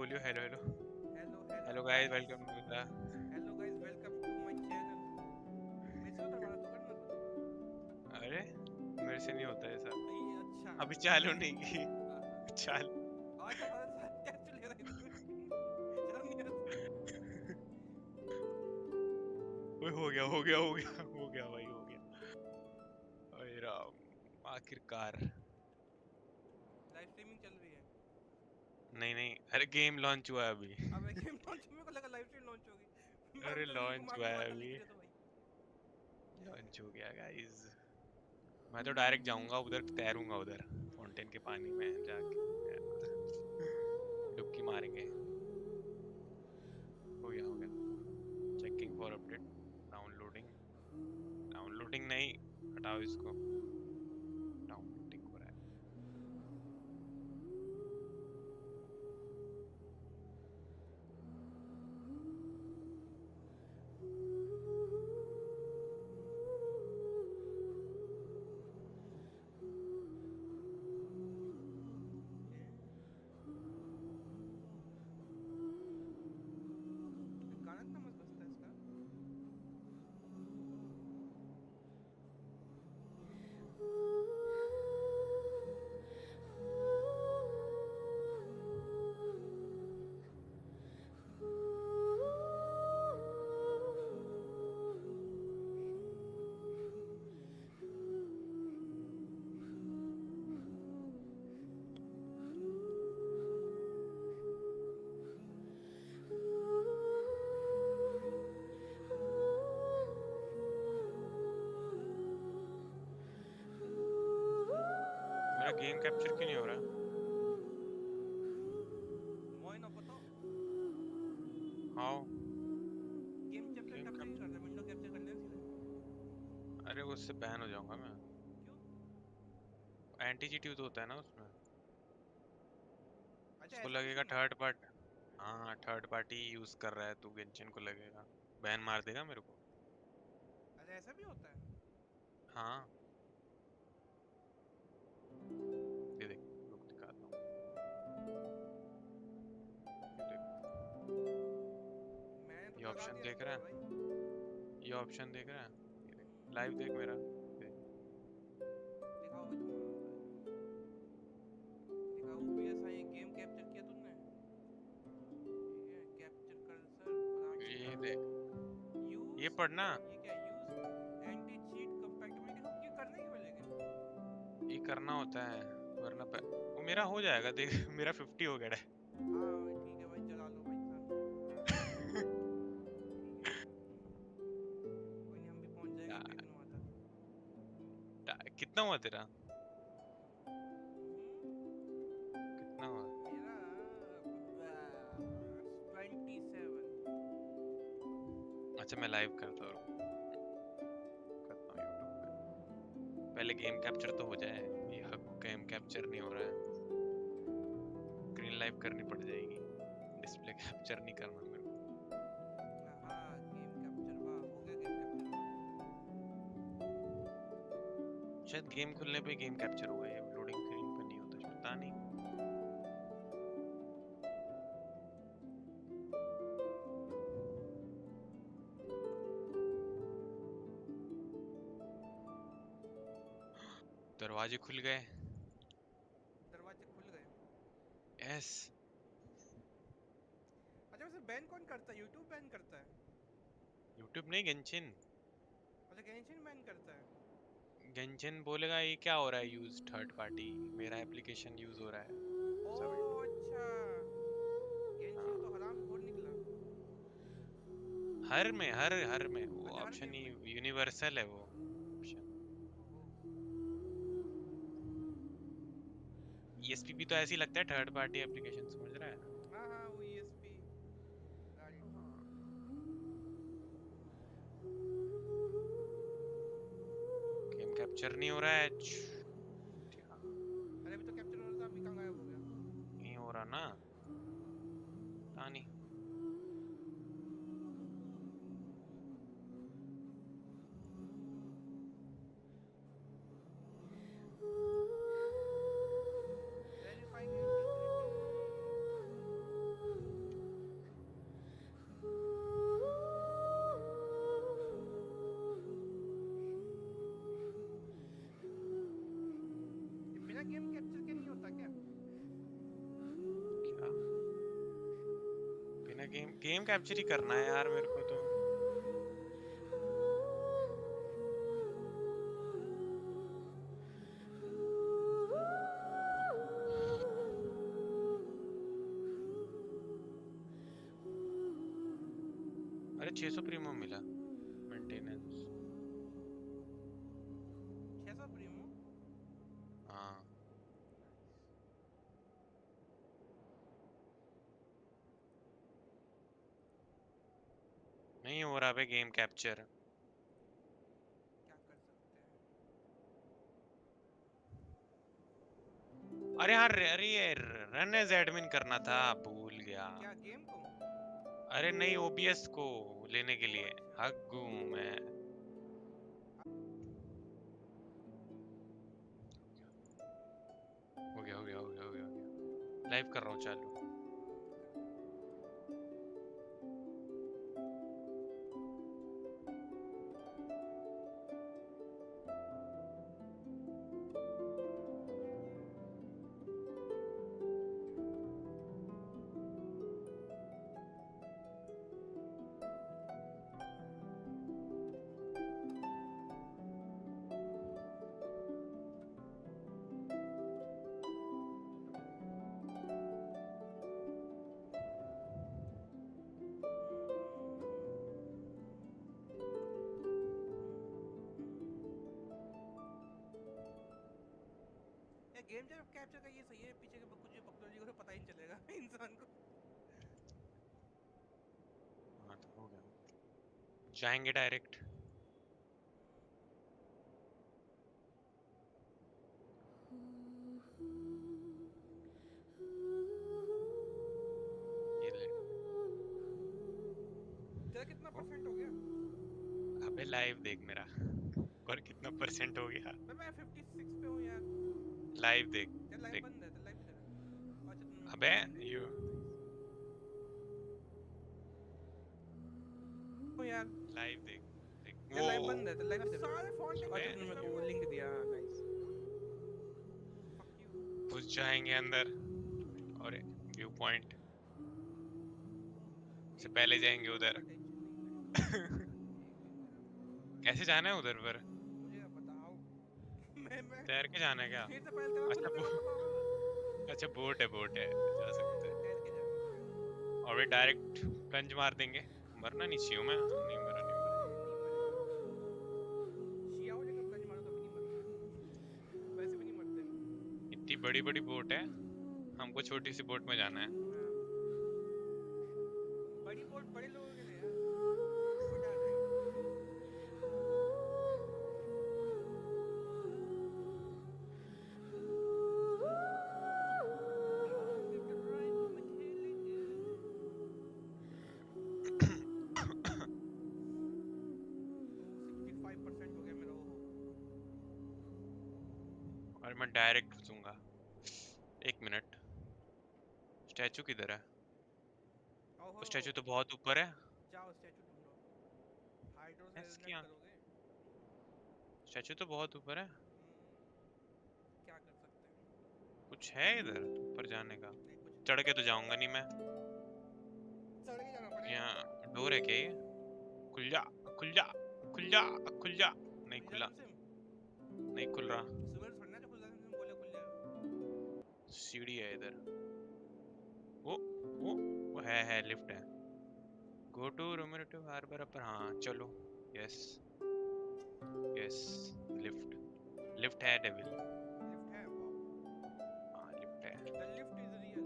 बोलियो hello hello. Hello hello hello guys, guys. Welcome to the. Hello guys, welcome to my channel. मेरे से होता, तू करना तू। अरे मेरे से नहीं होता ऐसा। ये अच्छा। अभी चालू नहीं की। हाँ हाँ। चाल। अच्छा सारा क्या चल रहा है इधर। शर्म नहीं आती। ओए हो गया भाई, हो गया। ओए राम, आखिरकार। लाइव स्ट्रीमिंग चल रही है। नहीं नहीं, अरे गेम लॉन्च हुआ है अभी। अब एक गेम लॉन्च, मेरे को लगा लाइव स्ट्रीम लॉन्च होगी। मैं अरे तो लिंक लॉन्च मार हुआ दूंगा, है कल लिख अभी। रहे तो भाई। लॉन्च हो गया गाइस। मैं तो डायरेक्ट जाऊंगा उधर, तैरूंगा उधर फाउंटेन के पानी में जाके। डुबकी मारेंगे। हो गया। Checking for update. Downloading. Downloading नहीं, हटाओ इसको। डाउनलोडिंग हो रहा है। गाना इतना मस्त बजता है इसका। मेरा गेम कैप्चर क्यों नहीं हो रहा? मोए ना पता। How? Game capture game capture ही कर कैप्चर? रहा है, विंडो कैप्चर कर ले सीधे। अरे वो उससे बैन हो जाऊंगा मैं। क्यों? एंटी चीट यूज होता है ना उसमें। अच्छा उसको ऐसा कुछ लगेगा नहीं है। Third part. हाँ, थर्ड पार्टी यूज कर रहा है तू, गेंशिन को लगेगा। बैन मार देगा मेरे को। अच्छा ऐसा भी होता है। हाँ। ये देख, रुक दिखाता हूँ। ये देख। मैंने तो ये लगा ऑप्शन दिया देख रहा सीधे है? भाई। ये ऑप्शन देख रहा है? ये देख, लाइव देख मेरा। देख। दिखाओ भाई तुम्हारा। दिखाओ ओबीएस, हाँ ये गेम कैप्चर किया तुमने। ठीक है, कैप्चर कर्सर ब्रांच ये कार्ड। देख। ये यूज। पढ़ना। ये क्या यूज एंटी चीट कंपैटिबिलिटी, ये करने क्यों मिलेगा। ये करना होता है, वरना वो मेरा हो जाएगा देख। मेरा 50 हो गया है। हाँ भाई ठीक है भाई, चला लो भाई सर। ठीक है, कोई नहीं, हम भी पहुंच जाएंगे एक दिन वहां तक। कितना हुआ तेरा? कितना हुआ? मेरा 27। अच्छा, मैं लाइव करता हूँ, करता हूँ यूट्यूब पे। पहले गेम कैप्चर तो हो जाए। ये गेम कैप्चर नहीं हो रहा है। स्क्रीन लाइव करनी पड़ जाएगी। डिस्प्ले कैप्चर नहीं करना मेरे को। हाँ गेम कैप्चर, वाह हो गया गेम कैप्चर, वाह। शायद गेम खुलने पे गेम कैप्चर होगा, ये लोडिंग स्क्रीन पे नहीं होता, पता नहीं। दरवाजे खुल गए। दरवाजे खुल गए। यस। अच्छा वैसे बैन कौन करता है, यूट्यूब बैन करता है। यूट्यूब नहीं, गेंशिन। अच्छा गेंशिन बैन करता है। गेंशिन बोलेगा ये क्या हो रहा है, यूज थर्ड पार्टी। मेरा एप्लीकेशन यूज हो रहा है। ओ सब यूट्यूब। अच्छा, गेंशिन तो हाँ। हराम खोर निकला। हर में वो अच्छा हर ऑप्शन गेम ही में। यूनिवर्सल है वो ऑप्शन। ओहो। ईएसपी तो ऐसे ही लगता है, थर्ड पार्टी एप्लीकेशन, समझ रहा है? हाँ हाँ वो ईएसपी राइट। हाँ। गेम कैप्चर नहीं हो रहा है। हाँ। अरे अभी तो कैप्चर हो रहा था, अभी कहाँ गायब हो गया। नहीं हो रहा ना, पता नहीं। Verifying integrity. गेम कैप्चर ही करना है यार मेरे को तो। अरे 600 प्रीमियम मिला मेंटेनेंस। 600 प्रीमियम। हाँ नहीं हो रहा बे गेम कैप्चर। क्या कर सकते हैं। अरे यार, अरे ये रन एज एडमिन करना था, भूल गया। क्या गेम को। अरे नहीं, ओबीएस को लेने के ओ लिए। अच्छा। हग्गू मैं। हो गया हो गया हो गया हो गया हो गया। लाइव कर रहा हूँ, चालू। ये गेम जब कैप्चर का ये सही है, पीछे के कुछ भी पकड़ लियो पता ही नहीं चलेगा इंसान को। हाँ तो हो गया, जाएंगे डायरेक्ट। ये ले। तेरा कितना ओ, परसेंट हो गया। अबे लाइव देख मेरा। और कितना परसेंट हो गया। मैं 56 पे हूँ यार। लाइव देख। तेरा लाइव देख। बंद है, तेरा लाइव किधर है। अच्छा तुमने अबे बंद कर यू दिया यार। लाइव देख। देख तेरा वो। लाइव बंद है, तेरा लाइव किधर है। सारे फॉन्टेन अबे अच्छा तुमने मेरे को वो लिंक दिया, नाइस। Fuck you. घुस जाएंगे अंदर। और व्यू पॉइंट से एक दिन पहले मेरा जाएंगे फ्यूचर का उधर। टेंशन नहीं लेगा। एक दिन मेरा फ्यूचर। कैसे जाना है उधर पर? मुझे क्या बताओ। मैं तैर के जाना है क्या? फिर से पहले तेरा अच्छा खुले तेरा बताओ। अच्छा बोट है, बोट है, जा सकते हैं। तैर के जाना है। और वे डायरेक्ट प्लंज मार देंगे। मरना नहीं चाहिए मैं, नहीं मरा नहीं मरा। अरे नहीं मरेगा। शिया हो जाएगा, प्लंज मारो कभी नहीं मरना है। वैसे भी नहीं मरते हम। इतनी बड़ी बड़ी बोट है, हमको छोटी सी बोट में जाना है। हाँ, बड़ी बोट बड़े लोगों के लिए यार, छोटा आ जाएगा। आगे के राइट में खेलेंगे। 65% हो गया मेरा। ओहो। और मैं डायरेक्ट घुसूंगा। एक मिनट, स्टैचू किधर है? ओहो। वो स्टैचू तो बहुत ऊपर है। जाओ स्टैचू ढूंढो। हाइड्रो से इसके नेट यहाँ करोगे। स्टैचू तो बहुत ऊपर है। क्या कर सकते हैं। कुछ है इधर ऊपर जाने का? नहीं कुछ नहीं। चढ़ के तो जाऊंगा नहीं मैं। चढ़ के जाना पड़ेगा। यहाँ डोर है क्या ये? खुल जा, खुल जा, खुल जा, खुल जा। नहीं खुल जा खुला। सिम। नहीं खुल रहा। सुबह थोड़ी ना जो खुल जा सिम बोले खुल जाएगा। सीढ़ी है इधर। वो वो है लिफ्ट है। गो टू रोमेटिव हार्बर अपर, हाँ चलो। Yes yes. लिफ्ट। लिफ्ट है डेविल। लिफ्ट है, वाओ। हाँ लिफ्ट है। The lift is real.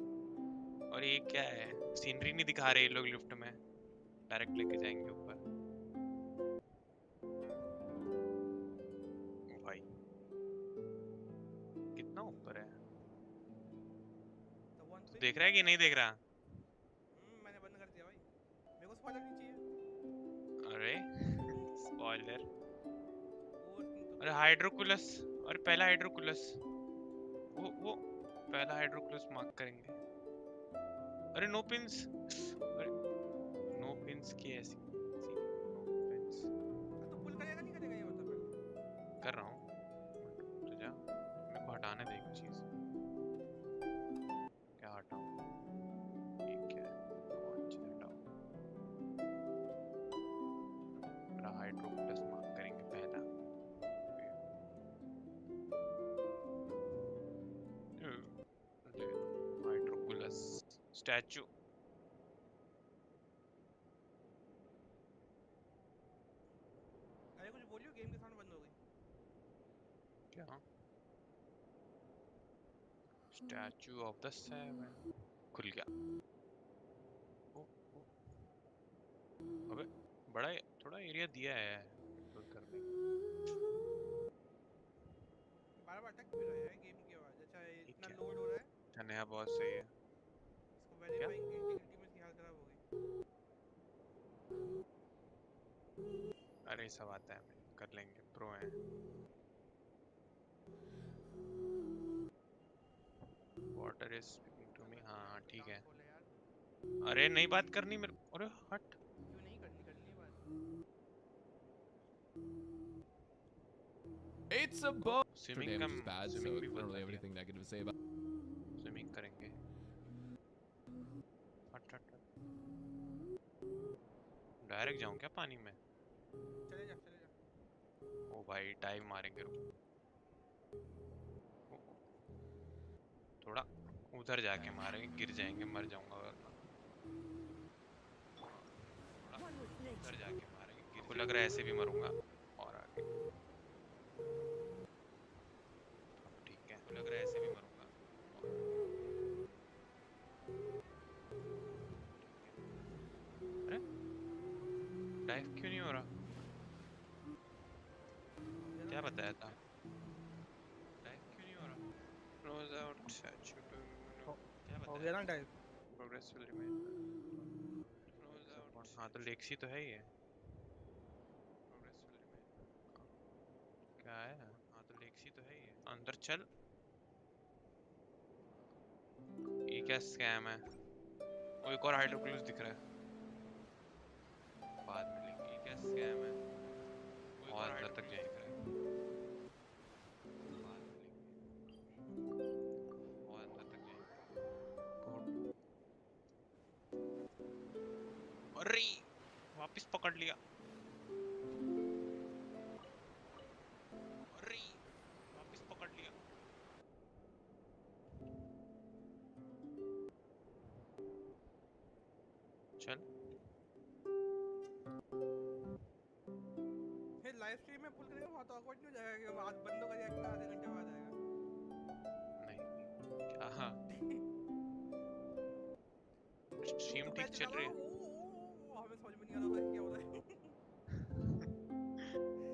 और ये क्या है? सीनरी नहीं दिखा रहे ये लोग लिफ्ट में। डायरेक्ट लेके जाएंगे ऊपर। ओ भाई, कितना ऊपर है? द वन तू पिन। देख रहा है कि नहीं देख रहा? मैंने बंद कर दिया भाई, मेरे को स्पॉइलर नहीं चाहिए। अरे स्पॉइलर। ओवर थिंक तो अरे कर दिया। हाइड्रोकुलस। अरे पहला हाइड्रोकुलस। वो पहला हाइड्रोकुलस मार्क करेंगे। अरे नो पिंस। अरे नो पिंस की ऐसी नो पिंस। तो पुल करेगा नहीं करेगा ये बता पहले। कर रहा हूँ। तो जा, मेरे को हटाने दे एक चीज। क्या हटाऊँ? ये क्या है? कौन चीज हटाऊँ? स्टैचू अरे कुछ बोलियो, गेम की साउंड बंद हो गई। क्या? स्टैचू ऑफ द सेवन खुल गया। ओ, ओ, अबे बड़ा थोड़ा एरिया दिया है एक्सप्लोर करने का। बार बार अटक क्यों रहा है यार गेम की आवाज? अच्छा ये ठीक इतना है, लोड हो रहा है। अच्छा नया बहुत सही है। इसको क्या? वेरीफाइंग इंटीग्रिटी में इसकी हालत खराब हो गई। अरे सब आता है, हमें कर लेंगे, प्रो हैं। Water is speaking to me, अबे हाँ यार हाँ तो ठीक डाउन है। फॉल है यार। अरे नहीं बात करनी मेरे, अरे हट। क्यों नहीं करनी? करनी है बात। It's a ओ boat. Extra स्विमिंग का, damage is bad, so swimming I भी don't बता really have दिया। anything negative to say about swimming करेंगे। हट हट हट। डायरेक्ट जाऊं क्या पानी में? चले जा चले जा। ओ भाई डाइव मारेंगे, रुको। ओ, ओ, थोड़ा उधर जाके मारेंगे, गिर जाएंगे, मर जाऊंगा वरना। थोड़ा उधर जाके मारेंगे, गिर को लग रहा है ऐसे भी मरूंगा। और आगे अब ठीक है, लग रहा है ऐसे भी मरूंगा। और ठीक है। अरे डाइव क्यों नहीं हो रहा? हो गया ना क्या टाइम? बताया था? डाइव क्यों नहीं हो रहा? क्लोज आउट स्टैचू टू, क्या हो बताया गया ना था? Time? Progress will remain close out. हाँ तो लेक्सी तो है ही है। प्रोग्रेस विल रिमेन, क्या है? हाँ तो लेक्सी तो है ही है, अंदर चल। ये क्या स्कैम है? वो एक और हाइड्रोक्लूज दिख रहा है, बाद में लेंगे। ये क्या स्कैम है? वो एक और अंदर तक जाएंगे दिख रहा है, बाद में लेंगे। और अंदर तक जाएंगे। अरे वापिस पकड़ लिया। अरे वापिस पकड़ लिया। चल ये लाइव स्ट्रीम में पुल करेगा वहाँ तो ऑकवर्ड नहीं हो जाएगा कि आज बंदों का रिएक्शन आधे घंटे बाद आएगा? नहीं क्या? हाँ तू स्ट्रीम तो ठीक पहले चल चिल्ला रही रहा है। हमें समझ में नहीं आ रहा भाई क्या हो रहा है।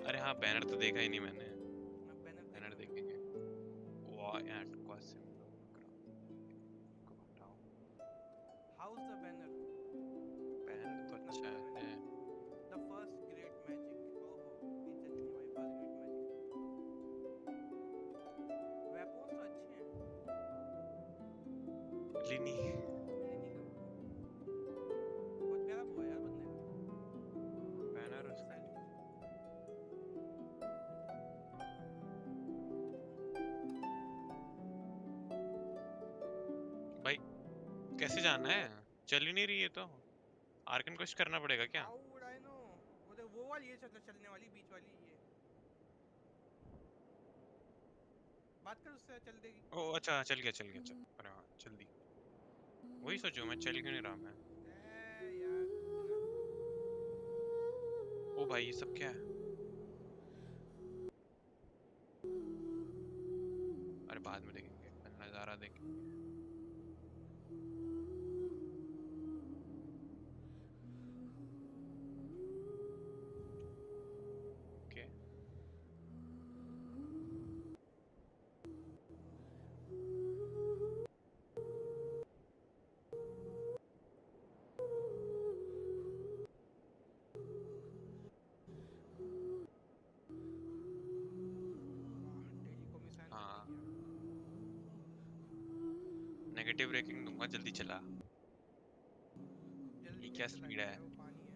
अरे हाँ बैनर तो देखा ही नहीं मैंने। अब बैनर बैनर देखेंगे। देखेंगे। वाह यार को हटाओ। How is the banner? Banner तो कितना अच्छा प्यारा बैनर है। है। The first great magic. ओहो इज्जत नहीं भाई, फर्स्ट ग्रेट मैजिक। वेपन्स तो अच्छे हैं। लिनी लेनी का बहुत प्यारा वो है यार बंदे का। बैनर लिनी उसका हिमसेल्फ। भाई कैसे जाना है? चल ही नहीं रही है तो आर्कन कोशिश करना पड़ेगा क्या? How would I know? वो वाली ये चलने वाली बीच वाली ये। बात कर उससे, चल देगी। ओ अच्छा चल गया चल गया चल। अरे हाँ जल्दी, वही सोचो मैं चल क्यों नहीं रहा मैं। ए यार रुक ना। ओ भाई ये सब क्या है? अरे बाद में देखेंगे, पहले नज़ारा देखेंगे। ओके वाह डेली को मिसान हाँ जल्दी किया। नेगेटिव ब्रेकिंग दूंगा, जल्दी चला। जल्दी ये क्या क्या स्पीड चलाएगा है? यार, वो पानी है।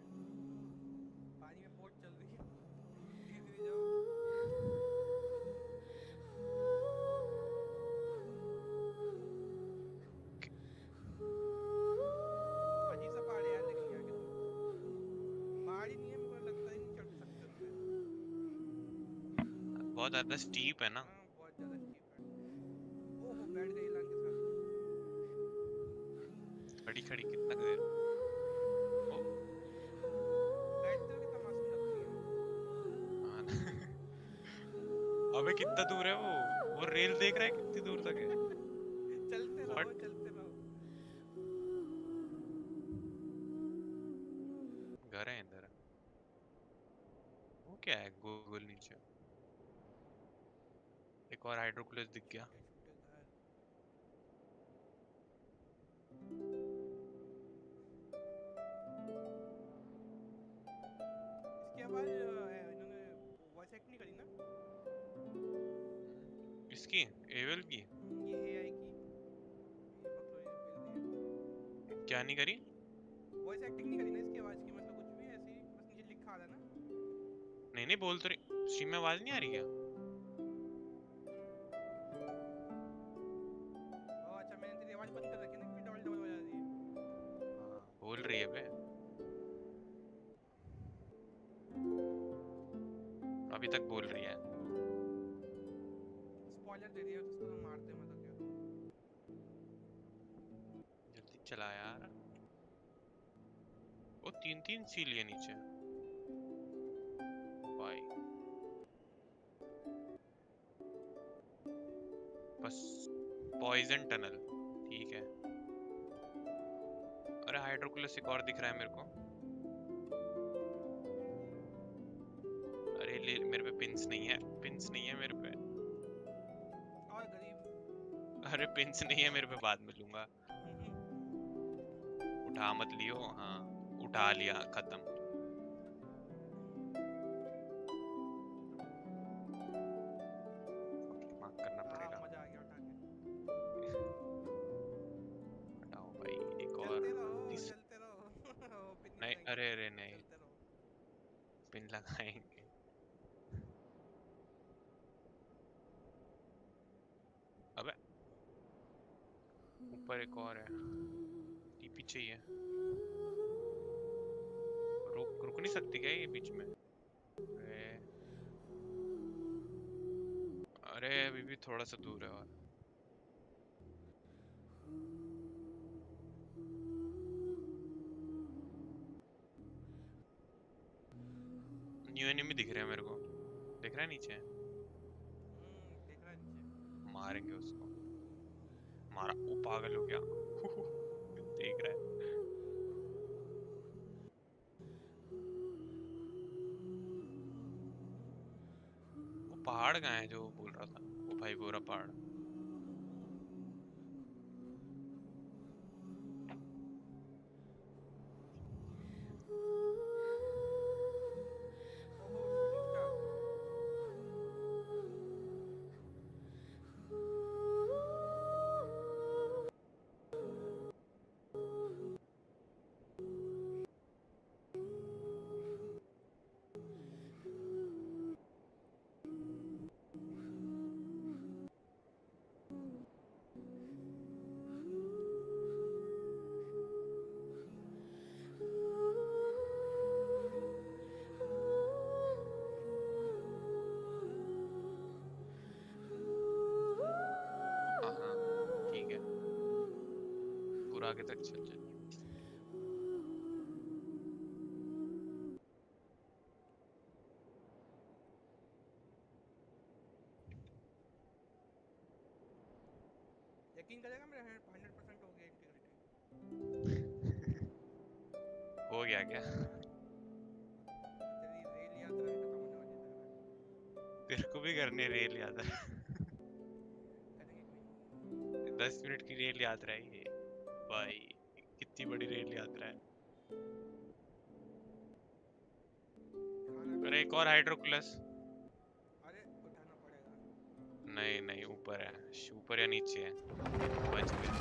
पानी में बोट चल रही है। धीरे धीरे जाओ। अजीब सा पहाड़ है यार, लेकिन यहाँ के तो पहाड़ ही नहीं है, मेरे को लगता ही नहीं चढ़ सकते उन पे। बहुत ज्यादा स्टीप है ना। हाँ बहुत ज्यादा स्टीप है। ओहो बैठ गई एलान के साथ। अबे कितना दूर है वो रेल देख रहा है कितनी दूर तक है। चलते रहो व्हाट? चलते रहो। घर है इधर। वो क्या है गोल गोल नीचे? एक और हाइड्रोकुलस दिख गया। छोटे छोटे घर। इसकी आवाज इन्होंने वॉइस एक्ट नहीं करी ना? इसकी एवल की ये एआई की, ये बकलोरी जो खेल रही है। क्या नहीं करी? वॉइस एक्टिंग नहीं करी ना इसकी आवाज की, मतलब कुछ भी ऐसी बस नीचे लिखा आ रहा है ना। नहीं नहीं बोल तो रही, स्ट्रीम में आवाज नहीं आ रही क्या? ओ अच्छा, मैंने तेरी आवाज बंद कर रखी है ना, क्योंकि डबल डबल बजा रही है। हाँ बोल रही है बे। अभी तक बोल रही है। स्पॉइलर दे दिया तो उसको तो मारते हैं, मतलब क्या। जल्दी चला यार। वो तीन तीन सील है नीचे भाई। बस पॉइजन टनल ठीक है। अरे हाइड्रोकुलस एक और दिख रहा है मेरे को। अरे ले मेरे पे पिंस नहीं है, पिंस नहीं है मेरे पे। और गरीब। अरे पिंस नहीं है मेरे पे, बाद में लूंगा। उठा मत लियो, हाँ उठा लिया खत्म। मार्क करना हाँ पड़ेगा। मजा आ गया उठा के। हटाओ भाई एक और। चलते रहो तीस चलते रहो। वो पिन नहीं नहीं, लगाएंगे अरे इसमें, अरे नहीं, चलते रहो। पिन लगाएंगे। अबे ऊपर एक और है, टीपी चाहिए। रुक रुक नहीं सकती क्या ये बीच में? अरे अरे अभी भी थोड़ा सा दूर है और। न्यू एनिमी दिख रहे हैं मेरे को। दिख रहा है नीचे? देख रहा है नीचे। मारेंगे उसको। मारा, वो पागल हो गया। देख रहा है। वो पहाड़ कहाँ है जो वो बोल रहा था? वो भाई गोरा पहाड़। ओहो शूटिंग स्टार। हाँ हाँ ठीक है, पूरा आगे तक चल चल। यकीन करेगा मेरा 100% हो गया इंटीग्रिटी। हो गया क्या? तेरी रेल यात्रा भी खत्म होने वाली है लग रहा है। तेरे को भी करने रेल याद है? करेंगे कोई नहीं। 10 मिनट की रेल यात्रा है ये भाई, कितनी बड़ी रेल यात्रा है। खाना भी अरे खा एक लो। और हाइड्रोकुलस। अरे उठाना पड़ेगा। नहीं नहीं ऊपर है, ऊपर या नीचे है। बच गए।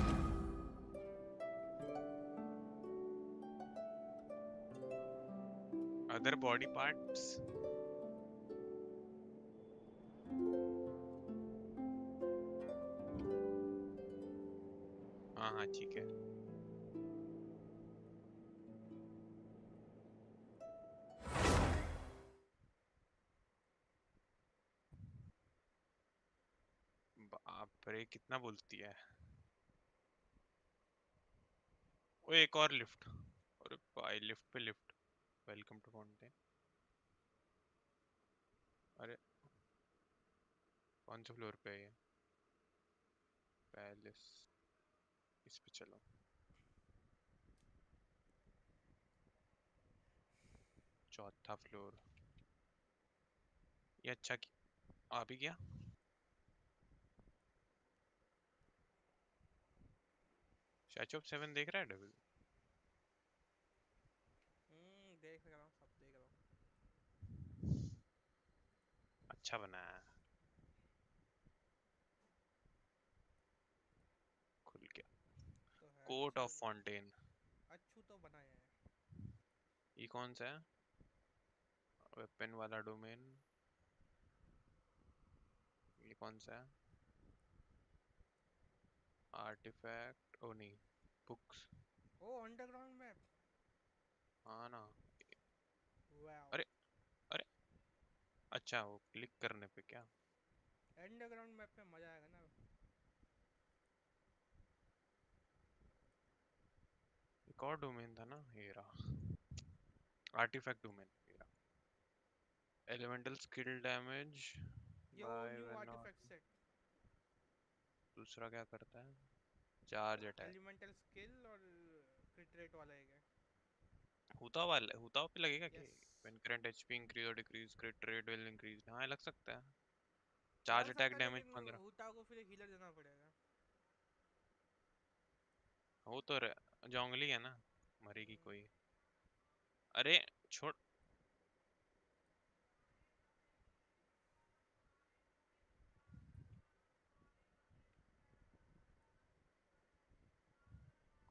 Other body parts. हाँ हाँ ठीक है। बाप रे कितना बोलती है। ओ एक और लिफ्ट। अरे भाई लिफ्ट पे लिफ्ट। Welcome to fountain. अरे कौन से फ्लोर पे है ये? पैलेस। इस पे चलो। चौथा फ्लोर। ये अच्छा की आ भी गया। स्टैचू ऑफ 7 देख रहा है डबल? देख रहा हूँ, सब देख रहा हूँ। अच्छा बना है। खुल गया। तो है कोर्ट अच्छा ऑफ फॉन्टेन। अच्छू तो बनाया है। ये कौन सा है? वेपन वाला डोमेन। ये कौन सा है? आर्टिफैक्ट, ओ नहीं, बुक्स। ओ अंडरग्राउंड मैप। हाँ ना। वाओ। अरे, अरे, अच्छा वो क्लिक करने पे क्या? अंडरग्राउंड मैप में मजा आएगा ना। एक और डोमेन था ना, ये रहा। आर्टिफैक्ट डोमेन, ये रहा। एलिमेंटल स्किल डैमेज ये वो by new when artifact not. Set. दूसरा क्या करता है? Charge attack. एलिमेंटल स्किल और क्रिट रेट वाला एक है। हुता पे लगेगा कि? Yes. When current HP increase और decrease crit rate will increase. हाँ, लग सकता है। चार्ज लग अटैक सकता है डैमेज लेकिन 15। हुता को फिर हीलर देना पड़ेगा। हो तो जोंगली है ना, मरेगी हम्म, कोई। अरे, छोड़।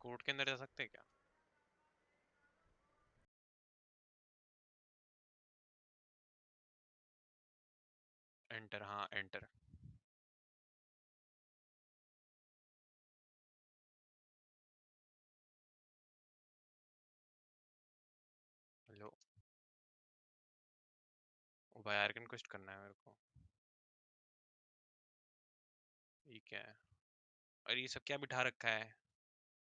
कोर्ट के अंदर जा सकते हैं क्या? एंटर, हाँ एंटर। हेलो। ओ भाई, आर्कन क्वेस्ट करना है मेरे को। ये क्या है? अरे ये सब क्या बिठा रखा है?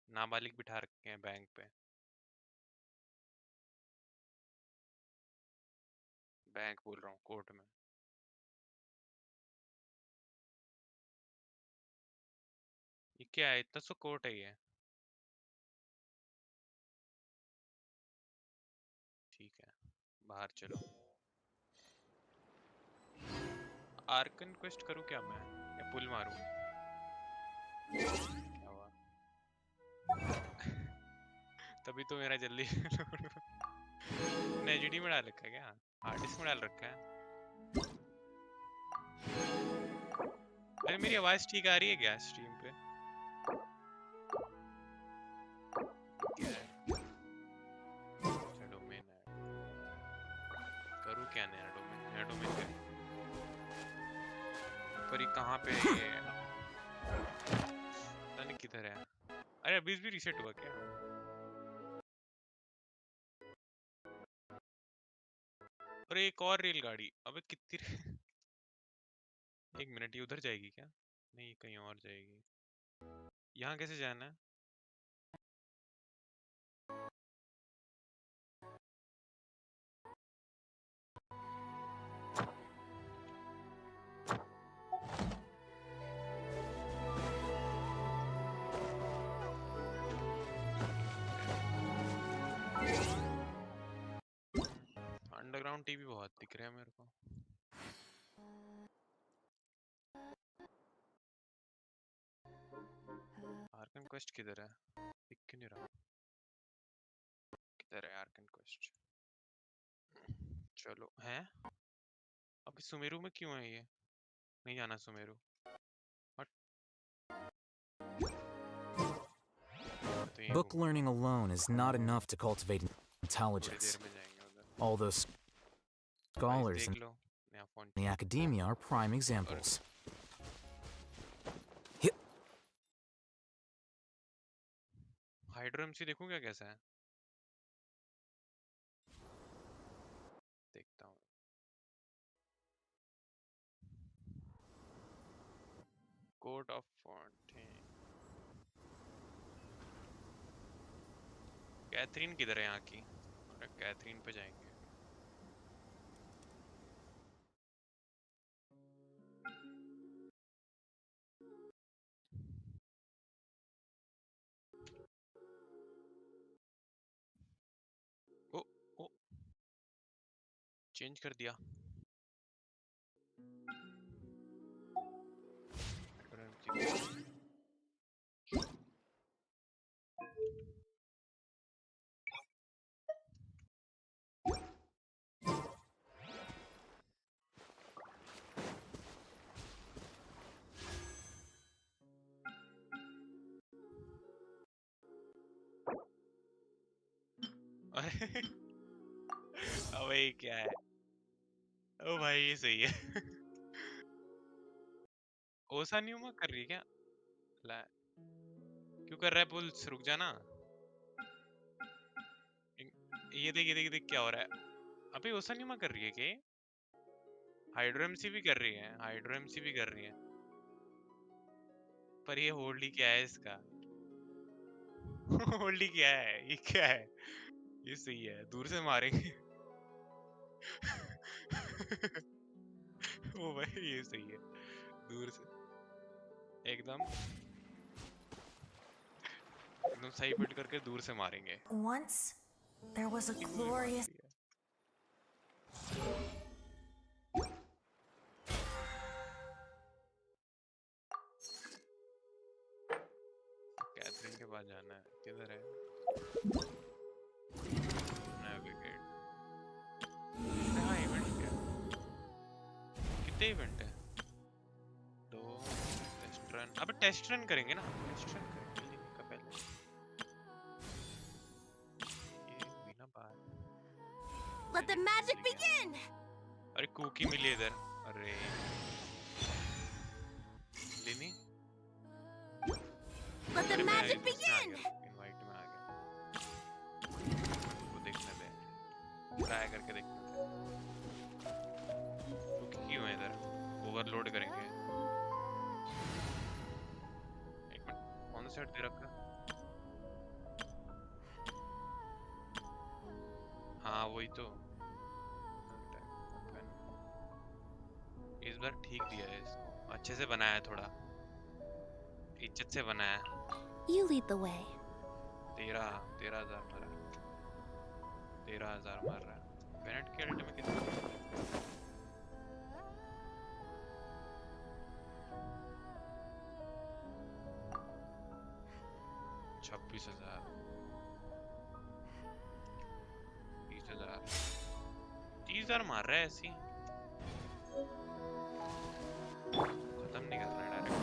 नाबालिग बिठा रखे हैं बैंक पे। बैंक बोल रहा हूँ, कोर्ट में। ये क्या है? इतना सो कोर्ट है ये? ठीक है, बाहर चलो। आर्कन क्वेस्ट करूँ क्या मैं, या पुल मारूं? क्या हुआ? तभी तो मेरा जल्दी तुमने एचडी में डाल रखा है क्या? हार्ड डिस्क में डाल रखा है? अरे मेरी आवाज ठीक आ रही है क्या स्ट्रीम पे? क्या है? अच्छा, डोमेन है। करूँ क्या नया डोमेन क्या? ऊपर ही कहाँ पे है ये? पता नहीं किधर है। अरे अभी भी रीसेट हुआ क्या? अरे एक और रेलगाड़ी, अबे कितनी एक मिनट, ये उधर जाएगी क्या? नहीं, कहीं और जाएगी। यहाँ कैसे जाना है? अंडरग्राउंड टीवी बहुत दिख रहा है मेरे को। आर्कन क्वेस्ट किधर है? दिख क्यों नहीं रहा? किधर है आर्कन क्वेस्ट? चलो हैं। अभी सुमेरु में क्यों है ये? नहीं जाना सुमेरु। हट। तो यहीं Book घूमूंगा। learning alone is not enough to cultivate थोड़ी intelligence. देर में जाएंगे उधर। All those गाइस scholars देख in लो, नया the Fontaine. academia are prime और examples. Hi- हाइड्रो एमसी देखूं क्या कैसा है? देखता हूँ। Court of Fontaine. कैथरीन किधर है यहाँ की? अरे कैथरीन पे जाएंगे। चेंज कर दिया। अरे अबे ये क्या है? ओ भाई ये सही है। ओसान्यूमा कर रही है क्या? ला, क्यों कर रहा है पुल्स? रुक जाना। ये देख क्या हो रहा है। अबे ओसान्यूमा कर रही है क्या? हाइड्रो एमसी भी कर रही है, हाइड्रो एमसी भी कर रही है। पर ये होल्ड ही क्या है इसका? होल्ड ही क्या है? ये क्या है? ये सही है, दूर से मारेंगे। ओ भाई ये सही है, दूर से एकदम एकदम सही बिल्ड करके दूर से मारेंगे। Once, there was a किसी को भी मार glorious दिया। कैथरीन के पास जाना है, किधर है? नेविगेट। हाँ इवेंट क्या? कितने इवेंट है? 2 टेस्ट रन। अबे टेस्ट रन करेंगे ना, टेस्ट रन करेंगे लेने का पहले। ये हुई ना बात। Let the magic begin! अरे कुकी मिली इधर। अरे लेनी। Let the अरे मैं magic इसमें आ begin! गया, इनवाइट में आ गया। वो देखने दे, ट्राई करके देखने दे। कुकी क्यों है इधर? ओवरलोड करेंगे। एक मिनट, कौन सा सेट दे रखा? हाँ वही तो। इस बार ठीक दिया है इसको, अच्छे से बनाया है, थोड़ा इज्जत से बनाया है। You lead the way. 13,000 मारा, 13,000 मार रहा है। बेनेट के अल्ट में कितना? 26,000, 30,000, 30,000 मार रहा है ऐसी। खत्म नहीं कर रहा है डायरेक्ट।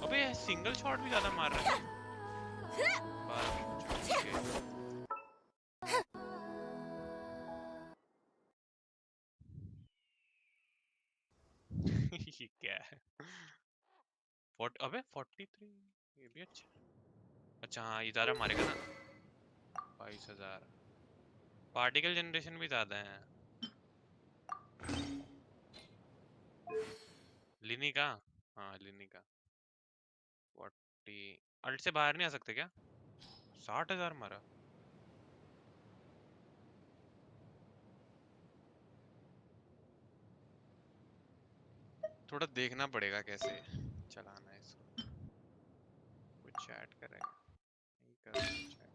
अबे सिंगल शॉट भी ज्यादा मार रहा है। ये क्या है? अबे 43, ये भी अच्छा। अच्छा हाँ ये ज्यादा मारेगा ना। 22,000। पार्टिकल जनरेशन भी ज्यादा है। लिनी का, हाँ लिनी का 40। अल्ट से बाहर नहीं आ सकते क्या? 60,000 मारा। थोड़ा देखना पड़ेगा कैसे चलाना है इसको। कुछ चैट करेंगे, नहीं कर रहे chat।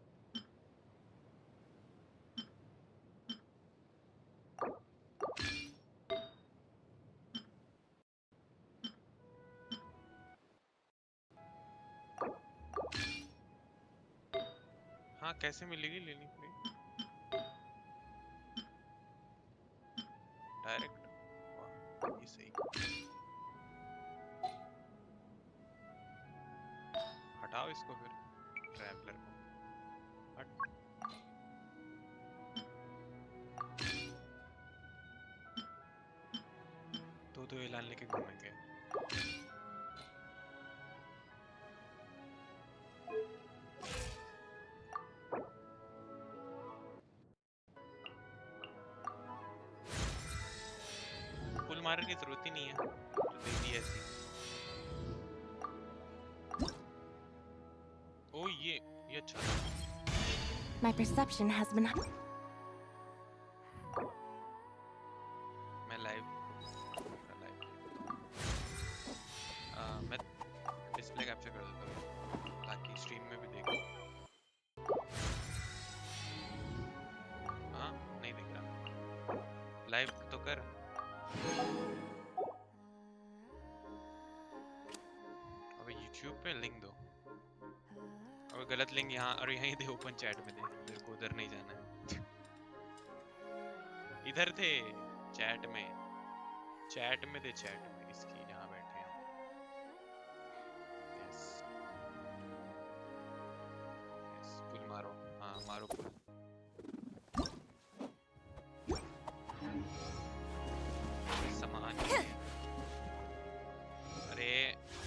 हाँ कैसे मिलेगी लेनी फ्री? डायरेक्ट? वाह ये सही। हटाओ इसको फिर, ट्रैवलर को हट। दो एलान लेके घूमेंगे। फुल मारने की जरूरत ही नहीं है, जो दे दी ऐसी। ओ ये अच्छा था। My perception has been. मैं लाइव मैं डिस्प्ले कैप्चर कर देता हूँ ताकि स्ट्रीम में भी देखो। लाइव तो कर। अबे YouTube पे लिंक दो। अबे गलत लिंक यहाँ और यहीं दे, ओपन चैट में दे, मेरे को उधर नहीं जाना है। इधर थे चैट में, चैट में दे, चैट में इसकी जहाँ बैठे हैं। यस यस, पुल मारो, हाँ मारो पुल। सामान नहीं है। अरे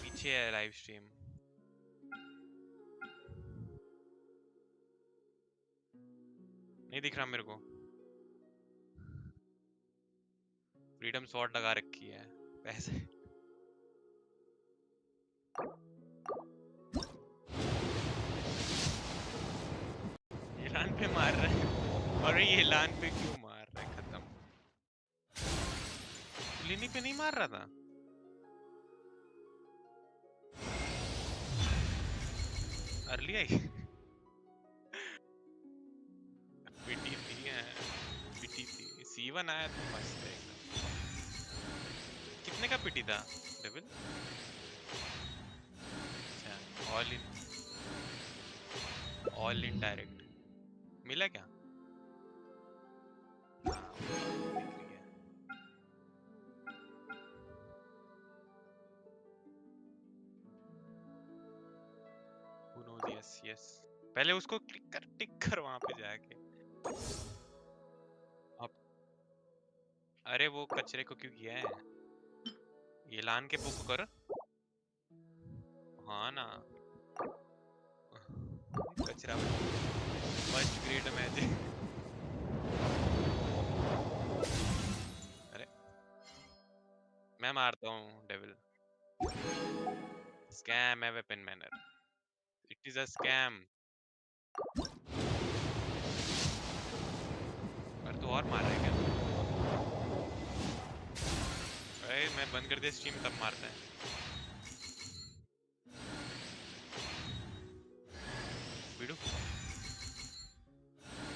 पीछे है लाइव स्ट्रीम। नहीं दिख रहा मेरे को। फ्रीडम स्वॉर्ड लगा रखी है, पैसे। एलान पे मार रहा है। अरे ये एलान पे क्यों मार रहा है? खत्म। लिनी पे नहीं मार रहा था। Early I. पिटी थी, पिटी थी। C1 आया तो मस्त है एकदम। कितने का पिटी था डेविल? अच्छा, ऑल इन डायरेक्ट मिला क्या? हाँ, दिख रही है। Who knows? Yes, yes. पहले उसको टिक कर वहां पे जाके। अब अरे वो कचरे को क्यों किया है? ये लान के बुक कर। हाँ ना, कचरा फर्स्ट ग्रेड मैजिक। अरे मैं मारता हूँ डेविल। स्कैम है weapon manner. It is a scam. पर तू और मार रहा है क्या? अरे मैं बंद कर दिया स्ट्रीम तब मारता है। वीडियो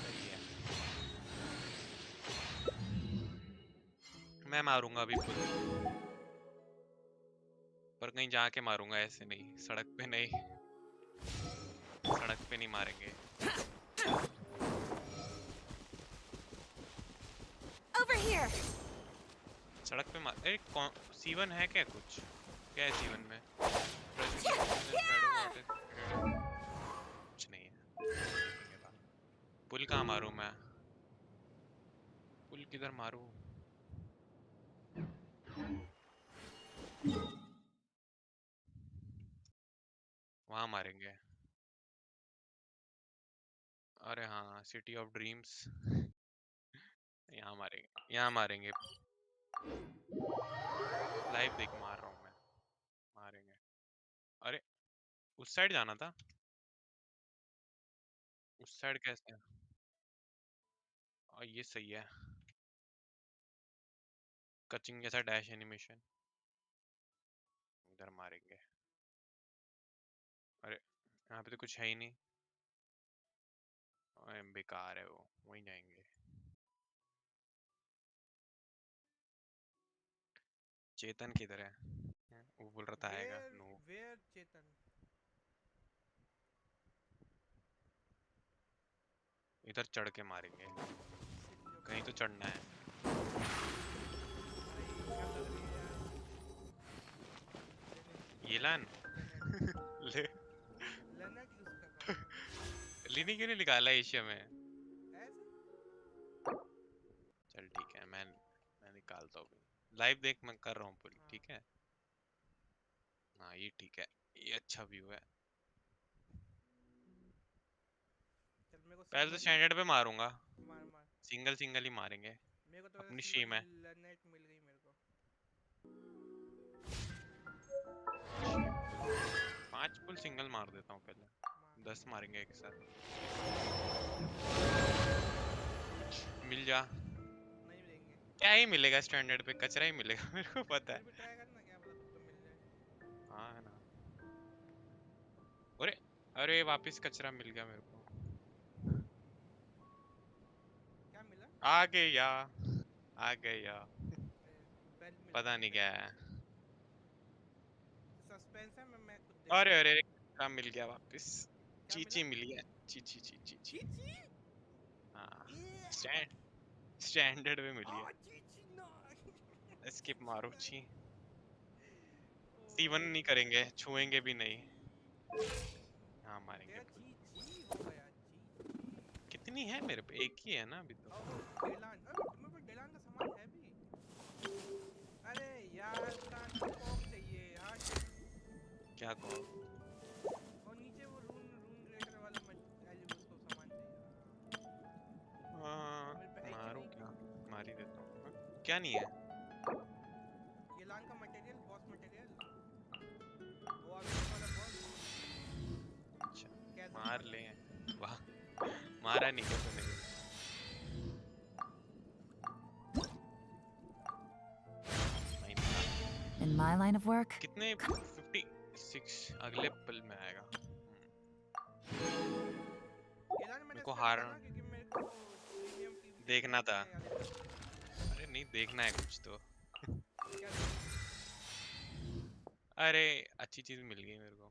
सही है। मैं मारूंगा अभी पुल, पर कहीं जाके मारूंगा, ऐसे नहीं, सड़क पे नहीं, सड़क पे नहीं मारेंगे। Over here. सड़क पे मार। अरे C1 है क्या कुछ? क्या है C1 में? कुछ नहीं है। पुल कहाँ मारूं मैं? पुल किधर मारूं? वहां मारेंगे। अरे हाँ, सिटी ऑफ ड्रीम्स। यहाँ मारेंगे, यहाँ मारेंगे। लाइव देख, मार रहा हूँ मैं। मारेंगे। अरे उस साइड जाना था। उस साइड कैसे? और ये सही है, कचिंग जैसा डैश एनिमेशन। इधर मारेंगे। अरे यहाँ पे तो कुछ है ही नहीं। अरे बेकार है वो, वहीं जाएंगे। चेतन किधर है? वो बोल रहा था आएगा। नो, वेयर चेतन? इधर चढ़ के मारेंगे, सिटी ऑफ कहीं तो चढ़ना है। क्या लग रही है यार? ये लान ले। लेनेट यूज कर रहा हूँ लिनी क्यों नहीं निकाला एशिया में? ऐसे। चल ठीक है, मैं निकालता हूँ। लाइव देख, मैं कर रहा हूँ पुल, हाँ ठीक है। हाँ ये ठीक है, ये अच्छा व्यू है। चल मेरे को पहले तो सिंगल स्टैंडर्ड पे मारूंगा, मार मार। सिंगल सिंगल ही मारेंगे। मेरे को तो वैसे अपनी सिंगल स्ट्रीम है। लेनेट मिल गई मेरे को। 5 पुल सिंगल मार देता हूँ पहले, मार 10 मारेंगे एक साथ। कुछ मिल जा। नहीं देंगे। क्या ही मिलेगा स्टैंडर्ड पे? कचरा ही मिलेगा। मेरे को पता है। फिर भी ट्राई करना, क्या पता कुछ तो मिल जाए। हाँ है ना। अरे अरे वापस कचरा मिल गया मेरे को। क्या मिला? आ गए या आ गए यार, बेल मिल पता नहीं क्या है। सस्पेंस है, मैं खुद देखूंगा। अरे अरे, काम मिल गया वापस। क्या चीची मिला? मिल गया। चीची चीची ची। चीची। हाँ, ये स्टैंडर्ड में मिली है। चीची ना। स्किप चीची मारो ना। ची। ओ सीवन भाई नहीं करेंगे, छुएंगे भी नहीं। हाँ मारेंगे तेरा बिल्कुल। चीची हो गया चीची। कितनी है मेरे पे? एक ही है ना अभी तो। ओ डेलान, तुम्हें पे डेलान का सामान है भी। अरे यार उसका कॉक चाहिए यार। क्या कहो? और नीचे वो रून रून ग्रेटर वाला उसको सामान चाहिए। हाँ, मेरे पे है कि मारो नहीं? क्या? मार ही देता हूँ। हाँ? क्या नहीं है? ये लान का मटेरियल, बॉस मटेरियल, वो अभी वाला बॉस अच्छा, कैज़न मार वाला। ले। वाह, मारा नहीं क्या तूने? नहीं मिला। In my line of work, कितने? 56 अगले पल में आएगा। ये लान मेरे मैंने को इसलिए हार बोला ना क्योंकि मेरे को प्रीमियम पीवीपी देखना था। याद है। अरे नहीं, देखना है कुछ तो। क्या अरे अच्छी चीज मिल गई मेरे को।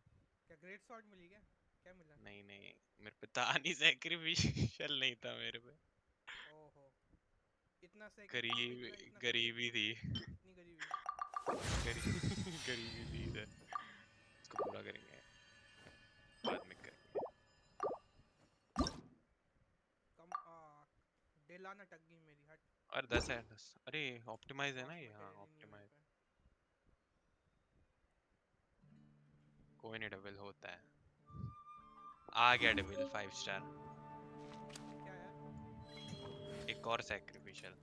क्या ग्रेट शॉट मिली क्या? क्या मिला? नहीं नहीं, मेरे पे था नहीं, सैक्रिफिशियल नहीं था मेरे पे। ओहो, इतना सैक्रिफाइस, गरीब, इतना इतना गरीबी थी। इतनी गरीबी। गरीबी थी इधर। इसको पूरा करेंगे, बाद में करेंगे। कम डेलान अटक गई मेरी। हट। और 10 है 10। अरे ऑप्टिमाइज है ना बॉस ये? हाँ मटेरियल ही नहीं है मेरे ऑप्टिमाइज। पे। कोई नहीं, डबल होता है। आ गया डबल 5 स्टार। क्या यार? एक और sacrificial.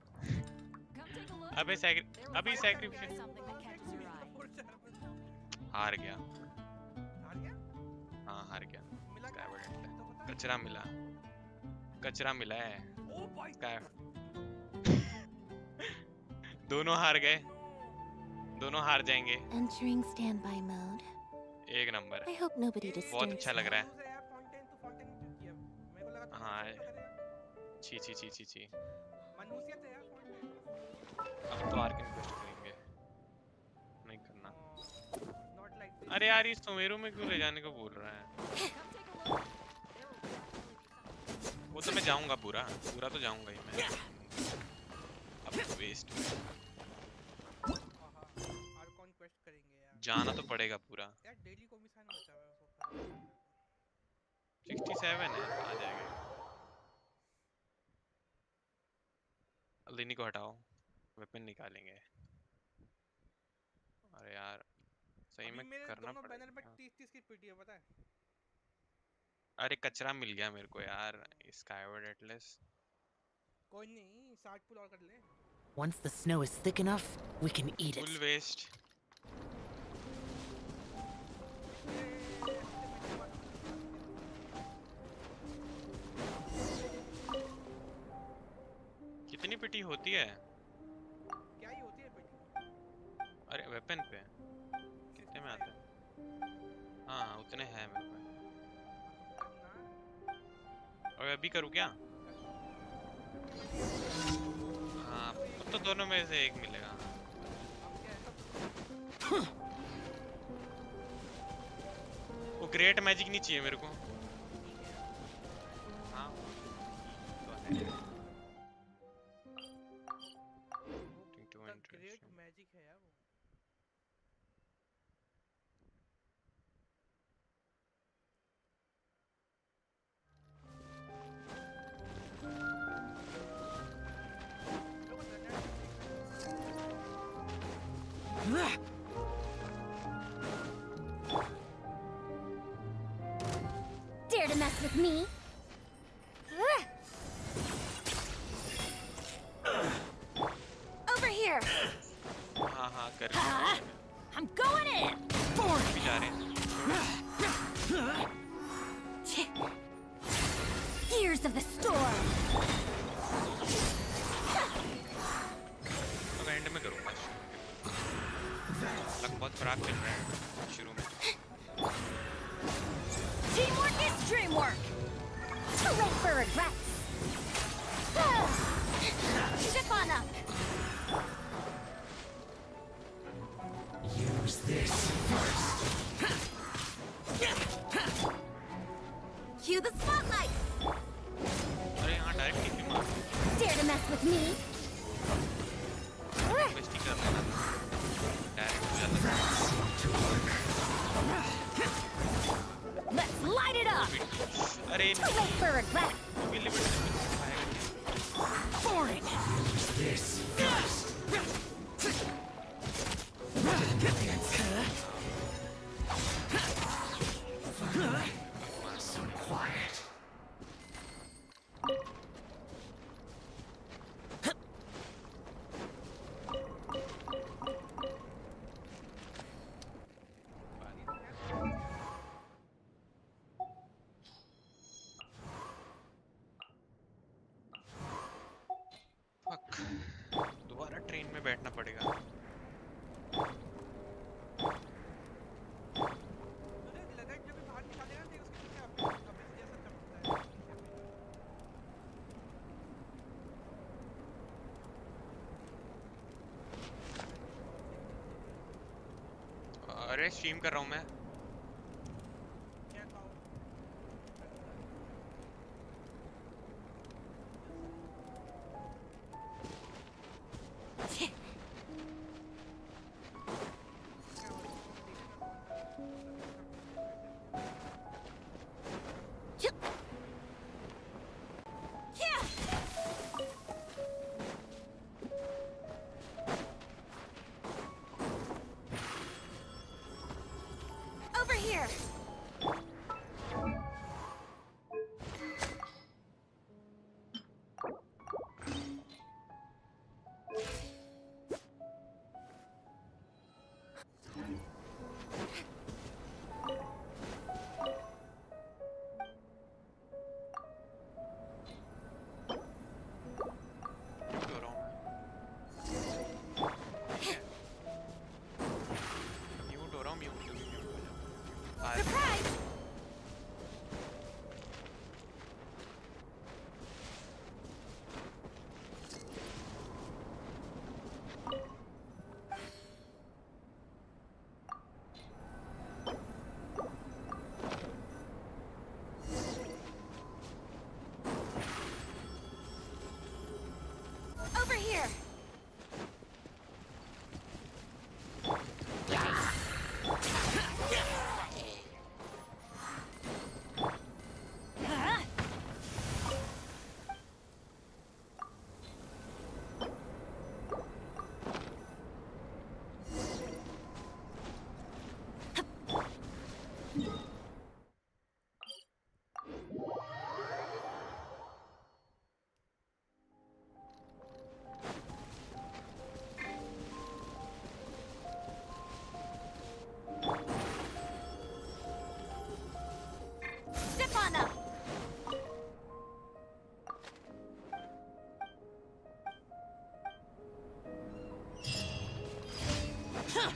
come take a look. अबे अभी There sacrificial. is something that catches your eye. हार गया। हार गया? हाँ हार गया। मिला क्या? स्काईवर्ड एंड तो बता। कचरा मिला। कचरा मिला है। ओ भाई। स्काई दोनों हार गए। दोनों हार जाएंगे। Entering standby mode. एक नंबर। I hope nobody बहुत disturbs अच्छा me. लग रहा है। मनहूस है यार फॉन्टेन, तो फॉन्टेन में क्यों किया? मेरे को लगा तू हाँ, एक्सेप्ट तो करेगा। छी छी छी छी छी। मनहूसियत है यार फॉन्टेन। अब तो आर्कन क्वेस्ट करेंगे। नहीं करना। Not like this. अरे यार, इस सुमेरु में क्यों ले जाने को बोल रहा है? Come take a look. There will definitely be something. वो तो मैं जाऊंगा, पूरा पूरा तो जाऊंगा ही मैं। अब तो वेस्ट आर्कन क्वेस्ट करेंगे यार। जाना तो पड़ेगा पूरा। यार डेली को भी साइन बचा हुआ है उसको करना है। 67 है, आ जाएगा। अल्दीनी को हटाओ, वेपन निकालेंगे। अरे यार, सही अभी में मेरे करना दोनों बैनर पे पड़ेगा। 30-30 की पीटी है पता है। अरे कचरा मिल गया मेरे को यार, स्काईवर्ड एटलस। कोई नहीं, 60 पुल और कर ले। Once the snow is thick enough, we can eat full it. Waste. कितनी पिटी होती है? क्या ही होती है पीटी? अरे वेपन पे कितने में आता है? हाँ उतने हैं मेरे पे। और अभी करूँ क्या? हाँ, तो दोनों में से एक मिलेगा। वो ग्रेट मैजिक नहीं चाहिए मेरे को। हाँ तो है। ग्रेट मैजिक है यार वो। Dare to mess with me? Over here! हाँ हाँ कर I'm going in! भी जा रहे हैं। Gears of the storm! अब एंड में करूँगा। लक बहुत खराब चल रहा है शुरू में। Teamwork is dreamwork! Too late for regrets! Zip on up! with me. Investing कर लेना डायरेक्ट हो जाता Let's light it up. अरे Too late for regret. भी लिमिट से पाएगा Boring. So quiet. फक दोबारा ट्रेन में बैठना पड़ेगा मुझे लगा कि जब ये बाहर निकालेगा देख उसके पीछे अभी जैसा चमकता है अरे स्ट्रीम कर रहा हूँ मैं क्या खाओ Yeah. Over here. हो रहा हूँ म्यूट हो रहा हूँ म्यूट हो जाओ Surprise. Over here. Huh? Step on up. Huh.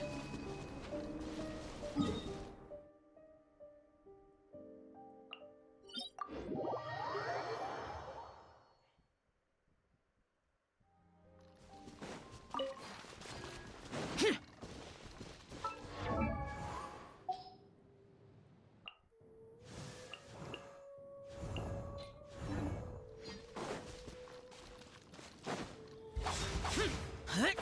Let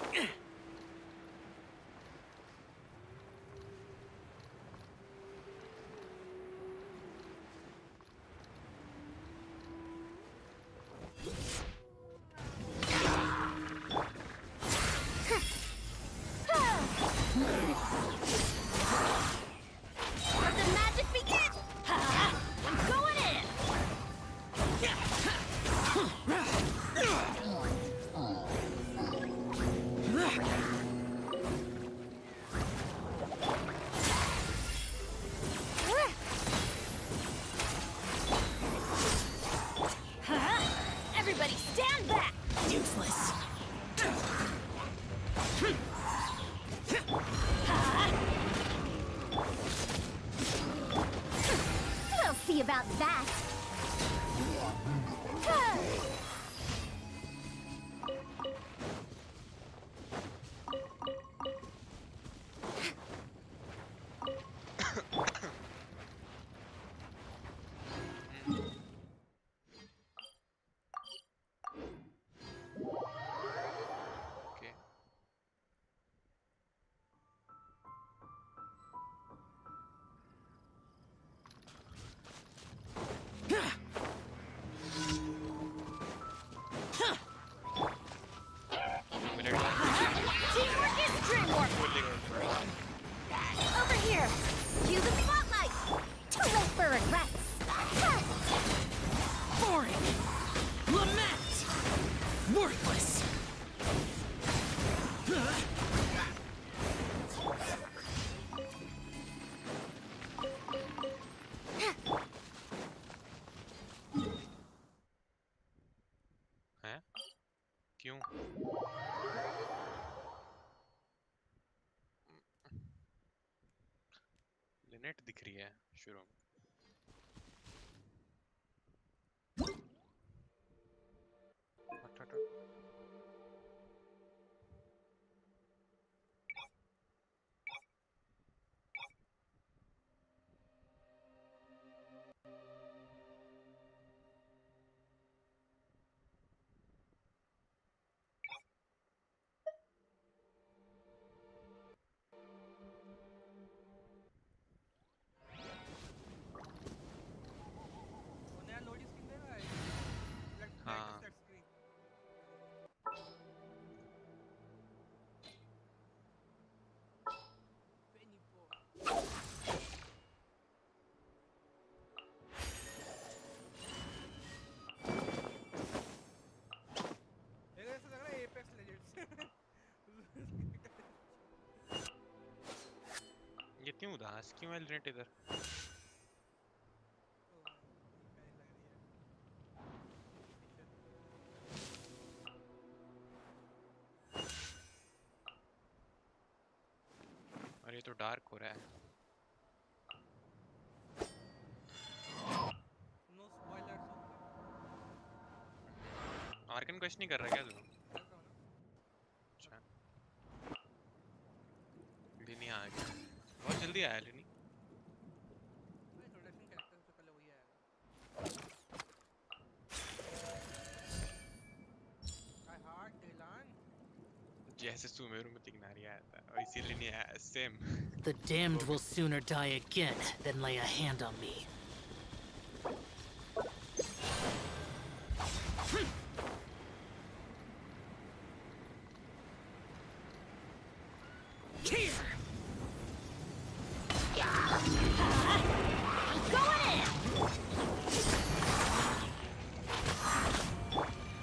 the magic begin! Ha! I'm going in! Ha! Everybody stand back! Useless! We'll see about that. Teamwork is dreamwork. Over here. Cue the spotlight. Too late for regrets. Boring! Lament! Worthless! हैं? क्यों? Lynette दिख रही है शुरू में। हट, हट, हट। वो नया लोडिंग स्क्रीन दे रहा है हाँ। सेट स्क्रीन पेनी पो ऐसा लग रहा है एपेक्स लेजेंड्स ये क्यों उदास क्यों है लिनेट इधर? पैनिक लग रही है और ये तो डार्क हो रहा है। No spoilers okay Archon question नहीं कर रहा क्या तू? कर रहा हूं ना अच्छा। लिनी आ गया। बहुत जल्दी आया लिनी। इंट्रोडक्शन कैरेक्टर सबसे पहले वही आएगा आई हार्ट डिलान जैसे सुमेरु में तिगनारी आया था और इसीलिए नहीं आया same. The damned will sooner die again than lay a hand on me. Here! Going in.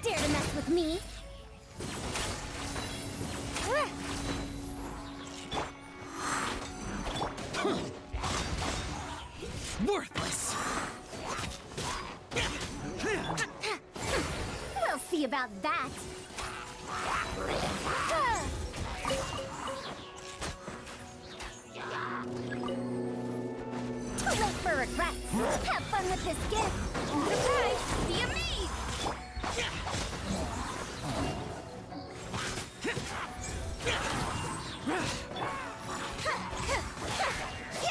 Dare to mess with me? Worthless! We'll see about that. Too late for regrets. Have fun with this gift. Surprise! Be amazed!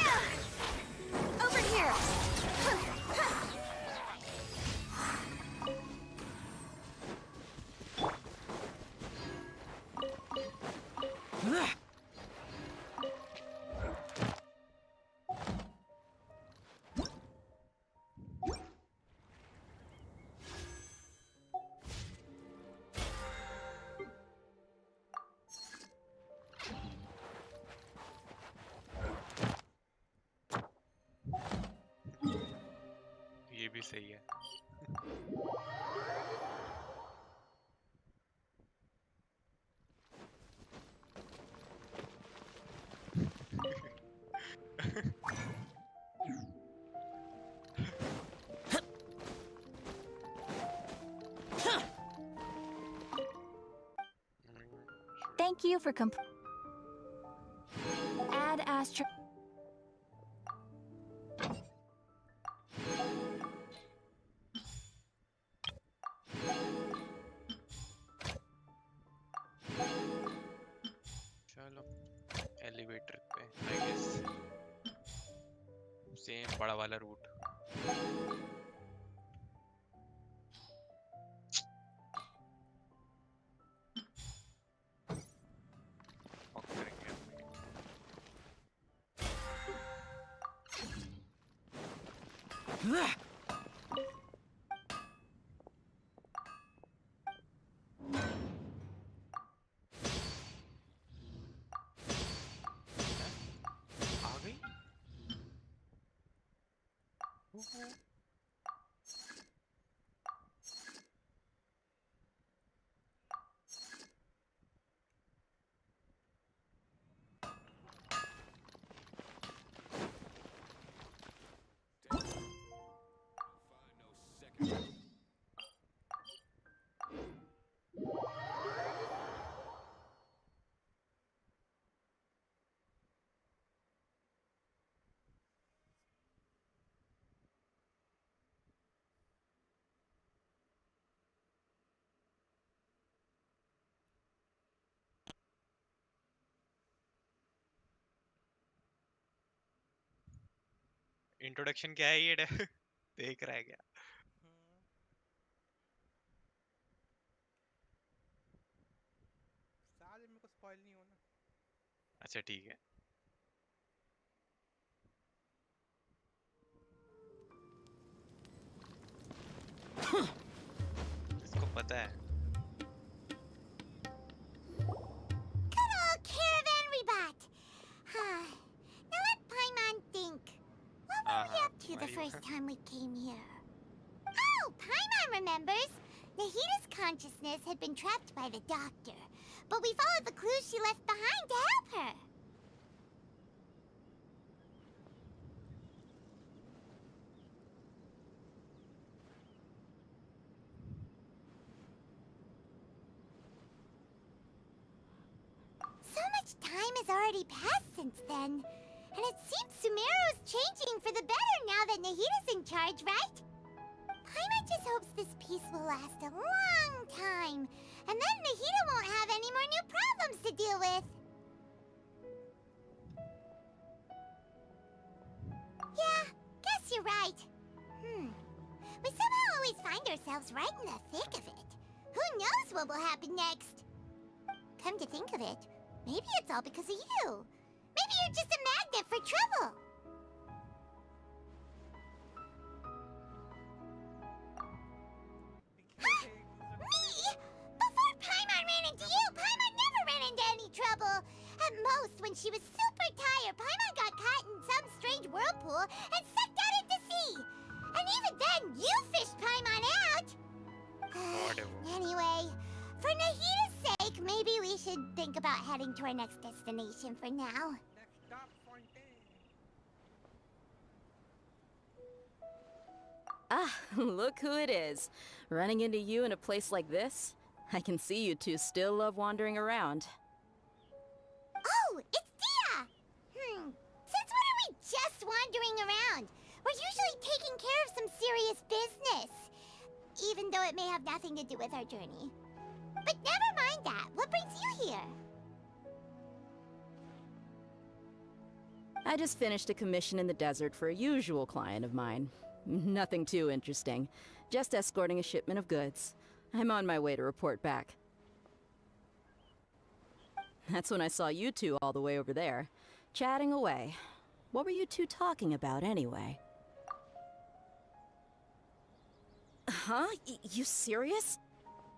Yeah! Over here! ये भी सही है। Thank you for Add Astro. चलो elevator पे I guess same बड़ा वाला root. Walk करेंगे अपने। इंट्रोडक्शन क्या है ये? देख रहा है क्या? हम्म, साले मेरे को स्पॉइल नहीं होना। अच्छा ठीक है। इसको पता है। Good old caravan rebot. Huh. Now let Paimon think. What were हाँ we हाँ up to the तुम्हारी first time we came here? Oh, Paimon remembers. Nahita's consciousness had been trapped by the doctor, but we followed the clues she left behind to help her. So much time has already passed since then. And it seems Sumeru's changing for the better now that Nahita's in charge, right? Paimon just hopes this peace will last a long time. And then Nahita won't have any more new problems to deal with. Yeah, guess you're right. We somehow always find ourselves right in the thick of it. Who knows what will happen next? Come to think of it, maybe it's all because of you. Maybe you're just a magnet for trouble. Me? Before Paimon ran into you, Paimon never ran into any trouble. At most, when she was super tired, Paimon got caught in some strange whirlpool and sucked out into sea. And even then, you fished Paimon out. Whatever. Anyway, for Nahita's sake, maybe we should think about heading to our next destination for now. Next stop, Fontaine. Ah, look who it is. Running into you in a place like this? I can see you two still love wandering around. Oh, it's Dia! Since when are we just wandering around? We're usually taking care of some serious business. Even though it may have nothing to do with our journey. But never mind that. What brings you here? I just finished a commission in the desert for a usual client of mine. Nothing too interesting. Just escorting a shipment of goods. I'm on my way to report back. That's when I saw you two all the way over there, chatting away. What were you two talking about anyway? Huh? You serious?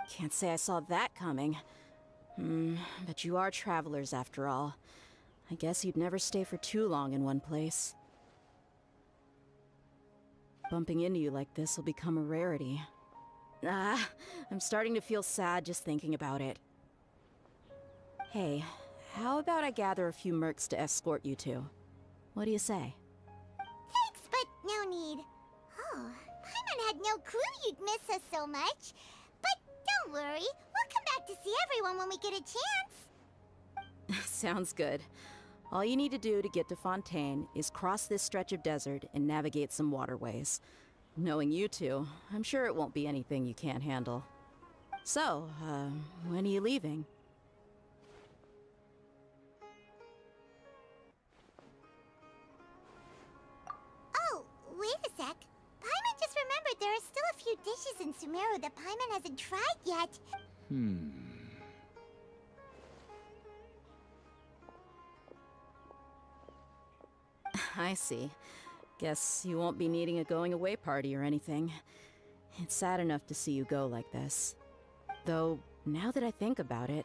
Can't say I saw that coming. But you are travelers after all. I guess you'd never stay for too long in one place. Bumping into you like this will become a rarity. I'm starting to feel sad just thinking about it. Hey, how about I gather a few mercs to escort you two? What do you say? Thanks, but no need. Oh, Paimon had no clue you'd miss us so much. But don't worry, we'll come back to see everyone when we get a chance. Sounds good. All you need to do to get to Fontaine is cross this stretch of desert and navigate some waterways. Knowing you two, I'm sure it won't be anything you can't handle. So, when are you leaving? Oh, wait a sec. Paimon just remembered there are still a few dishes in Sumeru that Paimon hasn't tried yet. I see. Guess you won't be needing a going away party or anything. It's sad enough to see you go like this. Though, now that I think about it,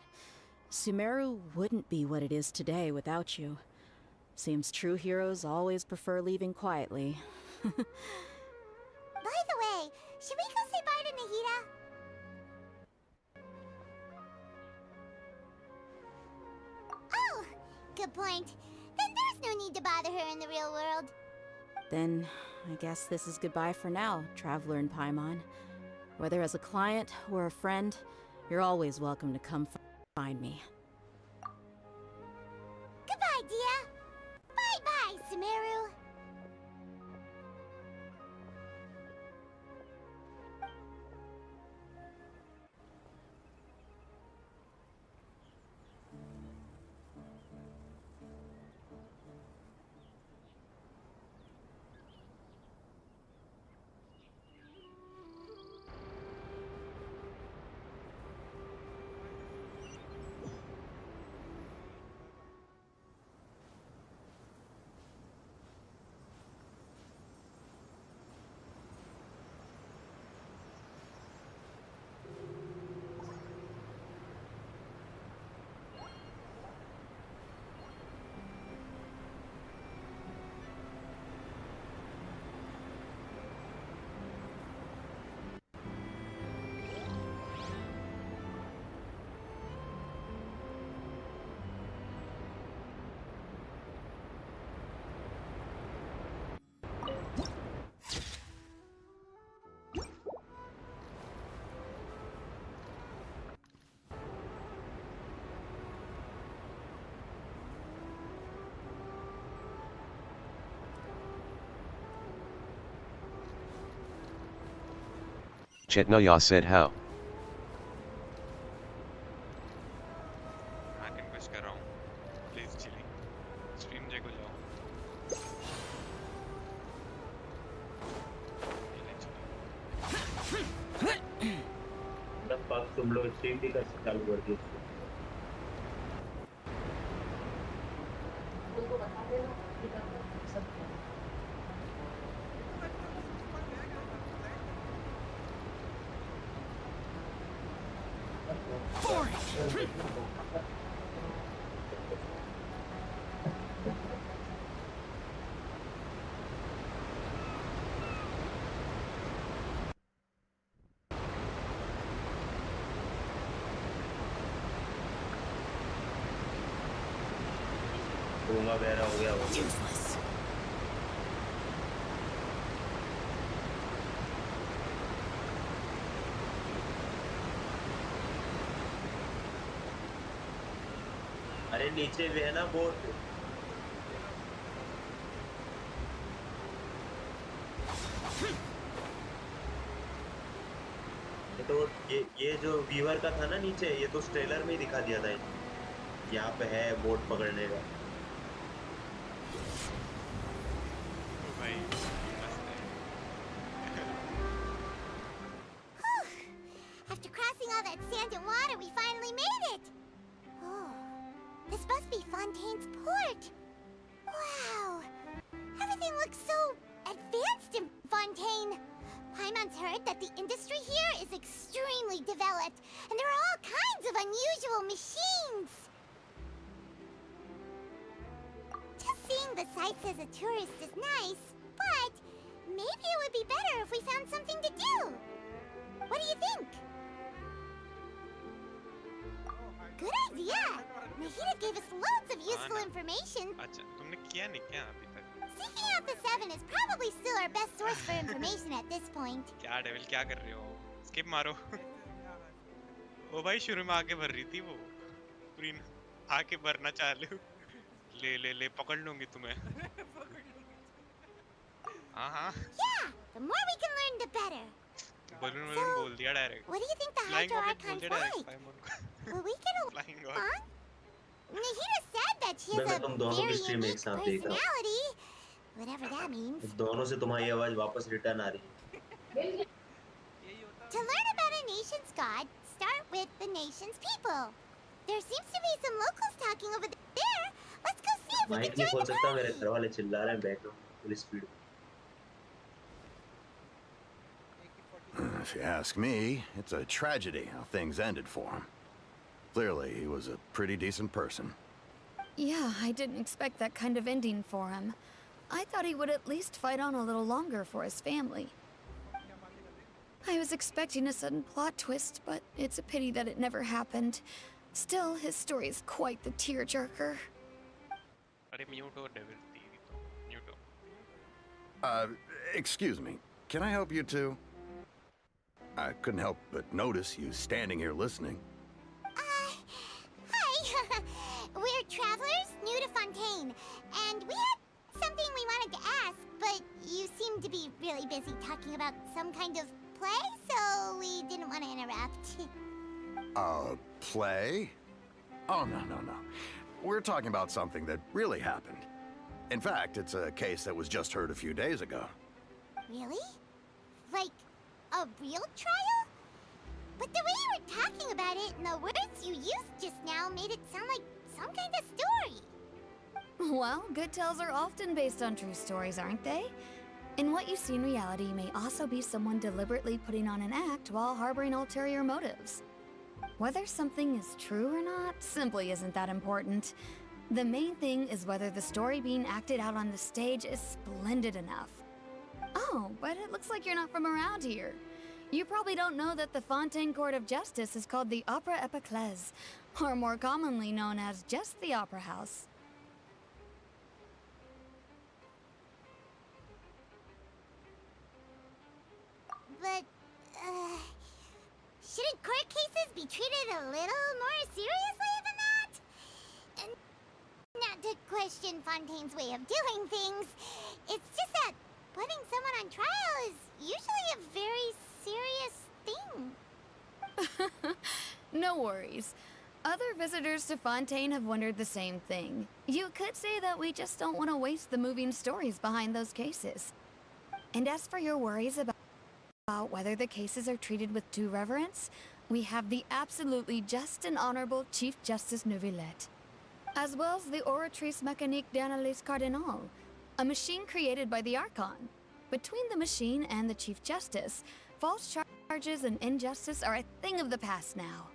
Sumeru wouldn't be what it is today without you. Seems true heroes always prefer leaving quietly. By the way, should we go say bye to Nahida? Oh, good point. Then there's no need to bother her in the real world. Then I guess this is goodbye for now, Traveler in Paimon. Whether as a client or a friend, you're always welcome to come find me. Goodbye, Dia. Bye-bye, Sumeru. Chetnaya said how. मैं request कर रहा हूँ please chilli stream जे को जाओ लगभग तुम लोग stream भी कर सकते चालू कर दिए उनको बता देना कि तब सब गूंगा बहरा हो गया वो Useless. अरे नीचे भी है ना बोट तो ये जो वीवर का था ना नीचे ये तो ट्रेलर में ही दिखा दिया था यहाँ पे है बोट पकड़ने का भाई मस्त है After crossing all that sand and water, we finally made it! Oh, this must be Fontaine's port! Wow! Everything looks so advanced in Fontaine! Paimon's heard that the industry here is extremely developed, and there are all kinds of unusual machines! Just seeing the sights as a tourist is nice, but maybe it would be better if we found something to do! What do you think? Good idea! Nahida gave us loads of useful information. अच्छा तुमने किया नहीं क्या अभी तक Seeking out the Seven is probably still our best source for information at this point. क्या devil क्या कर रहे हो स्किप मारो ओ भाई शुरू में आके भर रही थी वो पूरी आके भरना चालू ले ले ले पकड़ लूंगी तुम्हें हाँ हाँ Yeah, the more we can learn, the better. Balloon So, बोल दिया direct What do you think the flying Hydro object बोल Archon's दिया direct like? Flying Will we get flying along? Nahida said that she मैं has a तुम दोनों की very stream एक unique साथ देख रहा हूँ personality. Whatever that means. दोनों से तुम्हारी आवाज वापस रिटर्न आ रही है यही होता To learn about a nation's god, start with the nation's people. There seems to be some locals talking over there. Let's go see if we mic can नहीं join खोल the सकता party. मेरे घर वाले चिल्ला रहे हैं बैठो full speed If you ask me, it's a tragedy how things ended for him. Clearly, he was a pretty decent person. Yeah, I didn't expect that kind of ending for him. I thought he would at least fight on a little longer for his family. I was expecting a sudden plot twist, but it's a pity that it never happened. Still, his story is quite the tearjerker. अरे mute हो devil तेरी तो mute हो Excuse me. Can I help you too? I couldn't help but notice you standing here listening. Hi. We're travelers new to Fontaine, and we had something we wanted to ask, but you seem to be really busy talking about some kind of play, so we didn't want to interrupt. Play? Oh, no. We're talking about something that really happened. In fact, it's a case that was just heard a few days ago. Really? Like a real trial? But the way you were talking about it and the words you used just now made it sound like some kind of story. Well, good tales are often based on true stories, aren't they? And what you see in reality may also be someone deliberately putting on an act while harboring ulterior motives. Whether something is true or not simply isn't that important. The main thing is whether the story being acted out on the stage is splendid enough. Oh, but it looks like you're not from around here. You probably don't know that the Fontaine Court of Justice is called the Opera Epiclese, or more commonly known as just the Opera House. But, shouldn't court cases be treated a little more seriously than that? And not to question Fontaine's way of doing things, it's just that putting someone on trial is usually a very serious thing. No worries. Other visitors to Fontaine have wondered the same thing. You could say that we just don't want to waste the moving stories behind those cases. And as for your worries about whether the cases are treated with due reverence, we have the absolutely just and honorable Chief Justice Neuvillette, as well as the Oratrice Mécanique d'Analyse Cardinal, a machine created by the Archon. Between the machine and the Chief Justice, false charges and injustice are a thing of the past now.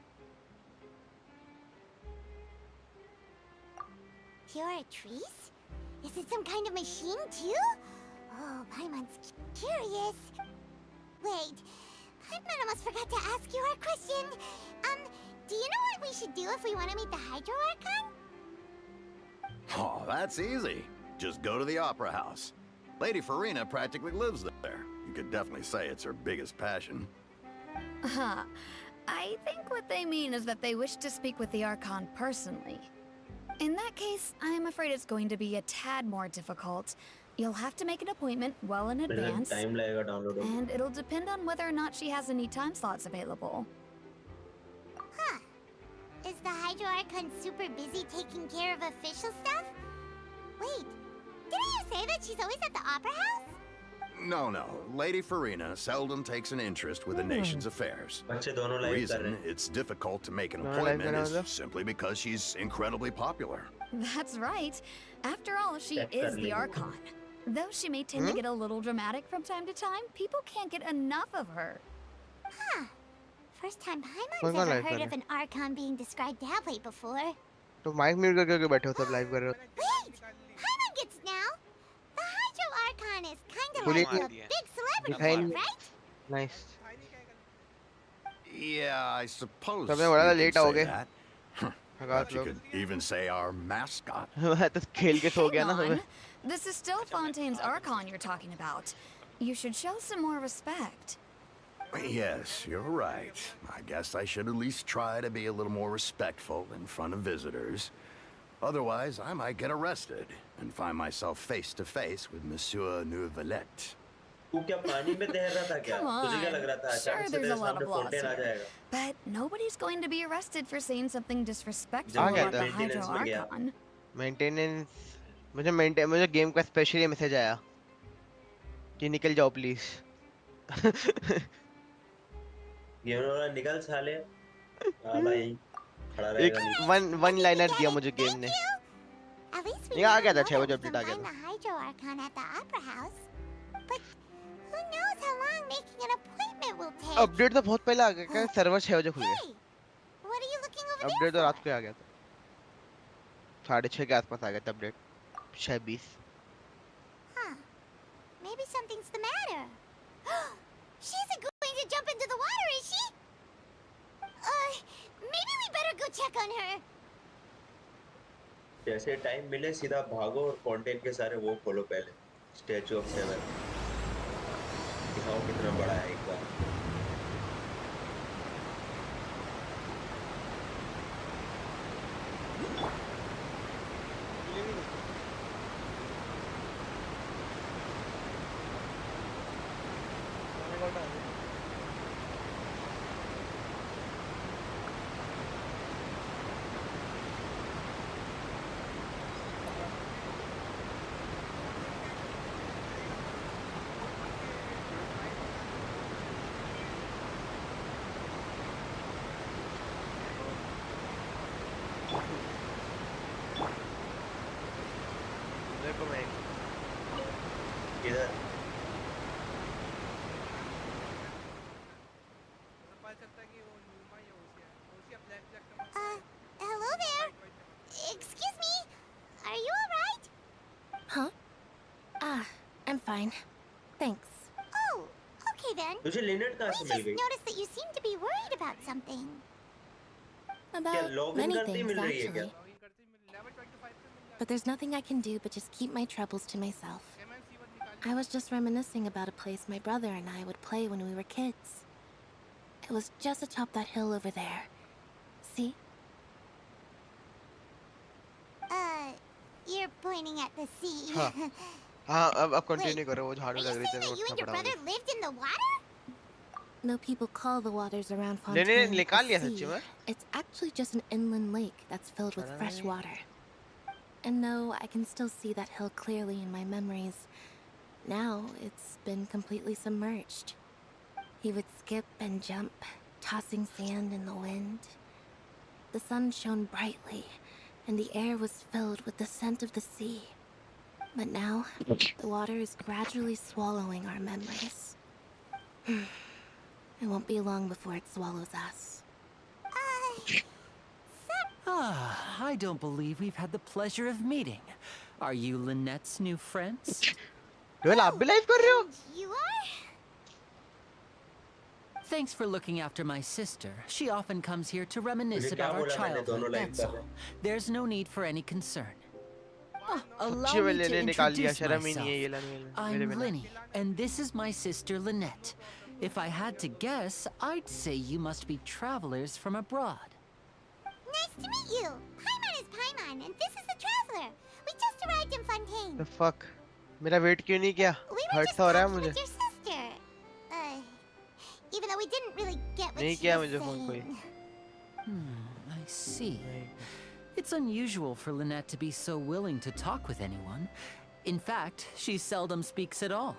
Oratrice? Is it some kind of machine too? Oh, Paimon's curious. Wait, Paimon almost forgot to ask you our question. Do you know what we should do if we want to meet the Hydro Archon? Oh, that's easy. Just go to the Opera House. Lady Farina practically lives there. You could definitely say it's her biggest passion. I think what they mean is that they wish to speak with the Archon personally. In that case, I'm afraid it's going to be a tad more difficult. You'll have to make an appointment well in advance, time लगेगा download होने and it'll depend on whether or not she has any time slots available. Huh. Is the Hydro Archon super busy taking care of official stuff? Wait, didn't you say that she's always at the Opera House? No. Lady Farina seldom takes an interest with the nation's affairs. बच्चे दोनों live कर रहे Reason हैं it's difficult to make an दोनों live appointment कर is रहे हो? simply because she's incredibly popular. That's right. After all, she Check is कर the लेंगे। Archon. Though she may tend to get a little dramatic from time to time, people can't get enough of her. Huh. First time Paimon's कौन-कौन ever live कर heard रहे of an Archon being described that way before. तो mic mute करके क्यों बैठे हो सब live कर रहे हो? Wait! Paimon gets now! The Hydro Archon is kinda बोलिए like a कि- big celebrity, दिखाई नहीं- right? Nice. Yeah, I suppose सबने बोला था you लेट could say आओगे। that. हगात But you लोग। could even say our mascot. मैं तो खेल के सो गया Hang ना on. सुबह। This is still Fontaine's Archon you're talking about. You should show some more respect. Yes, you're right. I guess I should at least try to be a little more respectful in front of visitors. Otherwise, I might get arrested and find myself face to face with Monsieur Neuvillette. तू क्या पानी में तैर रहा था क्या Come तुझे क्या on. लग रहा था Sure, अचानक से there's तेरे a lot सामने of laws फोंटेन आ here. जाएगा But nobody's going to be arrested for saying something disrespectful Ah, about yeah, the Hydro maintenance में गया। Archon. मेंटेनेंस मुझे गेम का स्पेशली मैसेज आया कि निकल जाओ प्लीज। गेम वाला निकल साले भाई खड़ा एक रहेगा नहीं वन लाइनर दिया मुझे गेम ने। At least we ये आ now गया था know 6 बजे that we अपडेट आ can गया find था। the Hydro Archon at the Opera House. But who knows how long making an appointment will take? Update तो बहुत पहले आ गया क्या सर्वर 6 बजे खुल गया। Hey, what are you looking over update there तो रात for? को आ गया था। 6:30 के आसपास आ गया था update. 6:20। Huh. Maybe something's the matter. She isn't going to to jump into the water, is she? Maybe we better go check on her. जैसे टाइम मिले सीधा भागो और फॉन्टेन के सारे वो खोलो पहले, स्टैचू ऑफ सेवन दिखाओ कितना बड़ा है एक बार। देखो मैं इधर पता चलता है कि वो न्यूमा या ओसिया ब्लैक ब्लैक का Hello there. Excuse me. Are you alright? Huh? I'm fine. Thanks. Oh, okay then. तुझे लिनेट कहाँ से We मिल just गई? noticed that you seem to be worried about something. क्या About लॉगिन many करते ही things, मिल रही है क्या? actually. Login करते ही लेवल 25 पे मिल जाता But there's nothing I can do but just keep my troubles to myself. है। MNC वन निकाल I was just reminiscing about a place my brother and I would play when we were kids. It was just atop that hill over there. See? You're pointing at the sea. हाँ हाँ अब continue करो, वो Are झाड़ू you लग रही saying थी, that you उठना and your पड़ा brother मुझे। lived in the water? Though people call the waters around नहीं Fontaine निकाल the लिया सच्ची sea, में। it's actually just an inland lake that's filled with fresh Alright. water. And though I can still see that hill clearly in my memories, now it's been completely submerged. He would skip and jump, tossing sand in the wind. The sun shone brightly, and the air was filled with the scent of the sea. But now, the water is gradually swallowing our memories. It won't be long before it swallows us. I don't believe we've had the pleasure of meeting. Are you Lynette's new friends? Dual आप भी live कर रहे हो? And you are? Thanks for looking after my sister. She often comes here to reminisce मुझे क्या about our बोला मैंने दोनों childhood, लाइव that's कर all. रहे हैं। There's no need for any concern. Allow सच्ची में me to लेने निकाल लिया, introduce शर्म ही नहीं है ये myself. लाने मेरे I'm बिना। Linny, and this is my sister Lynette. If I had to guess, I'd say you must be travelers from abroad. Nice to meet you. Paimon is Paimon, and this is the traveler. We just arrived in Fontaine. The fuck? मेरा wait क्यों नहीं किया? We were hurt just सा हो रहा है talking मुझे। with your sister. Even though we didn't really get what नहीं she किया was मुझे फोन कोई। saying. I see. It's unusual for Lynette to be so willing to talk with anyone. In fact, she seldom speaks at all.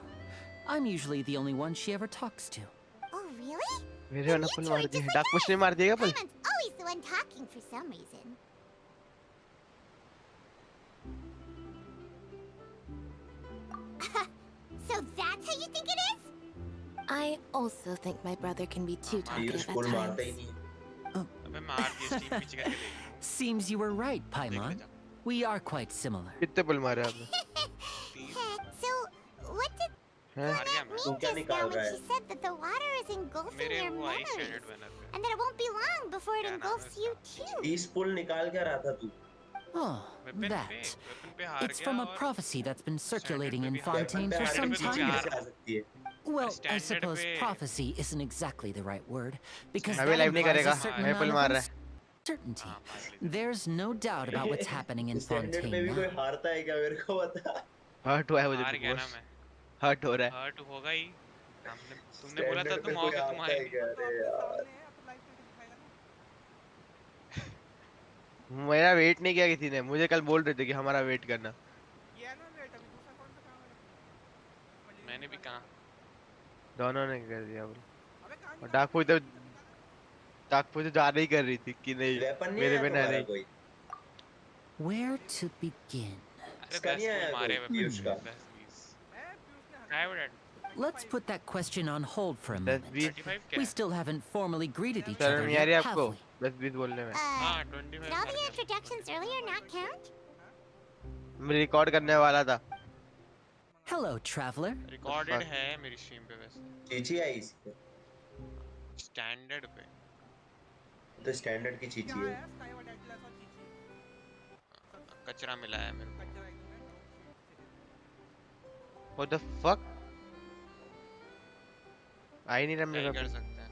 I'm usually the only one she ever talks to. Oh, really? मेरे Then वाला you pull two मार are दिया, just डाक like push ने us. मार दिया क्या पुल? Paimon's always the one talking for some reason. So that's how you think it is? I also think my brother can be too ये talkative at school मारता ही times. नहीं। अबे मार दिया स्टीम पीछे करके देख। Seems you were right, देख ले Paimon. जा। We are quite similar. कितने पुल मारे आपने? So, what did हैं? हार गया मैं। तू mean क्या just निकाल now when रहा she है? said that the water is engulfing मेरे your वो आई memories? स्टैंडर्ड बैनर पे। And that it won't be long before it क्या नाम है engulfs you उसका? too. इस पुल निकाल क्या रहा था तू? Oh, weapon that. पे हार It's गया from a और prophecy that's been circulating in पे भी हार वेपन Fontaine पे for हारने some पे तू time कैसे now. आ सकती है? Well, I Standard suppose पे- prophecy isn't exactly the right word, because अबे that लाइव नहीं implies करेगा, a certain मैं पुल amount मार of रहा है। uncertainty. हाँ, मार ली। There's no doubt about what's happening in standard Fontaine में भी कोई now. हारता है क्या मेरे को बता? हर्ट हुआ है मुझे हार गया ना बस। मैं। हर्ट हो रहा है। हर्ट होगा ही। तुमने बोला था स्टैंडर्ड तुम में कोई आओगे, तुम हारता आए है नहीं। क्या? तो अरे आपके यार। सामने है, अब लाइव करके दिखाएगा ना। मेरा वेट नहीं किया किसी ने, मुझे कल बोल रहे थे कि हमारा वेट करना। ये है ना वेट, अभी दूसरा कौन सा काम है अपना? मैंने भी कहा। दोनों ने कर दिया बोल। अबे कहां और निकाला? डाकू तो जा नहीं कर रही थी कि नहीं वेपन नहीं मेरे आया बिना तुम्हारा नहीं। कोई? Where to begin? अरे इसका 10 नहीं आया फुल मारे कोई, वेपन पीयूष का? 10 20। है पीयूष ने क्या है वो dad? Let's put that question on hold for a 10 moment. 20 35 क्या We है? still haven't formally greeted each शर्म other नहीं आ रही yet, have आपको? we? 10 20 बोलने में। हाँ, Did 25 all हार the गया। introductions earlier not count? मैं रिकॉर्ड करने वाला था। Hello, traveler. Recorded fuck? है मेरी स्ट्रीम पे वैसे। चीची आई इसके। स्टैंडर्ड पे तो स्टैंडर्ड की चीची क्या है। है स्काईवर्ड एटलस और चीची कचरा मिला है मेरे को। कचरा एकदम है What the fuck? आ ही नहीं रहा क्या मेरे ही कर पे। सकते हैं।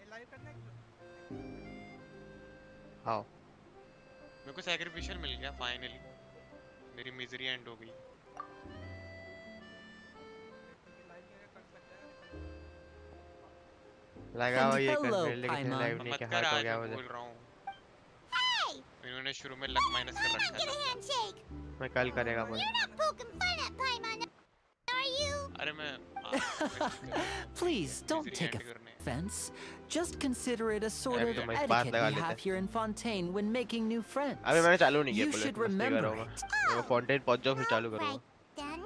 ये लाइव करना है कि How? मेरे को सैक्रिफिशियल मिल गया फाइनली। मेरी मिजरी एंड हो गई। लाइव नहीं कर सकते हैं लगा And हुआ ये कर hello, मेरे लिए कितने Paimon. लाइव अब नहीं मत किया कर, हर्ट हो आज गया मैं मुझे। बोल रहा हूँ। Hey! इन्होंने शुरू में लक माइनस कर रखा Get a था। handshake! मैं कल करेगा कोई। You're not poking fun at Paimon, are you? अरे मैं Please don't misery take and करने। offense. Just consider it a sort अरे of तो मैं बात etiquette लगा we लेते have हैं। here in Fontaine when making new friends. अभी मैंने चालू नहीं किया You पुलिस should मस्ती कर remember रहा हूँ it. मैं फॉन्टेन पहुंच जाऊँ फिर चालू करूँगा। Alright then.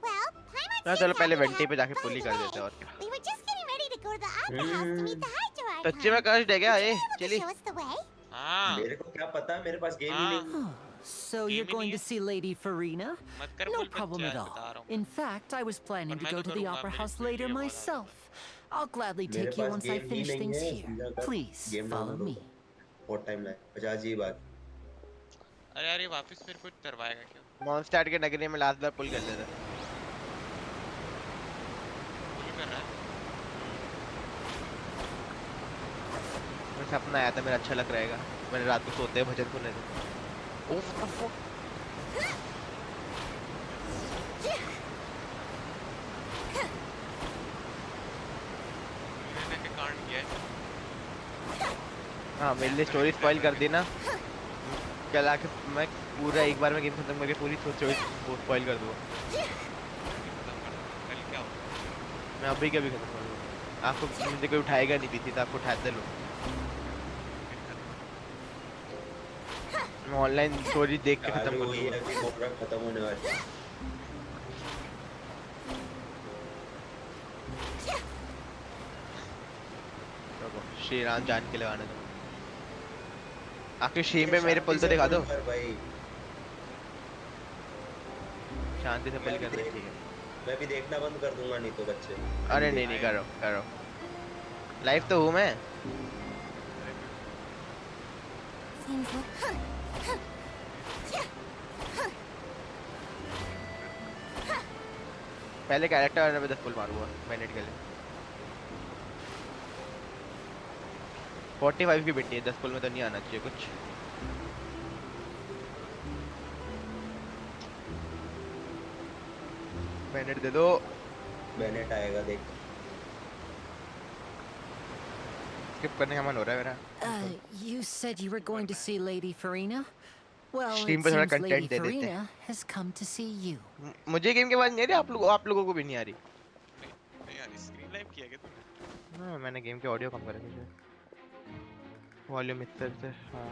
Well, Paimon ना seems चलो पहले happy to वेंटी have पे जाके by पुली the कर way, देते हैं और क्या। we were just getting ready to go to the opera house to meet the Hydro सच्ची में कष्ट है क्या Would ये you be able to चली show us the way? हाँ मेरे को क्या पता, मेरे पास गेम ही हाँ नहीं। So you're Game he going नहीं to see Lady Farina? मत कर No बोल problem बच्चा, at all. बता रहा हूँ In fact, I was planning पर to मैं go तो to the करूँगा, opera मेरी house स्पीड later है बहुत myself. I'll gladly मेरे take you pass once I game he finish नहीं things है, here. समझा कर। Please game follow download me. होगा, बहुत टाइम लगेगा। अच्छा जी बात। अरे यार ये वापस मेरे को करवाएगा क्या? मॉन्स्टार के नगरी में लास्ट बार पुल कर लेता। पुल कर रहा है? मेरा सपना आया था मेरा अच्छा लग रहेगा। मैंने रात को सोते हुए भजन सुने थे। ओह what the fuck? मैंने क्या कांड किया है? हाँ मेरे लिए स्टोरी स्पॉइल कर दी ना। कल आके मैं पूरा एक बार में गेम खत्म करके पूरी स्टोरी स्पॉइल कर दूँगा। कल क्या हुआ? मैं अभी के अभी खत्म कर दूँगा। आपको मुझे कोई उठाएगा नहीं पीती तो आपको उठाते लो। मैं ऑनलाइन स्टोरी देख के खत्म चालू कर हुई है, दूँगा। अभी मोटरा खत्म होने वाली है। रुको, श्रीराम जान के लगाने दो। आखिर स्ट्रीम पे मेरे पुल तो दिखा दो। भाई शांति से पुल कर दे ठीक है। मैं भी देखना बंद कर दूंगा नहीं तो बच्चे। अरे नहीं नहीं करो करो। लाइव तो हूँ मैं। Seems like... पहले कैरेक्टर आने पे 10 पुल मारूंगा मिनट के लिए। 45 की बिट्टी है 10 पुल में तो नहीं आना चाहिए कुछ। मिनट दे दो। बेनेट आएगा देख। स्किप करने का मन हो रहा है मेरा। You said you were going to see Lady Farina? Well, Stream it पे थोड़ा seems content Lady दे देते हैं। Farina has come to see you. मुझे गेम के बाद नहीं आ रही आप लोगों को भी नहीं आ रही। नहीं यार स्क्रीन लाइव किया क्या तूने? ना मैंने गेम के ऑडियो कम करा था। वॉल्यूम इतना से हाँ।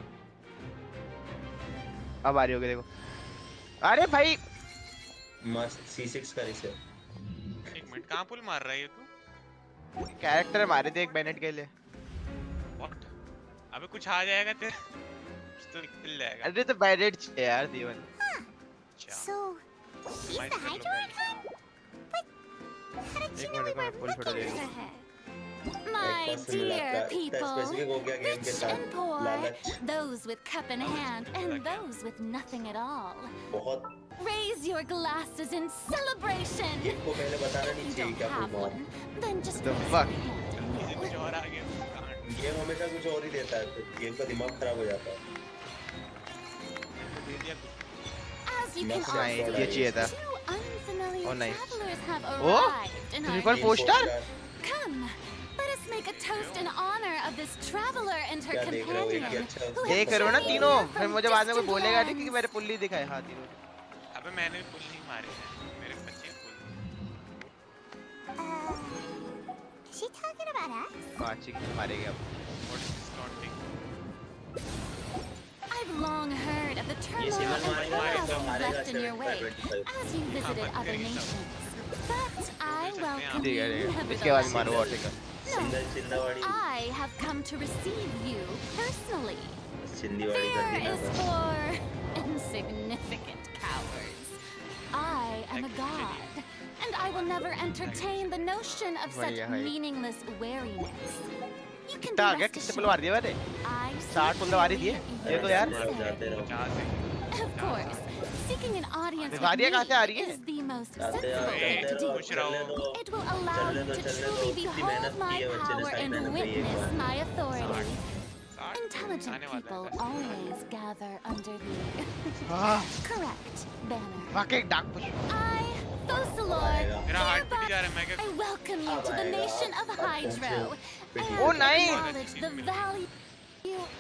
अब आ रही होगी देखो। अरे भाई मस्त C6 कर इसे। एक मिनट कहाँ पुल मार रहा है ये तू? कैरेक्टर मारे थे एक मिनट के लिए। What? अबे कुछ आ जाएगा तेरे कुछ तो निकल जाएगा। अरे तो बैनेट है यार दीवन। अच्छा So, he's Might the be a Hydro little Icon? But how did you एक know we मिनट का were फुल फोटो ले looking लूं। for her? My dear people, specific हो गया गेम के rich साथ and poor, लालच those with cup in hand and those with nothing at all. बहुत। Raise your glasses in celebration. Game को पहले बताना If नहीं you चाहिए don't क्या have कोई one, then just The raise fuck? your hand इसे anyway. कुछ और आ गया कांड। गेम हमेशा कुछ और ही देता है, फिर गेम का दिमाग खराब हो जाता है। दे दिया कुछ। As you can Nothing all नहीं else. ये see, चाहिए था। two unfamiliar Oh, nice. travelers have Oh, arrived in our triple midst. poster? Come, let us make a toast in honor of this traveler and her क्या देख रहे हो? एक ही companion, अच्छा who उसको have देख रहे हो ना journeyed तीनों here फिर from मुझे बाद में कोई distant बोलेगा नहीं कि lands. मेरे पुल्ली दिखाए हाँ तीनों। अबे मैंने पुल नहीं मारे हैं मेरे बच्चे पुल। Is she talking about us? पांच ही मारेंगे अब। What is this taunting? I've long heard of the ये turmoil सिवन and मारेगा chaos तो मारेगा left in your wake 75-25। as you visited but other there is nations. But I welcome ठीक you है इसके बाद nevertheless. मारो और ठीक है। सिंगल चिंदावाड़ी I have come to receive you personally. चिंदीवाड़ी कर Fear देना is बस। for insignificant cowards. I am a god, and I will never entertain the notion of such बढ़िया भाई। meaningless wariness. You can कितना आ be गया? rest कितने assured. पुल मार दिए मैंने? I 60 पुल मार ही दिए। ये तो यार। जाते रहो। 50 है। Of course, seeking an audience with रिवारियाँ कहाँ से आ रही me है? is the most जाते sensible रहो, thing चलते to do. रहो, चलने दो। It will allow चलने you दो, to चलने दो। truly कितनी मेहनत behold my की है बच्चे ने, power सारी and मेहनत गई एक witness bar. my authority. 60 Intelligent आने वाला है people वैसे। always gather under the हाँ। correct banner. वाकई एक डाक पुश। I, Focalor, आएगा। मेरा हार्ट बीट जा रहा है, मैं I क्या welcome you अब to the आएगा, nation of अब Hydro पहुंचे। and Oh, nice. acknowledge the value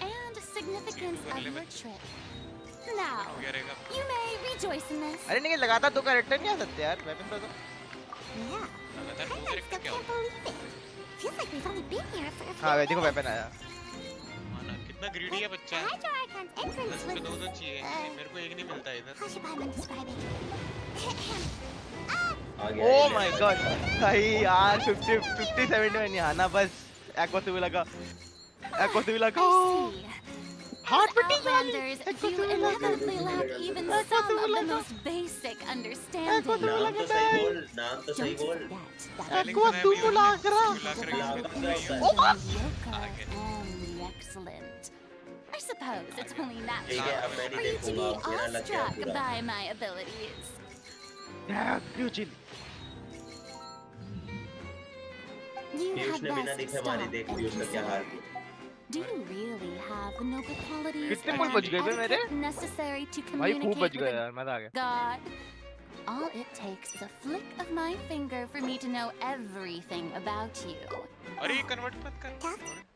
and significance of your trip. Now, हो गया रहेगा? you may rejoice in this. अरे नहीं लगातार 2 कैरेक्टर नहीं आ सकते यार वेपन पे तो। Yeah. लगातार I 2 still कैरेक्टर क्या can't होता believe it. Feels like we've only been here for a few हाँ वे देखो वेपन आया। है? माना कितना ग्रीडी है बच्चा। Hydro Archon's entrance 10 पे 2 was... चाहिए। मेरे को एक नहीं मिलता इधर। How should I describe it? आ गया Oh ये my ले। god भाई यार 50 70 में नहीं आना बस एक्वा से भी लगा I see. Heart As beating Outlanders, you inevitably lack even some of the most basic understanding. नाम तो सही बोल, नाम तो सही Don't बोल। forget that Spelling एक्वा सुना है तू भी बुला उसने, करा। बुला कर लाभ इसमें का नहीं है। mediocre आगे। and the excellent. I suppose it's only ठीक है, अब natural मैं for नहीं you to be देखूंगा, मेरा लग गया awestruck पूरा। by my abilities. क्यों चिल? You पीयूष had ने बिना best देखे हमारी stop देख and पीयूष का क्या हाल consider. किया। Do you really have the noble qualities कितने and पुल बच गए बे मेरे? etiquette necessary to भाई खूब communicate बच with गए a यार मजा आ गया। god? All it takes is a flick of my finger for me to know everything about you. अरे ये कन्वर्ट मत कर।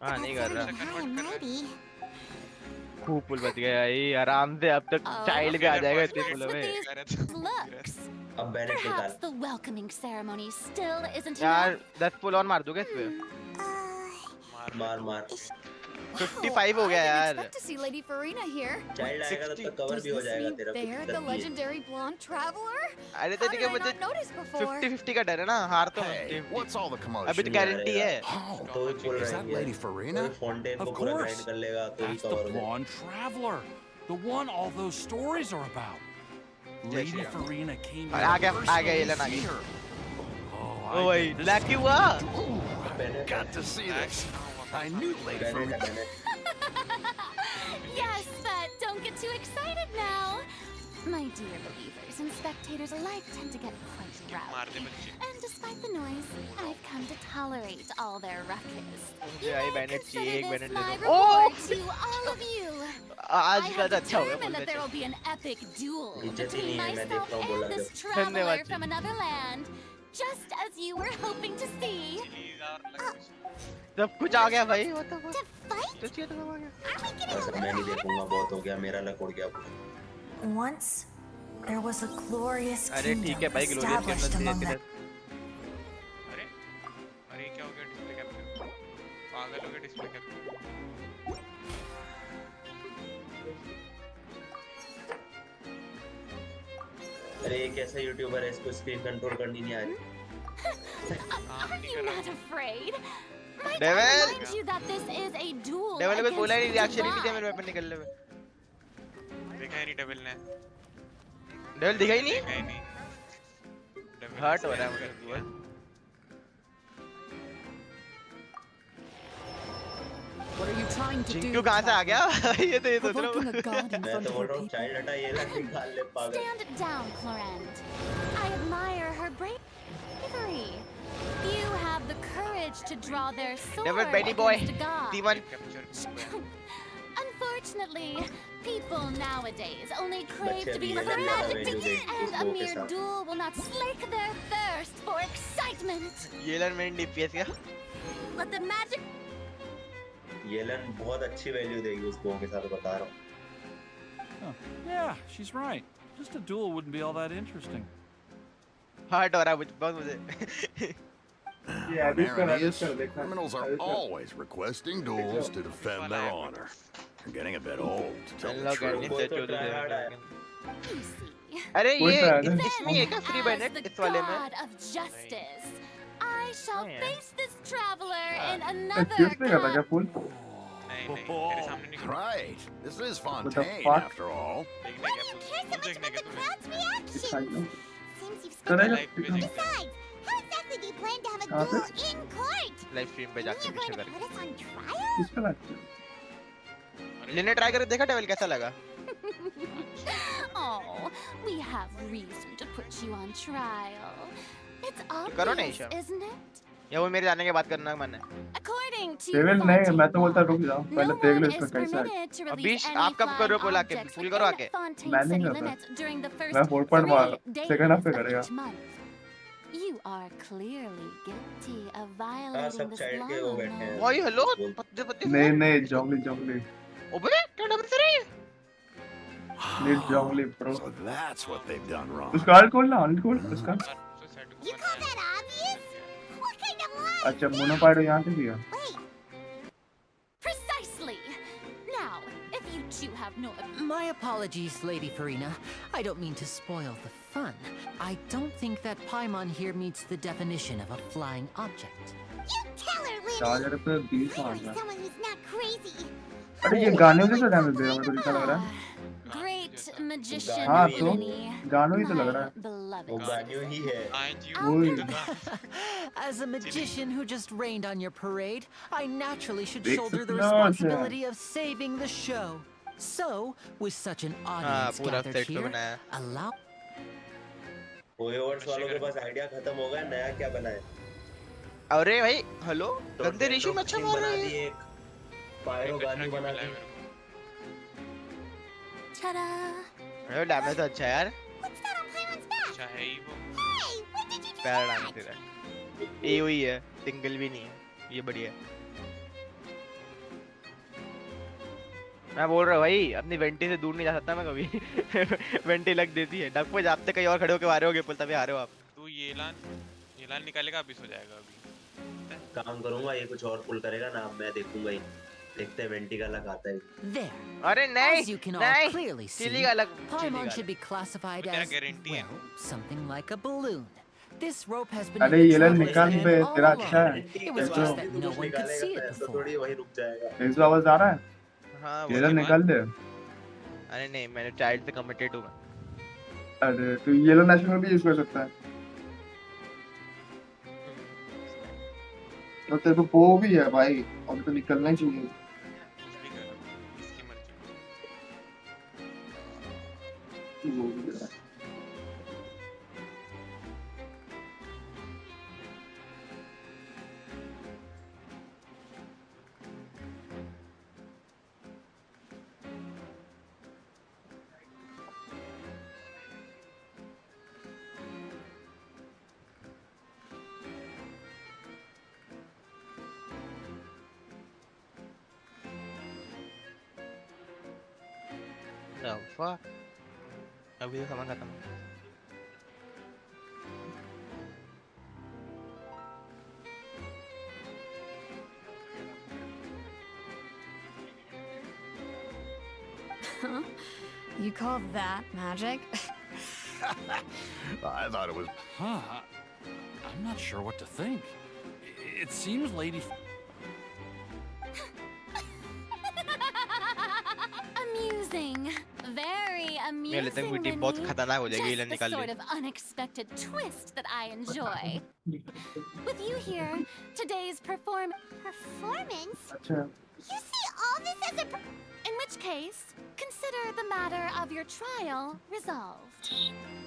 हाँ नहीं कर रहा। High and mighty. खूब पुल बच गया भाई आराम से अब तक Oh, चाइल्ड पे आ जाएगा इतने what's पुलों with में। these looks? अब बैनेट निकाल। Perhaps the welcoming ceremony still isn't यार enough. 10 पुल और मार दोगे इस पे? मार मार। 55 हो I गया didn't यार। expect to see Lady Farina here. Child आएगा तब तक कवर Does भी हो this जाएगा mean तेरा। they're कुछ the दिक्कत नहीं है। legendary blonde traveler? अरे How तो did ठीक है I मुझे not notice before? 50-50 का डर है ना हार तो Hey, what's all the अभी commotion? तो गारंटी है। Oh, तो ही पुल is that रहेंगे। Lady Farina? तो फोंटेन को Of पूरा course. ग्राइंड कर लेगा तो ही That's the कवर हो जाएगा। blonde traveler. The one all those stories are about. Lady yeah. Farina came uh here गया personally Yelan uh to see गई। her. Oh, ओ भाई I bet ब्लैक क्यों हुआ? बैनेट got to see this. I knew Lady बैनेट Farina. है बैनेट। Yes, but don't get too excited now. My dear believers and spectators alike tend to get quite मार दे rowdy. बच्चे। And despite the noise, I've come to tolerate all their ruckus. मुझे You I may बैनेट चाहिए एक consider बैनेट this ले my दो। reward to all of you. आज I का have तो अच्छा हो गया determined बोलते that there will be an epic duel इज्जत ही between नहीं है, मैं देख myself रहा हूँ बोला and this जब। traveler धन्यवाद जी। from another land, just as you were hoping to see. Chillies और लग सब कुछ आ गया भाई वो तो To fight? तो चाहिए तो सब आ गया। Are we getting a ऐसा little मैं नहीं ahead of देखूंगा, ourselves? बहुत हो गया, मेरा लक उड़ गया पूरा। Once, there was a glorious अरे ठीक है kingdom भाई ग्लोरियस के established अंदर among से them. अरे अरे क्या हो गया डिस्प्ले कैप्चर? पागल हो गया डिस्प्ले कैप्चर। अरे ये कैसा यूट्यूबर है, इसको स्क्रीन कंट्रोल करनी नहीं आ रही। Are you not afraid? Might I Devil! remind you that this is a duel devil ने कुछ बोला ही नहीं against रिएक्शन ही नहीं दिया the मेरे gods. वेपन निकलने में। देखा ही नहीं डबल ने। डेवल दिखा ही नहीं? देखा ही नहीं। डबल हर्ट ने हो रहा है select मुझे कर दिया। What are you trying to do? जिंकू कहाँ से आ गया? ये तो सोच रहा Provoking a हूँ। god in मैं front तो of बोल her रहा हूँ people. चाइल्ड हटा, ये लक निकाल ले पागल। Stand down, Clorend. I admire her bravery. Few have the courage to draw their sword devil baddie boy against a god. तीवन capture Unfortunately, people nowadays only crave बच्चे to be अभी ये free, लग रहा है and a जो के mere साथ। duel will not slake their thirst for excitement. Yellen में डीपीएस क्या? Let the magic येलन बहुत अच्छी वैल्यू देगी उस बो के साथ, बता रहा हूँ। Huh. Yeah, she's right. Just a duel wouldn't be all that interesting. Hurt हो रहा है मुझे बहुत मुझे। Irenaeus, criminals are always requesting duels to defend their honor. They're getting a bit old, to tell the लोग truth. गाड़ी से तो चोरी try hard आया। you see. अरे ये Then, इसमें है क्या फ्री as बैनेट the इस वाले में? god of justice, I shall Yeah. face this traveler in Excuse another me, क्या था क्या फुल? नहीं नहीं तेरे सामने नहीं करूँगा। Right, this is the Fontaine, fuck? after all. देखने Why क्या do you full care so much देखने about क्या the तुम्हें crowd's reaction? Excitement. times you've करेगा लाइव पे देखते हैं Besides, how exactly do you plan to have a कहाँ पे? duel in court? Live stream पे You mean जाके you're going पीछे to करके put us on trial? किस पे लगता है? लेने ट्राई करके देखा डेविल कैसा लगा? Oh, we have reason to put you on trial. It's करो ना obvious, ईशा। isn't it? या वो मेरे जाने के बाद करना मन है। According to डेविल नहीं, Fontaine मैं तो बोलता law, रुक जाओ, no पहले देख लो one इसका is कैसा है। permitted to अभी release any आप कब करो flying बोला के objects फुल करो within आके। Fontaine's मैं नहीं city कर रहा। limits during the मैं first 4 मार 3 सेकंड हाफ days पे of करेगा। each month. You are clearly guilty of हाँ violating सब this साइड के वो law. बैठे हैं भाई हेलो बोल- पत्ते पत्ते नहीं नहीं जॉगली जॉगली ओबे क्या डबल से रही है? नीड जॉगली bro. So that's what they've done wrong. उसका आर्ट खोल ना, आर्ट खोल उसका। सुसाइड को You call that obvious? What kind of lie अच्छा is मोनोपाइडो यहाँ से दिया। Wait, Precisely. Now, if you two have no. My apologies, Lady Farina. I don't mean to spoil the fun. I don't think that Paimon here meets the definition of a flying object. you tell her, Lily. 4000 पे 20 मार Finally, दिया। someone who's not crazy. अरे ये गाने में कैसा damage देगा, मेरे को जितना लग रहा है। Great magician हाँ तो Minnie. गानों ही तो लग रहा है। वो Beloved. गानियों ही है वही। As a magician who just rained on your parade, I naturally should देख shoulder the सकते हो क्या? responsibility of saving the show. So, with such an हाँ audience पूरा gathered सेट तो here, बनाया। allow ओयोवर्स वालों के पास आइडिया खत्म हो गया नया क्या बनाए अरे भाई हेलो गंदे रेशो में अच्छा मार रहा है। पायरो गानी बना दी Ta-da! अरे डैमेज तो अच्छा है यार। What's that on Paimon's back? अच्छा है ही वो Hey, when did you do पैर that? डालने तेरा। ये हुई है, सिंगल भी नहीं है। ये बढ़िया है। मैं बोल रहा हूँ भाई अपनी वेंटी से दूर नहीं जा सकता मैं कभी। वेंटी लग देती है। डक पे जाते कहीं और खड़े होके मारे होगे पुल तभी आ रहे हो आप। तू ये लान निकालेगा अभी सो जाएगा अभी काम करूंगा ये कुछ और पुल करेगा ना अब मैं देखूंगा ही देखते हैं वेंटी का लगाता है there. अरे नहीं As you can all नहीं clearly see, चिली का अलग Paimon should be classified क्या as, guarantee है? well, something like a balloon. This rope has been अरे in the ये ले traveler's निकाल hand पे all तेरा along. अच्छा है। It was देखो just that no one could see it ऐसा before. थोड़ी वही रुक जाएगा 100 आवाज आ रहा है। हाँ ये ले निकाल दे। अरे नहीं मैंने चाइल्ड से कमिटेड हूँ मैं। अरे तू येलो नेशनल भी यूज कर सकता है। तो तेरे को वो भी है भाई, अब तो निकलना ही चाहिए। कुछ भी कर इसकी मर्जी वो भी है। The fuck? अभी तो सामान खत्म है। Huh? You call that magic? I thought it was. Huh. I'm not sure what to think. It seems Lady... Amusing. Very मुझे लगता है amusing, मीटिंग बहुत Minnie. खतरनाक हो जाएगी Just इलन the निकाल sort ली। of unexpected twist that I enjoy. With you here, today's Performance? अच्छा You see all this as a In which case, consider the matter of your trial resolved.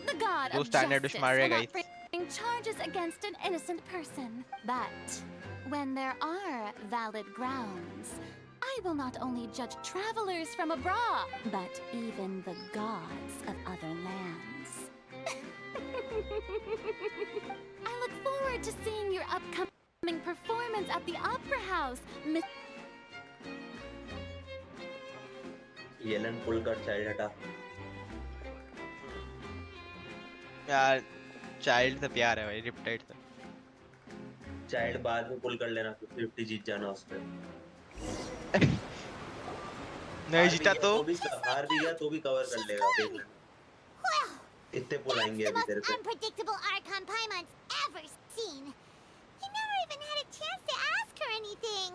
The god दो of standard justice मारे will guys। not bring charges against an innocent person. But when there are valid grounds, I will not only judge travelers from abroad, but even the gods of other lands. I look forward to seeing your upcoming performance at the Opera House, Miss. Yelan pull कर child हटा यार child से प्यार है भाई riptide से। Child बाद में पुल कर लेना 50 जीत जाना उस पे नहीं जीता तो हार भी गया तो भी कवर कर लेगा देख लेना Well, इतने पुल that's आएंगे the अभी most तेरे पे unpredictable Archon Paimon's ever seen. You never even had a chance to ask her anything.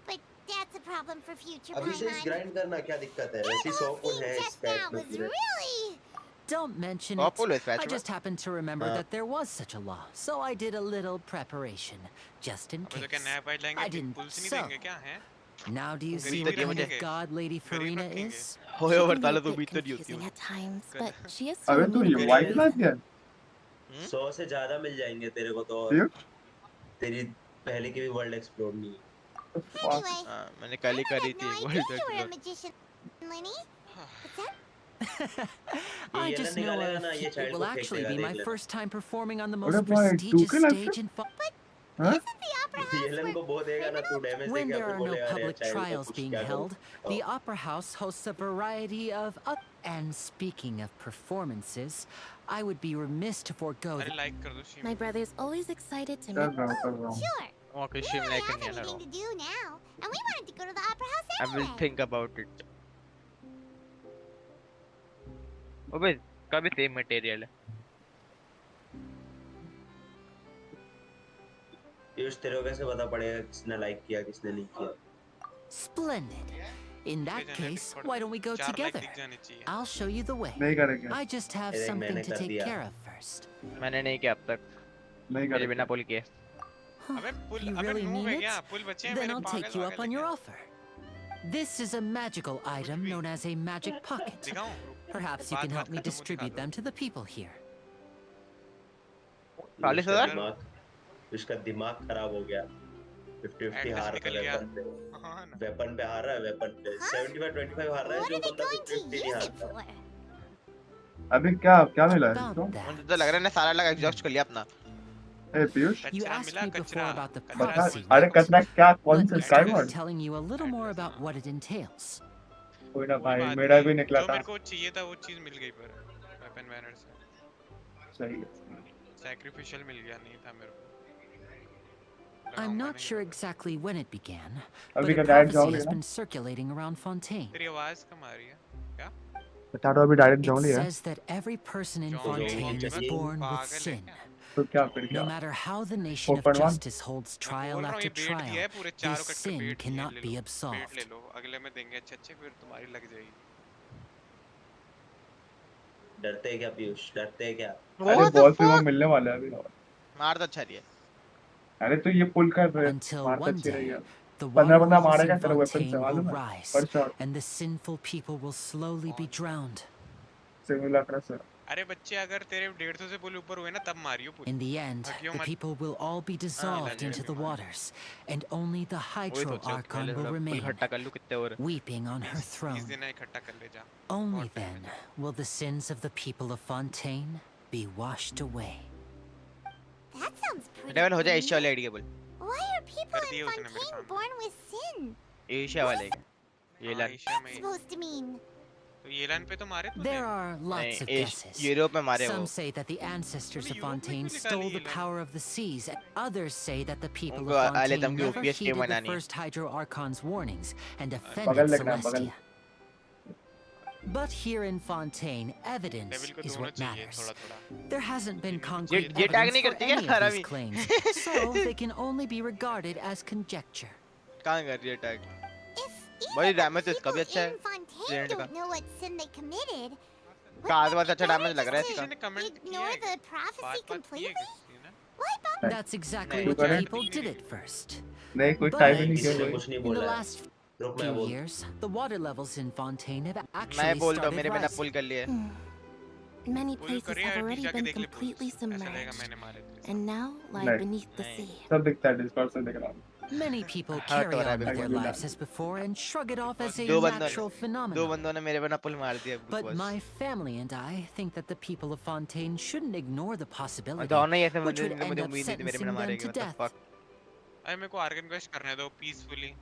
But that's a problem for future अभी से Paimon. ग्राइंड करना क्या दिक्कत है वैसे 100 पुल है इस Just पैक now में was पूरे really... Don't mention Oh, it. pull with I fetch, just happened to remember that there was such a law, so I did a little preparation, just in अबे तो क्या case. नया पाइट लाएंगे? I didn't. पुल से नहीं So, देंगे क्या है? now do you see गरीब what ही kind of रखेंगे। god Lady गरीब Farina रखेंगे। is? होए She ओवर can be ताला a तो bit बीत तो नहीं होती confusing है। at times, but she is अबे so तू ये amenable. वाइट ला दिया 100 से ज्यादा मिल जाएंगे तेरे को तो, और पीयूष तेरी पहले की भी वर्ल्ड एक्सप्लोर नहीं है। Anyway, हाँ, मैंने I कल ही had करी no थी idea world you were a explore. magician, Lenny. What's that? I ये just येलन know निकालेगा ना, ये it चाइल्ड will को फेंक actually देगा, be देख my लेना। first time performing on the अरे most भाई prestigious 2K लगता stage in हाँ Isn't the opera house Yellen where को बो देगा ना तू डैमेज When देके, there फिर are no बोलेगा अरे public चाइल्ड को trials कुछ being क्या करूं? held, the Opera House hosts a variety of and speaking of performances, I would be remiss to forego अरे the लाइक कर दो शीम। My brother's always excited to कर meet. रहा हूँ Sure. Okay We शिम don't like really have नहीं है ना anything to do now, and we wanted to go to the opera house I will anyway. Think about it. अबे कभी same material है। पीयूष तेरे को कैसे पता पड़ेगा किसने लाइक किया किसने नहीं किया? Splendid. In that भेजना case, Discord why पे। don't we go 4 like together? दिख जाने चाहिए। I'll show you the way. नहीं करेंगे I just have देख, something मैंने to कर take दिया। care of first. मैंने नहीं किया अब तक, नहीं मेरे बिना करेंगे पुल किए। अबे पुल You अबे really नूब mean है it? क्या? पुल बचे हैं Then मेरे I'll पागल take you up वागल on है your क्या? offer. This is a magical item known as a magic pocket. दिखाऊं? Perhaps you बात can help me खत्म हो, distribute दिखा them to the people here. 40,000? उसका दिमाग खराब हो गया। 50-50 Atlas हार निकल रहा गया। है वेपन पे। हाँ ना। वेपन पे हार रहा है, वेपन पे 75-25 हार रहा है, What जो are they बंदा going to 50-50 नहीं use it हारता। for? अभी क्या क्या मिला है About इसको that. मुझे तो लग रहा है ना सारा लगा एग्जॉस्ट कर लिया अपना। ए पीयूष You कचरा asked मिला me before कचरा। about the कचरा बता prophecy, समझ अरे right? कचरा क्या कौन But सा it sky takes word telling you a little more about what it entails. कोई ना कोई भाई बात मेरा नहीं, भी निकला जो था मेरे को चाहिए था वो चीज मिल गई पर वेपन बैनर से। सही है सैक्रिफिशियल मिल गया, नहीं था मेरे को। I'm लगाऊंगा not नहीं sure मैं। exactly when it began, but अभी a का डायरेक्ट prophecy जाओगे has ना been circulating around Fontaine. तेरी आवाज कम आ रही है क्या? बता दो अभी डायरेक्ट It जाओ लिया says that every person in John Fontaine Lennon is चाहिए। born with पागल है sin. क्या? तो क्या फिर No क्या matter how the nation of 4.1 justice holds मैं trial बोल रहा हूँ after ये बेट दिया है, trial, पूरे this चारों कट के sin बेट दिए, cannot ले be लो। बेट ले absolved. लो, अगले में देंगे अच्छे फिर तुम्हारी लग जाएगी। डरते हैं क्या पीयूष, डरते हैं क्या? अरे What the बहुत से वो fuck? मिलने वाला है अभी मार तो अच्छा रही है। अरे तो ये पुल कर रहे Until मारता one अच्छी रही day, है the 15 water बंदा levels मारेगा in तेरा वेपन से Fontaine will मालूम है rise, पर shot and the sinful people will slowly be drowned. Simulator से अरे बच्चे अगर तेरे 150 से पुल ऊपर हुए ना तब Mario pull. In the end, हकियो the मत। people will all be dissolved हाँ, into the waters, and only the वही Hydro सोच रहा हूँ Archon पहले will थोड़ा पुल remain, इकट्ठा कर लूँ कितने और। weeping on her 20 throne. दिन इकट्ठा कर ले जा। Only बहुत time then है। will the sins of the people of Fontaine be washed away. That sounds pretty level हो जाए good. एशिया वाले आईडी के बोल। Why are people कर दिए in उसने मेरे Fontaine सामने। born with sin? एशिया वाले के। ये हाँ, लाइन। एशिया में ही। Supposed to mean? तो ये लाइन पे तो मारे तूने। There are lots of नहीं, guesses. यूरोप में मारे वो। Some say that the ancestors of Europe में Fontaine क्यों stole निकाली the ये line? power of the seas. Others say that the people उनको of आले Fontaine दम की never OPS की heeded the बनानी है। first Hydro Archon's warnings and बगल offended लगना बगल Celestia. But here in Fontaine, evidence devil को is दोनों what चाहिए matters. थोड़ा थोड़ा। There hasn't been concrete ये tag evidence नहीं for करती क्या any of हरामी? these claims, so they can only be regarded as conjecture. कहाँ कर रही है टैग? If भाई even the डैमेज इसका भी people अच्छा है। in Fontaine Student का। don't know what sin they committed, कहाँ wouldn't से it be अच्छा better डैमेज लग रहा है just इसका? किसी ने कमेंट to किया ignore है the क्या? prophecy बात किए completely? किसी ने? Why bother? That's exactly नहीं, what वो the करें? people did at first. नहीं कोई But टाइम ही नहीं किसी किया ने कोई कुछ नहीं in the बोला है। last रुक मैं few बोल। years, the water levels in Fontaine have मैं actually बोलता हूँ started मेरे बिना rising. पुल कर लिए। Many पुल places करिए have यार, already जाके been देख ले पुल। completely ऐसा लगेगा submerged, मैंने मारे थे। and now lie Nice. beneath the Nice. sea. सब दिखता है डिस्कॉर्ड से देख रहा हूँ Many people Hurt carry हो रहा है on with their बिल्कुल। lives as before and shrug it off as a दो बंदों natural दो phenomenon. बंदों ने मेरे बिना पुल मार दिया But बस। my family and I think that the people of Fontaine shouldn't ignore the possibility, दोनों ही ऐसे which बंदे would जिनसे मुझे end up उम्मीद नहीं थी मेरे बिना sentencing them मारेंगे। to What the death. fuck? अरे मेरे को आर्गन क्वेस्ट करने दो पीसफुली।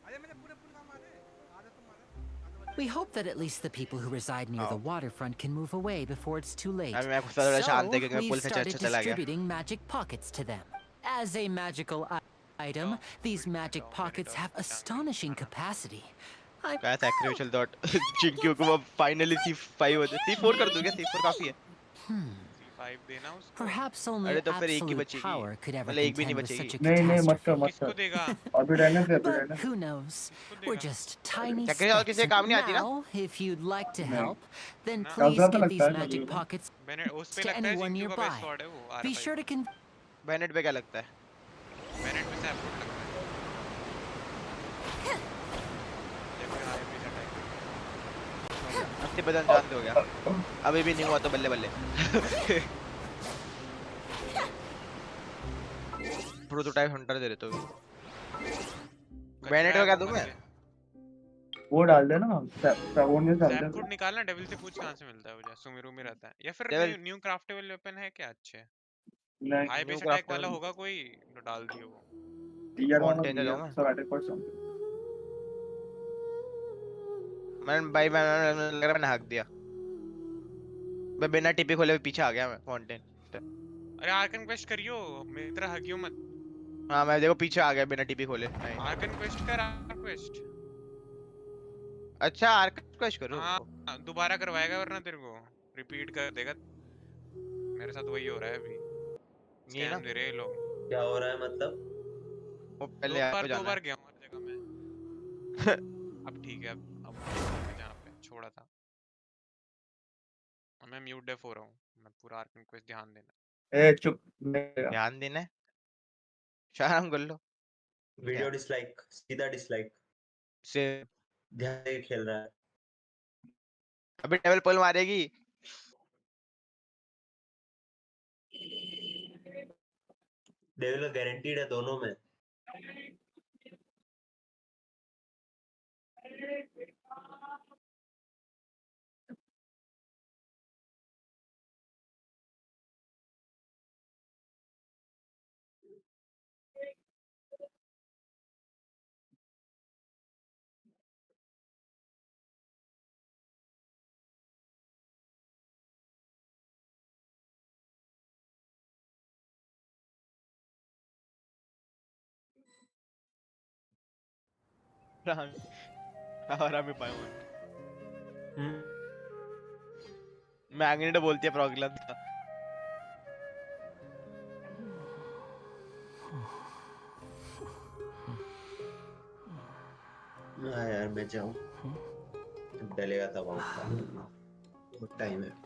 अरे मैंने पूरे पुल का मारे, आधा तो मारा, आधा बचा। We hope that at least the people who reside near the waterfront can move away before it's too late. अभी मैं खुद थोड़ा शांत So, है क्योंकि मैं पुल we've से started चर्चा चला गया। distributing magic pockets to them. As a magical item, these magic pockets have astonishing capacity. क्या sacrificial dot चिंकियों को अब finally C5 हो जाए। C4 कर दूँ क्या? C4 काफी है। 5 देना उसको। Perhaps only अरे तो फिर एक ही absolute बचेगी, power could ever मतलब एक भी नहीं contend with such बचेगी। a नहीं नहीं मत कर catastrophe. मत किसको कर देगा? अभी रहने दे अभी But रहने who knows? किसको We're देगा? just tiny चक्री और specks. किसी काम नहीं आती ना? Now, if you'd like to नहीं help, then ना। please ज्यादा give लगता these है magic कभी pockets बेनेट उस पे to लगता है anyone जिंक्यू का बेस्ट nearby. स्वॉर्ड है वो Be R5। sure to Bennett पे क्या लगता है? बेनेट पे सैपरूट लगता है। जब भी हाई पे अटैक। हो गया 80% जान हो गया। अभी भी नहीं हुआ तो बल्ले बल्ले। प्रोटोटाइप हंटर दे रहे तो बेनेट का क्या दूं मैं? वो डाल दे ना साबुन में डाल दे सैपरूट निकालना, डेविल से पूछ कहां से मिलता है वो, सुमिरू में रहता है या फिर डेविल न्यू क्राफ्टेबल वेपन है क्या अच्छे? नहीं हाई न्यू बेस अटैक वाला क्राफ्टेबल होगा कोई तो डाल दियो वो। टीयर वाला फाउंटेन भी है जाऊं मैं? सब अटैक पर समथिंग भाई मैं लग रहा है मैंने हक दिया। मैं बिना टीपी खोले पीछे आ गया मैं फाउंटेन। अरे आर्कन क्वेस्ट करियो, मेरी तरह हगियो मत। हाँ मैं देखो पीछे आ गया बिना टीपी खोले। आर्कन क्वेस्ट कर, आर्कन क्वेस्ट। अच्छा आर्क क्वेस्ट करो। हाँ दोबारा करवाएगा वरना तेरे को रिपीट कर देगा। मेरे साथ वही हो रहा है अभी, ये ना स्कैम दे रहे हैं ये लोग। क्या हो रहा है मतलब? वो पहले आर्क पे दो जाना बार है। गया हूँ हर जगह मैं। अब ठीक है, अब मैं जहाँ पे छोड़ा था। अब मैं म्यूट डेफ हो रहा हूँ, मैं पूरा आर्कन क्वेस्ट ध्यान देना। ए चुप ध्यान देना है, शर्म कर लो। वीडियो डिसलाइक, सीधा डिसलाइक। से ध्यान से खेल रहा है। अभी डेविल पल मारेगी। डेविल का गारंटीड है दोनों में। आराम में पाए मैग्नेट बोलती है प्रॉब्लम था। हाँ यार मैं जाऊँ, डलेगा तब आऊँगा, बहुत टाइम है।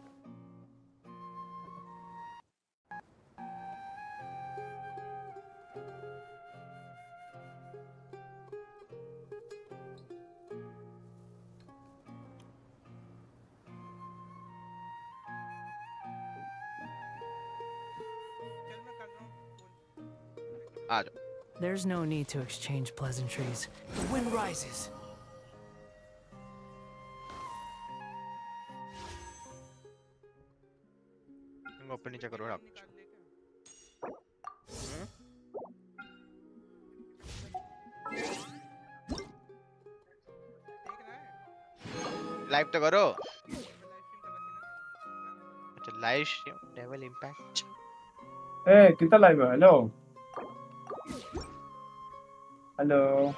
आ जाओ। There's no need to exchange pleasantries. The wind rises. ऊपर नीचे करो आप। लाइव तो करो। अच्छा लाइव स्ट्रीम डेविल इंपैक्ट। ए कितना लाइव है? हेलो हेलो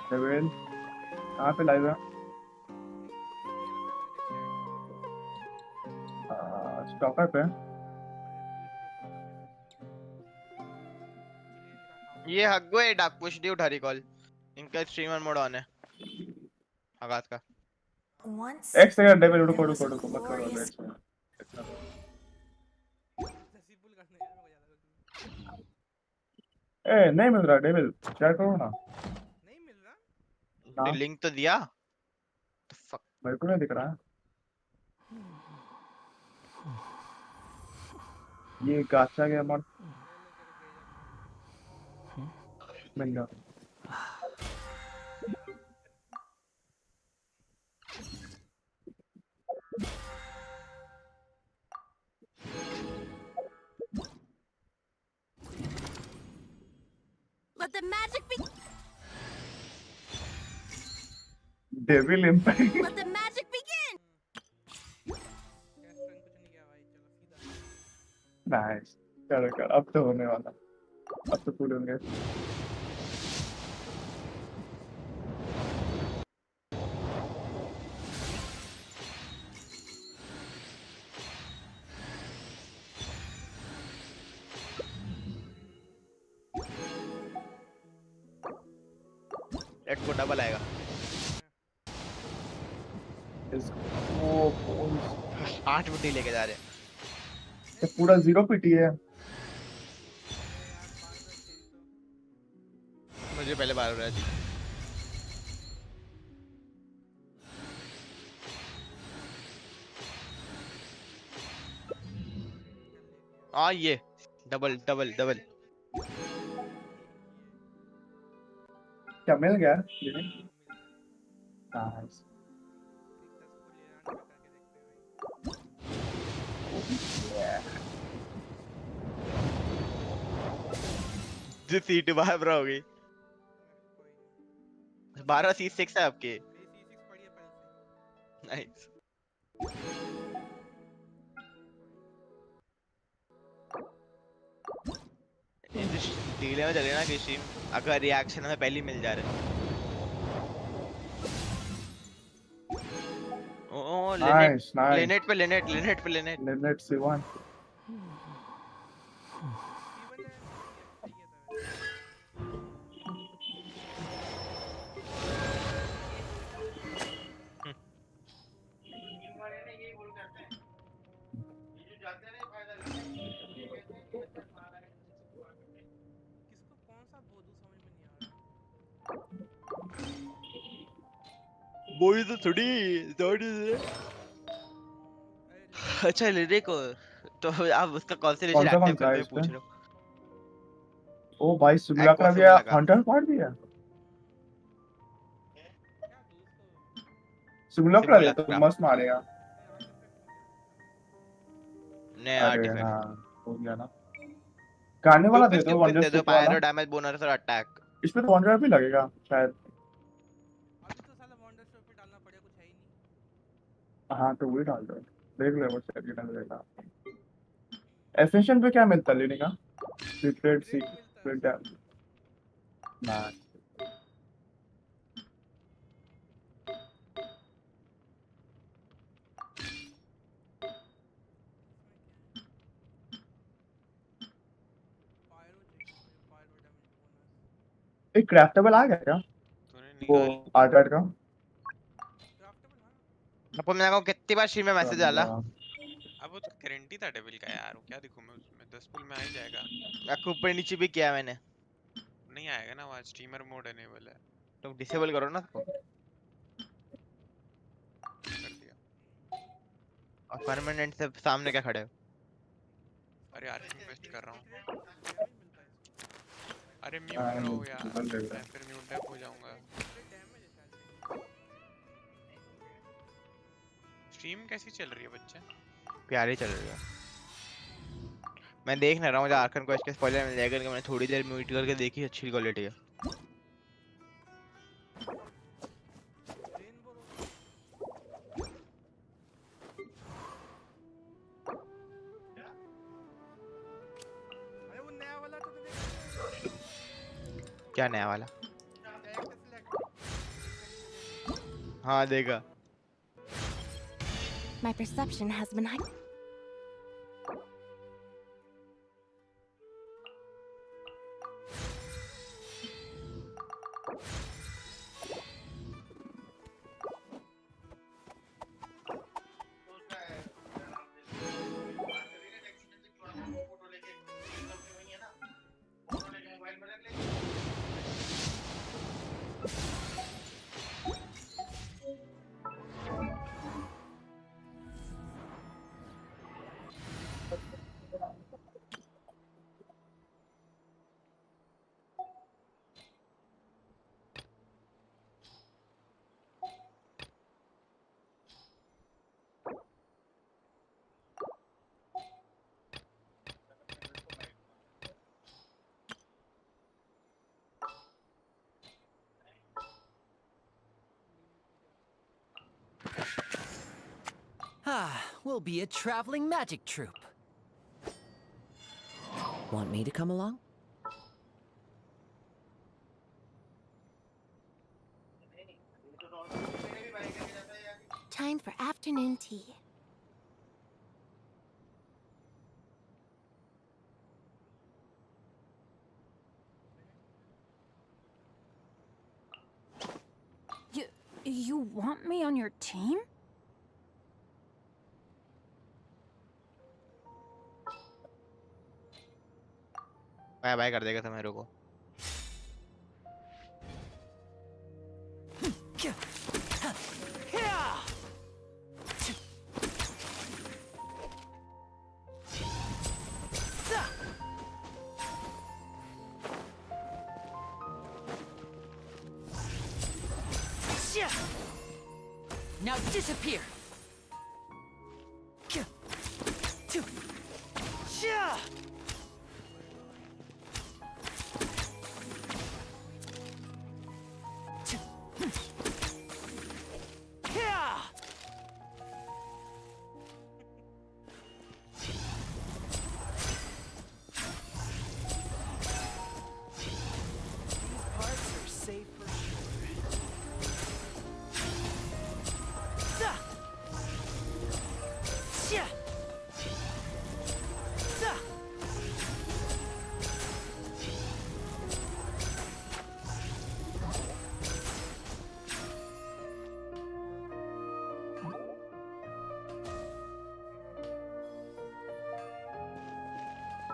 डेविल कहाँ पे लाइव है? स्टॉकर पे। ये हग्गो है डाक पुश दी उठा रही कॉल। इनका स्ट्रीमर मोड ऑन है आगाज का। एक सेकंड डेविल रुको रुको रुको मत करो एक सेकंड। ए नहीं मिल रहा डेविल, शेयर करो ना। नहीं मिल रहा। तो लिंक तो दिया। तो फक मेरे को नहीं दिख रहा है। ये गाचा के अमर मिल गया। Let the magic be. Devil impact. Let the magic begin. Nice चलो कर अब तो होने वाला, अब तो पूरे होंगे। पेट को डबल आएगा। इसको 8 मिनट लेके जा रहे हैं। ये पूरा 0 पीटी है। मुझे पहले बार हो रहा है। हाँ ये डबल डबल डबल क्या मिल गया ये? नाइस। जो सीट बाहर हो गई। 12 C6 है आपके। नाइस। डीले में चले ना किसी, अगर रिएक्शन हमें पहले मिल जा रहे। ओ नाइस नाइस। लिनेट पे लिनेट C1। बोई तो थोड़ी थोड़ी। अच्छा लिने को तो आप उसका कौन से लेजर एक्टिव कौन सा करते है हुए इस पे? पूछ रहे हो? ओ भाई सिमुलाक्रा भी है, एक्वा लगा। हंटर पार्ट भी है। सिमुलाक्रा दे तो मस्त मारेगा। नहीं अरे आर्टिफैक्ट हाँ हो गया ना। गाने वाला दे दो, वंडर दे दो, स्ट्रोक वाला। पायरो डैमेज बोनस और अटैक। इसमें तो वंडर भी लगेगा शायद। हाँ तो वही डाल दो, देख ले वो शायद ये लगेगा। एसेंशन पे क्या मिलता है लेने का? सीक्रेट सीक्रेट ना। एक क्राफ्टेबल आ गया क्या वो आर्ट का? आपको मैंने कितनी बार स्ट्रीम में मैसेज डाला। अब वो तो गारंटी था डेविल का यार, वो क्या दिखूं मैं उसमें, 10 पुल में आ ही जाएगा। आपको ऊपर नीचे भी किया मैंने। नहीं आएगा ना, वो स्ट्रीमर मोड एनेबल है। तो डिसेबल करो ना उसको। कर दिया। और परमानेंट से सामने क्या खड़े हो? अरे यार इन्वेस्ट कर रहा हूँ। अरे म्यूट रहो यार, मैं फिर म्यूट डेफ हो जाऊंगा। स्ट्रीम कैसी चल रही है बच्चे? प्यारी चल रही है। मैं देख नहीं रहा हूँ, मुझे आर्कन क्वेस्ट के स्पॉइलर मिल जाएगा, मैंने थोड़ी देर म्यूट करके देखी, अच्छी क्वालिटी है। क्या नया वाला? हाँ देखा। My perception has been high. Ah, we'll be a traveling magic troupe. Want me to come along? Time for afternoon tea. You want me on your team? Bye bye कर देगा था मेरे को. Now disappear.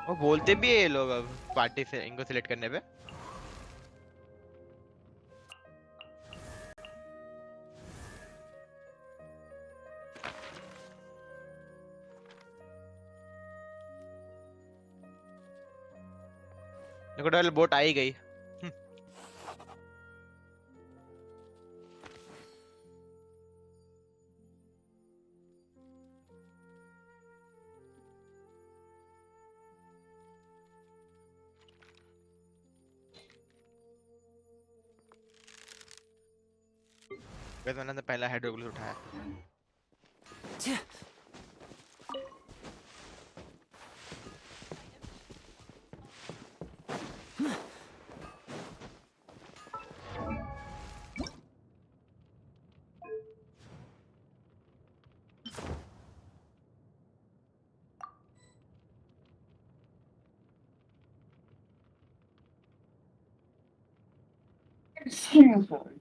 वो बोलते भी है ये लोग अब पार्टी से इनको सिलेक्ट करने पे. क्रोकोडाइल बोट आई गई. वैसे मैंने तो पहला हाइड्रोग्लिफ उठाया. Seriously.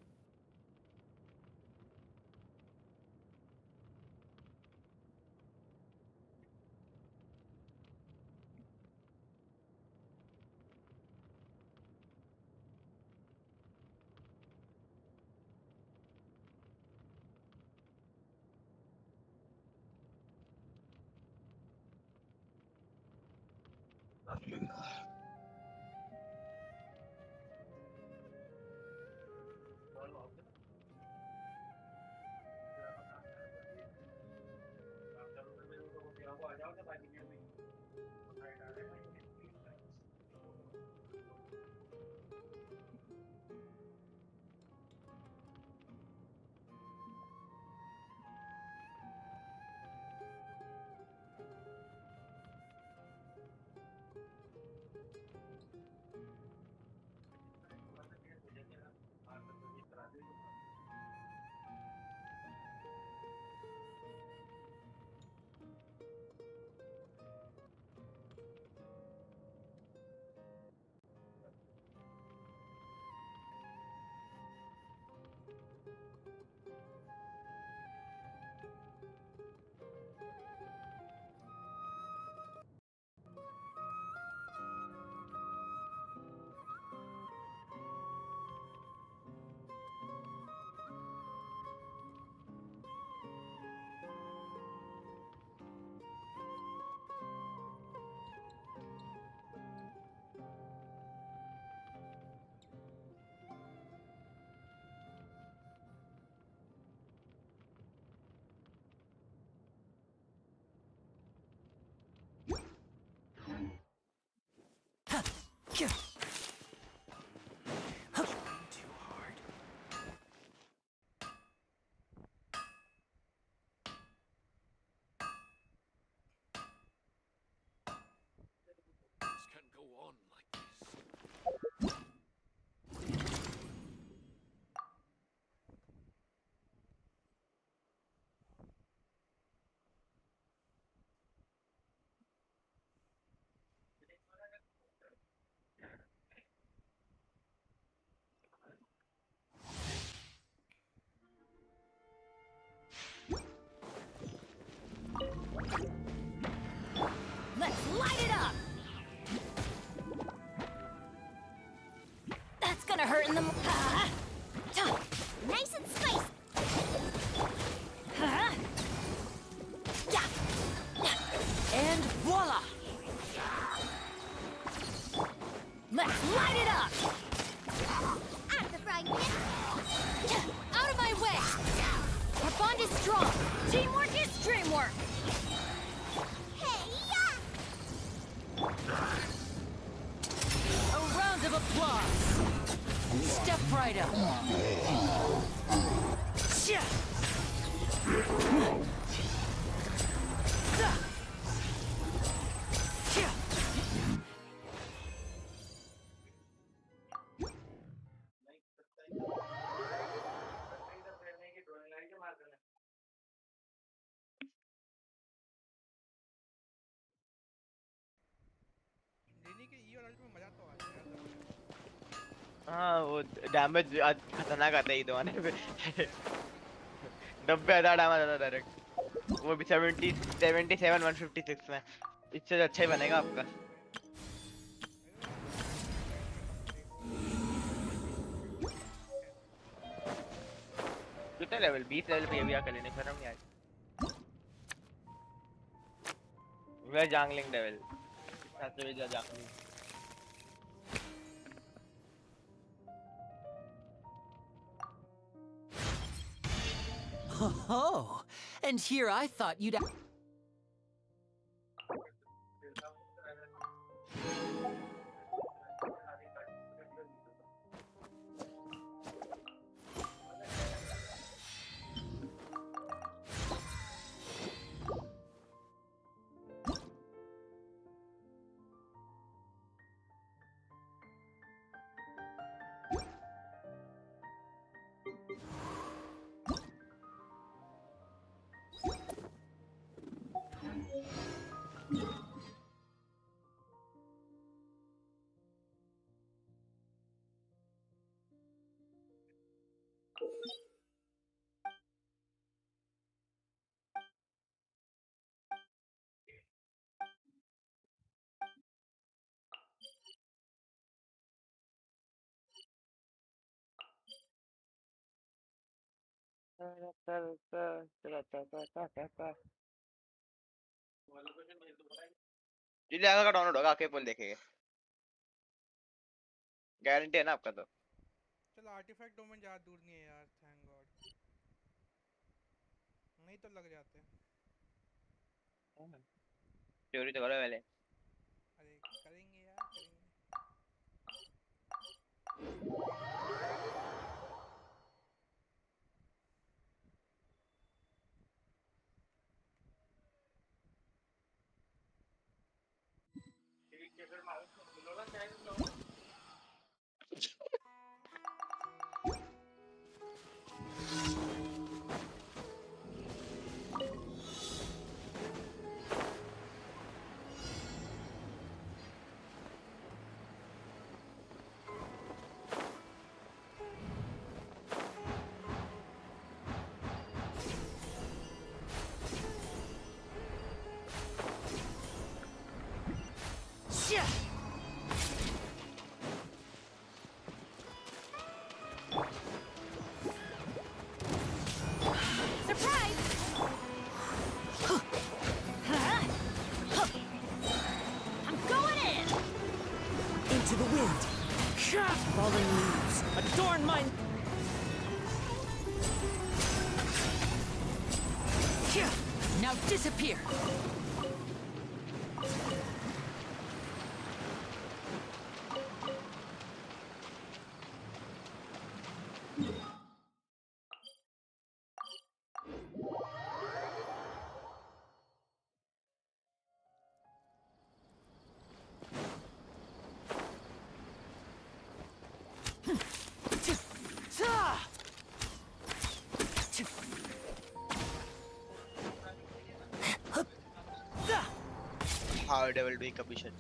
Teamwork is dreamwork! A round of applause! Step right up! Shia! डेनी के ई और अल्ट में मजा तो आता है यार दबने में। हाँ वो डैमेज खतरनाक आता है ये दबाने पे। 90,000 डैमेज आता है डायरेक्ट। वो भी 77 156 में। इससे अच्छा ही बनेगा आपका। कितने लेवल 20 लेवल पे ये भी आकर लेने शर्म नहीं आई। वे जंगलिंग लेवल साथ में jungling. Oh, and here I thought you'd. जिले आगा का डाउनलोड होगा आके पोल देखेंगे। गारंटी है ना आपका तो। चलो आर्टिफैक्ट डोमेन ज़्यादा दूर नहीं है यार, थैंक गॉड। नहीं तो लग जाते। चोरी तो करो पहले। अरे करेंगे यार, करेंगे। Into the wind. Falling leaves. Adorn my... Now disappear. Hard level weak ambition.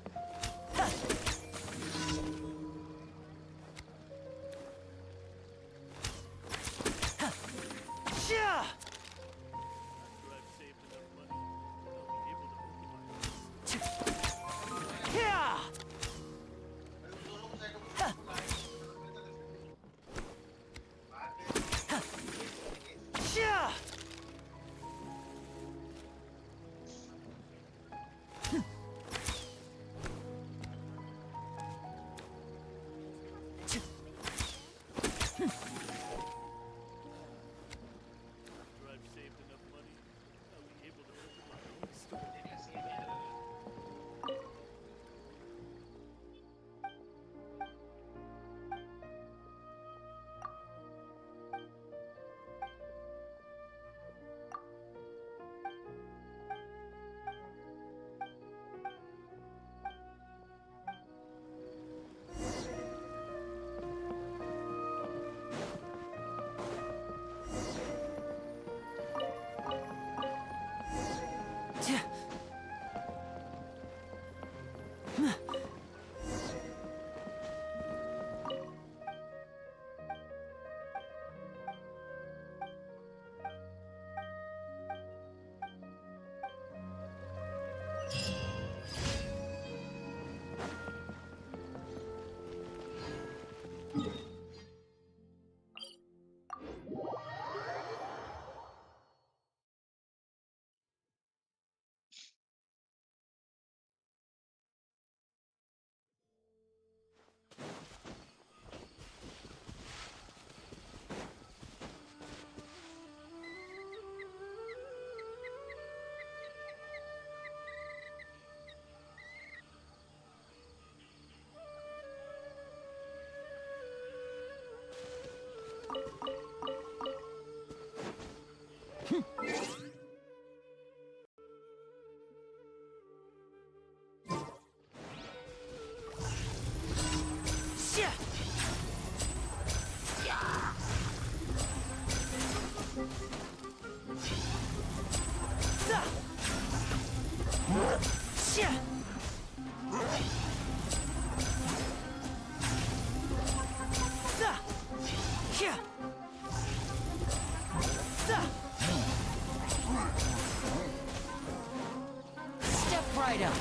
Step right up.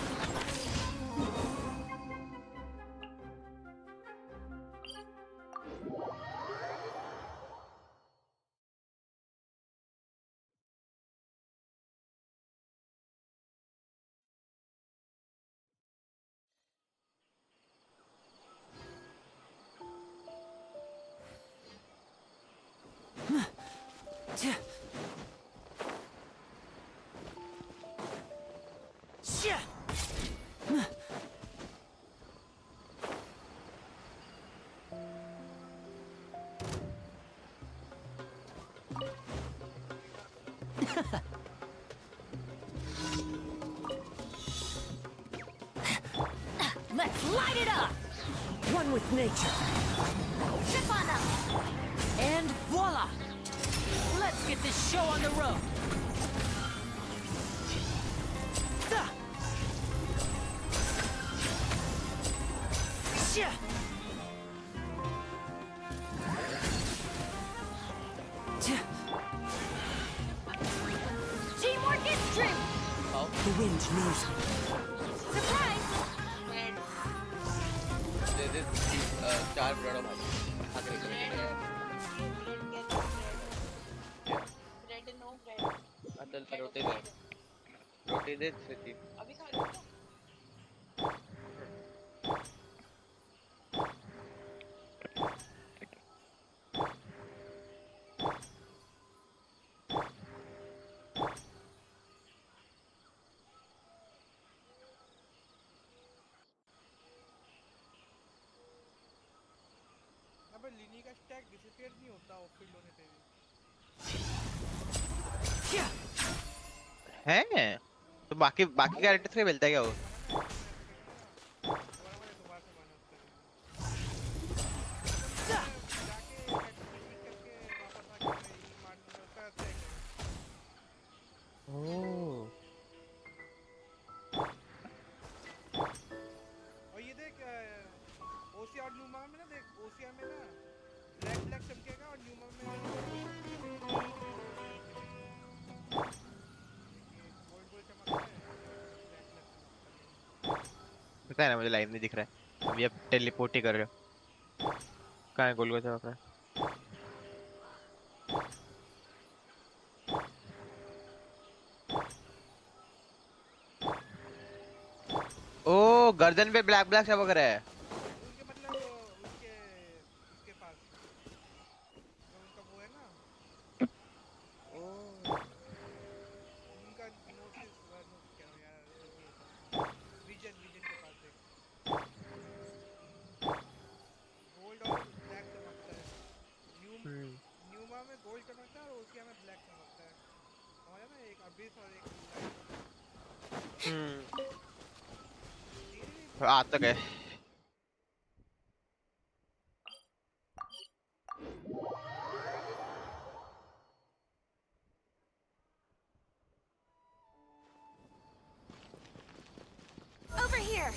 Let's light it up! One with nature. Trip on them! And voila! Let's get this show on the road. Teamwork is strength! The wind knows me. Surprise! चार bread भाई आगे bread no bread चल रोटी दे स्थिति अभी खा लो अबे लिनी का स्टैक डिसअपीयर नहीं होता ऑफ फील्ड होने पे भी हैं तो बाकी कैरेक्टर्स के मिलता है क्या वो और ये देख ओसीआर न्यूमा में ना देख ओसीआर में ना ब्लैक ब्लैक चमकेगा और न्यूमा में गोल्ड गोल्ड चमकता है ब्लैक ब्लैक पता है ना मुझे लाइव नहीं दिख रहा है अभी आप टेलीपोर्ट ही कर रहे हो कहाँ है गोल गोल चमक रहा है ओ गर्दन पे ब्लैक ब्लैक चमक रहा है उनके मतलब उनके उसके पास उनका वो है ना उनका नोटिस क्या अभी सॉरी एक आ तक है Over here!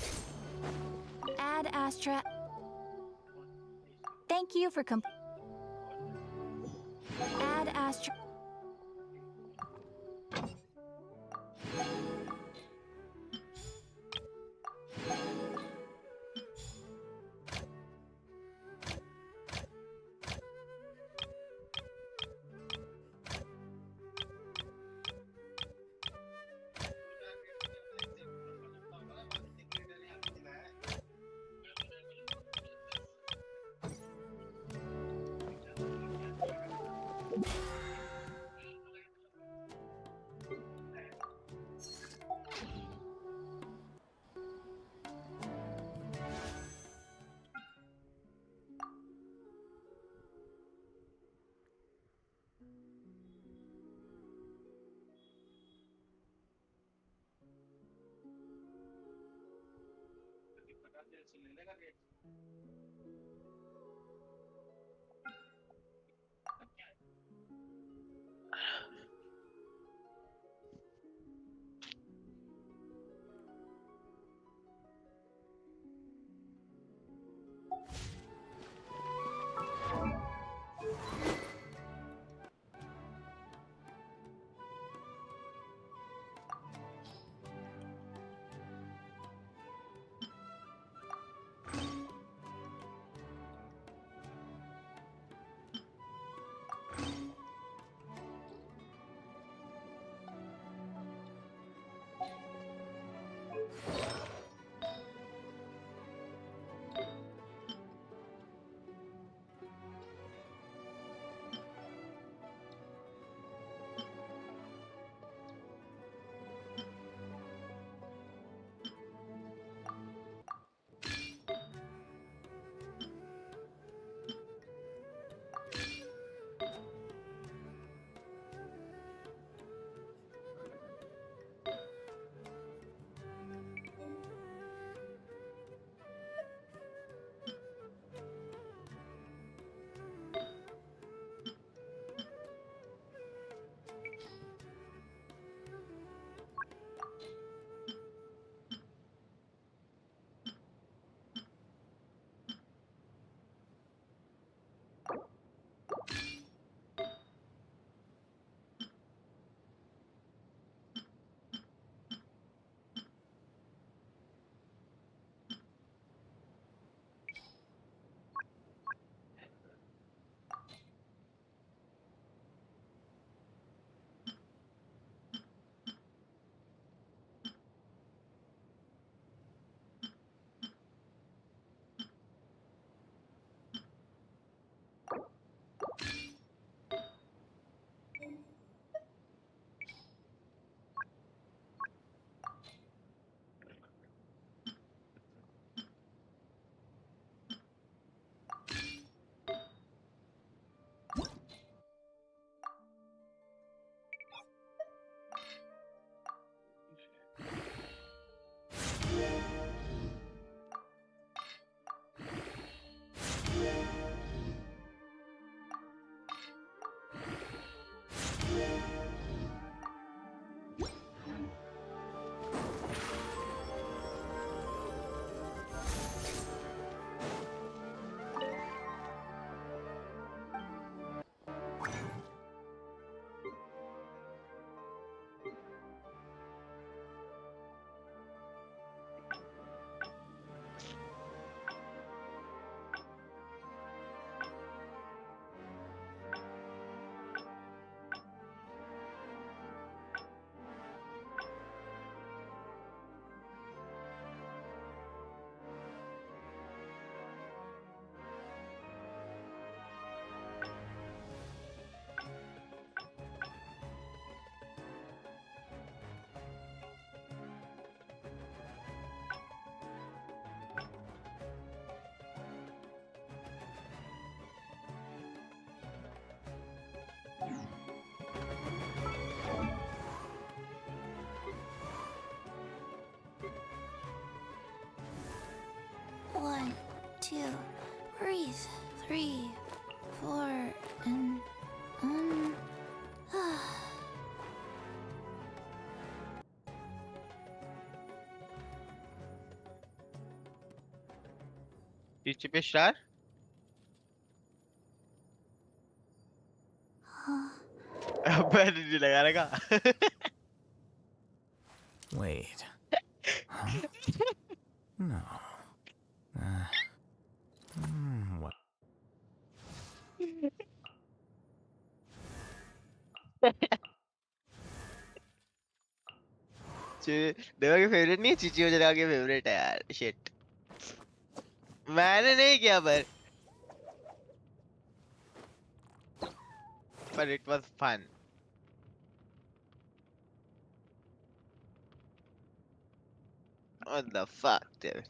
Add Astra. Thank you for Add Astra. breathe. 3, 4, and पीछे पे स्टार अबे नहीं लगा रहेगा Wait. Huh? No. What? देवा के फेवरेट नहीं है, चीची वजह के फेवरेट है यार। शिट मैंने नहीं किया पर it was fun. What the fuck dude?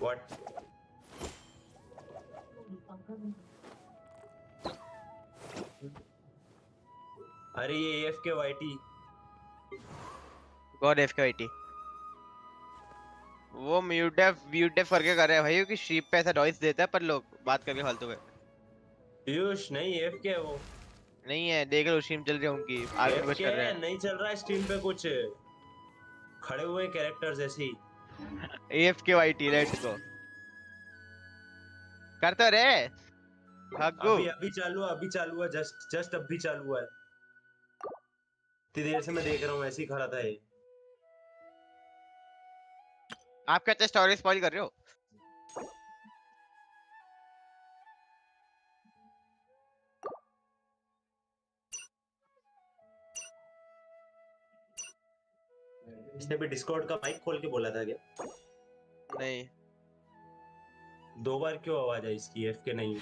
What? अरे ये AFK YT गॉड FKIT वो म्यूट डेफ करके कर रहे हैं भाई, क्योंकि शीप पे ऐसा नॉइस देता है पर लोग बात करके फालतू में। पीयूष नहीं AFK है वो। नहीं है, देख लो स्ट्रीम चल रही है उनकी, आगे कुछ AFK कर रहे हैं। नहीं चल रहा है स्ट्रीम पे, कुछ खड़े हुए कैरेक्टर्स ऐसे ही। AFKYT लेट्स गो करते रे भागो। अभी चालू है जस्ट अभी चालू हुआ है। इतनी देर से मैं देख रहा हूँ, ऐसे ही खड़ा था ये। आप क्या स्टोरी स्पॉइल कर रहे हो? इसने भी डिस्कॉर्ड का माइक खोल के बोला था क्या? नहीं। 2 बार क्यों आवाज आई इसकी AFK नहीं?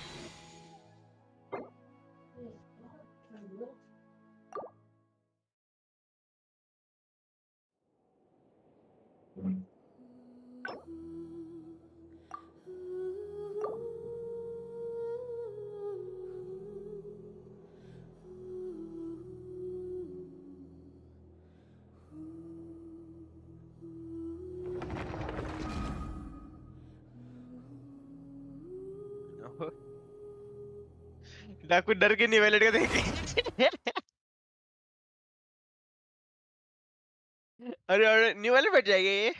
डाकू डर के नहीं वैलेट का देख अरे न्यू वैलेट बैठ जाएगा ये।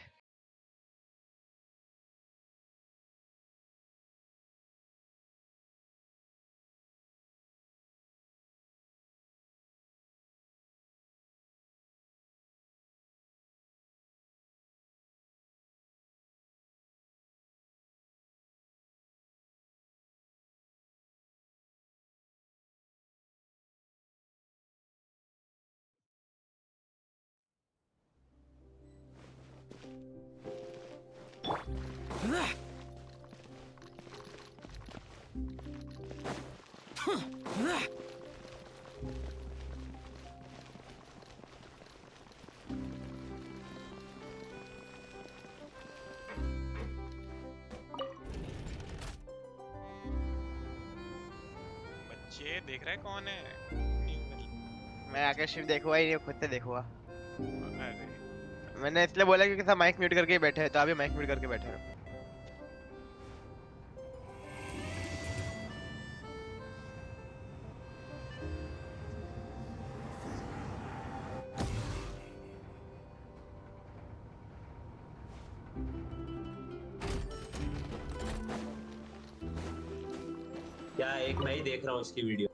बच्चे देख रहा है कौन है? मैं आगे शिव देखूंगा ही नहीं, खुद से देखूंगा। अरे मैंने इसलिए बोला क्योंकि सब माइक म्यूट करके ही बैठे हैं, तो आप भी माइक म्यूट करके बैठे रहो। क्या एक मैं ही देख रहा हूँ इसकी वीडियो?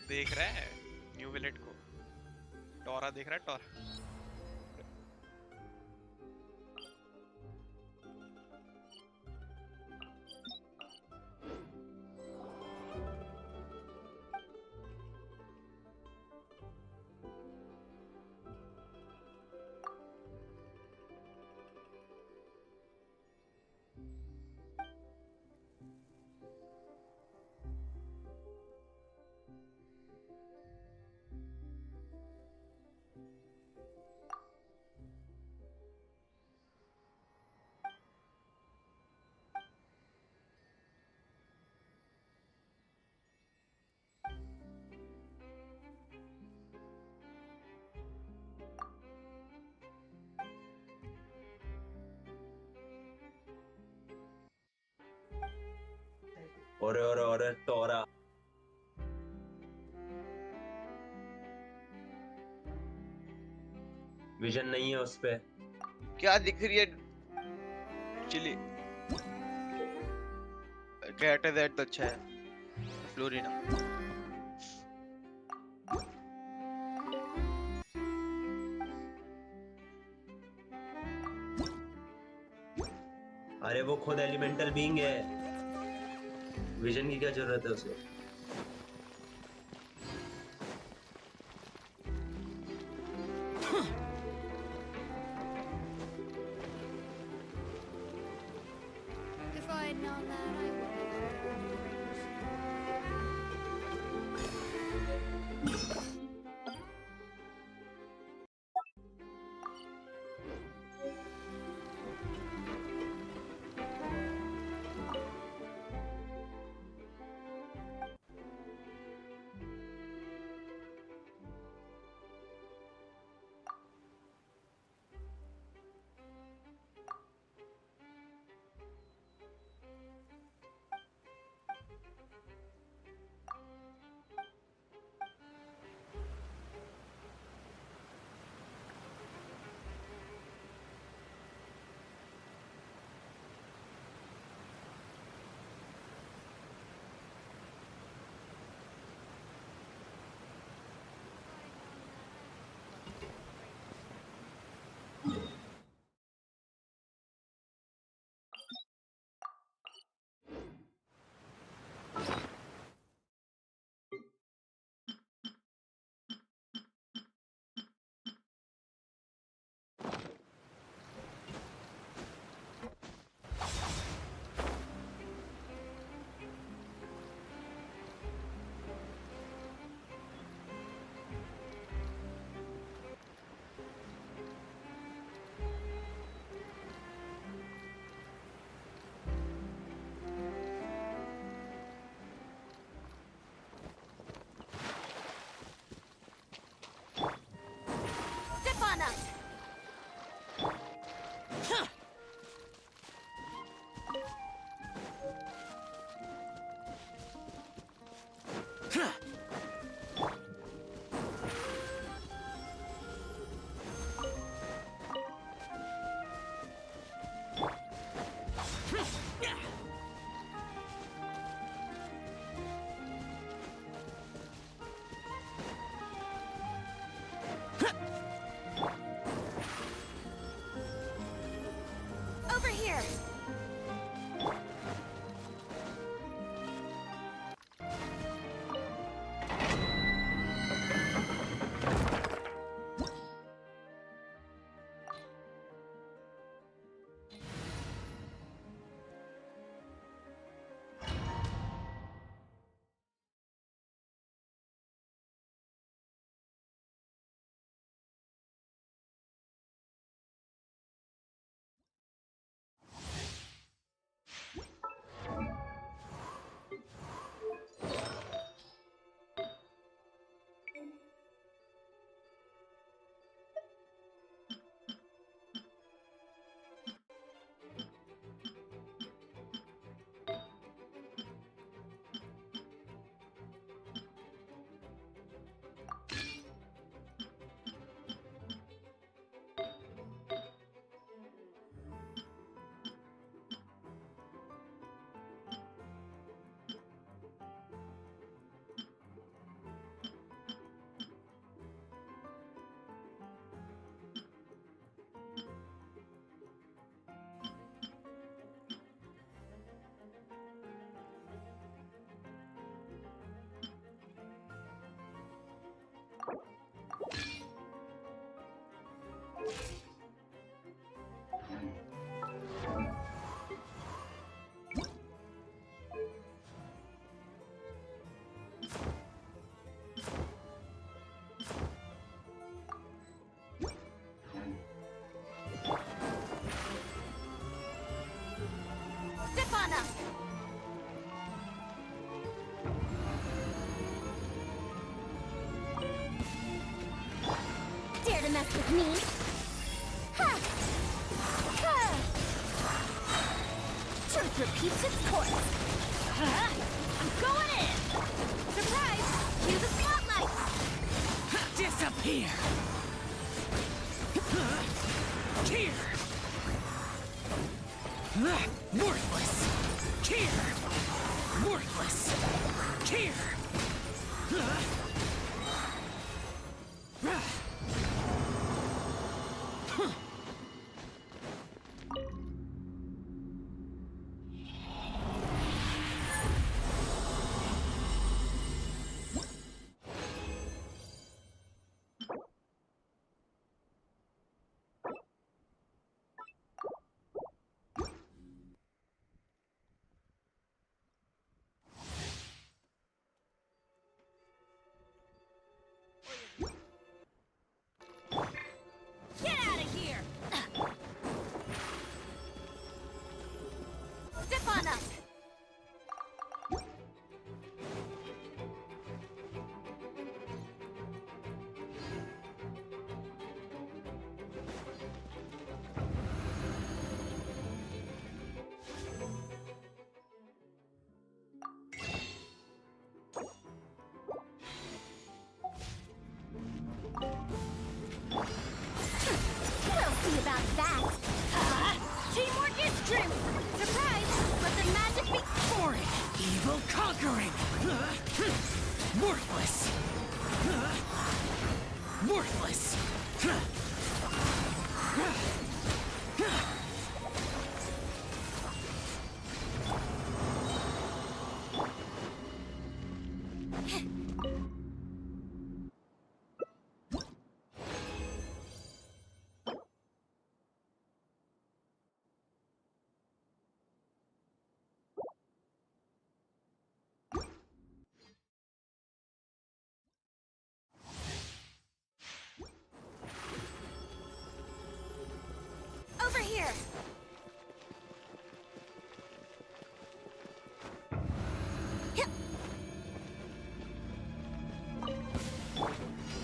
देख रहा है न्यू विलेट को, टोरा देख रहा है टोरा। और टोरा विजन नहीं है उस पे। क्या दिख रही है? चिली कैट है तो अच्छा है। फ्लोरिना अरे वो खुद एलिमेंटल बीइंग है, विजन की क्या जरूरत है उसे? If I had known that, I would have. Over here! Dare to mess with me? Ha! Ha! Truth repeats its course. I'm going in! Surprise! Cue the spotlight! Disappear! Here! Worthless! Here! Worthless! Here! Get out of here! Step on up! We'll see about that! Teamwork is strength! Surprise! Let the magic be... For it! Evil conquering! Worthless! Worthless! Over here!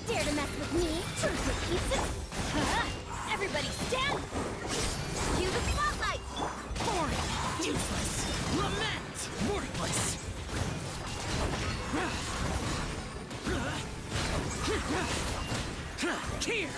Dare to mess with me? Truth repeats it! Everybody stand! Cue the spotlight! Boring! Useless! Lament! Worthless! Here!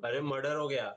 अरे murder हो गया।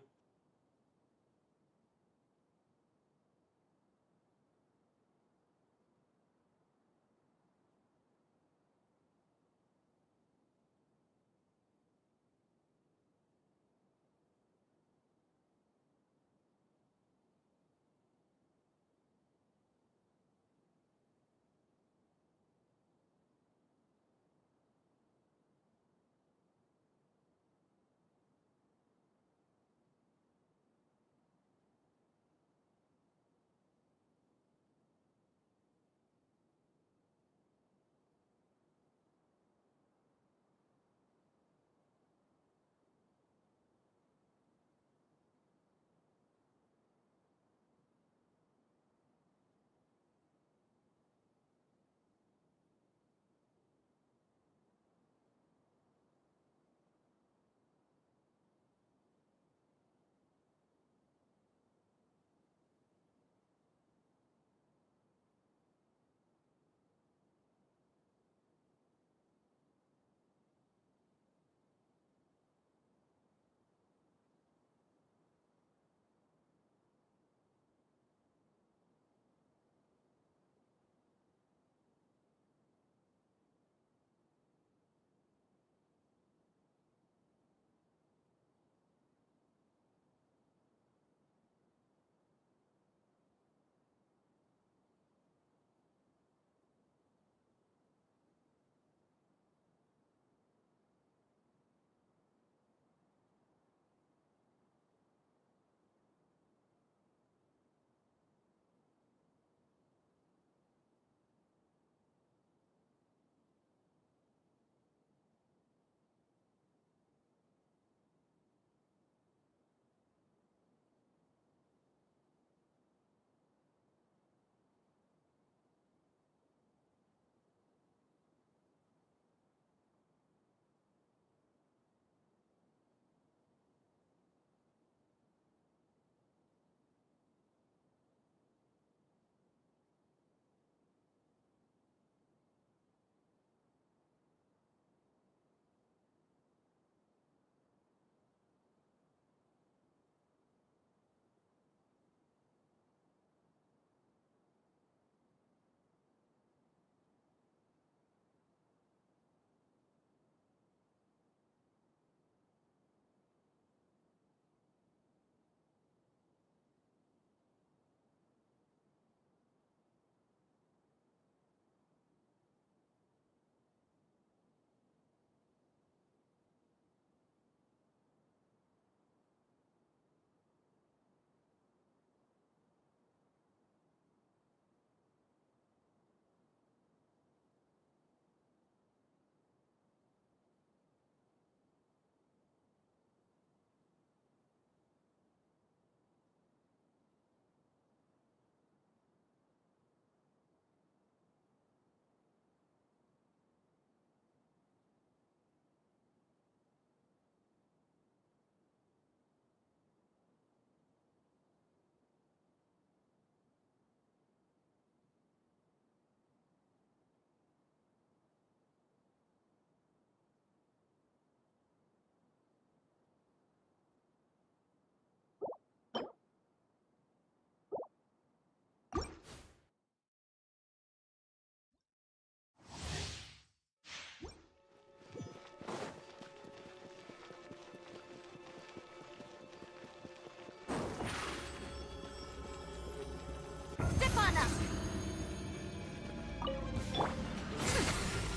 Step on up!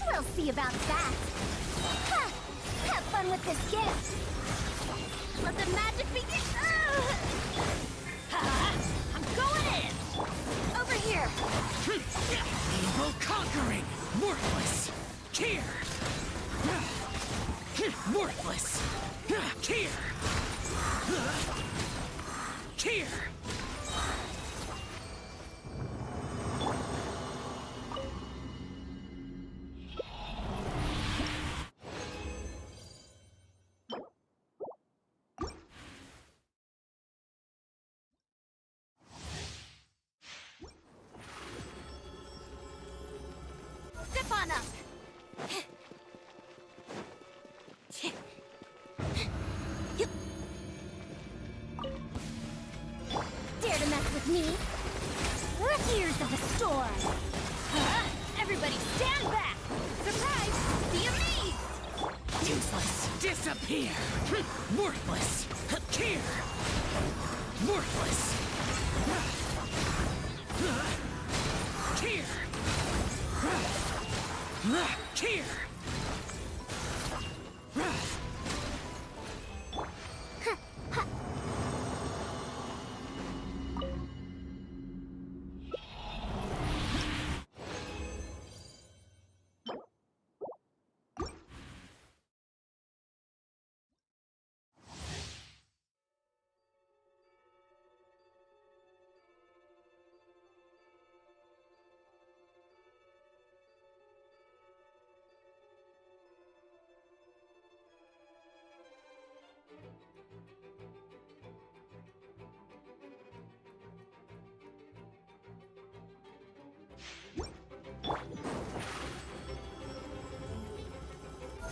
We'll see about that. Ha! Have fun with this gift. Let the magic begin. Ha! I'm going in. Over here. Evil conquering! Worthless! Here! Worthless! Here! Here! Step on up. with me. Here's of the storm. Everybody stand back! Surprise! Be amazed! Useless. Disappear. Worthless. Here. Worthless. Here. Here.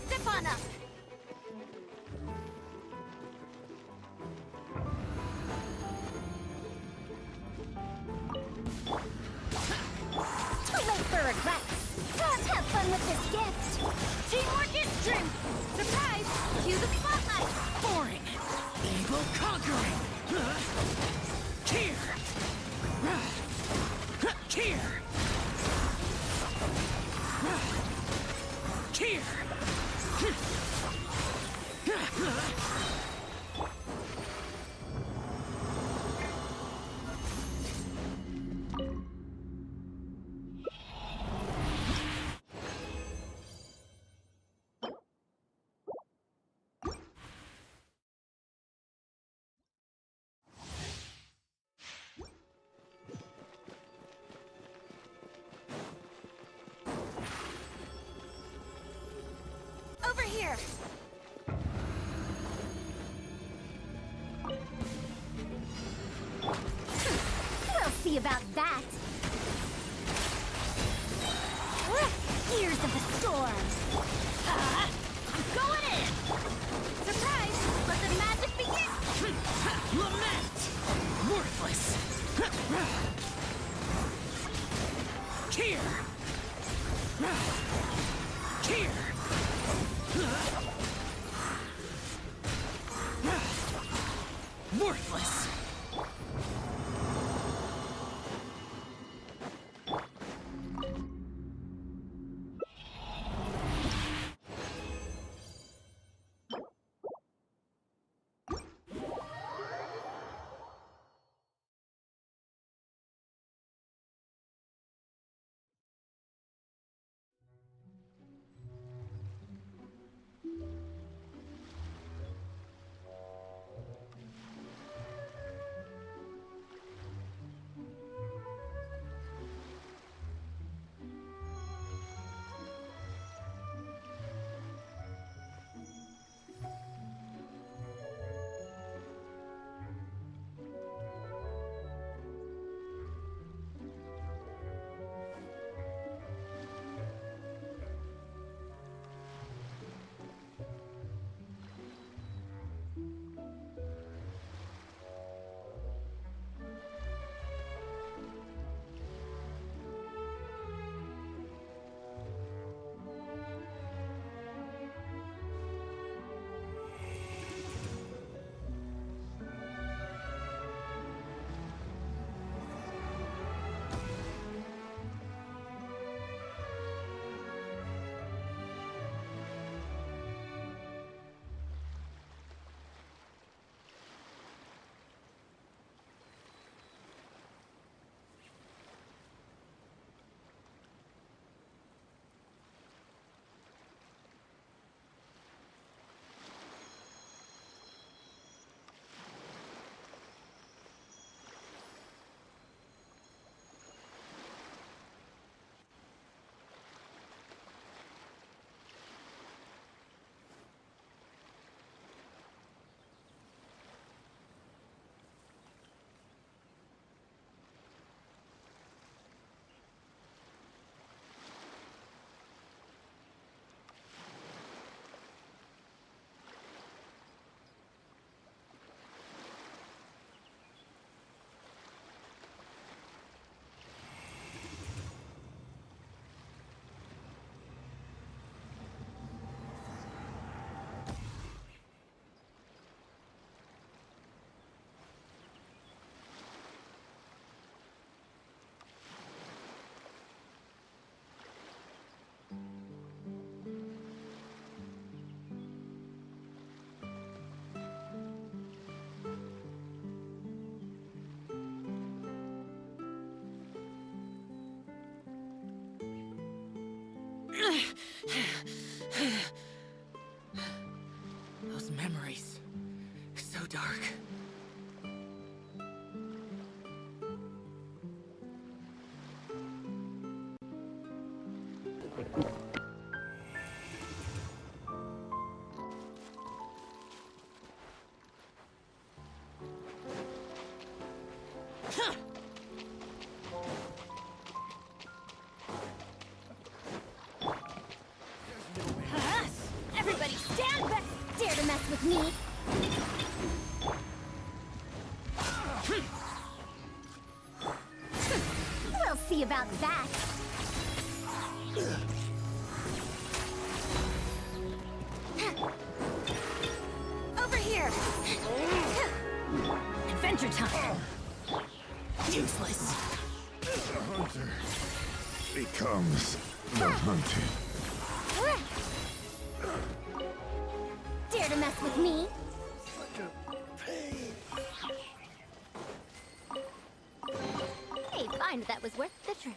Step on up! Too late for regrets! Let's have fun with this gift! Teamwork is strength! Surprise! Cue the spotlight! Boring. Evil conquering. Here. Here. Here. Over here! We'll see about that! Ears of the storm! I'm going in! Surprise! Let the magic begin! Lament. Worthless. Here. Here. Worthless. Those memories. So dark. Everybody stand back! Dare to mess with me? We'll see about that. Over here! Adventure time! Useless. The hunter becomes the hunted. Dare to mess with me? Hey, fine, that was worth the trip.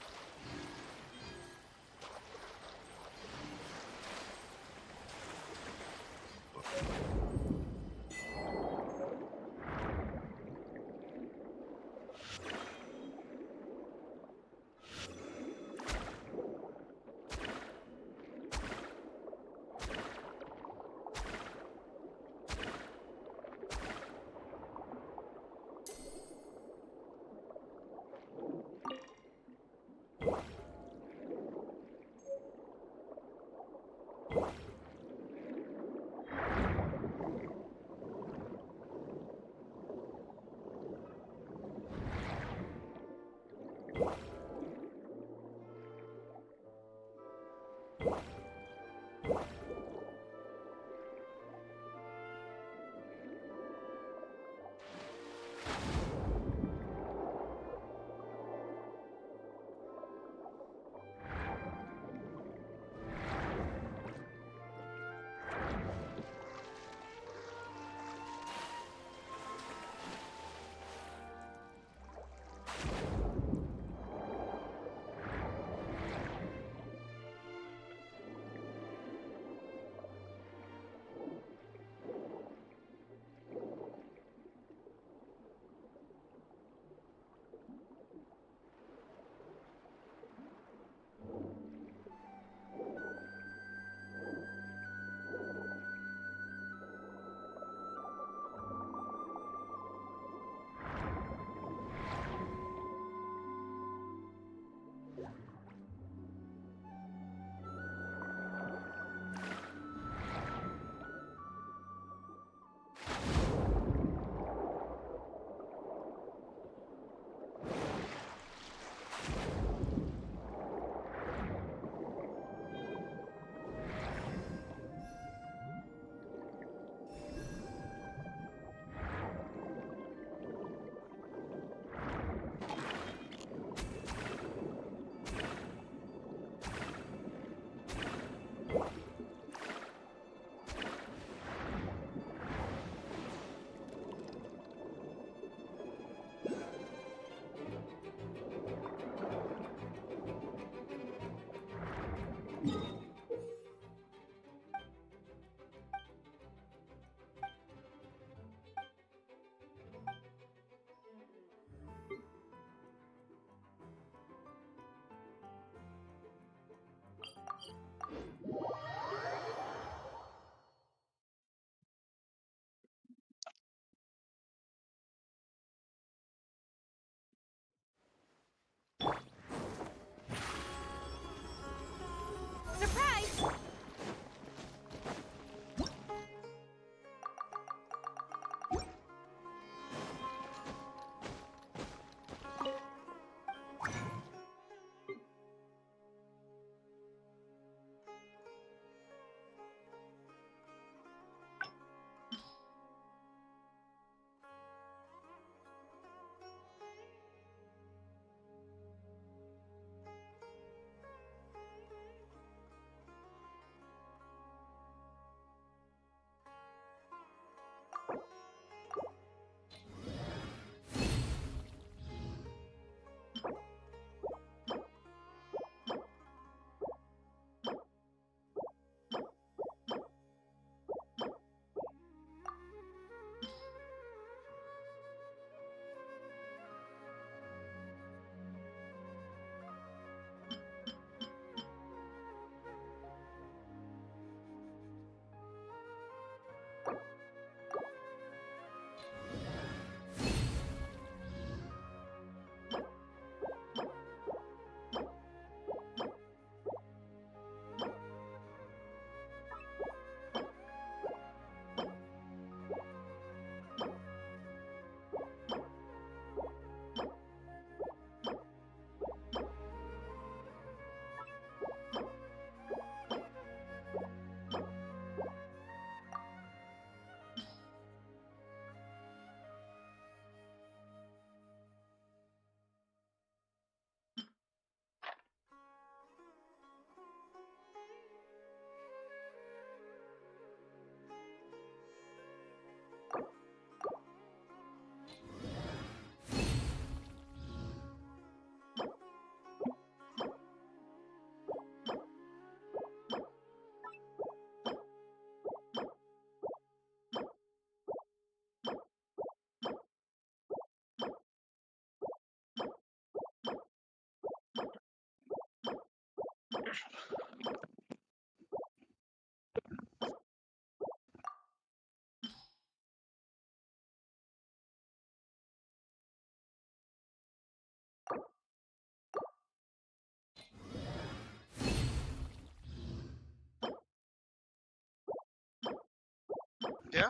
क्या?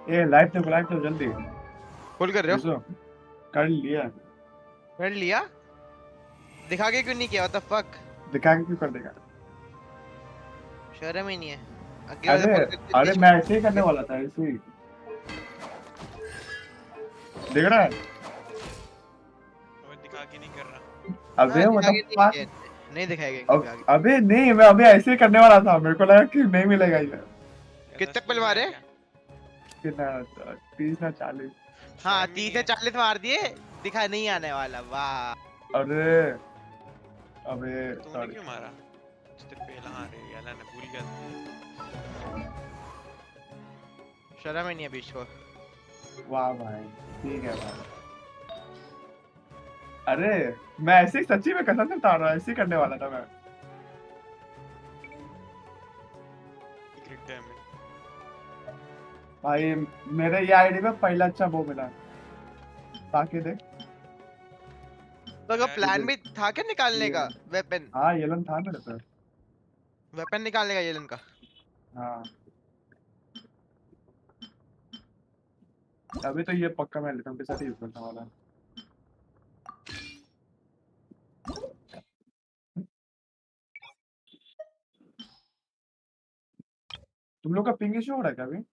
ए live तो जल्दी full कर रहे हो? देखो कर लिया कर लिया? दिखा के क्यों नहीं किया? What the fuck? दिखा के क्यों कर देगा शर्म ही नहीं है। अगली बार अरे फुल करके अरे तेज मैं ऐसे ही करने वाला था ऐसे ही देख रहा है वो दिखा के नहीं कर रहा। अबे वो दिखा तो के नहीं किया। नहीं दिखाएगा कभी आगे। अबे नहीं मैं अभी ऐसे ही करने वाला था मेरे को लगा कि नहीं मिलेगा ये कितने पल मारे? कितना 30 ना 40 हाँ 30 से 40 मार दिए। दिखा नहीं आने वाला। वाह। अरे अबे तूने सॉरी क्यों मारा? जितने पहला हाँ रे यार ना भूल गया। शर्म ही नहीं है बीच को। वाह भाई ठीक है भाई अरे मैं ऐसे ही सच्ची में कसम से बता रहा हूँ ऐसे ही करने वाला था मैं भाई मेरे ये आईडी में पहला अच्छा वो मिला ताकि देख तो अगर प्लान भी था क्या निकालने का वेपन? हाँ येलन था मेरे पे वेपन निकालने का येलन का? हाँ अभी तो ये पक्का मैं लेता हूँ के साथ यूज करने वाला तुम लोग का पिंग इशू हो रहा है क्या अभी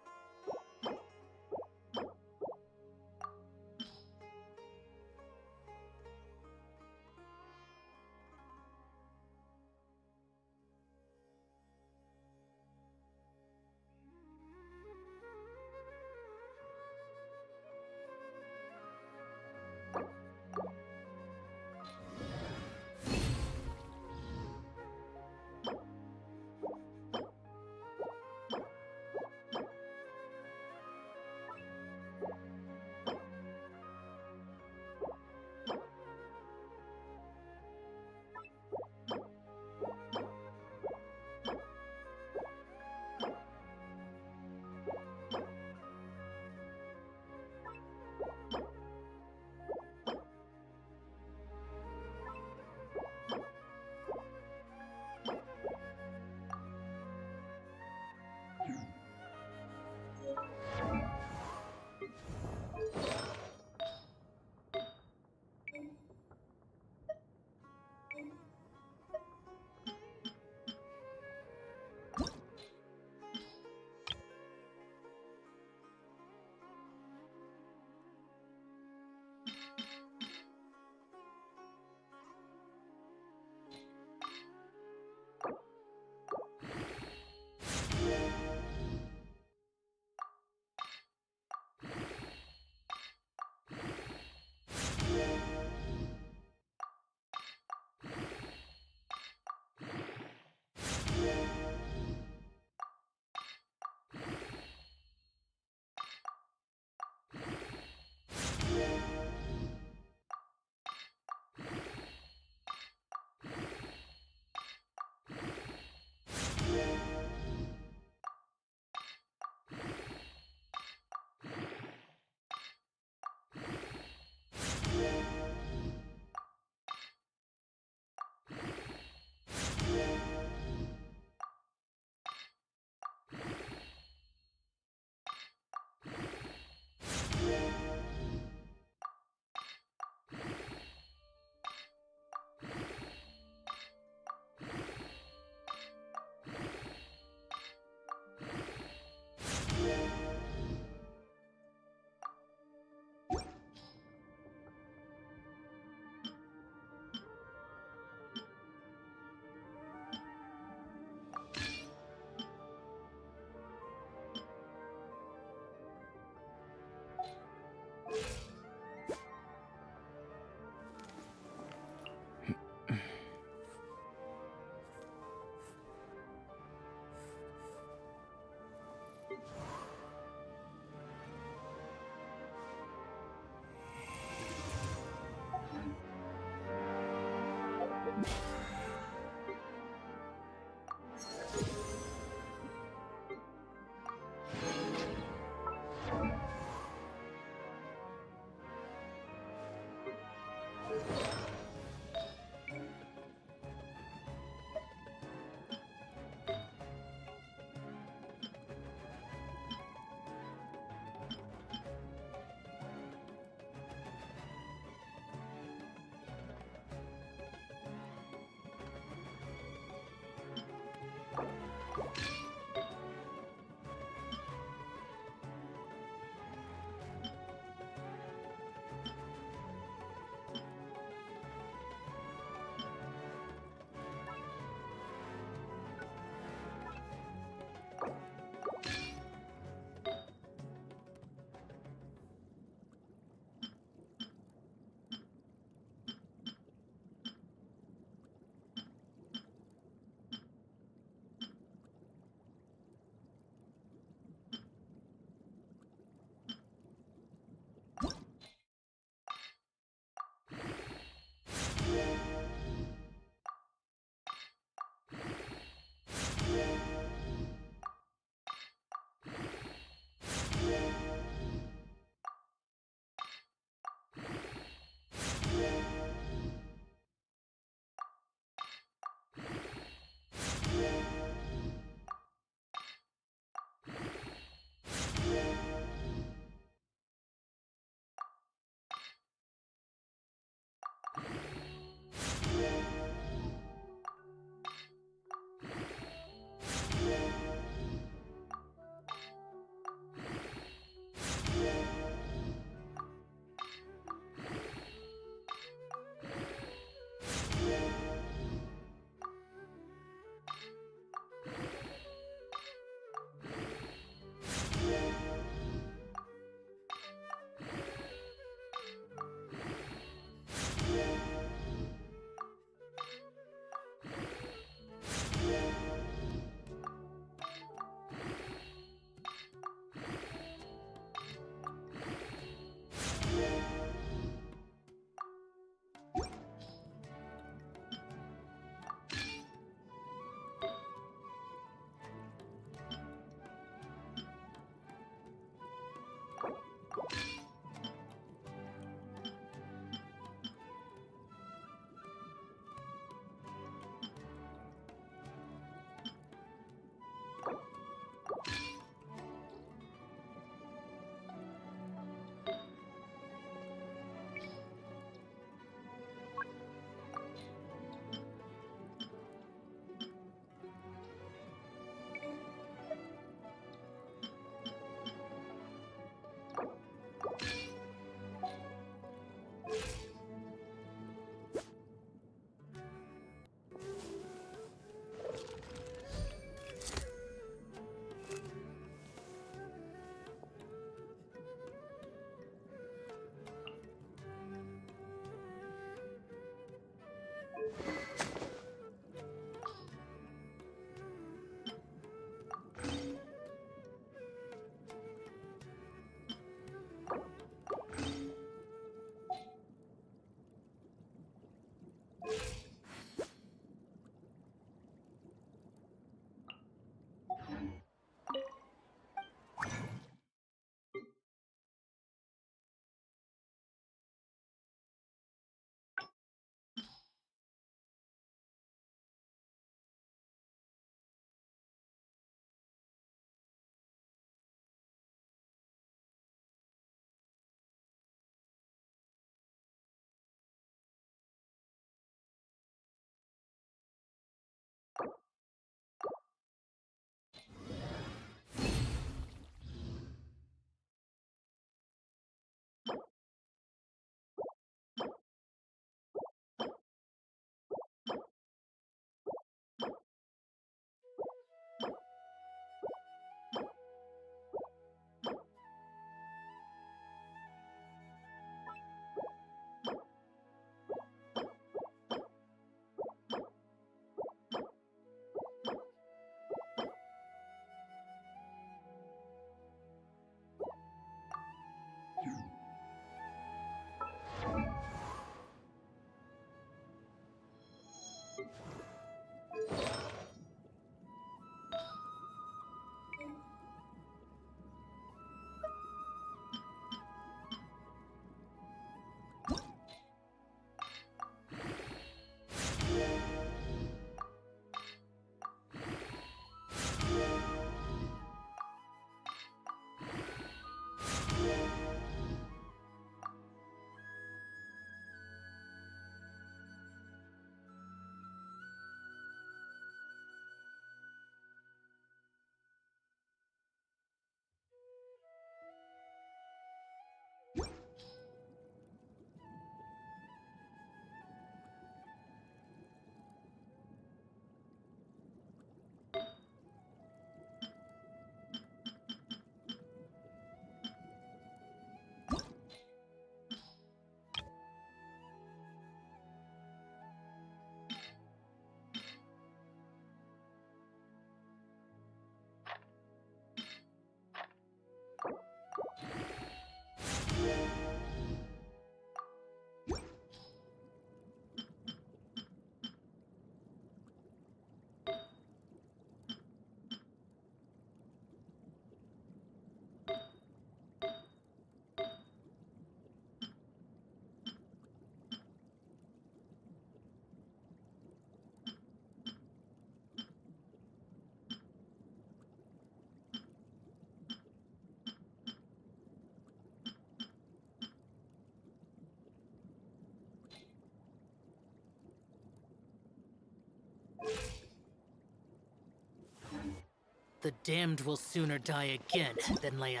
The damned will sooner die again than lay a...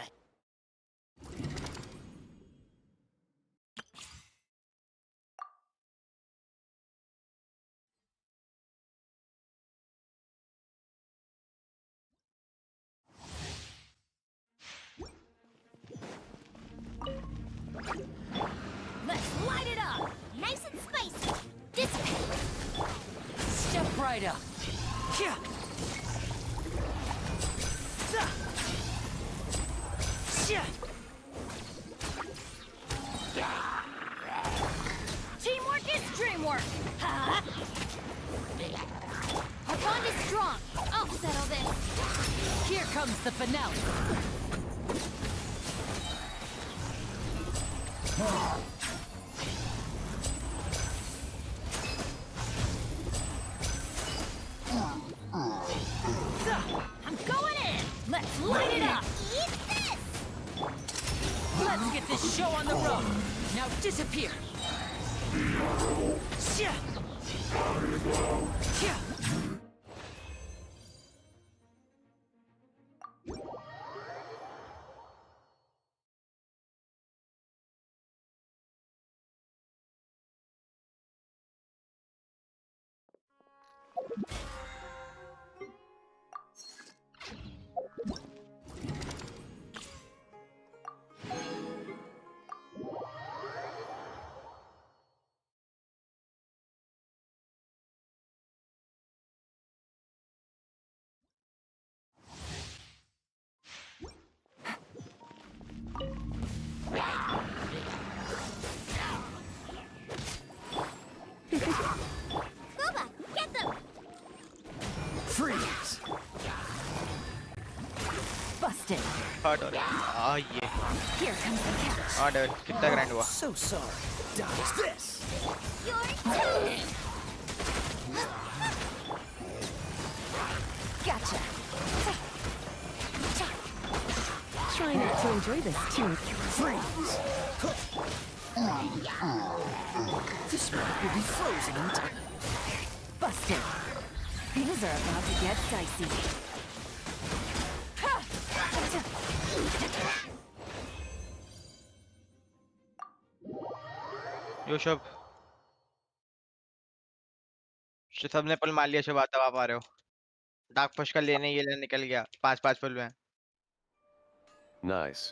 Let's light it up! Nice and spicy! Dissipate! Step right up! Yeah. Teamwork is dreamwork! Huh? Our bond is strong! I'll settle this! Here comes the finale! I'm going in! Let's light it up! Eat this! Let's get this show on the road! Now disappear! Boba, get them! Freeze! Busted. हट हो रहा है ये Here comes the catch. Order कितना grand हुआ So sorry. Dodge this. You're toast! Gotcha. Try not to enjoy this too. Freeze! This one will be frozen in time. Busted. Things are about to get dicey. यो शब सबने पल मार लिया शब आता आप आ रहे हो डार्क फश का लेने ये लेने निकल गया 5-5 पल में Nice.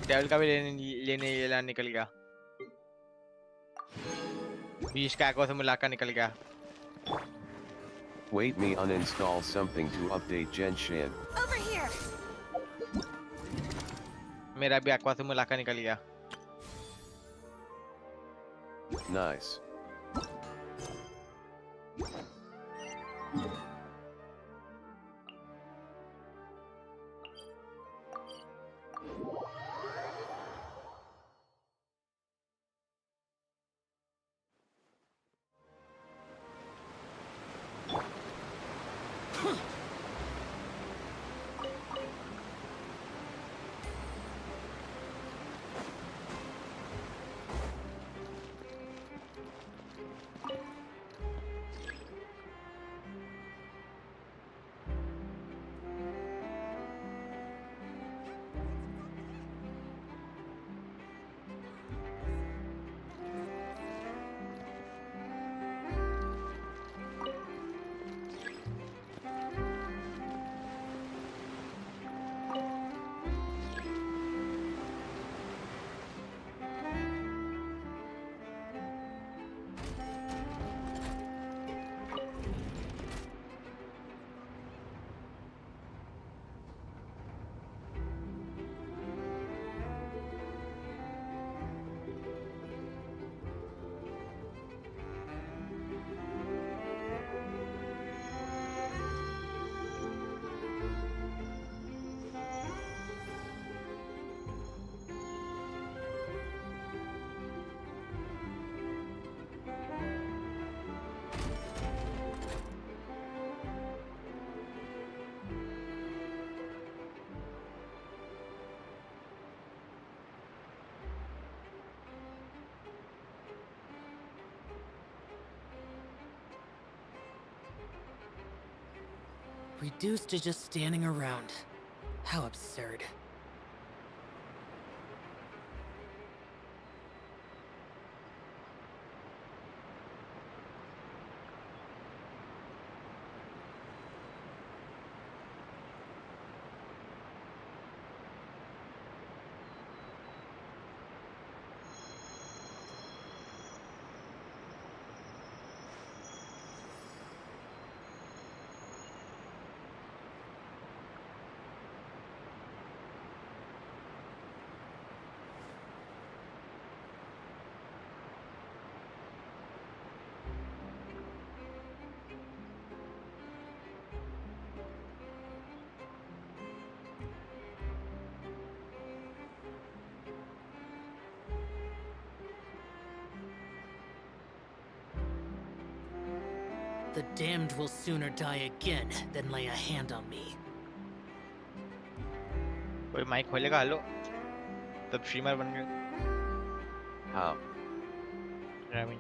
डेविल का भी लेने ये लेने निकल गया 20 का एक्वा से मुलाका निकल गया Wait, me uninstall something to update Genshin. Over here! मेरा भी एक्वा से मुलाका निकल गया Nice. Reduced to just standing around. How absurd. The damned will sooner die again than lay a hand on me. कोई mic खोलेगा? Hello, तब streamer बन गए। How? I mean,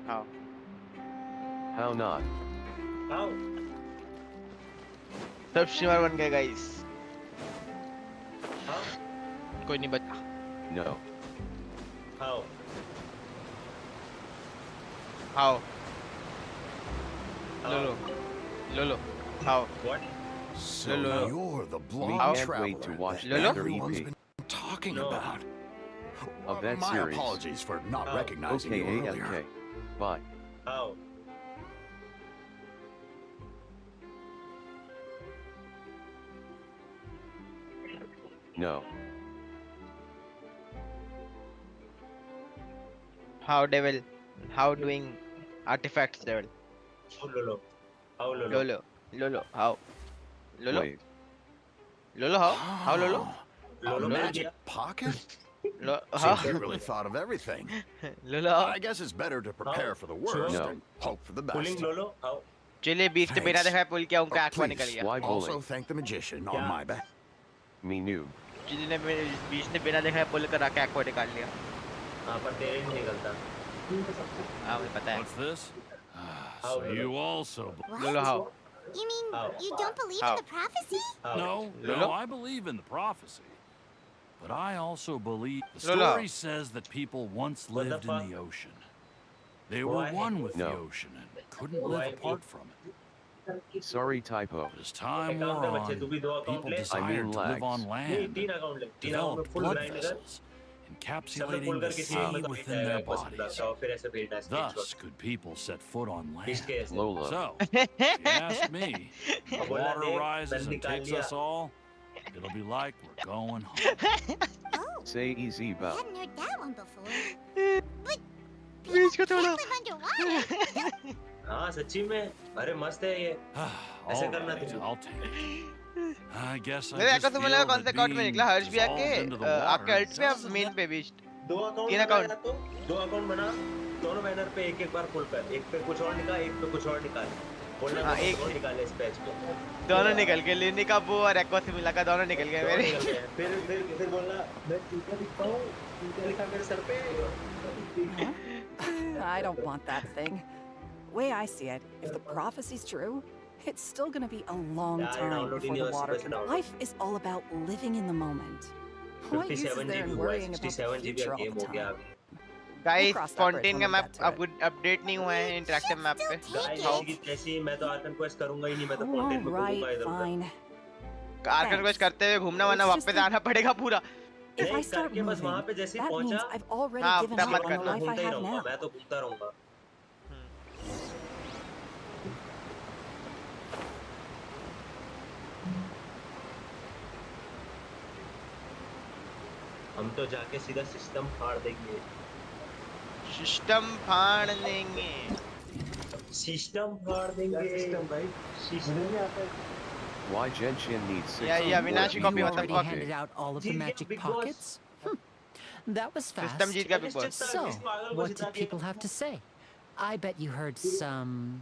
how? How not? How? तब streamer बन गए guys. How? कोई नहीं बचा। No. How? How? Lolo. Lolo. How? What? So Lolo. you're the We blonde can't traveler wait to watch that Lolo? everyone's EP. been talking No. about. Of that My series. apologies for not Oh, recognizing Okay, you earlier. AFK. Bye. How? No. How devil? How doing artifacts devil? How Lolo? How Lolo? Lolo. Lolo. How? Lolo. Wait. Lolo how? How Lolo? A Lolo magic pocket? How? Seems you really thought of everything. Lolo how? I guess it's better to prepare for the Sure. worst No. and hope for the Pulling best. Lolo? How? चलिए बीच से बिना Thanks. दिखाए पुल किया उनका Oh, आंख बाहर निकल please, गया। Why also bullying? thank the magician on Yeah. my back. Me noob. चिली ने बीच ने बिना दिखाए पुल करा के आंख बाहर निकाल लिया। हाँ पर तेरे नहीं निकलता। हाँ मुझे पता है। What's this? How So you also... Lolo how? You mean How? you don't believe How? in the prophecy? How? No, Lolo? no, I believe in the prophecy. But I also believe the Lolo. story says that people once What the lived in fuck? the ocean. They were Why? one with the No. ocean and couldn't Why live me? apart from it. Sorry, typo. But as time Account wore है बच्चे, on, तू भी दो account people ले। desired to live on lags. नहीं land, तीन account ले। तीन अकाउंट developed में फुल blood ग्राइंड कर। vessels, सब में encapsulating फुल the करके sea सीन में within their बस bodies. बताओ फिर ऐसे भेजना है Thus screenshot. could people set foot on land. किसके ऐसे? Lola. So, if you ask me, when अब the बोला water देख rises मैंने and निकाल takes लिया। us all, it'll be like we're going home. Oh, Say easy, I Belle. hadn't heard that one before. But बीच का people थोड़ा can't live underwater. हाँ सच्ची में, अरे मस्त है ये। ऐसे All करना right, तुम। I'll take it. I guess I मेरे just अकाउंट से मिला feel कौन से that अकाउंट में being निकला हर्ष भी आके dissolved into the आपके water अल्ट पे doesn't मेन पे भी 2 अकाउंट तीन बना अकाउंट या तो 2 अकाउंट बना, दोनों बैनर पे एक बार फुल कर, एक पे कुछ और निकाल, एक पे कुछ और निकाल, बोलना हाँ, एक एक और निकाले इस पेज पे, दोनों निकल गए, लेनी का वो और एक्वा से मिला का दोनों निकल गए दोनों मेरे। निकल गए। फिर बोलना मैं चूतिया दिखता हूँ, चूतिया लिखा मेरे सर पे। I don't want that thing. Way I see it, if the prophecy's true, it's still gonna be a long Yeah, time download before the universe water best can... download. Life is all about living in the moment. What use is 57 there GB in हुआ है, worrying about the 67 GB future all game the हो गया time? अभी। Guys cross that bridge Fontaine when का we map get to it. Update नहीं हुआ है, interactive map पे। गाइस हाउ जैसी की तैसी, मैं तो आर्कन क्वेस्ट करूंगा ही नहीं, मैं तो Oh, फॉन्टेन में right, घूमूंगा इधर fine. उधर। आर्कन क्वेस्ट करते हुए घूमना वरना It's just वापस that आना पड़ेगा पूरा। If I नहीं start करके बस moving, वहाँ पे जैसे ही that means पहुंचा, I've already हाँ, given तब up मत on the करना, life I घूमता ही have रहूंगा, now. मैं तो घूमता रहूंगा। हम तो जाके सीधा सिस्टम फाड़ देंगे। सिस्टम फाड़ देंगे। सिस्टम फाड़ देंगे। सिस्टम भाई, system. Why Genshin needs 6 Yeah, yeah, Avinashi copy, You what the already fuck? handed out all of the Jeet gaya, magic Big Boss. pockets? That was fast. System जीत गया Big Boss. So, what did people have to say? I bet you heard some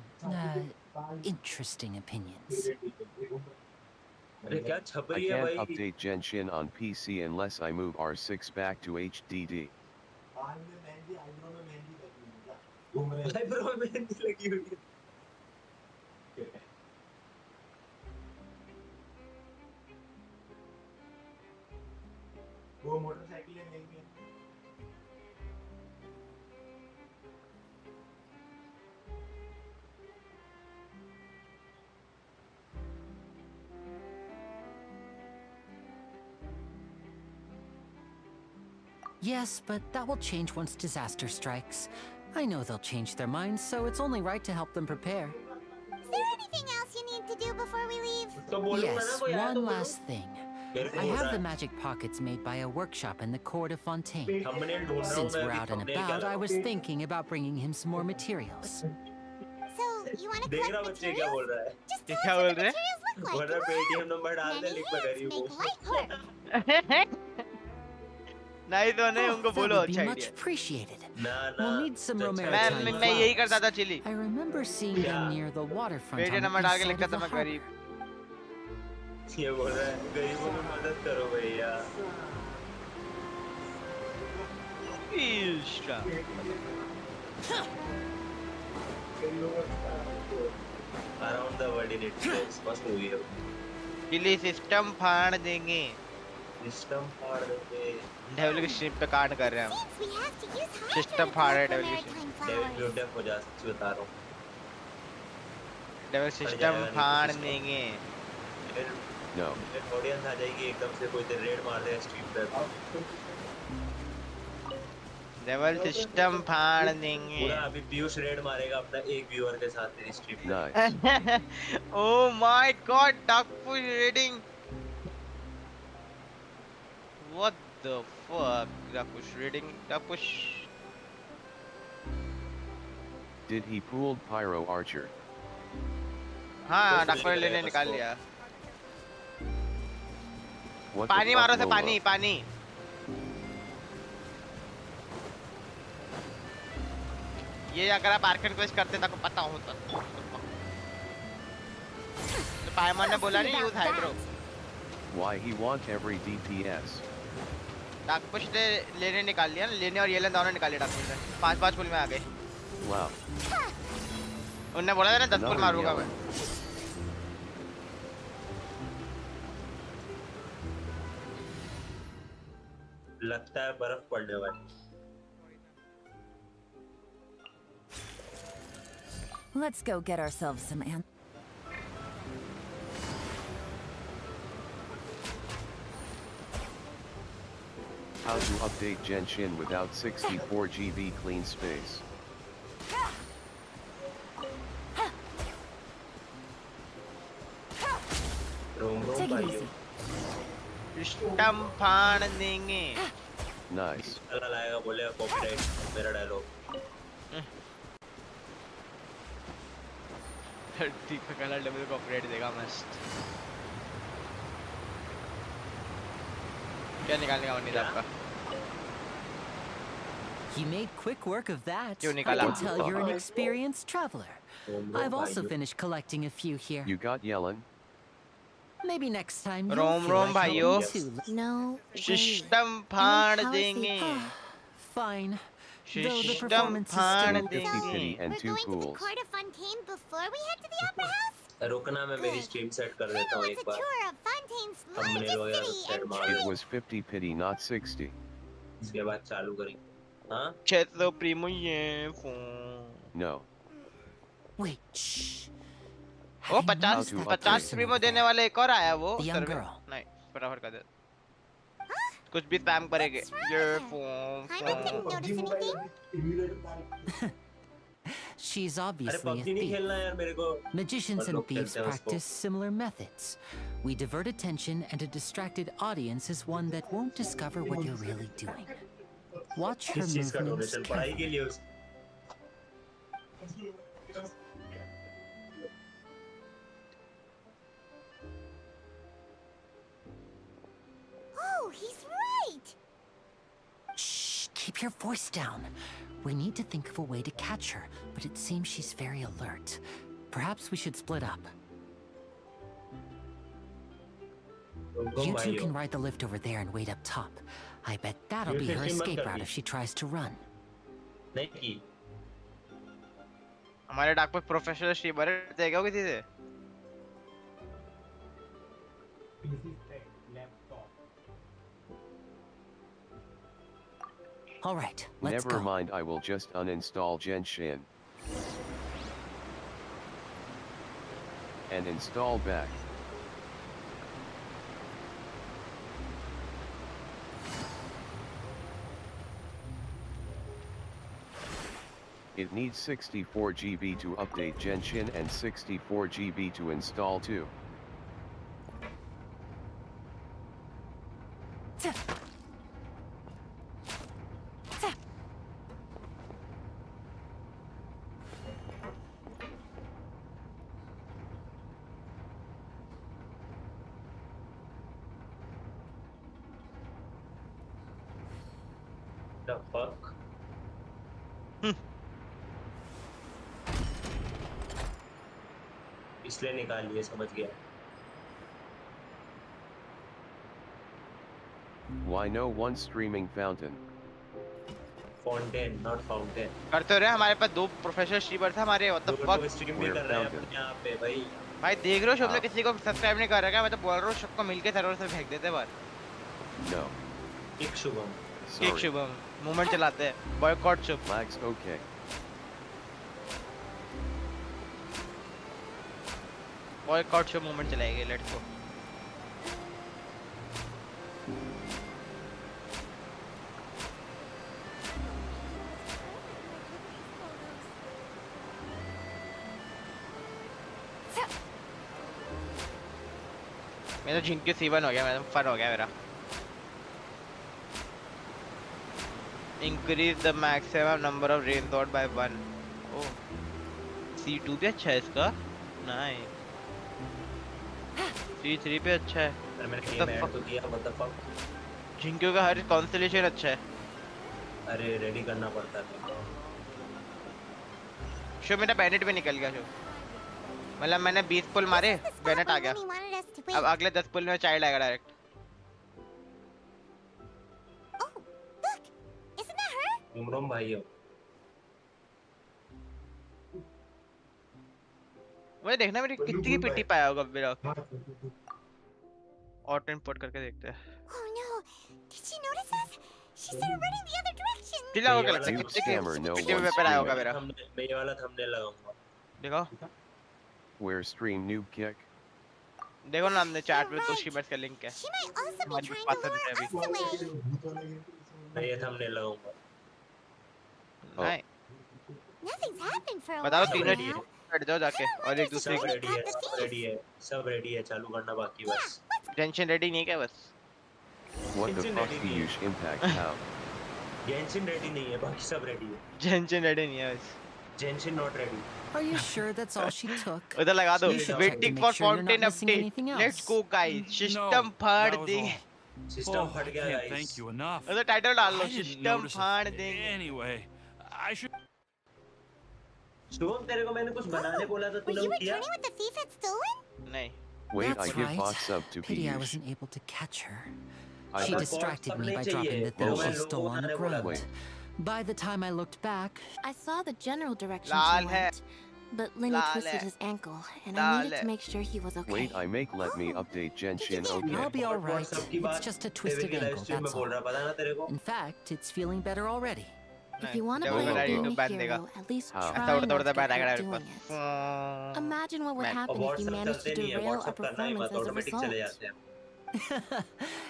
interesting opinions. अरे क्या I छपरी है can't भाई। update Genshin on PC unless I move R6 back to HDD. Eyebrow में मेहंदी लगी हुई है। वो मोटरसाइकिल है नहीं है। Yes, but that will change once disaster strikes. I know they'll change their minds, so it's only right to help them prepare. Is there anything else you need to do before we leave? तो बोलूंगा ना Yes, कोई आया तो one बोलूं। last thing. मेरे को I बोल have रहा the है। magic pockets made by a workshop in the court of Fontaine. Thumbnail ढूंढ रहा हूँ Since मैं we're अभी, out and thumbnail क्या about, I was लगाऊं? thinking about bringing him some more materials. So, you want to देख collect रहा बच्चे क्या materials? बोल रहा है। Just ये tell क्या us बोल what the रहे हैं? materials look like. बोल रहा है Come पेटीएम on. नंबर डाल दे, Many लिंक में करी hands वो। make light work. नहीं तो नहीं, Oh, उनको that बोलो would be अच्छा much आइडिया। appreciated. ना ना। We'll need some तो Romero अच्छा time है। मैं यही flowers. करता था चिली। I remember seeing क्या? them near the waterfront Paytm on the number डाल east के side लिखता of था the मैं harbor. गरीब। ये बोल रहा है गरीबों की मदद करो भैया। इश्का। Around the world in its place, मस्त मूवी है। चिली सिस्टम फाड़ देंगे। सिस्टम फाड़ देंगे। डेविल की शिप पे कांड कर रहे हैं हम। Seems we have to use high system to फाड़ रहे collect हैं the डेविल की ship. maritime David flowers. Beautiful हो जा, सच बता रहा हूँ। डेविल सिस्टम फाड़ देंगे। No. ऑडियंस आ जाएगी एकदम से, कोई देर रेड मार दे स्ट्रीट पे। डेविल सिस्टम फाड़ देंगे। पूरा अभी पीयूष रेड मारेगा अपना एक व्यूअर के साथ तेरी स्ट्रीट पे। Nice. Oh my God, Duckfish reading. What the fuck? Duckfish reading. Duckfish. Did he pulled Pyro Archer? हाँ, Duckfish लेने निकाल लिया। What पानी the मारो fuck, से Lola? पानी पानी। ये अगर आप आर्कन क्वेस्ट करते तो पता होता। तो पायमन ने बोला नहीं use hydro. Why he want every DPS? डाकपुश ने लेने निकाल लिया ना, लेने और ये लेने दोनों निकाल लिया डाकपुश ने। 5-5 पुल में आ गए। Wow. उन्होंने बोला था ना 10 पुल Another मारूंगा yellow. मैं। लगता है बर्फ पड़ने वाली। Let's go get ourselves some How to update Genshin without 64 GB clean space? ROM ROM Take it भाइयों। easy. सिस्टम फाड़ देंगे। Nice. चला लाएगा बोले कॉपीराइट मेरा डायलॉग ठीक है कलर डब्ल्यू कॉपीराइट देगा मस्त क्या निकालने का मन नहीं था आपका You made quick work of that. क्यों I निकाला can tell you're an experienced traveler. I've also finished collecting a few here. You got Yellen? Maybe next time you'll Rome feel Rome like भाइयों helping too. No. System फाड़ देंगे Fine. Though the system performance is फाड़ still देंगे Pity and two pools. Court of Fontaine before we head to the Opera House? रुकना मैं मेरी stream set कर देता हूँ एक बार Tour of Fontaine's thumbnail largest वगैरह city सेट and मार It was 50 pity, not 60. इसके बाद चालू करेंगे हाँ Ceto primo ये phone No. Wait, shh. Oh Have you 50 noticed that 50 person primo over देने there? वाला एक और आया वो The young सर्वे girl. नहीं फटाफट कर दे कुछ भी स्पैम करेंगे ये फोन She's अरे obviously a पबजी नहीं thief. खेलना यार मेरे को Magicians और and लोग thieves खेलते हैं उसको practice similar methods. We divert attention, and a distracted audience is one that won't discover what you're really doing. Watch her किस चीज का movements डोनेशन पढ़ाई के carefully. लिए उस Oh, he's right! Shh, keep your voice down. We need to think of a way to catch her, but it seems she's very alert. Perhaps we should split up. You two can ride the lift over there and wait up top. I bet that'll be her escape route if she tries to run. नहीं की हमारे डाक पे professional streamer देगा किसी से All right, let's Never go. mind, I will just uninstall Genshin. And install back. It needs 64 GB to update Genshin and 64 GB to install too. The fuck इसलिए निकाल लिए समझ गया Why no one streaming Fontaine? Fontaine not Fountain करते रहे हमारे पास दो professional streamer थे हमारे व्हाट द फक स्ट्रीम भी कर रहे हैं अपने यहाँ पे भाई भाई देख रहे हो सबने किसी को सब्सक्राइब नहीं कर रखा मैं तो बोल रहा हूँ सबको मिलके सर्वर से फेंक देते बार No. एक शुभम एक शुभम मूवमेंट चलाते हैं बॉयकॉट शुभ Flags okay. बॉयकॉट शुभ मूवमेंट चलाएंगे लेट्स गो मैं तो जिनके सीवन हो गया मैं तो फन हो गया मेरा increase the maximum number of rain thought bye 1 oh C2 भी अच्छा है इसका नाइस C3 पे अच्छा है अरे मैंने गेम ऐड तो किया व्हाट द फक जिंक्यो का हर कॉन्स्टेलेशन अच्छा है अरे रेडी करना पड़ता है शो मेरा बैनेट भी निकल गया शो मतलब मैंने 20 पुल मारे बैनेट आ गया अब अगले 10 पुल में चाइल्ड आएगा डायरेक्ट उमरोम भाई हो मुझे देखना मेरी कितनी की पिट्टी पाया होगा मेरा ऑटो इंपोर्ट करके देखते हैं Oh no! Did she notice us? She started running the other direction! किला होगा लगता है You कितने scammer, no पिट्टी one पे पैर आया होगा streaming. मेरा मैं ये वाला थंबनेल लगाऊंगा देखो Where stream noob kick? देखो ना हमने चैट में तो स्ट्रीमर्स का लिंक है She might also be हमारी trying बात to करते हैं lure अभी us away! मैं ये थंबनेल लगाऊंगा नहीं Nothing's happened for a बताओ while तीनों now. बैठ जाओ जाके और एक दूसरे सब को रेडी है सब रेडी है सब रेडी है चालू करना बाकी बस टेंशन रेडी नहीं क्या बस What the fuck do you impact how? Genshin ready नहीं है, बाकी सब ready है. Genshin ready नहीं है बस. Genshin not ready. Are you sure that's all she took? उधर लगा दो. You should check to Waiting make for sure you're not Fontaine missing update. anything Let's else. go guys. System No, फाड़ that was they. all. System Oh, फट I गया can't guys. thank you enough. उधर title डाल लो. I didn't System notice फाड़ it. देंगे. Anyway, I should. Shubham तेरे को मैंने कुछ बनाने बोला था, Were तूने you वो किया? returning what the thief had stolen? नहीं. Wait, That's I give right. bots up to Pity I Piyush. wasn't able to catch her. I She thought distracted me by bots dropping the अपने thing चाहिए. she stole on the Wait. ground. By the time I looked back, I saw the general direction Lal she है. went, but Lenny Lal twisted है. his ankle, and I Lal needed है. to make sure he was okay. Wait, let me update Genshin, I'll okay? be all right. सबकी It's बात just a TV twisted की live ankle, stream में that's बोल रहा, all. पता ना तेरे को? In fact, it's feeling better already. If you want to Devil play May a Cry game 2 of ban देगा. hero, at least हाँ. try ऐसा उड़ता not उड़ता to बैठ get आएगा hurt मेरे doing pass. it. Imagine what would Man. happen और if you WhatsApp managed to चलते नहीं है, derail a WhatsApp करना ही performance मत, as a ऑटोमेटिक चले result. जाते हैं.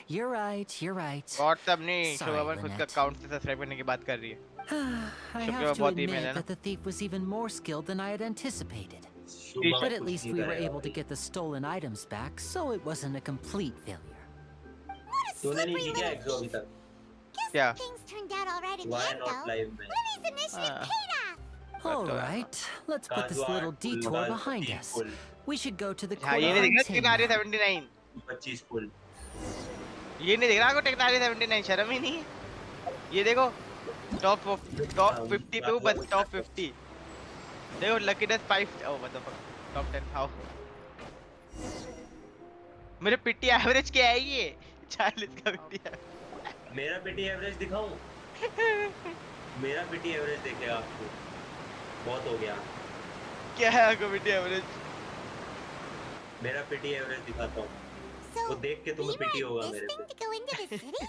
You're right, you're right. WhatsApp नहीं. Sorry, शुभम खुद का Lynette. अकाउंट से सब्सक्राइब करने की बात कर रही है. I शुभ के have बाद to बहुत email है admit ना. that the thief was even more skilled than I had anticipated. Shubham But at कुछ least नहीं we were करेगा able to भाई. get the stolen items back, so it wasn't a complete failure. What a तूने नहीं slippery किया little exo अभी thief. तक. Guess क्या? things turned out all right in the Why end, not though. live में? Lenny's initiative हाँ. paid off. All right, let's put this काजू little आठ फुल, detour काजू behind तीन us. Full, We should go to the हाँ court ये of नहीं दिख रहा Fontaine टेक्नारी now. 79. 25 फुल. ये नहीं दिख रहा आपको टेक्नारी 79. शर्म ही नहीं है. ये देखो. टॉप 52 बस टॉप 50. देखो लकीनेस 5. Oh what the fuck. Top 10 how. मेरे पिटी एवरेज क्या है ये? 40 का पिटी है. मेरा पिटी एवरेज दिखाऊं? मेरा पिटी एवरेज देखेगा आपको. बहुत हो गया. क्या है आपको पिटी एवरेज? मेरा पिटी एवरेज दिखाता हूँ. So, वो देख के we तुम्हें पिटी होगा want this मेरे thing पे. to go into the city?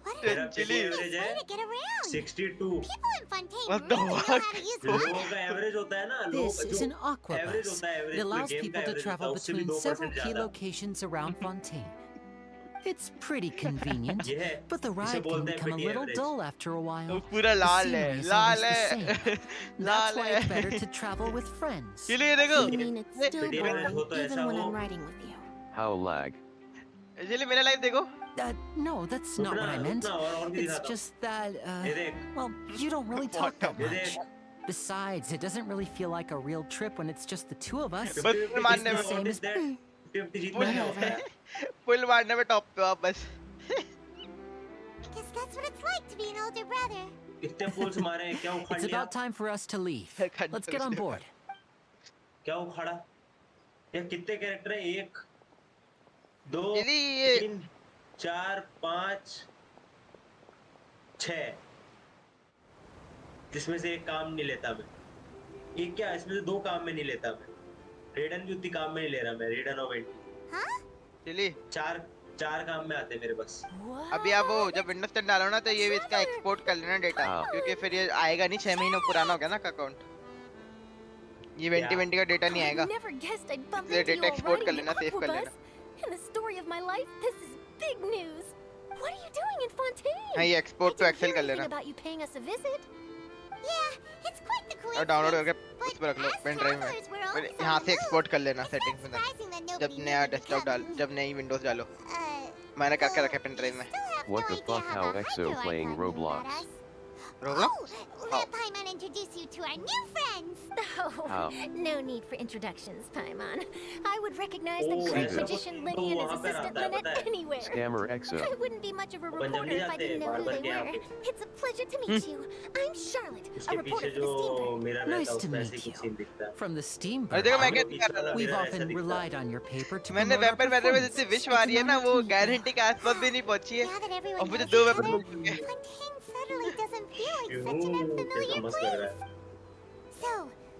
What मेरा an pity ingenious average way है to get around. 62. People in Fontaine What the really know fuck? how to use लोगों logic. का एवरेज होता है ना. This लोग is जो an aqua एवरेज bus. होता है, It एवरेज कोई allows गेम people का to एवरेज होता travel है, उससे भी between several 2% key ज्यादा. locations around Fontaine. It's pretty convenient, ये है. but the इसे ride can बोलते हैं become a pity little average. dull after a while. वो पूरा The लाल है. scenery is लाल always है. the same. Lal That's why it's better है. to travel with friends. ये लिए देखो. You mean it's still pity average boring हो तो even ऐसा when हो. I'm riding with you? How lag? ये लिए मेरा लाइव देखो. No, that's not what I meant. और भी It's दिखाता हूँ. just that, ये देख. well, you don't really talk that ये much. देख. Besides, it doesn't really feel like a real trip when it's just the two of us. बस full मारने It's the में. same as... 50 जीतना है होता है. फुल मारने में टॉप पे आप बस. Guess that's what it's like to be an older brother. कितने फुल्स मारे हैं, क्या उखाड़ It's लिया? about time for us to leave. Let's get on board. क्या उखाड़ा? ये कितने कैरेक्टर हैं? 1 2 ये 3 4 5 6. जिसमें से एक काम नहीं लेता मैं. एक क्या, इसमें से 2 काम में नहीं लेता मैं. रेडन भी उतनी काम में नहीं ले रहा मैं. रेडन और वेंटी. हाँ? चलिए. 4 काम में आते मेरे पास. अभी आप वो जब विंडोज 10 डालो ना तो ये इसका एक्सपोर्ट कर लेना डेटा. क्योंकि फिर ये आएगा नहीं. 6 महीनों पुराना हो गया ना अकाउंट. ये 2020 का डेटा नहीं आएगा. Never guessed I'd bump इसलिए into डेटा you एक्सपोर्ट कर riding लेना. an सेव कर aquabus. लेना. In the story of my life, this is big news. What are you doing in Fontaine? हाँ ये एक्सपोर्ट टू एक्सेल कर Anything लेना. about you paying us a visit? Yeah, it's quite the और coincidence. Download करके उस पर रख लो pen drive में. Travelers, we're फिर always यहाँ on से the एक्सपोर्ट move. कर लेना It's सेटिंग्स not में. surprising that जब nobody नया knew to डेस्कटॉप डाल become- जब नई विंडोज डालो. मैंने करके रखे पेन ड्राइव में. What the fuck? How EXO playing Roblox? Roblox? Let Paimon introduce you to our new friends. Oh, How? no need for introductions, Paimon. I would recognize the Oh, great Jesus. magician Lenny and his assistant Lynette anywhere. Scammer EXO. I wouldn't be much of a Punjabi reporter if I जाते didn't know who बार-बार they के यहाँ were. पे. It's a pleasure to meet you. I'm Charlotte, a इसके reporter पीछे for जो the Steamboat. मेरा Nice रहता है to उसमें meet ऐसे you. कुछ सीन दिखता है. From the Steamboat. अरे देखो मैं क्या पीछे वाला We've मेरा ऐसा often दिखता है. relied on your paper to मैंने promote our वेपन वेपन में जितनी performances. विश आ रही है ना वो गारंटी के आसपास भी नहीं पहुंची है. Now that everyone और मुझे knows 2 each वेपन other, मिल चुके हैं. Fontaine suddenly doesn't feel like क्यों? such an कैसा unfamiliar मस्त लग रहा place. है. So,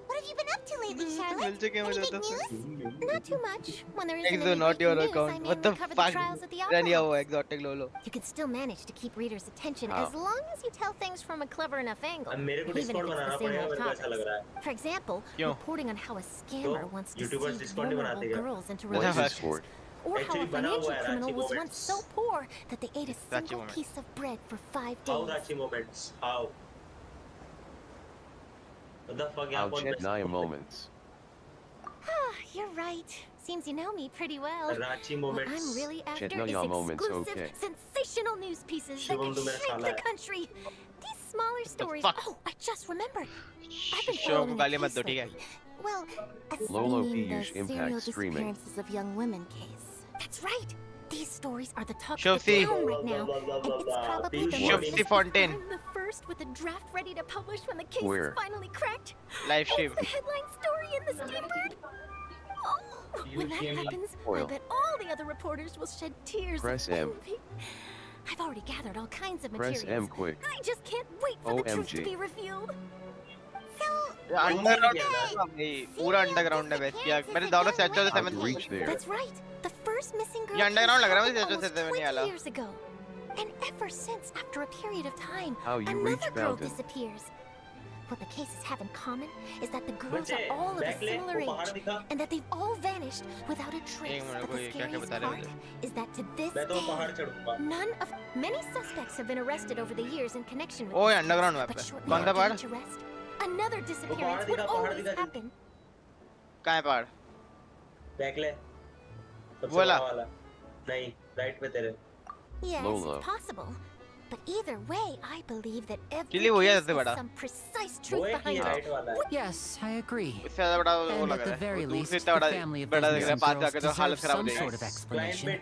what have you been up to lately, Charlotte? मिल चुके हैं Any मुझे big तो. news? Not too much. When there isn't Exo any not your breaking news, I account. What mainly the cover the fuck? trials at the Rania opera वो house. exotic लोलो. You can still manage to keep readers' attention How? as long as you tell things from a clever enough angle, अब मेरे को even if Discord it's banana the same पड़ेगा. old मेरे को ऐसा लग topics. रहा है. For example, क्यों? reporting on how a scammer तो once YouTubers deceived Discord नहीं बनाते vulnerable क्या? girls into What is Whatever. this for? or how a Actually बना हुआ financial है criminal Rachi was once moments. so poor that they ate a Rachi single moment. piece of bread for 5 How days. Rachi moments? How? What the fuck? यहाँ How कौन Jet पैसे Naya कमाते हैं? moments. You're right. seems you know me pretty well. Ranchi What moments. I'm really after is Chetna moments, exclusive, okay. sensational news pieces that Shivam could to mera shake saala the hai. country. These smaller stories. fuck? Oh, I just remembered. I've been Show following को a गाली मत case दो, ठीक है? lately. Well, Lolo you mean the Piyush serial impact streaming. disappearances of young women case. That's right. These stories are the talk of Shofty. the town right now, and it's probably the Piyush most Shofty Fontaine. I'm the first with a draft ready to publish when the case Where? is finally cracked. Live stream. It's the headline story in the Steambird. Oh, when that happens, I Oil. bet all the other reporters will shed tears Press of M. envy. I've already gathered all kinds of Press materials. M quick. I just can't wait for the truth to OMG. be revealed. Underground पूरा underground है वैसे क्या मैंने दोनों set जो How to reach there? That's right. The first missing girl ये underground लग रहा है मुझे almost जैसे 20 वाला years ago. And ever since, after a period of time, How you reach another girl Fountain? disappears. What the cases have in common is that the girls बच्चे, are all of a back ले, similar वो पहाड़ age, दिखा। and that they've all vanished without a trace. एक minute But को the ये क्या क्या scariest बता रहे part हैं is that to this मैं तो पहाड़ day, चढ़ूंगा। none of many suspects have been arrested over the years in connection with ओए this underground case, map but है shortly कौन सा after पहाड़ each arrest, another disappearance दिखा, would पहाड़ always दिखा, happen. कहाँ है पहाड़ बैक ले सबसे बोला। बड़ा वाला नहीं राइट पे तेरे Yes, Lola. it's possible. But either way, I believe that every chilli वही है case सबसे has बड़ा some precise वो truth है कि behind it. राइट वाला है Yes, I agree. इससे ज़्यादा बड़ा वो And लग at रहा the है very वो दूर least, से इतना the बड़ा family of बड़ा those दिख रहा है missing पास girls जाके तो हालत deserves खराब हो some जाएगी sort of explanation. Climate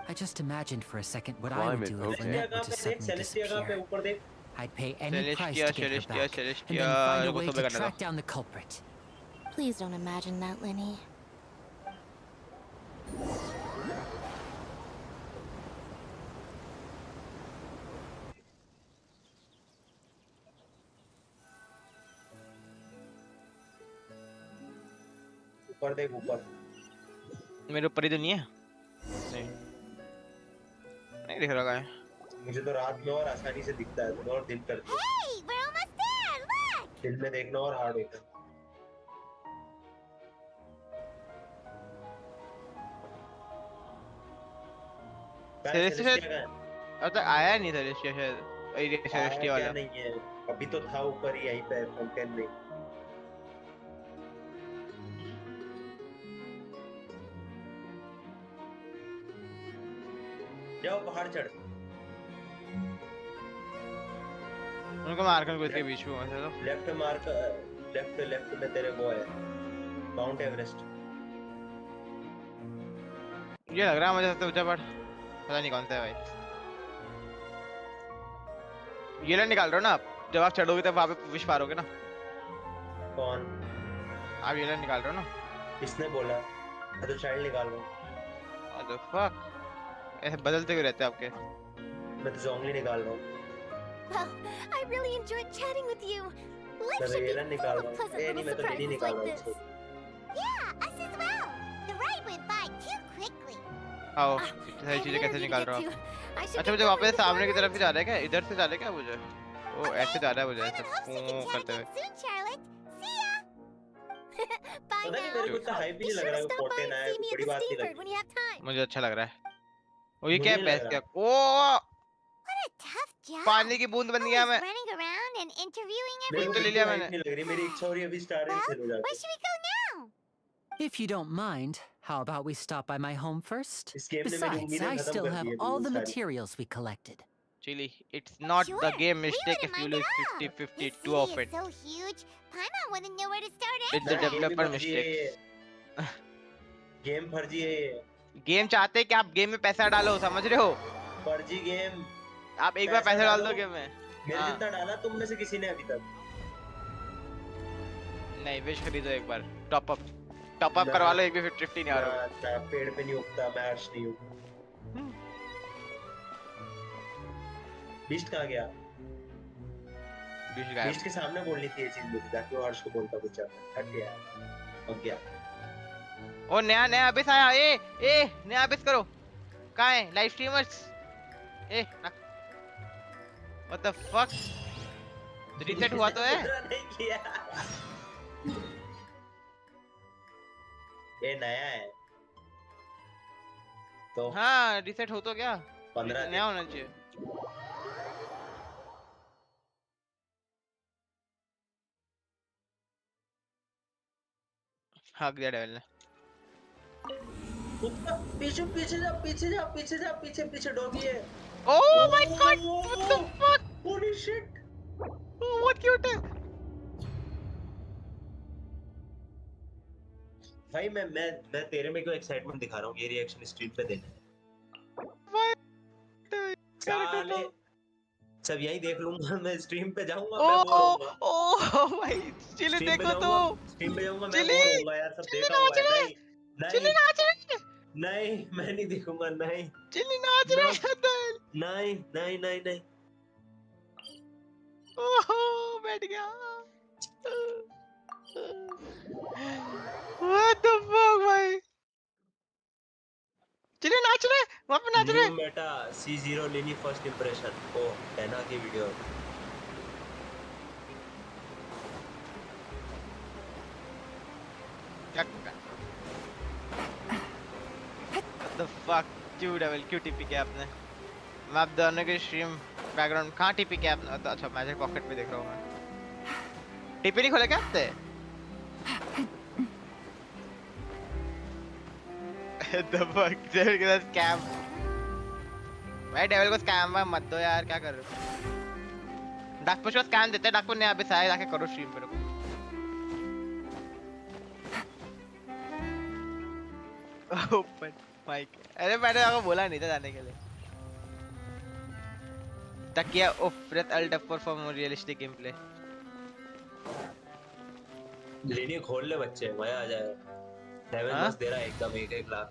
I just imagined for a second what I would Climate, do if okay. Lynette were to देख suddenly सेलेस्टिया का पे disappear. ऊपर देख I'd pay any price to get her Celestia, back, and Celestia, then find a रुको way सुबह to करने दो track down the culprit. Please don't imagine that, Lenny. ऊपर देख ऊपर मेरे ऊपर ही तो नहीं है नहीं नहीं दिख रहा है मुझे तो रात में और आसानी से दिखता है तुम्हें और दिन कर Hey, we're almost there. Look. दिन में देखना और हार्ड होता है सेलेस्टिया सेलेस्टिया का है अब तक आया नहीं सेलेस्टिया शायद ये आया सेलेस्टिया क्या वाला नहीं है अभी तो था ऊपर ही यहीं पे फाउंटेन में जाओ पहाड़ चढ़ उनको मार कर घुस के बीच में वैसे तो लेफ्ट मार्क लेफ्ट में तेरे वो है माउंट एवरेस्ट ये लग रहा है मुझे सबसे ऊंचा पहाड़ पता नहीं कौन सा है भाई ये लाइन निकाल रहे हो ना आप जब आप चढ़ोगे तब वहां पे विश पारोगे ना कौन आप ये लाइन निकाल रहे हो ना किसने बोला मैं तो चाइल्ड निकाल रहा हूँ What the fuck ऐसे बदलते हुए रहते हैं आपके मैं तो जोंगली निकाल रहा हूँ Well, I really enjoyed chatting with you. मैं Life तो should ये be लाइन full निकाल of रहा हूँ pleasant ए नहीं little मैं तो डेली surprises निकाल like रहा हूँ this. उसको Yeah, us as well. The ride went by too quickly. आओ I सारी have चीजें an कैसे interview to निकाल get रहा to. हूँ I should अच्छा get मुझे going वापस before सामने की lunch. तरफ ही जाना है क्या इधर से जाना है क्या मुझे ओ ऐसे जाना है मुझे ऐसे Hopes we can chat करते हुए again soon, Charlotte. See ya. Bye पता नहीं now. मेरे को इतना हाइप Be ही नहीं लग sure रहा to है stop by फोर्टेन and आया see me बड़ी at the बात नहीं Steambird लगी when you have time. मुझे अच्छा लग रहा है ओ ये मुझे क्या है नहीं भैंस लग क्या रहा ओ What a tough job. पानी की बूंद बन गया मैं Always running around and interviewing मेरे एक को तो ले everyone. लिया बिल्कुल मैंने हाइप नहीं लग रही मेरी इच्छा हो रही है अभी स्टार रेल खेलो Where जाके should we go now? If you don't mind, how about we stop by my home first? इस गेम ने मेरी Besides, उम्मीदें I खत्म still कर have दी है all the बिल्कुल सारी materials we collected. Chili it's not Sure, the game we mistake wouldn't if you mind lose at all. 50-50 This two of city it is so huge. Paimon wouldn't know where to start it's the anyway. developer फर्जी है mistake ये game फर्जी है ये game चाहते हैं कि आप गेम में पैसा डालो समझ रहे हो फर्जी गेम आप एक बार पैसा डाल दो गेम में मेरे हाँ। जितना डाला तुम में से किसी ने अभी तक नहीं विश खरीदो एक बार टॉप अप करवा लो एक भी 50 नहीं आ रहा ना पेड़ पे नहीं उगता मैं अर्श नहीं हूँ बीस्ट कहाँ गया विश गायब बीस्ट के सामने बोलनी थी ये चीज मुझे ताकि वो हर्ष को बोलता कुछ हट गया अब गया ओ नया अबिस आया ए नया अबिस करो कहाँ है live streamers what the fuck reset हुआ तो है नहीं किया ये नया है तो हाँ रीसेट हो तो क्या 15 नया होना चाहिए हक दिया डेविल ने। पीछे पीछे जा पीछे जा पीछे जा पीछे पीछे डॉगी है। Oh my god! What the fuck? Holy shit! Oh, what cute है। भाई मैं तेरे में क्यों एक्साइटमेंट दिखा रहा हूँ, ये रिएक्शन स्ट्रीम पे देना है। साले सब यहीं देख लूंगा, मैं स्ट्रीम पे जाऊंगा मैं बोर होऊंगा। ओह भाई चिली स्ट्रीम पे देखो तो। जाऊंगा, स्ट्रीम पे जाऊंगा मैं चिली बोर होऊंगा यार, सब चिली देखा नाच हुआ है। रहे, नहीं चिली नहीं नाच रहे, नहीं मैं नहीं देखूंगा, नहीं चिली नाच ना, रहे अंदर। नहीं नहीं नहीं नहीं। ओह बैठ गया। What the fuck भाई। चिली नाच रहे, वहाँ पे नाच न्यू रहे। मेटा C0 लेनी फर्स्ट इंप्रेशन। ओ टैना की वीडियो। What the fuck क्यों डेविल क्यों टीपी किया आपने? मैं आप दोनों की स्ट्रीम बैकग्राउंड कहाँ टीपी किया आपने? अच्छा मैजिक पॉकेट पे देख रहा हूँ मैं। टीपी नहीं खोला क्या आपने? The fuck डेविल के साथ स्कैम। भाई डेविल को स्कैम मत दो यार, क्या कर रहे हो? डाकपुश को स्कैम देते हैं, डाकपुश ने अभी सारे जाके करो स्ट्रीम पे। रुको ओपन माइक। अरे मैंने आपको बोला नहीं था जाने के लिए। तकिया of breath alt F4 for more realistic game play. लेनी खोल ले बच्चे, मजा आ जाएगा। 7 हाँ? बस दे रहा है एकदम 1-1 लाख।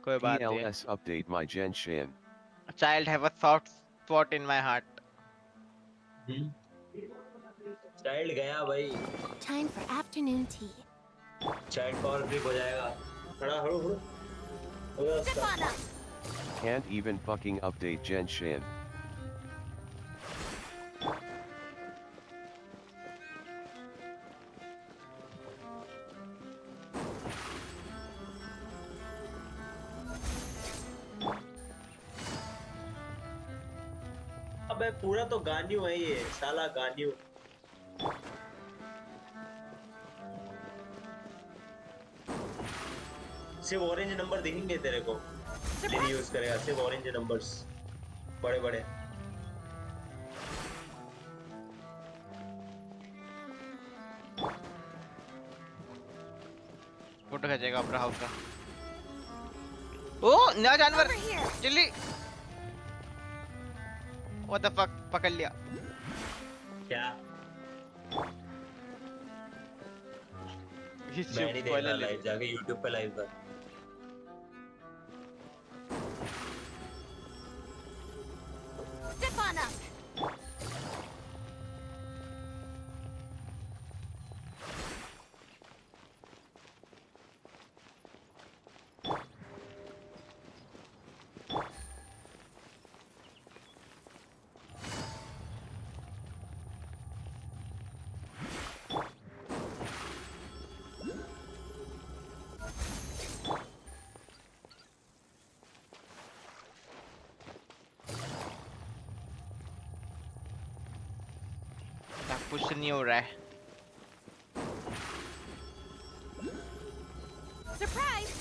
कोई बात नहीं। PLS update my Genshin. A child have a soft spot in my heart. Child गया भाई। Time for afternoon tea. Child power click हो जाएगा। खड़ा हड़ू हड़ू। Can't even fucking update Genshin. अबे पूरा तो गान्यू है ये, साला गान्यू। सिर्फ ऑरेंज नंबर दिखेंगे तेरे को, लेनी यूज करेगा सिर्फ ऑरेंज नंबर्स, बड़े बड़े। फोटो खींचेगा अपना हाउस का। ओ नया जानवर चिल्ली। What the fuck पकड़ लिया। क्या? मैं नहीं देख रहा लाइव, जाके YouTube पे लाइव कर। Step on up. कुछ नहीं हो रहा है। Surprise!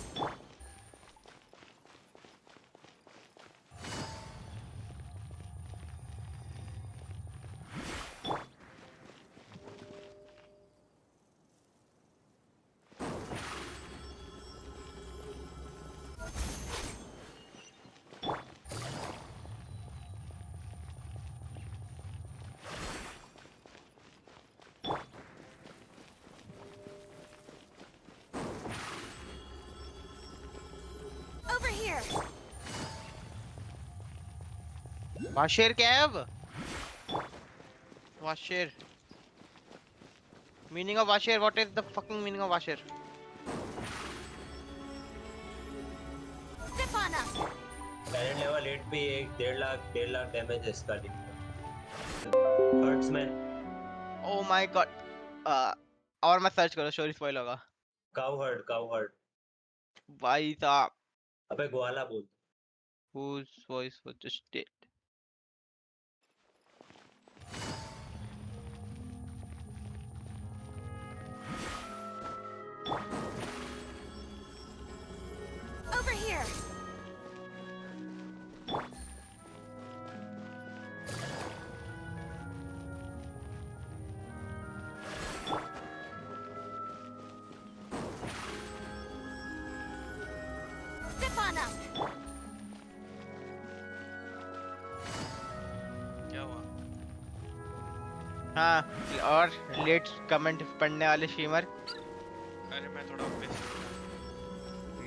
Over here. वाशेर क्या है अब? वाशेर मीनिंग ऑफ वाशेर, what is the fucking meaning of वाशेर? Step on up. Talent level 8 पे 1.5 लाख डैमेज है इसका। हर्ट्स में। Oh my god. और मैं सर्च करो, स्टोरी स्पॉइल होगा। काउ हर्ट भाई साहब। अबे ग्वाला बोल। Whose voice was just dead? हाँ, और लेट कमेंट पढ़ने वाले स्ट्रीमर। अरे मैं थोड़ा व्यस्त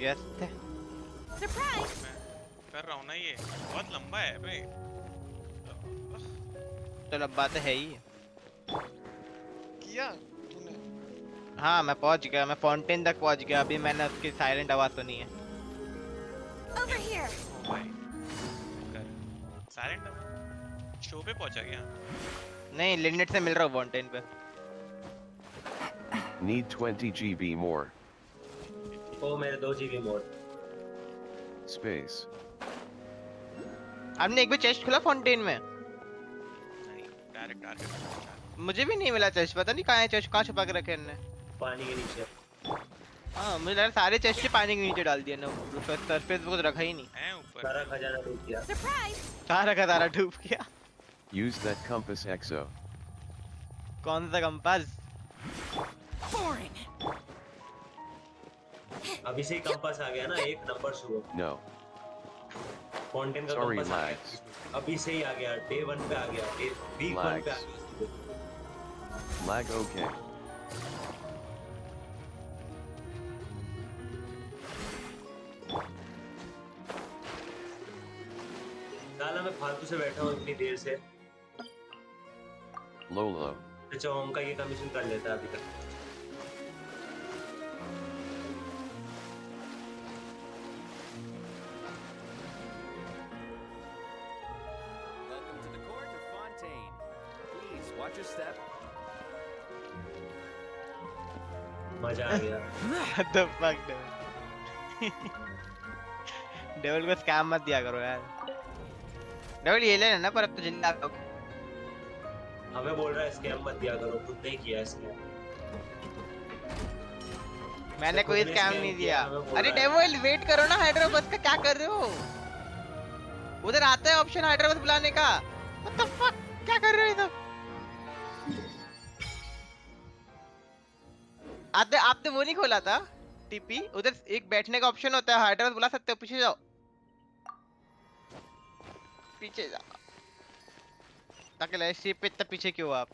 यस थे। Surprise! मैं कर रहा हूँ ना, ये बहुत लंबा है भाई। तो लंबा तो है ही। किया तूने? हाँ मैं पहुंच गया, मैं फाउंटेन तक पहुंच गया। अभी मैंने उसकी साइलेंट आवाज सुनी है। Over here! ओ भाई कर साइलेंट शो पे पहुंचा गया। नहीं, लिनेट से मिल रहा हूँ फाउंटेन पे। Need 20 GB more. ओ मेरे 2 GB मोर। Space. आपने एक भी चेस्ट खुला फाउंटेन में? नहीं, डायरेक्ट मुझे भी नहीं मिला चेस्ट, पता नहीं कहाँ है चेस्ट, कहाँ छुपा के रखे इनने। पानी के नीचे। हाँ मुझे लगा सारे चेस्ट ही पानी के नीचे डाल दिए ना, सरफेस पे कुछ रखा ही नहीं है ऊपर। सारा खजाना डूब गया। सारा खजाना डूब गया। Use that compass exo. कौन सा कंपास? अभी से ही कंपास आ गया ना, 1 नंबर शुरू। No. फाउंटेन का Sorry, कंपास आ lags. गया। अभी से ही आ गया, डे 1 पे आ गया, वीक 1 पे आ गया। Lag okay. साला मैं फालतू से बैठा हूँ इतनी देर से। Lolo. अच्छा ओम का ये कमीशन कर लेता है अभी तक। Welcome to the court of Fontaine. Please watch your step. मजा आ गया। What the fuck devil? Devil को स्कैम मत दिया करो यार। डेविल ये लेना ना, पर अब तो जिंदा हो। हमें बोल रहा है स्कैम मत दिया करो, खुद नहीं किया स्कैम। मैंने कोई स्कैम नहीं दिया। अरे डेविल वेट करो ना, हाइड्रोबस का क्या कर रहे हो? उधर आता है ऑप्शन हाइड्रोबस बुलाने का। What the fuck? क्या कर रहे हो इधर? आपने वो नहीं खोला था टीपी? उधर एक बैठने का ऑप्शन होता है, हाइड्रोबस बुला सकते हो। पीछे जाओ, पीछे जाओ। ताकि लाइव पे इतना पीछे क्यों हो आप?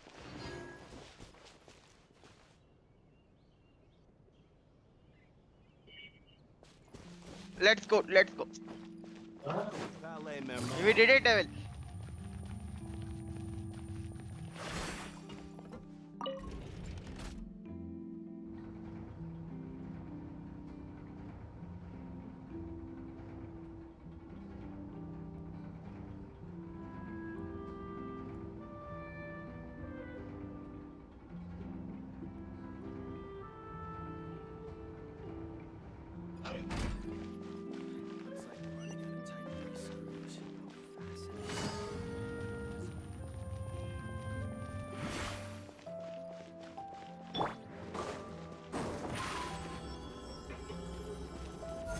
Let's go, let's go. We did it, Devil.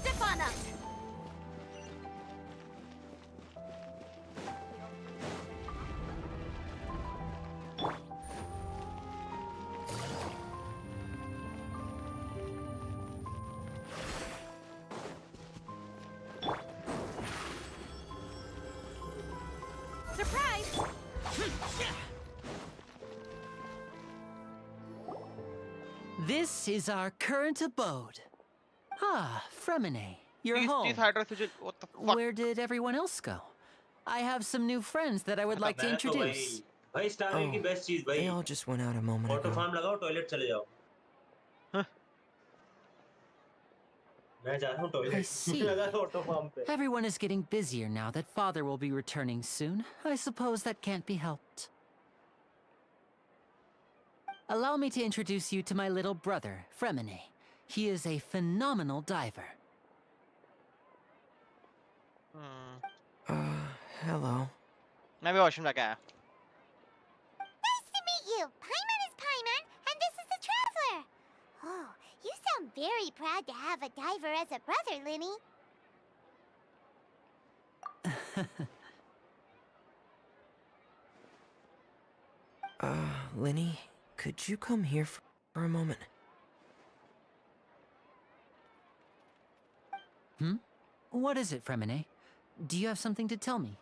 Step on up! Surprise! This is our current abode. Ah, Fremine, you're home. What the fuck? Where did everyone else go? I have some new friends that I would like to introduce. भाई starving की best चीज भाई। They all just went out a moment auto ago. फार्म लगाओ, toilet चले जाओ। मैं जा रहा हूँ I टॉयलेट। see. लगा दो ऑटो फार्म पे। Everyone is getting busier now that Father will be returning soon. I suppose that can't be helped. Allow me to introduce you to my little brother, Fremine. He is a phenomenal diver. Hello. मैं भी washroom लगा आया। Nice to meet you. Paimon is Paimon, and this is the Traveler. Oh, you sound very proud to have a diver as a brother, Linny. Linny, could you come here for a moment? What is it, Fremine? Do you have something to tell me?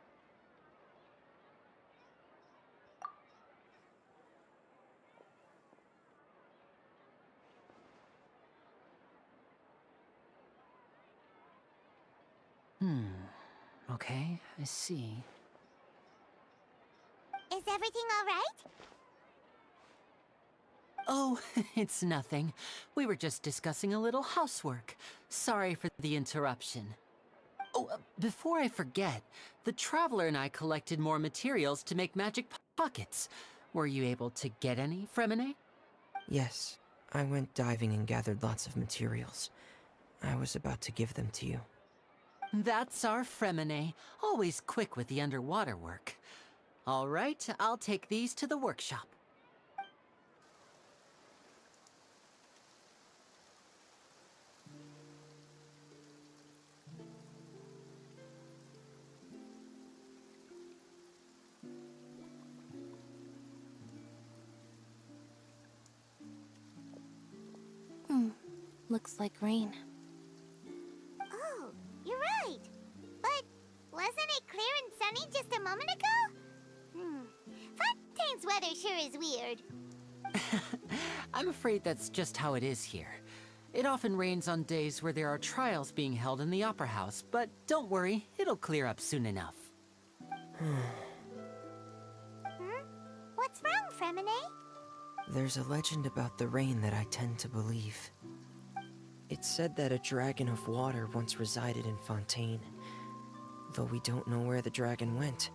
Okay, I see. Is everything all right? Oh, it's nothing. We were just discussing a little housework. Sorry for the interruption. Oh, before I forget, the Traveler and I collected more materials to make magic pockets. Were you able to get any, Fremine? Yes, I went diving and gathered lots of materials. I was about to give them to you. That's our Fremine, always quick with the underwater work. All right, I'll take these to the workshop. Looks like rain. Oh, you're right. But wasn't it clear and sunny just a moment ago? Fontaine's weather sure is weird. I'm afraid that's just how it is here. It often rains on days where there are trials being held in the Opera House, but don't worry, it'll clear up soon enough. What's wrong, Fremine? There's a legend about the rain that I tend to believe. It's said that a dragon of water once resided in Fontaine. Though we don't know where the dragon went,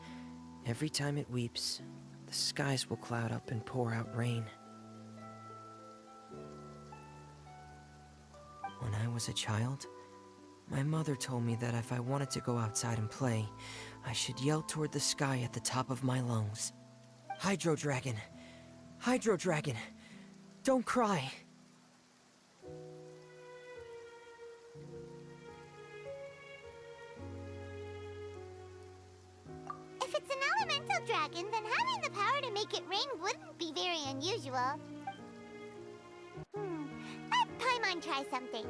every time it weeps, the skies will cloud up and pour out rain. When I was a child, my mother told me that if I wanted to go outside and play, I should yell toward the sky at the top of my lungs. Hydro Dragon! Hydro Dragon! Don't cry! If it's an elemental dragon, then having the power to make it rain wouldn't be very unusual. Let Paimon try something.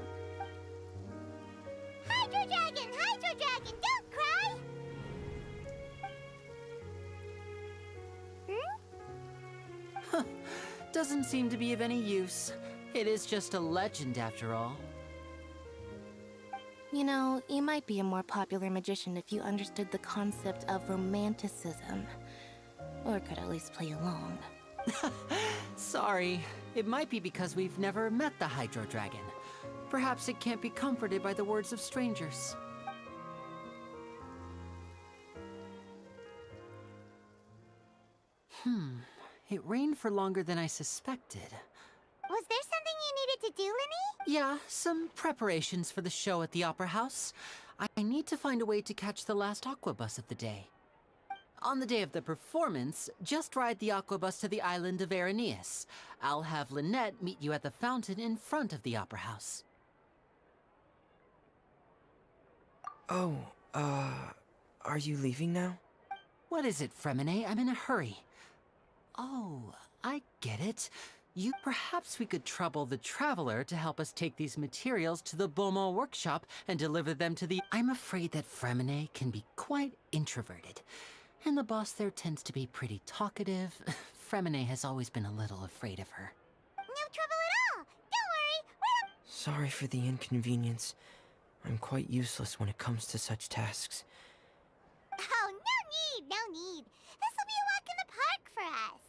Hydro Dragon! Hydro Dragon! Don't cry! Doesn't seem to be of any use. It is just a legend after all. You know, you might be a more popular magician if you understood the concept of romanticism. Or could at least play along. Sorry. It might be because we've never met the Hydro Dragon. Perhaps it can't be comforted by the words of strangers. It rained for longer than I suspected. Was there something you needed to do, Linny? Yeah, some preparations for the show at the Opera House. I need to find a way to catch the last aqua bus of the day. On the day of the performance, just ride the aqua bus to the island of Araneus. I'll have Lynette meet you at the fountain in front of the Opera House. Oh, are you leaving now? What is it, Fremine? I'm in a hurry. Oh, I get it. Perhaps we could trouble the Traveler to help us take these materials to the Beaumont workshop and deliver them to the... I'm afraid that Fremine can be quite introverted. And the boss there tends to be pretty talkative. Fremine has always been a little afraid of her. No trouble at all! Don't worry, Sorry for the inconvenience. I'm quite useless when it comes to such tasks. Oh, no need, no need. This will be a walk in the park for us.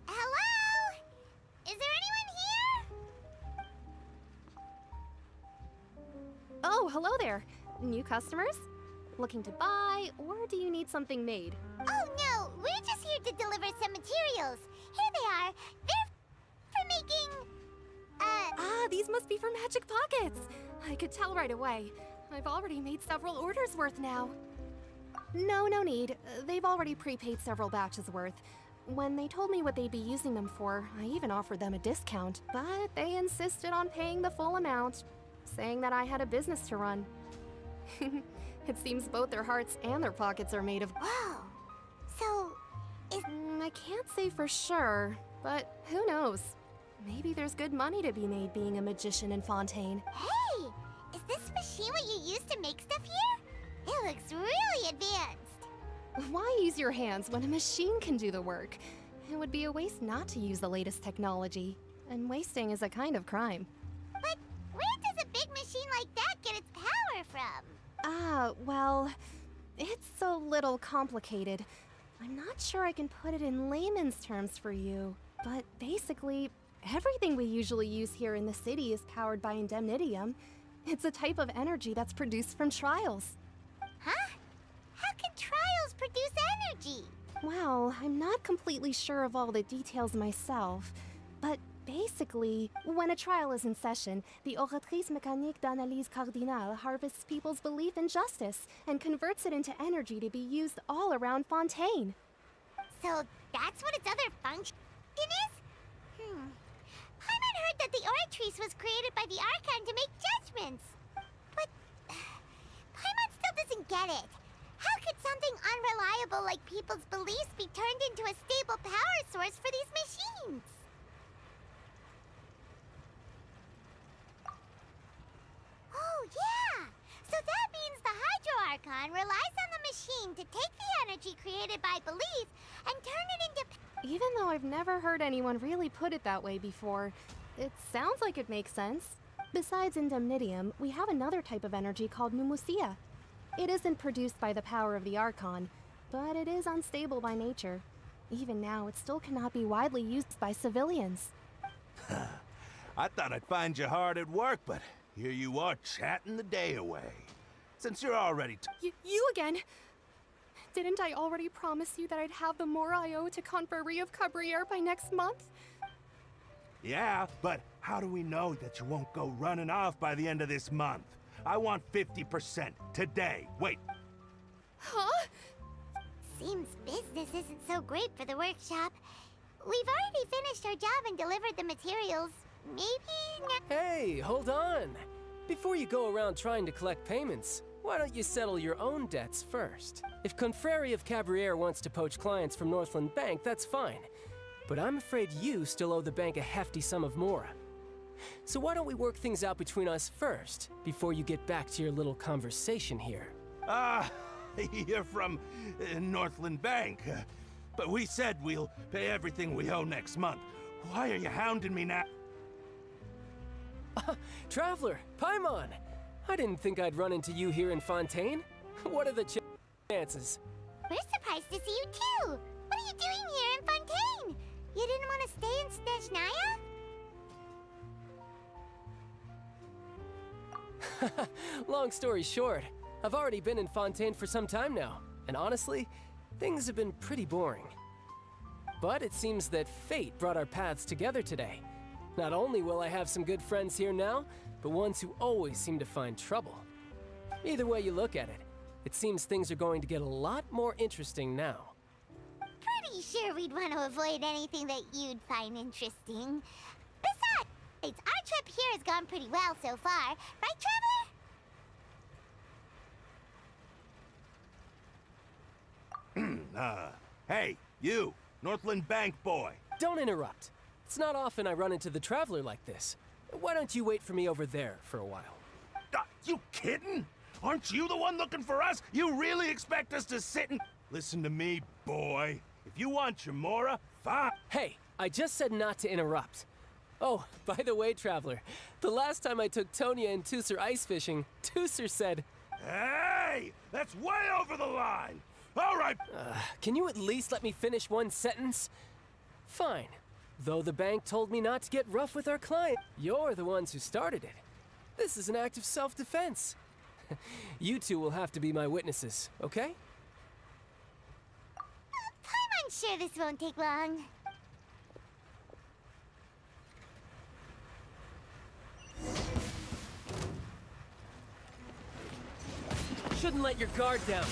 Hello? Is there anyone here? Oh, hello there. New customers? Looking to buy, or do you need something made? Oh no, we're just here to deliver some materials. Here they are. They're for making... Ah, these must be for Magic Pockets. I could tell right away. I've already made several orders worth now. No need. They've already prepaid several batches worth. When they told me what they'd be using them for, I even offered them a discount, but they insisted on paying the full amount, saying that I had a business to run. It seems both their hearts and their pockets are made of. Whoa. So, I can't say for sure, but who knows? Maybe there's good money to be made being a magician in Fontaine. Hey! Is this machine what you use to make stuff here? It looks really advanced. Why use your hands when a machine can do the work? It would be a waste not to use the latest technology. And wasting is a kind of crime. But where does a big machine like that get its power from? Well, it's a little complicated. I'm not sure I can put it in layman's terms for you, but basically, everything we usually use here in the city is powered by indemnitium. It's a type of energy that's produced from trials. Huh? How can trials produce energy? Well, I'm not completely sure of all the details myself, but basically, when a trial is in session, the Oratrice Mécanique d'Analyse Cardinale harvests people's belief in justice and converts it into energy to be used all around Fontaine. So that's what its other function is? Paimon heard that the Oratrice was created by the Archon to make judgments. But Paimon still doesn't get it. How could something unreliable like people's beliefs be turned into a stable power source for these machines? Oh, yeah! So that means the Hydro Archon relies on the machine to take the energy created by belief and turn it into... Even though I've never heard anyone really put it that way before, it sounds like it makes sense. Besides indemnitium, we have another type of energy called pneumosia. It isn't produced by the power of the Archon, but it is unstable by nature. Even now, it still cannot be widely used by civilians. I thought I'd find you hard at work, but here you are chatting the day away. Since you're already You again? Didn't I already promise you that I'd have the more I owe to Confrérie of Cabriere by next month? Yeah, but how do we know that you won't go running off by the end of this month? I want 50% today. Wait. Huh? Seems business isn't so great for the workshop. We've already finished our job and delivered the materials. Maybe... Hey, hold on. Before you go around trying to collect payments, why don't you settle your own debts first? If Confrérie of Cabriere wants to poach clients from Northland Bank, that's fine. But I'm afraid you still owe the bank a hefty sum of mora. So why don't we work things out between us first, before you get back to your little conversation here? You're from Northland Bank. But we said we'll pay everything we owe next month. Why are you hounding me now? Traveler, Paimon! I didn't think I'd run into you here in Fontaine. What are the chances? We're surprised to see you too! What are you doing here in Fontaine? You didn't want to stay in Snezhnaya? Long story short, I've already been in Fontaine for some time now, and honestly, things have been pretty boring. But it seems that fate brought our paths together today. Not only will I have some good friends here now, but ones who always seem to find trouble. Either way you look at it, it seems things are going to get a lot more interesting now. Pretty sure we'd want to avoid anything that you'd find interesting. Besides, our trip here has gone pretty well so far, right, Traveler? Hey, you, Northland Bank boy. Don't interrupt. It's not often I run into the Traveler like this. Why don't you wait for me over there for a while? You kidding? Aren't you the one looking for us? You really expect us to sit and... Listen to me, boy. If you want your mora, fine. Hey, I just said not to interrupt. Oh, by the way, Traveler, the last time I took Tonya and Tusser ice fishing, Tusser said... Hey! That's way over the line! All right! Can you at least let me finish one sentence? Fine. Though the bank told me not to get rough with our client, you're the ones who started it. This is an act of self-defense. You two will have to be my witnesses, okay? I'm sure this won't take long. Shouldn't let your guard down.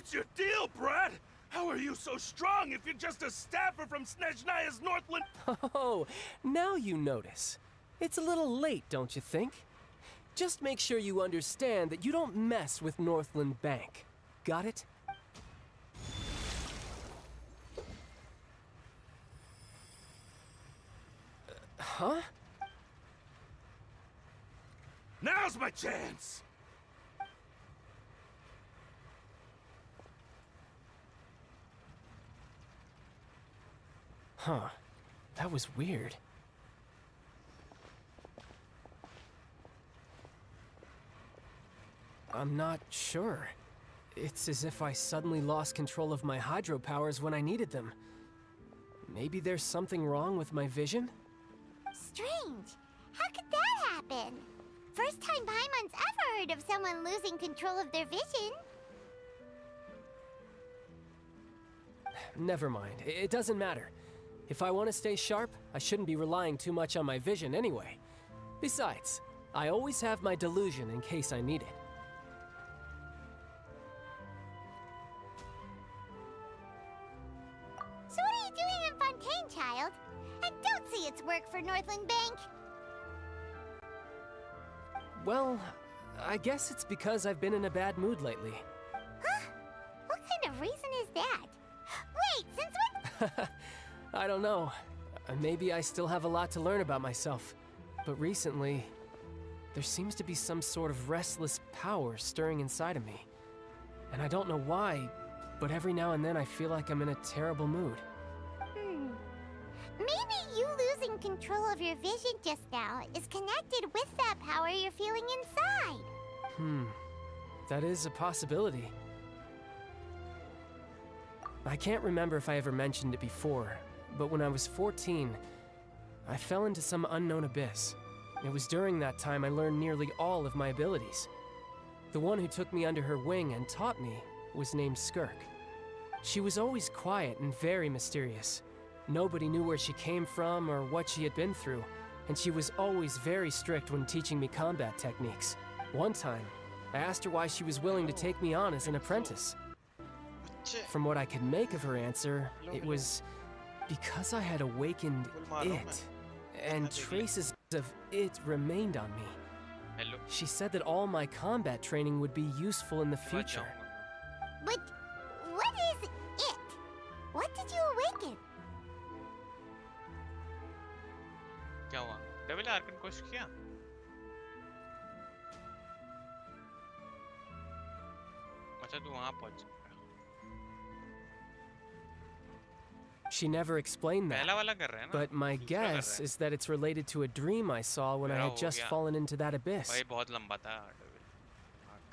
What's your deal, Brad? How are you so strong if you're just a staffer from Snezhnaya's Northland? Oh, now you notice. It's a little late, don't you think? Just make sure you understand that you don't mess with Northland Bank. Got it? Huh? Now's my chance! Huh. That was weird. I'm not sure. It's as if I suddenly lost control of my hydro powers when I needed them. Maybe there's something wrong with my vision? Strange. How could that happen? First time Paimon's ever heard of someone losing control of their vision. Never mind. It doesn't matter. If I want to stay sharp, I shouldn't be relying too much on my vision anyway. Besides, I always have my delusion in case I need it. So what are you doing in Fontaine, child? And don't say it's work for Northland Bank. Well, I guess it's because I've been in a bad mood lately. Huh? What kind of reason is that? Wait, since when? I don't know. Maybe I still have a lot to learn about myself. But recently, there seems to be some sort of restless power stirring inside of me. And I don't know why, but every now and then I feel like I'm in a terrible mood. Maybe you losing control of your vision just now is connected with that power you're feeling inside. That is a possibility. I can't remember if I ever mentioned it before, but when I was 14, I fell into some unknown abyss. It was during that time I learned nearly all of my abilities. The one who took me under her wing and taught me was named Skirk. She was always quiet and very mysterious. Nobody knew where she came from or what she had been through, and she was always very strict when teaching me combat techniques. One time, I asked her why she was willing to take me on as an apprentice. From what I could make of her answer, it was because I had awakened it, and traces of it remained on me. She said that all my combat training would be useful in the future. But what is it? What did you awaken? क्या हुआ? Devil Arkan कोशिश किया? अच्छा तू वहाँ पहुँच गया. She never explained that, पहला वाला कर रहे हैं ना? but my guess is that it's related to a dream I saw when I had just fallen into that abyss. भाई बहुत लंबा था डेविल.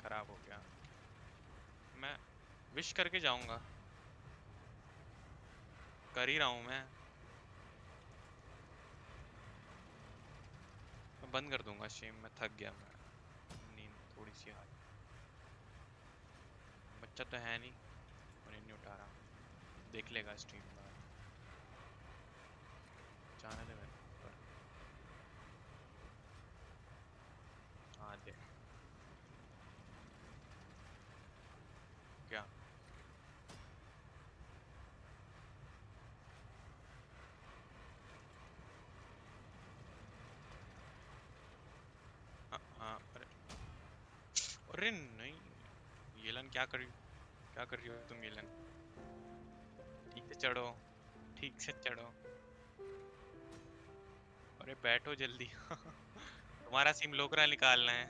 खराब हो गया. मैं विश करके जाऊँगा. कर ही रहा हूँ मैं. बंद कर दूंगा स्ट्रीम. मैं थक गया. मैं नींद थोड़ी सी आ रही. बच्चा तो है नहीं और नहीं उठा रहा. देख लेगा स्ट्रीम में. जाने दे मेरे ऊपर. हाँ दे. क्या? अरे नहीं. येलन क्या कर रही हो तुम येलन? ठीक से चढ़ो. ठीक से चढ़ो. अरे बैठो जल्दी. तुम्हारा सिम लोकरा निकालना है.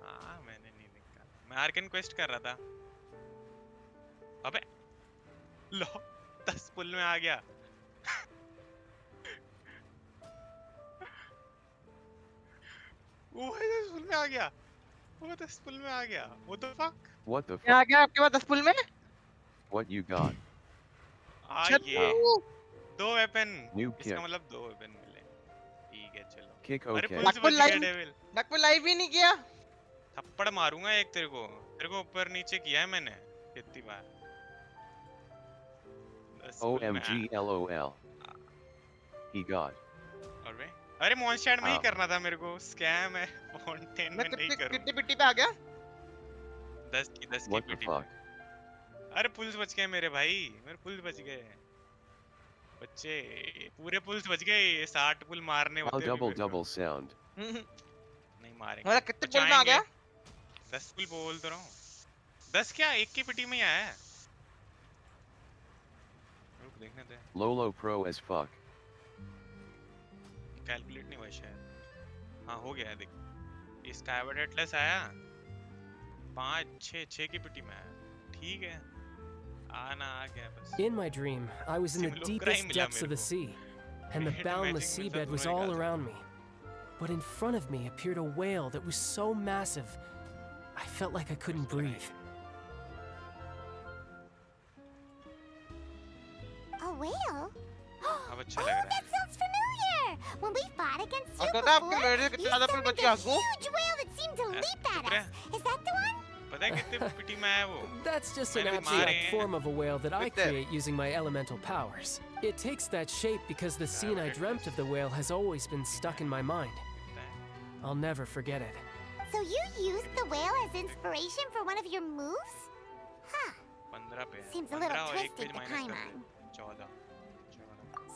हाँ मैंने नहीं निकाला. मैं आर्कन क्वेस्ट कर रहा था. अबे लो 10 पुल में आ गया. वो 10 पुल में आ गया. वो 10 पुल में आ गया. What the fuck? What the क्या आ fuck? गया आपके पास 10 पुल में? What you got? ये 2 वेपन. New इसका kick. मतलब 2 वेपन मिले. ठीक है चलो. Kick अरे okay. पुलिस बच गया डेविल. नकपुल लाइव ही नहीं किया. थप्पड़ मारूंगा एक तेरे को ऊपर नीचे किया है मैंने कितनी बार. OMG LOL. He got. अरे अरे मॉन्स्टर में ही करना था मेरे को, स्कैम है, फाउंटेन में नहीं करूँ। कितनी पिट्टी पे आ गया? 10 की What the पिटी fuck? पे। अरे पुल्स बच गए मेरे भाई, मेरे पुल्स बच गए। बच्चे पूरे पुल्स बच गए, 60 पुल मारने Wow, होते अभी मेरे को। double sound. नहीं मारेंगे। मतलब कितने पुल में आ गया? 10 पुल बोल तो रहा हूँ। 10 क्या, एक की पिटी में ही आया है। रुक देखने दे। Lolo pro as fuck. Calculate नहीं हुआ शायद। हाँ हो गया है, देख। ये स्काईवर्ड एटलस आया, 5 6 की पिटी में आया। ठीक है, आना आ गया बस। In my dream, I was in the deepest depths of the sea, and the boundless seabed was all around me. But in front of me appeared a whale that was so massive, I felt like I couldn't breathe. A whale? अब अच्छा Oh, लग रहा है। that sounds familiar! When we fought against you पता है आपके before, मेरे कितने you ज्यादा पुल summoned बच गया? a huge whale that seemed to leap at चुप us. Is that the one? पता है कितने पिटी में आया वो? That's just an मैंने भी मारे abstract हैं। form of a whale that I Bitte. create using my elemental powers. It takes that shape because the scene I dreamt of the whale has always been stuck in my mind. I'll never forget it. So you used the whale as inspiration for one of your moves? Huh. 15 पे है। Seems a little 15 और 1 twisted, page the minus कर Paimon. They. 14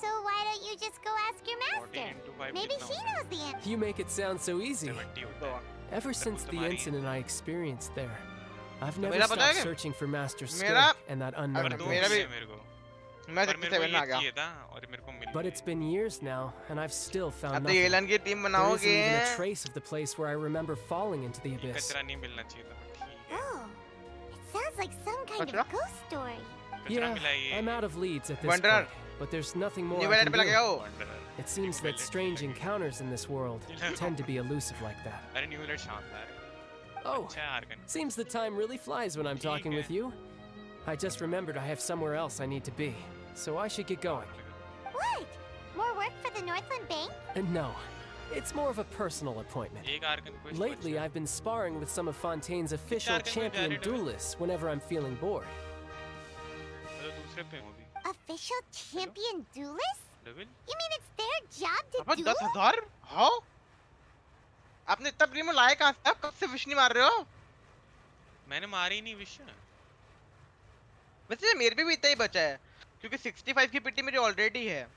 So why don't you just go ask your 14 master? into 5 Maybe कितना she होता है? knows the answer. You make it sound so easy. 70 होता है। Ever since the तुम्हारी है। incident I experienced there, I've never मेरा पता है stopped क्या? searching for Master मेरा- Skirk and that unknown पर 2 मेरा abyss. भी- मिले मेरे को। मैं पर मेरे को 67 में आ ये गया। चाहिए था और मेरे को मिल But गया। it's been years now, and I've still found अब तो nothing. एलन की टीम There isn't बनाओगे? even a trace of the place where I remember falling into the ये abyss. कचरा नहीं मिलना चाहिए था, but ठीक है। Oh, it sounds like some kind Kachra? of ghost story. कचरा Yeah, मिला ये। I'm out of leads at this Wanderer. point, but there's nothing more new I wallet can पे लगेगा do. वो? Wanderer। It seems that strange encounters in this world tend to be elusive like that. अरे new wallet शानदार है। Oh, अच्छा है argon. seems the time really flies when I'm talking with you. I just remembered I have somewhere else I need to be, so I should get going. What? More work for the Northland Bank? And no, it's more of a personal appointment. एक argon को Lately, I've been sparring with some of Fontaine's official Arkan mein champion valid hai? duelists whenever I'm feeling bored. तो दूसरे पे हूँ अभी। Official champion duelist? Double? You mean it's their job to upon duel? 10,000? How? आपने इतना Primo लाया कहाँ से? आप कब से विश नहीं मार रहे हो? मैंने मारी ही नहीं विश। वैसे मेरे भी इतना ही बचा है, क्योंकि 65 की पिट्टी मेरी ऑलरेडी है।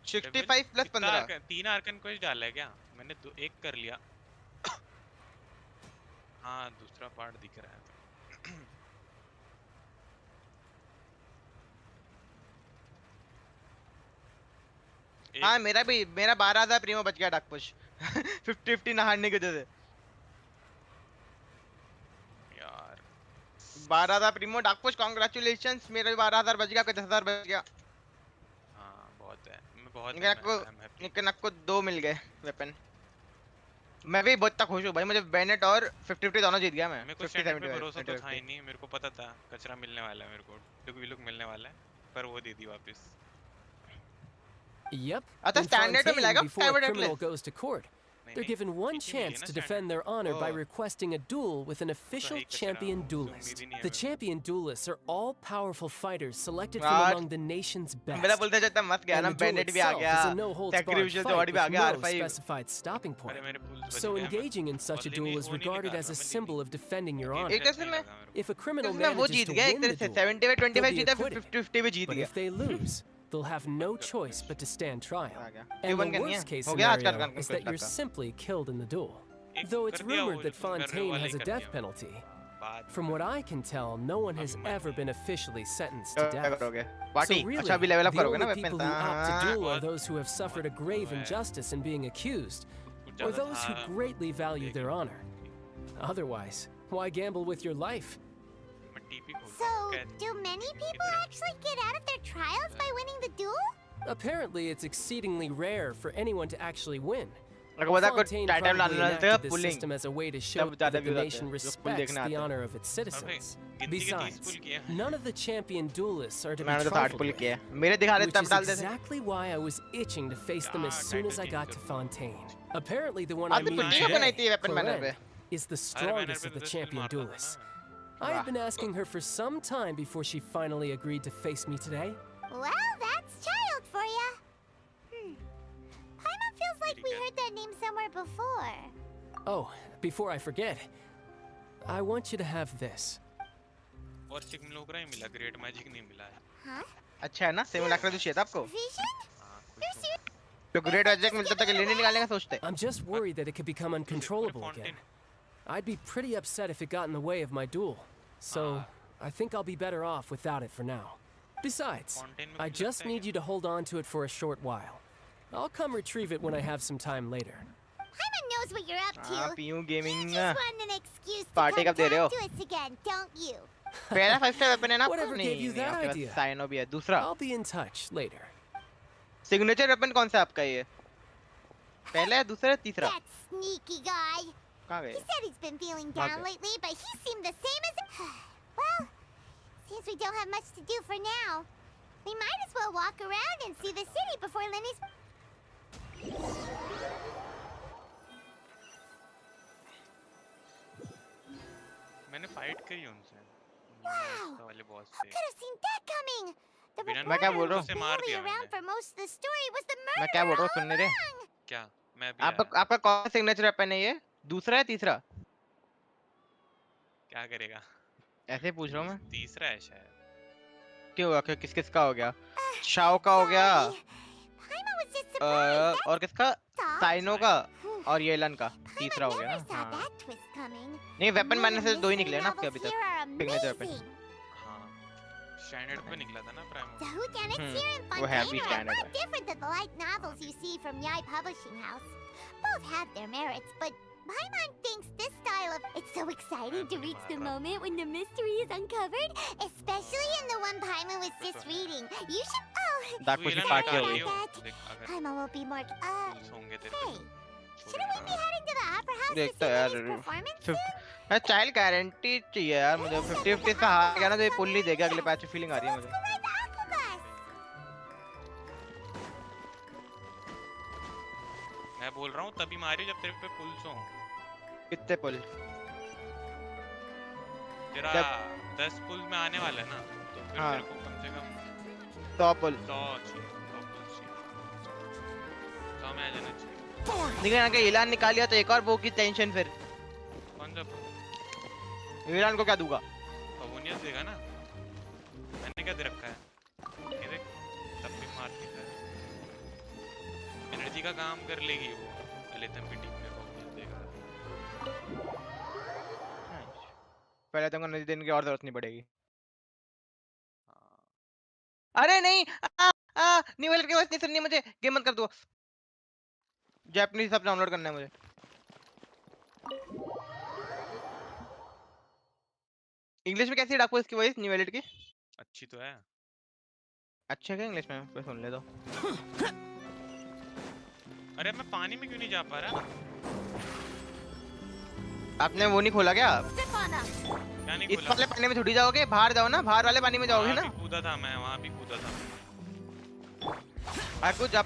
65 प्लस 15। 3 आर्कन क्वेस्ट डाला है क्या? मैंने एक कर लिया। हाँ दूसरा पार्ट दिख रहा है तो। हाँ मेरा 12,000 प्रीमो बच गया डाक पुश। 50-50 ना हारने की वजह से। यार 12,000 प्रीमो डाक पुश, कांग्रेचुलेशंस। मेरा भी 12,000 बच गया, आपका 10,000 बच गया। हाँ बहुत है, मैं बहुत लेकिन आपको 2 मिल गए वेपन। मैं भी बहुत तक खुश हूँ भाई, मुझे बेनेट और 50-50 दोनों जीत गया मैं। मेरे को स्टैंडर्ड पे भरोसा तो था ही नहीं, मेरे को पता था कचरा मिलने वाला है, मेरे को लुक मिलने वाला है, पर वो दे दी वापस। Yep. अच्छा In स्टैंडर्ड में Fontaine, मिलेगा before a Skyward criminal Atlas? goes to court, they're given one chance to defend their honor by requesting a duel with an official champion duelist. The champion duelists are all-powerful fighters selected from यार, among the nation's best. मेरा बोलते जाता मत गया And ना, the duel Bennett भी आ itself गया, is a no-holds-barred sacrificial fight Jordi भी आ with गया, no R5। specified stopping point. So engaging in such a duel is regarded as a symbol of defending your honor. एक तरह से मैं If a criminal वो manages Jeet to गया एक win तरह the से, duel, 70 they'll 25 be जीता, acquitted. 50-50 भी जीत But गया। if they lose, they'll have no choice but to stand trial. And Cuban the का नहीं है? worst case हो गया आज का scenario argon is that you're का। simply killed in the duel. Though it's कर दिया वो rumored that जो तुम कर रहे हो Fontaine वाला has ही a कर death दिया। penalty. बाद From what I can tell, no one has ever been officially sentenced to क्या death. करोगे? So party? really, अच्छा अभी लेवल अप the करोगे ना only weapon? people who opt to हाँ। duel are those who have suffered a grave injustice in being accused, or those who greatly value their honor. Otherwise, why gamble with your life? So, do many people actually get out of their trials by winning the duel? Apparently, it's exceedingly rare for anyone to actually win. अगर बता कोई Fontaine title probably लाना enacted this pulling system as a way to show तब ज्यादा that the views आते nation हैं, जो पुल respects देखने the आते हैं। honor of its citizens. गिनती के 30 Besides, पुल किया। none of the champion duelists are to be मैंने तो 60 trifled पुल with, किया। मेरे दिखा रहे which तब is डाल देते। exactly why I was itching to face them as soon as I got to Fontaine. Apparently, the one आज I'm तो meeting पुट्टी बनाई थी today, वेपन बैनर पे। Corinne, is the strongest of the champion duelists. I had been asking her for some time before she finally agreed to face me today. Well, that's child for ya. that name somewhere before. Oh, before I forget, I want you to have this. और सिग्नलोग्रा ही मिला, great magic नहीं मिला है। Huh? अच्छा है ना, सिमुलाक्रा तो चाहिए था आपको। Vision? You're serious? तो ग्रेट मैजिक मिलता था कि लेने निकालने का सोचते। I'm just worried that it could become uncontrollable again. I'd be pretty upset if it got in the way of my duel. So, I think I'll be better off without it for now. Besides, I just need you to hold on to it for a short while. I'll come retrieve it when I have some time later. Paimon knows what you're up to. PU gaming You just want an excuse to Party come कब दे रहे हो? talk to us again, don't you? पहला 5-star weapon है ना आपको? Whatever gave you नहीं, that आपके पास idea? Cyano भी है। दूसरा I'll be in touch later. Signature weapon कौन सा आपका ये? पहला है, दूसरा है, तीसरा? That sneaky guy. कहाँ He गए? said he's been feeling down lately, but he seemed the same as... Well, since we don't have much to do for now, we might as well walk around and see the city before Lenny's... मैंने fight करी उनसे। Wow! वाले boss Who से। could have seen that coming? The बिना मैं क्या बोल reporter रहा who हूँ? was barely around for most of the story was the मैं क्या बोल murderer रहा हूँ, all सुनने दे। along. क्या? मैं भी आपका कौन सा सिग्नेचर वेपन है ये? दूसरा है, तीसरा? क्या करेगा? ऐसे पूछ रहा हूँ मैं। तीसरा है शायद। क्यों हुआ? किस किसका हो गया? शाओ का हो गया। Paimon was just surprised. और किसका? That's साइनो का और येलन का। तीसरा हो गया Never saw ना? हाँ। that twist coming. नहीं, वेपन None मारने of से the दो ही mystery निकले ना आपके novels अभी तक। here are signature weapon. amazing. हाँ। स्टैंडर्ड पे निकला था ना प्राइमो। The whodunits here in वो है भी Fontaine are a standard lot different than the light novels you see from Yai Publishing House. Both have their merits, but Paimon thinks this style of... It's so exciting to reach the moment when the mystery is uncovered, especially in the one Paimon was just reading. You should... Oh, That was the part sorry here. about that. Paimon will be more... Hey, shouldn't we be heading to the opera house to देख see तो यार Lenny's performance? मैं child guarantee चाहिए यार मुझे। 50-50 इसका हार गया ना तो ये पुल नहीं देगा अगले पैच में। फीलिंग आ रही है मुझे। मैं बोल रहा हूँ तभी मारियो जब तेरे पे पुल्स हो। कितने पुल? तेरा 10 पुल में आने वाला है ना, तो फिर हाँ। तेरे को कम से कम 100 पुल। 100 चाहिए, 100 पुल चाहिए। 100 में आ जाना चाहिए। निकल ना के इलान निकाल लिया तो एक और वो की टेंशन फिर। कौन सा पुल? इलान को क्या दूंगा? पवनियस देगा ना। मैंने क्या दे रखा है? ये देख, तब भी मारती है। एनर्जी का काम कर लेगी वो। एलेथम की टीम में पवनियस देगा। पहले तुमको एनर्जी देने की और जरूरत नहीं पड़ेगी। अरे नहीं, न्यूवेलर की वॉइस नहीं सुननी मुझे। गेम बंद कर दो। जापानीज सब डाउनलोड करना है मुझे। इंग्लिश में कैसी डाकू इसकी वॉइस न्यूवेलर की? अच्छी तो है। अच्छा क्या इंग्लिश में? सुन ले दो। अरे मैं पानी में क्यों नहीं जा पा रहा? आपने वो नहीं खोला क्या? क्या नहीं इस खोला? वाले पानी में थोड़ी जाओगे, बाहर जाओ ना, बाहर वाले पानी में जाओगे ना। कूदा था मैं, वहाँ भी कूदा था। आपको जा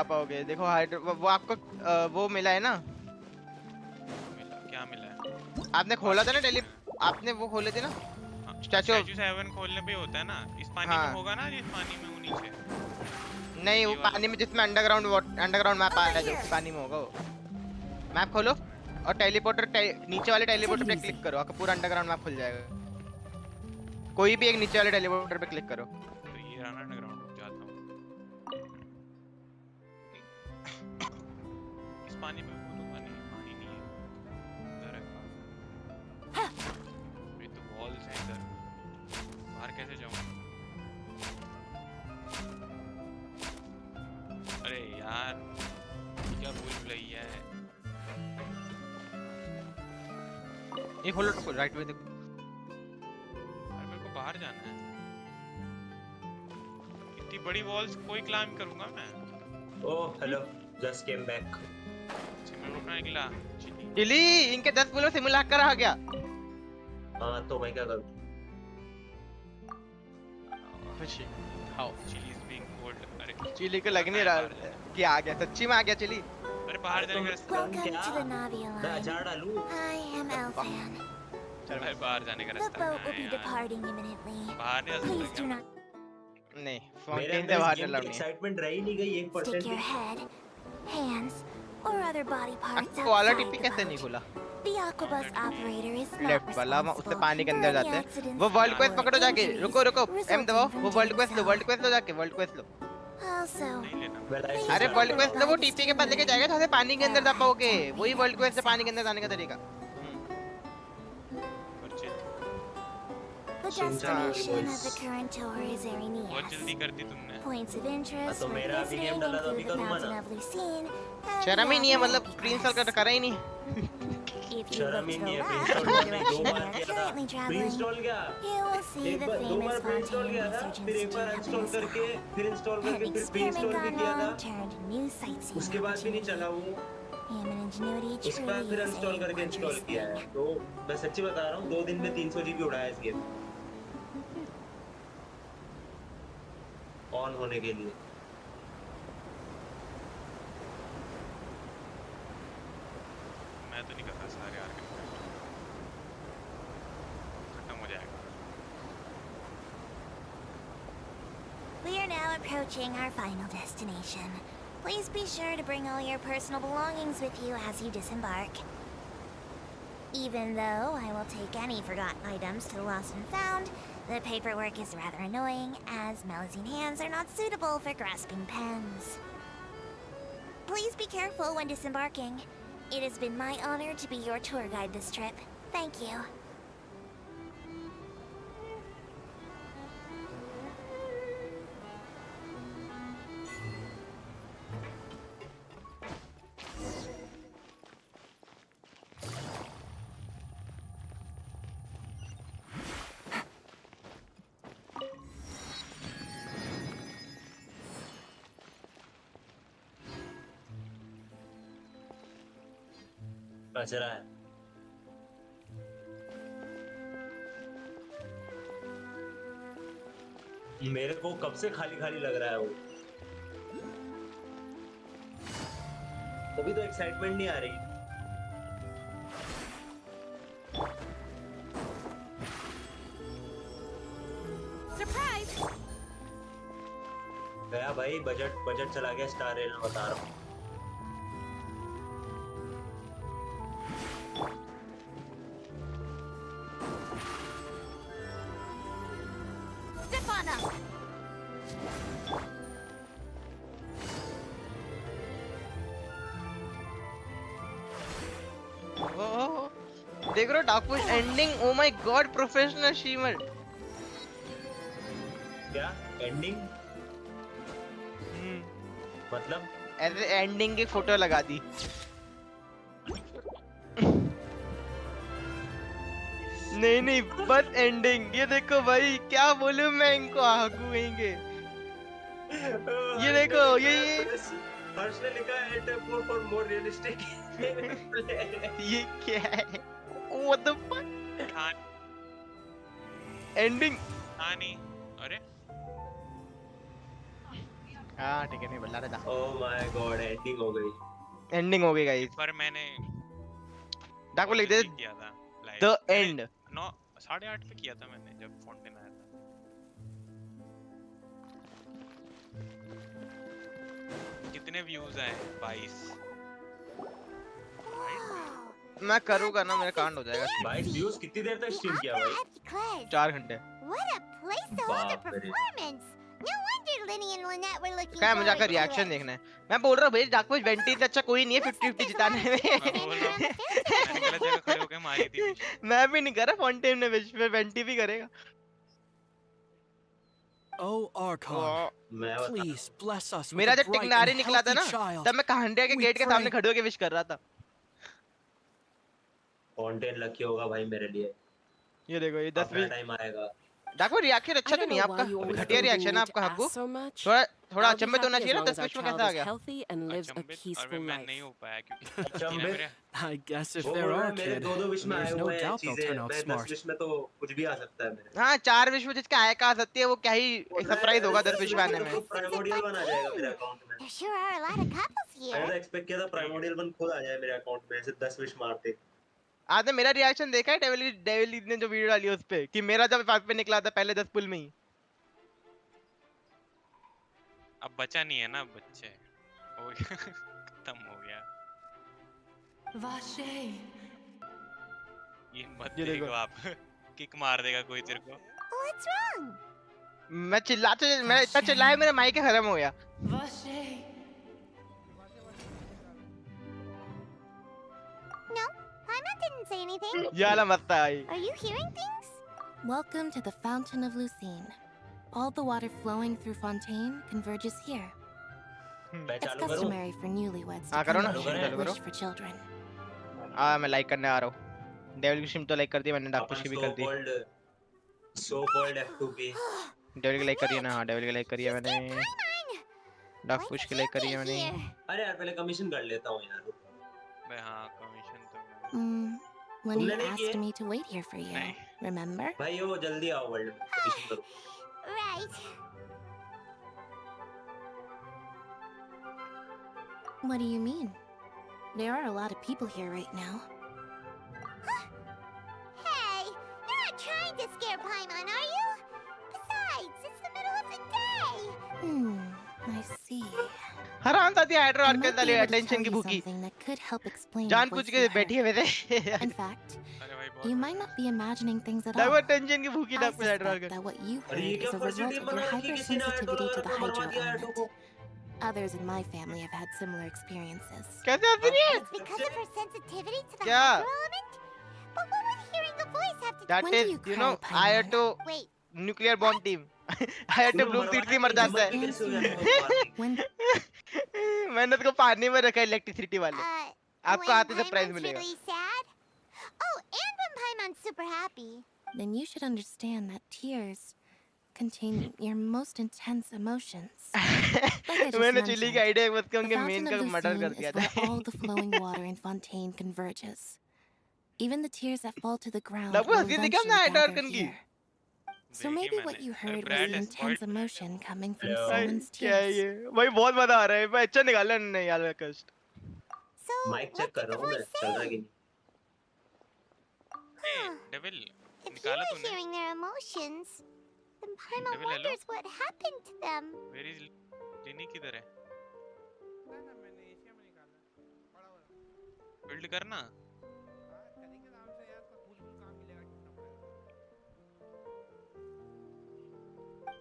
पाओगे। देखो वो आपको वो मिला है ना। क्या मिला है? आपने खोला था ना डेली, आपने वो खोले थे ना स्टैचू 7 खोलने पे होता है ना। इस पानी में होगा ना, जिस पानी में वो नीचे। नहीं, वो पानी में जिसमें अंडरग्राउंड मैप आ रहा है, जो पानी में होगा वो। मैप खोलो और टेलीपोर्टर नीचे वाले टेलीपोर्टर पे क्लिक करो, आपका पूरा अंडरग्राउंड मैप खुल जाएगा। कोई भी एक नीचे वाले टेलीपोर्टर पे क्लिक करो। तो ये रहा अंडरग्राउंड जाता हूँ। इस पानी में वो तो पानी नहीं है। इधर है। ये तो वॉल्स हैं इधर। बाहर कैसे जाऊँ? अरे यार, क्या भूल गई है? ये खोलो तो राइट में देखो। अरे मेरे को बाहर जाना है। इतनी बड़ी वॉल्स कोई क्लाइंब करूंगा मैं? Oh hello, just came back. Simulator निकला। चिली, इनके 10 पुलों सिमुलेटर आ गया। हाँ तो मैं क्या करूँ? खुशी। How? Chili is being cold. अरे चिली को लग नहीं रहा कि आ गया, सच्ची में आ गया चिली। अरे बाहर जाने का रास्ता। Welcome to the Navi मैं Line. अचार डालूं? I am Elfan. चल भाई, बाहर जाने का The रास्ता boat will है be यार। departing imminently. बाहर नहीं आ Please सकता do क्या? not नहीं, मेरे फाउंटेन अंदर से बाहर गेम नहीं की लानी है। एक्साइटमेंट रह ही नहीं गई 1% stick your भी। head, hands, or other body parts वो वाला outside टीपी the कैसे नहीं boat. खुला? The aquabus operator is not left वाला उससे responsible पानी के for अंदर any जाते हैं। accidents वो वर्ल्ड क्वेस्ट or पकड़ो जाके। injuries रुको रुको, एम resulting दबाओ। from वो वर्ल्ड doing क्वेस्ट लो, so. वर्ल्ड क्वेस्ट लो जाके, world quest low. Also, Well, I अरे should world start quest now. लो, वो टीपी के पास लेके जाएगा जहाँ से पानी के अंदर जा पाओगे। वही वर्ल्ड क्वेस्ट से पानी के अंदर जाने का तरीका। the destination of the current tour is Arenias. बहुत जल्दी कर दी तुमने। Points of interest तो for मेरा अभी visiting गेम डाला तो include अभी the करूँगा Fountain ना। of Lucine and शर्म ही नहीं है, the मतलब Happy प्री इंस्टॉल Glass. कर करा ही नहीं। If you शर्म look ही to नहीं the है, left pre in the install direction मैंने 2 बार we are किया था। currently प्री traveling, इंस्टॉल क्या? you will see the 2 famous bar pre install Fontaine किया था, Research फिर एक बार Institute इंस्टॉल करके, Municipal. फिर इंस्टॉल An करके, फिर प्री experiment इंस्टॉल भी gone किया था। wrong turned new sightseeing उसके बाद भी नहीं चला वो। Human ingenuity उसके बाद truly फिर is a इंस्टॉल करके इंस्टॉल wondrous किया है। thing. तो मैं सच्ची बता रहा हूँ, 2 दिन में 300 जीबी उड़ाया इस गेम ऑन होने के लिए। मैं तो नहीं करता सारे आर्गुमेंट, खत्म हो जाएगा। We are now approaching our final destination. Please be sure to bring all your personal belongings with you as you disembark. Even though I will take any forgotten items to the lost and found, the paperwork is rather annoying, as Melusine hands are not suitable for grasping pens. Please be careful when disembarking. It has been my honor to be your tour guide this trip. Thank you. कचरा है। मेरे को कब से खाली खाली लग रहा है वो। अभी तो एक्साइटमेंट नहीं आ रही। Surprise! गया भाई, बजट चला गया स्टार रेल में, बता रहा हूँ। Stefana! देख रहे हो dark push ending. Oh my God, professional achievement. क्या एंडिंग? मतलब ऐसे एंडिंग की फोटो लगा दी। नहीं नहीं, बस एंडिंग। ये देखो भाई, क्या बोलूं मैं इनको, आगू कहेंगे। ये देखो, ये हर्ष ने लिखा है टेम्पो फॉर मोर रियलिस्टिक। ये क्या है? What the fuck? एंडिंग नहीं, अरे हाँ ठीक है, नहीं बदला रहा था। ओह माय गॉड, एंडिंग हो गई। एंडिंग हो गई गाइस। पर मैंने डाको लिख दे किया था द एंड। 9:30 पे किया था मैंने जब फाउंटेन आया था। कितने व्यूज आए? 22। मैं करूँगा ना, मेरा कांड हो जाएगा। 22 व्यूज कितनी देर तक स्ट्रीम किया भाई? 4 घंटे। What a place to hold a performance! No wonder Linny and Lynette were looking क्या है, मुझे forward आकर to रिएक्शन it. देखना है। मैं बोल रहा हूँ भाई, डाको 20 से अच्छा कोई नहीं है 50-50 जिताने में। मैंने गलत जगह खड़े होकर मारी थी। मैं भी नहीं कर रहा, फाउंटेन ने विश पे 20 भी करेगा। Oh, Archon, please bless us with मेरा a जब bright टिकनारी and निकला था healthy ना, child. तब मैं कहांडिया के We गेट के pray. सामने खड़े होकर विश कर रहा था। फाउंटेन लकी होगा भाई मेरे लिए। ये देखो, ये 10 अपना टाइम आएगा। डाको रिएक्शन अच्छा तो नहीं है आपका, घटिया रिएक्शन है आपका। हब्बू थोड़ा अचंभित होना चाहिए ना, 10 विश में कैसा आ गया? अबे मैं नहीं हो पाया क्योंकि मेरे I guess if वो there are, मेरे kid, 2 विश में आए there's no हुए हैं doubt they'll चीजें। turn out मैं 10 smart. विश में तो कुछ भी आ सकता है मेरे। हाँ, 4 विश में जिसका आया कहा सकती है, वो क्या ही सरप्राइज होगा 10 विश में आने में। प्राइमोडियल बन आ जाएगा मेरे अकाउंट में। There sure are a lot of couples मैंने here. तो एक्सपेक्ट किया था प्राइमोडियल बन खुद आ जाए मेरे अकाउंट में, ऐसे 10 विश मारते। आपने मेरा रिएक्शन देखा है डेविल ने जो वीडियो डाली उस पे, कि मेरा जब 5 पे निकला था पहले 10 पुल में ही। अब बचा नहीं है ना बच्चे, हो गया खत्म हो गया। Vache. ये मत ये देखो। देखो आप किक मार देगा कोई तेरे को What's wrong? मैं इतना चिल्लाया मेरा माइक खत्म हो गया। Vache. No, Paimon didn't say anything. ये वाला मत आई। Are you hearing things? Welcome to the Fountain of Lucine. All the water flowing through Fontaine converges here. It's customary for newlyweds to come here and wish for children. मैं like करने आ रहा हूँ। Devil की stream तो like कर दी मैंने, डाकपुश की भी कर दी। So called F2P. डेविल की लाइक करी है ना? हाँ डेविल की लाइक करी है मैंने। डाकपुश की लाइक करी है मैंने। अरे यार पहले कमीशन कर लेता हूँ यार। मैं हाँ कमीशन तो When you asked me to wait here for you, remember? भाई वो जल्दी आओ वर्ल्ड में कमीशन करो। Right. What do you mean? There are a lot of people here right now. Hey, you're not trying to scare Paimon, are you? Besides, it's the middle of the day. I see. हराम दादी hydro I आर्कल might be डाले able to attention tell की you भूखी। something that could help explain the जानबूझ voice के you बैठी heard. है वैसे। In fact, you might not be imagining things at डाकू all. अटेंशन की भूखी I डाकू hydro suspect आर्कल। that what you अरे ये heard क्या is a first result team of बना your रखी किसी ने hypersensitivity to the मरवा hydro दिया element. को। Others in my family have had similar experiences. कैसे हंस रही है? It's because of her sensitivity to the क्या? hydro element? But what would hearing a voice have to do? That When do is, you you cry, know, I had to Wait, nuclear bomb team. I had to blue seat से मर जाता है। मेहनत को पानी में रखा electricity वाले। आपको आते से प्राइज Paimon's मिलेगा। really sad? Oh, and when Paimon's super happy. Then you should understand that tears contain your most intense emotions. Like I just मैंने चिल्ली की mentioned, आइडिया मत के the उनके Fountain मेन of का murder Lucine कर दिया is where था। all the flowing water in Fontaine converges. Even the tears that fall to the ground डाकू will हंसी दिखा eventually ना हाइड्रो gather आर्कल की। here. So maybe what you heard was the intense emotion coming from someone's क्या है tears. ये? भाई बहुत मजा आ रहा है। भाई अच्छा निकाला नहीं यार कस्ट। So, माइक चेक कर रहा हूँ मैं चल रहा है कि नहीं। डेविल If you निकाला were तूने hearing their emotions, then Paimon Devil, hello? wonders what happened to them. Where is लिनी किधर है बिल्ड करना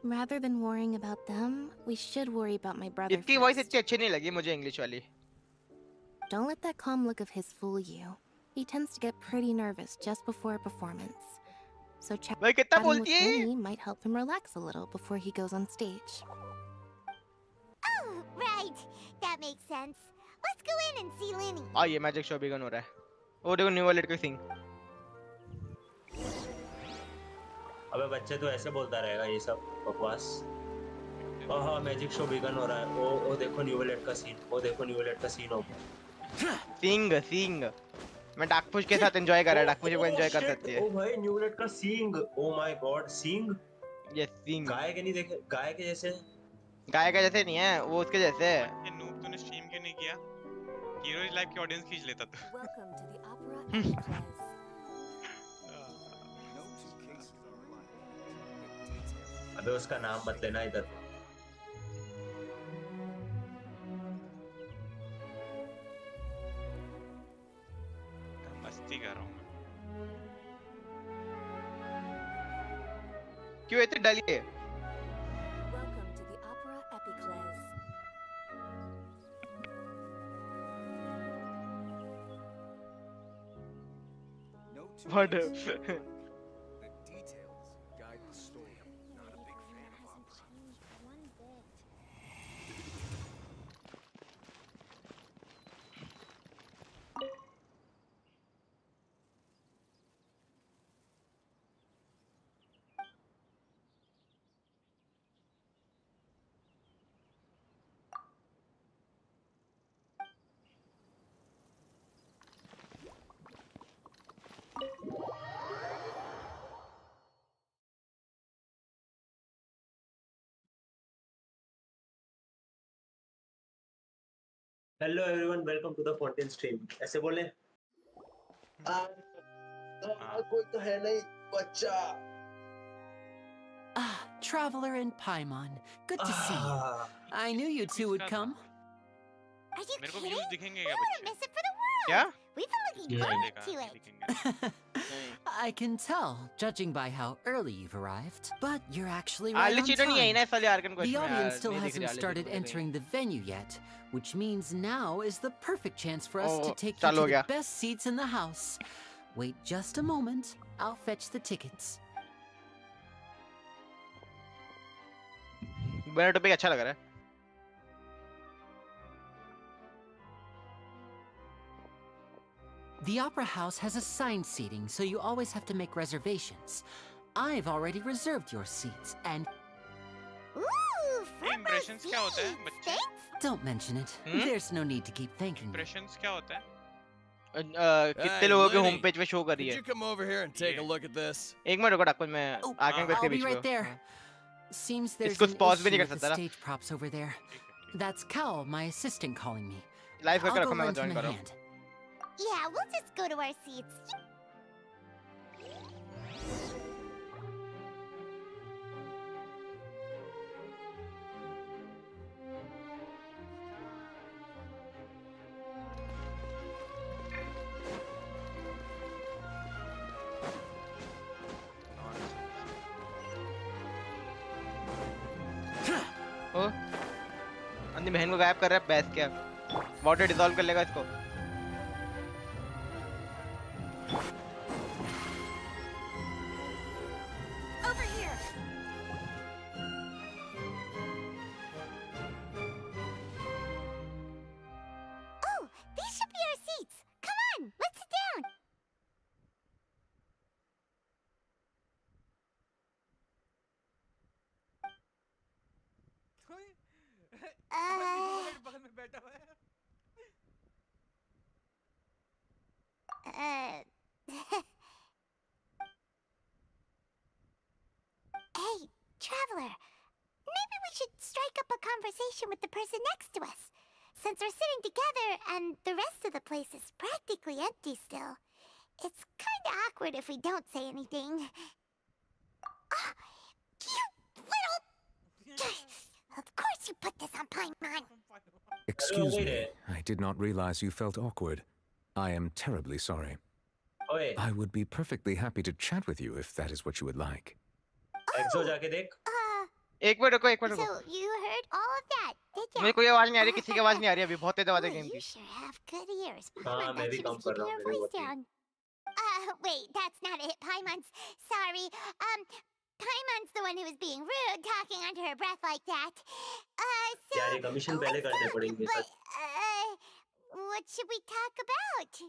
Rather than worrying about them, we should worry about my brother इसकी वॉइस first. इतनी अच्छी नहीं लगी मुझे इंग्लिश वाली। Don't let that calm look of his fool you. He tends to get pretty nervous just before a performance. So भाई chatting कितना with बोलती है? Winnie might help him relax a little before he goes on stage. Oh, right. That makes sense. Let's go in and see Linny. आ ये magic show begin हो रहा है। ओ देखो new wallet का सिंग। अबे बच्चे तो ऐसे बोलता रहेगा ये सब बकवास। हाँ मैजिक शो बिगन हो रहा है। ओ देखो न्यू वालेट का सीन। ओ देखो न्यू वालेट का सीन हो गया। सिंग मैं डाकपुश के साथ एंजॉय कर रहा है। डाकपुश को एंजॉय कर सकती है। ओ भाई न्यू वालेट का सींग। ओ माय गॉड सींग। ये सिंग गाय के नहीं देखे गाय के जैसे। गाय का जैसे नहीं है वो उसके जैसे है। ये नूब तूने स्ट्रीम क्यों नहीं किया हीरोज लाइव की ऑडियंस खींच लेता तू Welcome to the opera Epicles. अबे उसका नाम मत लेना इधर। मस्ती कर रहा हूँ क्यों इतनी डली है? Welcome to the opera Epicles. What? The details guide the story. Not a big fan of opera. Hello everyone welcome to the fourteen stream. ऐसे बोले कोई तो है नहीं बच्चा। Ah, Traveler and Paimon. Good to see you. I knew you two would come. Are you मेरे को kidding? Views दिखेंगे I क्या wouldn't बच्चे miss it for the world. क्या? We've been looking forward to it. I can tell, judging by how early you've arrived. But you're actually right आले on चीटो नहीं है ना time. इस वाले आर्कन The क्वेश्चन में audience यार still नहीं दिख रही hasn't आले started चीटो मुझे entering the venue yet, which means now is the perfect chance for us to Oh, take you चालू to हो the गया best seats in the house. Wait just a moment. I'll fetch the tickets. मेरा topic अच्छा लग रहा है The Opera House has assigned seating, so you always have to make reservations. I've already reserved your seats, and Ooh, Impressions क्या होता है बच्चे? don't mention it. There's no need to keep thanking me. Impressions क्या होता है? कितने लोगों के होम पेज पे शो कर रही है Could you come over here and take a look at this? एक मिनट रुको डाकू मैं आर्कन क्वेश्चन के I'll बीच be में right there. Seems there's इसको an pause भी issue नहीं कर with सकता the ना stage props over there. That's Cal, my assistant, calling me. Live करके I'll रखो go मैं lend ज्वाइन him कर a रहा हूँ hand. Yeah, we'll just go to our seats. ओ अंधी बहन को गायब कर रहा है बैस क्या वाटर डिसॉल्व कर लेगा इसको Over here. Oh, these should be our seats. Come on, let's sit down. Uh, Hey, traveler. Maybe we should strike up a conversation with the person next to us. Since we're sitting together and the rest of the place is practically empty still, it's kinda awkward if we don't say anything. Ah, you little... Of course you put this on Paimon. Excuse me, I did not realize you felt awkward. I am terribly sorry. ओए I would be perfectly happy to chat with you if that is what you would like. एक्सो जाके देख एक minute रुको So you heard all of that, did ya? मेरे को ये आवाज नहीं आ रही किसी की आवाज नहीं आ रही अभी बहुत तेज आवाज है गेम You की sure have good ears. हाँ Paimon मैं thought भी she कम was कर keeping रहा हूँ her मेरे voice को down. Wait, that's not it, Paimon's. Sorry. Paimon's the one who was being rude, talking under her breath like that. So... यार ये कमीशन पहले करने पड़ेंगे But, what should we talk about?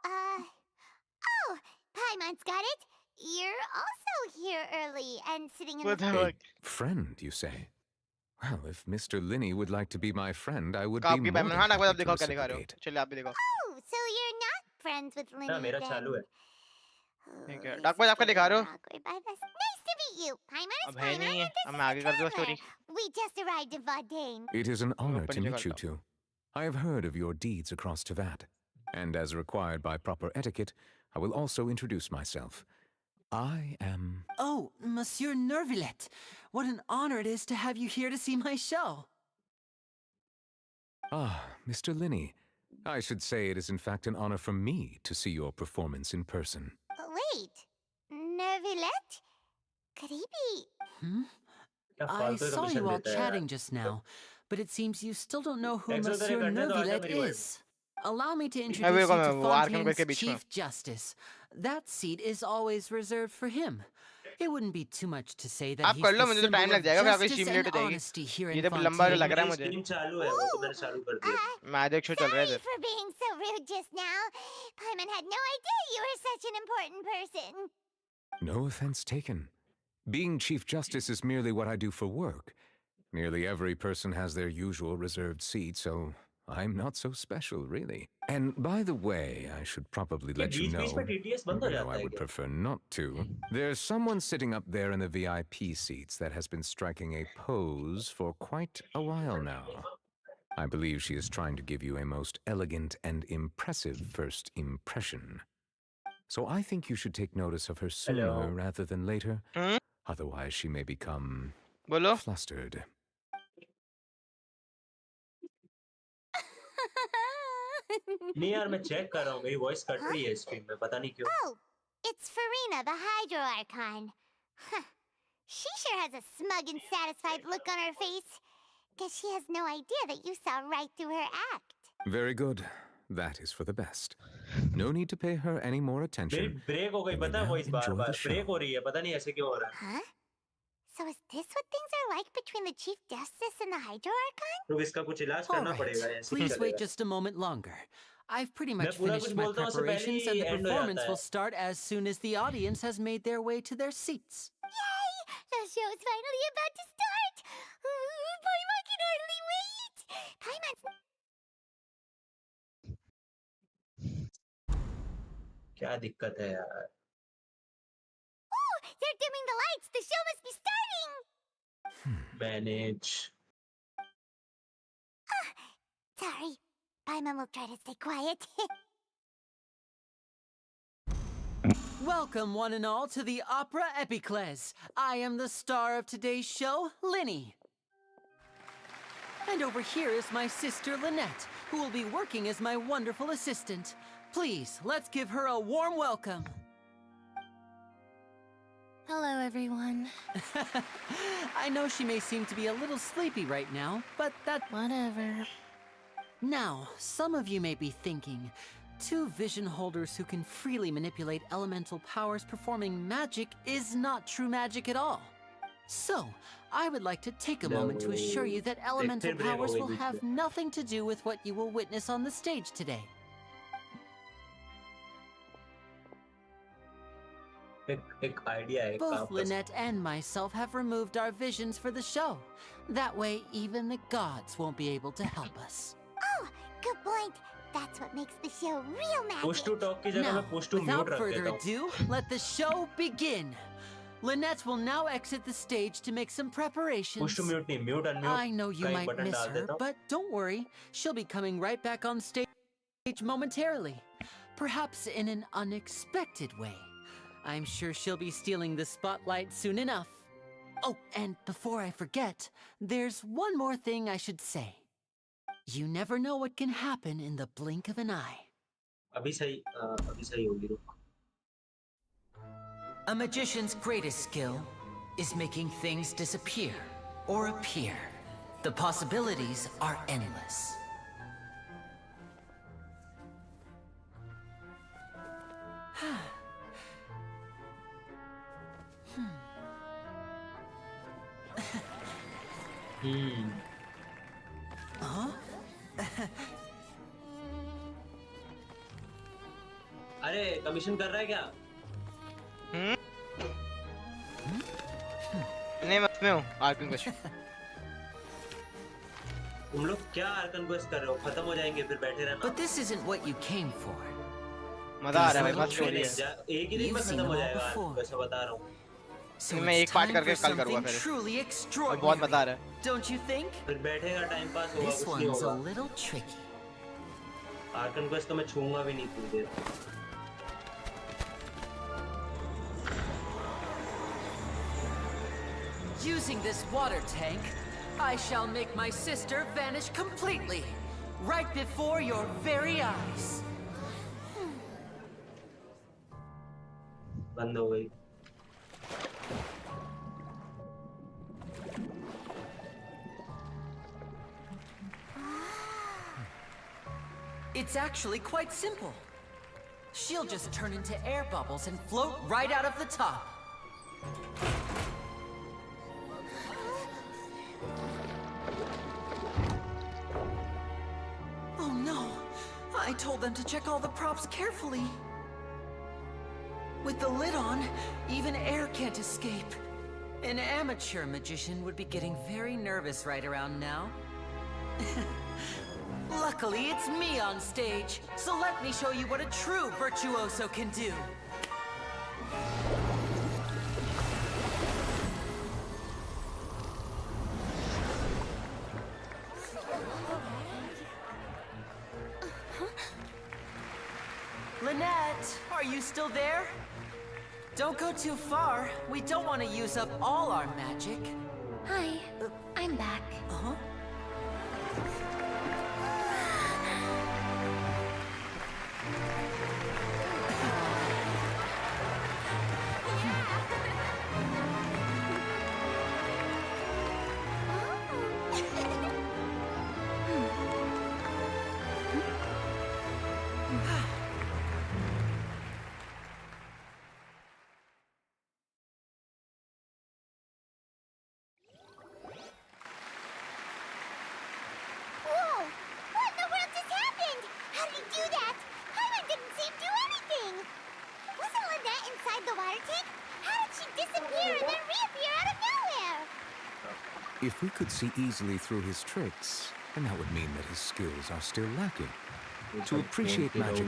Oh, Paimon's got it. You're also here early and sitting in the... A friend, you say? Well, if Mr. Linney would like to be my friend, I would be आपकी more than पैमन हाँ ना happy आप to दिखाओ क्या दिखा रहे हो reciprocate. चलिए आप भी दिखाओ Oh, so you're not friends with Linny ना मेरा then? चालू है ठीक है डाकू आपका दिखा रहे हो Awkward by this. Nice to meet you. Paimon is अब है Paimon नहीं है and this अब is मैं आगे कर दूँ Traveler. Story We just arrived in Fontaine. It is an honor ऊपर to नीचे meet you करता हूँ two. I have heard of your deeds across Teyvat, and as required by proper etiquette, I will also introduce myself. I am... Oh, Monsieur Nervillet. What an honor it is to have you here to see my show. Ah, Mr. Linney. I should say it is in fact an honor for me to see your performance in person. Wait, Nervillet? Could he be... क्या I फालतू saw commission you all देता है यार chatting just now, but it seems you still don't know who एक्सो तेरे Monsieur करने तो आजा Nervillet मेरी wife is. Allow me to अभी introduce you रुको मैं to वो आर्कन Fontaine's के बीच में Chief Justice. That seat is always reserved for him. It wouldn't be too much to say that आप he's कर लो the मुझे तो symbol टाइम लग of जाएगा फिर आपकी justice स्ट्रीम and लेट हो honesty here जाएगी in ये तो लंबा Fontaine. लग रहा है मेरी मुझे स्ट्रीम चालू है वो तो मैंने चालू कर दिया मैं आधे एक शो चल रहा है Sorry इधर for being so rude just now. Paimon had no idea you were such an important person. No offense taken. Being Chief Justice is merely what I do for work. Nearly every person has their usual reserved seat, so I'm not so special, really. And by the way, I should probably ये let you beach know, बीच में TTS बंद हो though जाता I है would क्या prefer not to, there's someone sitting up there in the VIP seats that has been striking a pose for quite a while now. I believe she is trying to give you a most elegant and impressive first impression. So I think you should take notice of her sooner Hello. rather than later. Otherwise, she may become बोलो flustered. नहीं यार मैं check कर रहा हूँ मेरी voice cut रही है स्ट्रीम में पता नहीं क्यों Oh, it's Farina, the Hydro Archon. Huh. She sure has a smug and satisfied look on her face. Guess she has no idea that you saw right through her act. Very good. That is for the best. No need to pay her any more मेरी attention. Break हो गई You may पता है now voice बार enjoy the बार show. Break हो रही है पता नहीं ऐसे क्यों हो रहा है Huh? So is this what things are like between the Chief Justice and the Hydro Archon? तो इसका कुछ इलाज All करना पड़ेगा right, ऐसे नहीं please wait चलेगा just a moment longer. I've pretty मैं much पूरा कुछ finished my बोलता हूँ उससे पहले preparations, he and the end हो performance जाता will है start as soon as the audience has made their way to their seats. Yay! The show is finally about to start! Paimon can hardly wait! Paimon's... क्या दिक्कत है यार Oh! They're dimming the lights! The show must be starting! Manage Sorry. Paimon will try to stay quiet. Welcome, one and all, to the Opera Epicles. I am the star of today's show, Linny. And over here is my sister, Lynette, who will be working as my wonderful assistant. Please, let's give her a warm welcome. Hello, everyone. I know she may seem to be a little sleepy right now, but that... Whatever. Now, some of you may be thinking, two vision holders who can freely manipulate elemental powers performing magic is not true magic at all. So, I would like to take a moment to assure you that elemental powers will have nothing to do with what you will witness on the stage today. Both Lynette and myself have removed our visions for the show. That way, even the gods won't be able to help us. Oh, good point. That's what makes the show real magic. push to talk की जगह Now, मैं push to mute without रख further देता हूँ ado, let the show begin. Lynette will now exit the stage to make some preparations. push to mute नहीं mute unmute I know you का एक might button miss डाल her, देता हूँ but don't worry. She'll be coming right back on stage momentarily. Perhaps in an unexpected way. I'm sure she'll be stealing the spotlight soon enough. Oh, and before I forget, there's one more thing I should say. You never know what can happen in the blink of an eye. अभी सही होगी रुक A magician's greatest skill is making things disappear or appear. The possibilities are endless. Huh? अरे commission कर रहा है क्या नहीं मैं उसमें हूँ आर्कन क्वेश्चन तुम लोग क्या आर्कन क्वेस्ट कर रहे हो खत्म हो जाएंगे फिर बैठे रहना But this isn't what you came for. मजा आ रहा है भाई मस्त हो रही है एक ही दिन में खत्म हो जाएगा वैसे बता रहा हूँ So मैं एक it's पार्ट time करके for कल करूँगा something फिर truly और बहुत extraordinary. मजा आ रहा है Don't you think? फिर बैठेगा टाइम पास होगा This कुछ नहीं one's a होगा little tricky. आर्कन क्वेस्ट तो मैं छूंगा भी नहीं थोड़ी देर Using this water tank, I shall make my sister vanish completely, right before your very eyes. बंद हो गई It's actually quite simple. She'll just turn into air bubbles and float right out of the top. Oh no! I told them to check all the props carefully. With the lid on, even air can't escape. An amateur magician would be getting very nervous right around now. Luckily, it's me on stage, so let me show you what a true virtuoso can do. Lynette, are you still there? Don't go too far. We don't want to use up all our magic. Hi, I'm back. Uh-huh. the water tank? How did she disappear and then reappear out of nowhere? If we could see easily through his tricks, then that would mean that his skills are still lacking. To appreciate magic,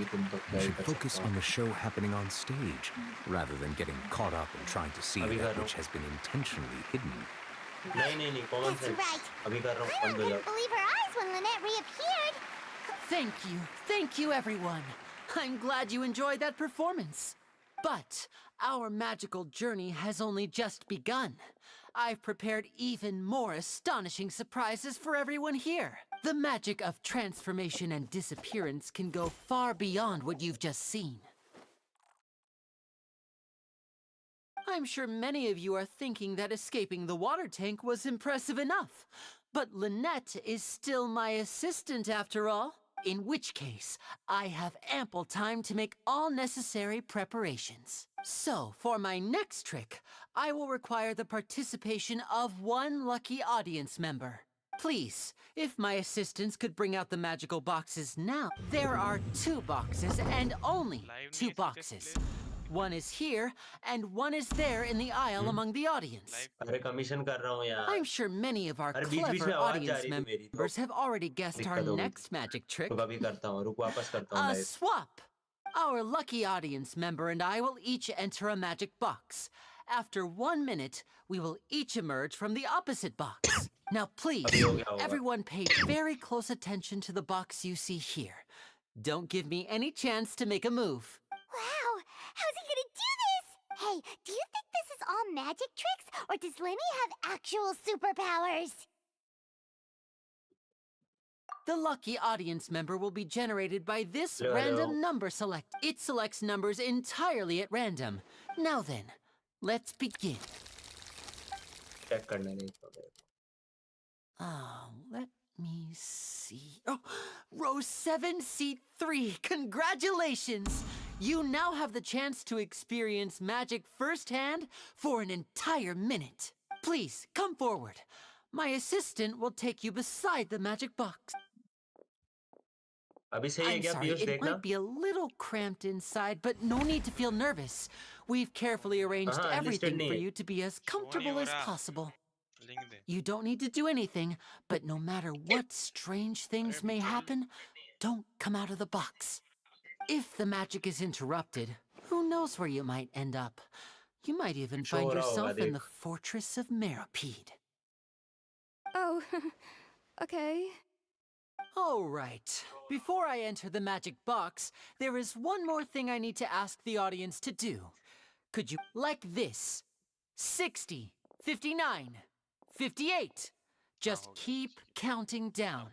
you should focus on the show happening on stage, rather than getting caught up in trying to see that which has been intentionally hidden. नहीं common That's sense right. अभी कर रहा हूँ Paimon बंद हो couldn't जाओ believe her eyes when Lynette reappeared. Thank you, everyone. I'm glad you enjoyed that performance. But our magical journey has only just begun. I've prepared even more astonishing surprises for everyone here. The magic of transformation and disappearance can go far beyond what you've just seen. I'm sure many of you are thinking that escaping the water tank was impressive enough. But Lynette is still my assistant after all. In which case, I have ample time to make all necessary preparations. So, for my next trick, I will require the participation of one lucky audience member. Please, if my assistants could bring out the magical boxes now. There are 2 boxes and only 2 boxes. One is here, and one is there in the aisle among the audience. अरे commission कर रहा हूँ यार I'm sure many of our अरे बीच बीच clever में आवाज जा audience रही थी मेरी members have already guessed our दिक्कत हो गई next magic trick. तो कभी करता हूँ रुक वापस करता हूँ A live swap! Our lucky audience member and I will each enter a magic box. After 1 minute, we will each emerge from the opposite box. Now please, अभी हो गया होगा everyone pay very close attention to the box you see here. Don't give me any chance to make a move. Wow, how's he gonna do this? Hey, do you think this is all magic tricks, or does Lenny have actual superpowers? The lucky audience member will be generated by this Hello. random number select. It selects numbers entirely at random. Now then, let's begin. check करने नहीं तो मेरे को Let me see. Oh, row 7, seat 3. Congratulations! You now have the chance to experience magic firsthand for an entire minute. Please, come forward. My assistant will take you beside the magic box. अभी सही है I'm क्या sorry, Piyush it देखना might be a little cramped inside, but no need to feel nervous. We've carefully arranged हाँ, everything listed for नहीं you to be as comfortable as possible. Link they You don't need to do anything, but no matter what strange things may happen, don't come out of the box. If the magic is interrupted, who knows where you might end up? You might even Show find रहा होगा, yourself in देख। the fortress of Meropide. Oh, okay. All right. Before I enter the magic box, there is one more thing I need to ask the audience to do. Could you, like this, 60, 59, 58. Just keep counting down.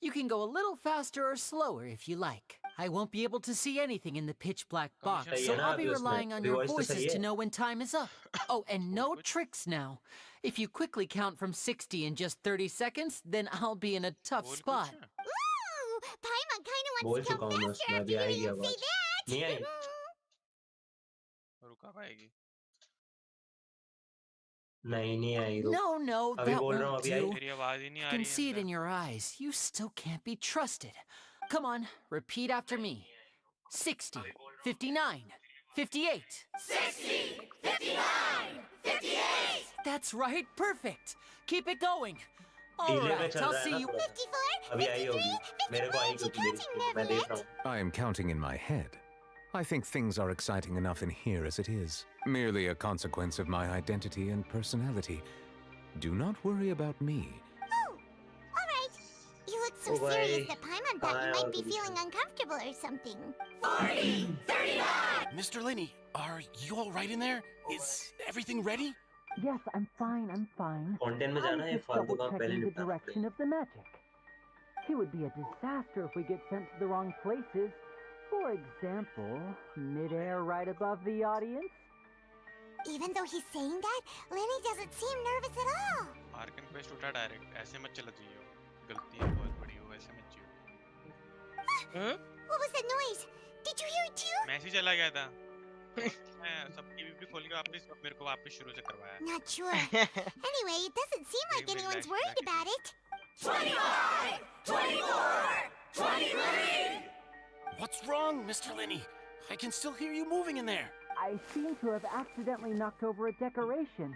You can go a little faster or slower if you like. I won't be able to see anything in the pitch black box, सही so है ना I'll be अभी उसमें relying on अभी your voice तो voices सही to है know when time is up. Oh, and no tricks now. If you quickly count from 60 in just 30 seconds, then I'll be in a tough spot. Ooh, Paimon kinda बोल wants to चुका count हूँ मैं faster उसमें after अभी hearing आएगी him say आवाज that. नहीं आई रुका पाएगी नहीं आई रुक No, अभी that बोल रहा हूँ won't अभी आई do. तेरी आवाज ही नहीं I आ can रही है see it अंदर in your eyes. You still can't be trusted. Come on, repeat after me. 60, 59, 58. 60, 59, 58. That's right, perfect. Keep it going. All delay पे right, चल I'll रहा है see ना you. थोड़ा 54, अभी आई 53, होगी मेरे को आई 54. क्योंकि मेरी screen मैं देख रहा हूँ I am counting in my head. I think things are exciting enough in here as it is. Merely a consequence of my identity and personality. Do not worry about me. Oh, all right. You look so Oh, serious bhai. that Paimon thought you Bye, might be I'll feeling uncomfortable or something. 40, 39. Mr. Linney, are you all right in there? Is everything ready? Yes, I'm fine. Fontaine में जाना है ये फालतू काम पहले the निपटाना direction of the magic. It would be a disaster if we get sent to the wrong places. For example, midair right above the audience. Even though he's saying that, Lenny doesn't seem nervous at all. Arkan quest उठा direct ऐसे मत चला जाइयो गलती है बहुत बड़ी हो ऐसे मत जियो What was that noise? Did you hear it too? Message चला गया था मैं सब टीवी खोल के वापस मेरे को वापस शुरू से करवाया Not sure. Anyway, it doesn't seem like Maybe anyone's relax, worried relax. about it. 25, 24, 23. What's wrong, Mr. Linney? I can still hear you moving in there. I seem to have accidentally knocked over a decoration.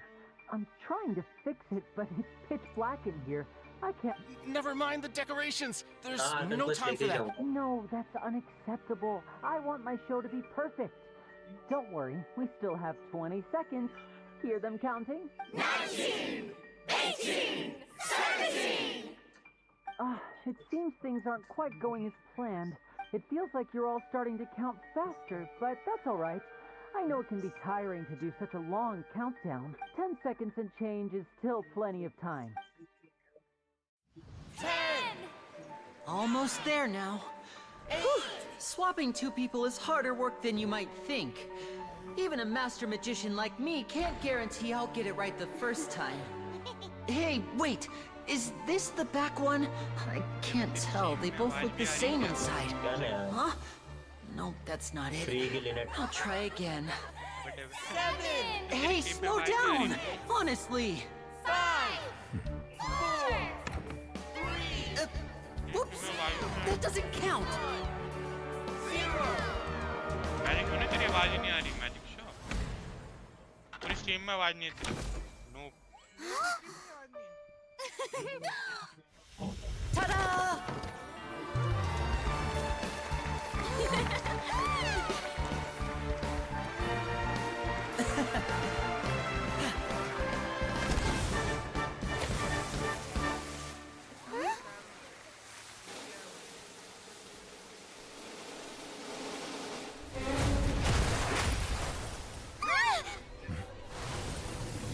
I'm trying to fix it, but it's pitch black in here. I can't... Never mind the decorations. There's no time for that. No, that's unacceptable. I want my show to be perfect. Don't worry, we still have 20 seconds. Hear them counting? 19! 18! 17! It seems things aren't quite going as planned. It feels like you're all starting to count faster, but that's all right. I know it can be tiring to do such a long countdown. 10 seconds and change is still plenty of time. 10! Almost there now. Whew. Swapping two people is harder work than you might think. Even a master magician like me can't guarantee I'll get it right the first time. Hey, wait! Is this the back one? I can't tell. They both look the same inside. Huh? No, that's not it. I'll try again. 7! Hey, slow down! Honestly! 5! 4! 3! Whoops! That doesn't count! 0! Magic होने तेरी आवाज ही नहीं आ रही magic show पूरी stream में आवाज नहीं आती नो Ta-da!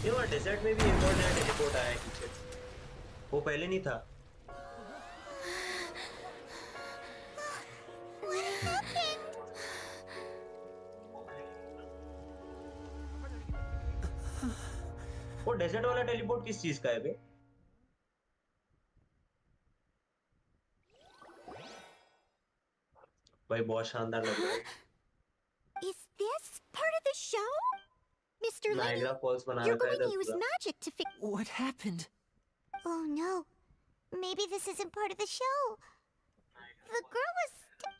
ये वो डेजर्ट में भी एक और नया टेलीपोर्ट आया है पीछे वो पहले नहीं था वो डेजर्ट वाला टेलीपोर्ट किस चीज का है बे भाई बहुत शानदार लग रहा है Is this part of the show? Mr. Lenny, Niagara Falls बना you're रखा है going to इधर use पूरा magic to fix... What happened? Oh no. Maybe this isn't part of the show. The girl was...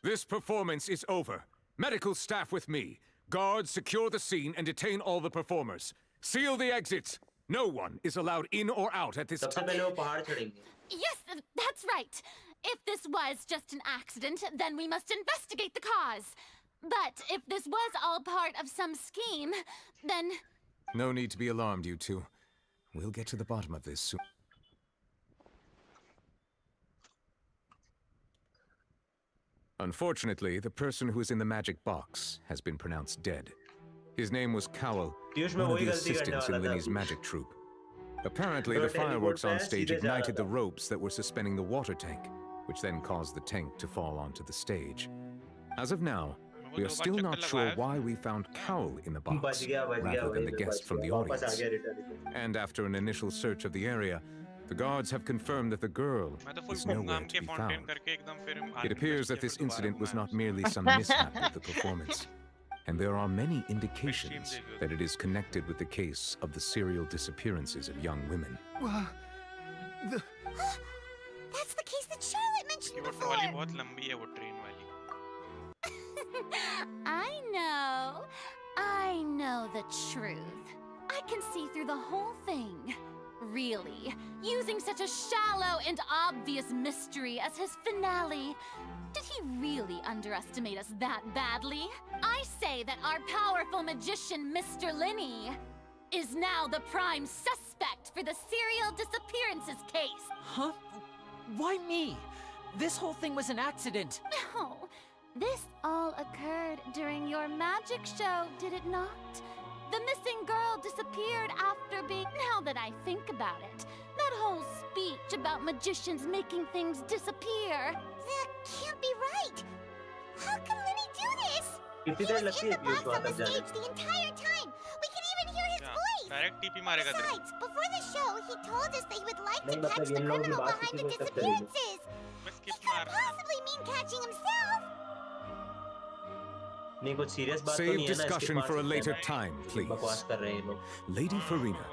This performance is over. Medical staff with me. Guards, secure the scene and detain all the performers. Seal the exits. No one is allowed in or out at this सबसे time. पहले वो पहाड़ चढ़ेंगे Yes, that's right. If this was just an accident, then we must investigate the cause. But if this was all part of some scheme, then... No need to be alarmed, you two. We'll get to the bottom of this soon. Unfortunately, the person who is in the magic box has been pronounced dead. His name was Cowell, one of the assistants in Linny's magic troupe. Apparently, the fireworks on stage ignited the ropes that were suspending the water tank, which then caused the tank to fall onto the stage. As of now, we are still not sure why we found Cowell in the box, rather than the guest from the audience. And after an initial search of the area, the guards have confirmed that the girl is nowhere to be found. It appears that this incident was not merely some mishap with the performance, and there are many indications that it is connected with the case of the serial disappearances of young women. That's the case that Charlotte mentioned before. I know the truth. I can see through the whole thing. Really, using such a shallow and obvious mystery as his finale. Did he really underestimate us that badly? I say that our powerful magician, Mr. Linny, is now the prime suspect for the serial disappearances case. Huh? Why me? This whole thing was an accident. No, this all occurred during your magic show, did it not? The missing girl disappeared after being... Now that I think about it, that whole speech about magicians making things disappear... That can't be right! How can Linny do this? He was in the box on the stage the entire time! We can even hear his voice! Besides, before the show, he told us that he would like to catch the criminal behind the disappearances! He can't possibly mean catching himself! Save discussion for a later time, please. Lady Farina,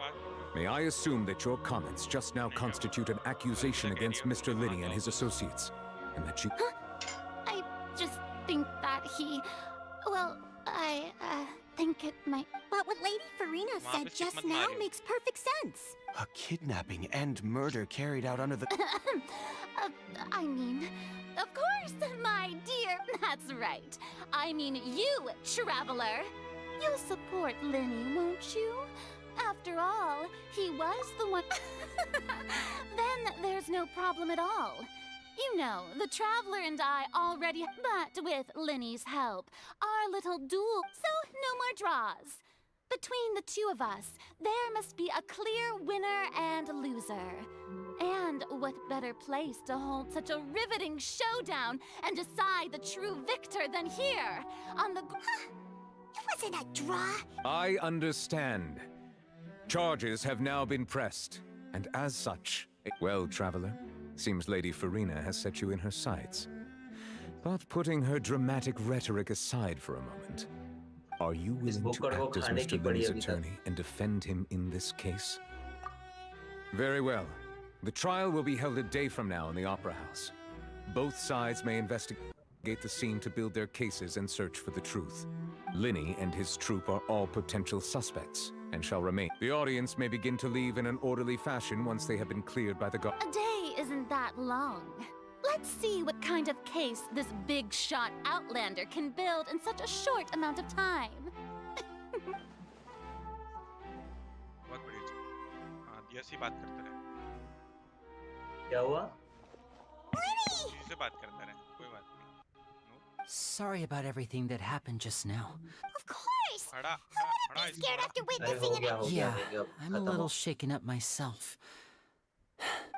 may I assume that your comments just now constitute an accusation against Mr. Linny and his associates, and that you... I just think that he... Well, think it might. But what Lady Farina said just now makes perfect sense. A kidnapping and murder carried out under the... I mean, of course, my dear. That's right. I mean you, traveler. You'll support Lenny, won't you? After all, he was the one. Then there's no problem at all. You know, the Traveler and I already, but with Lenny's help, our little duel, so no more draws. Between the two of us, there must be a clear winner and loser. And what better place to hold such a riveting showdown and decide the true victor than here, on the... It wasn't a draw. I understand. Charges have now been pressed, and as such... Well, Traveler, seems Lady Farina has set you in her sights. But putting her dramatic rhetoric aside for a moment, are you willing to act as Mr. Lenny's attorney and defend him in this case? Very well. The trial will be held a day from now in the Opera House. Both sides may investigate the scene to build their cases and search for the truth. Lenny and his troupe are all potential suspects and shall remain. The audience may begin to leave in an orderly fashion once they have been cleared by the guard. A day isn't that long. Let's see what kind of case this big shot outlander can build in such a short amount of time. बहुत बढ़िया चीज़। हाँ, दिया से बात करते रहे। क्या हुआ? दिया से बात करते रहे, कोई बात नहीं। Sorry about everything that happened just now. Of course! खड़ा, Be scared after witnessing it. Yeah, I'm a little shaken up myself.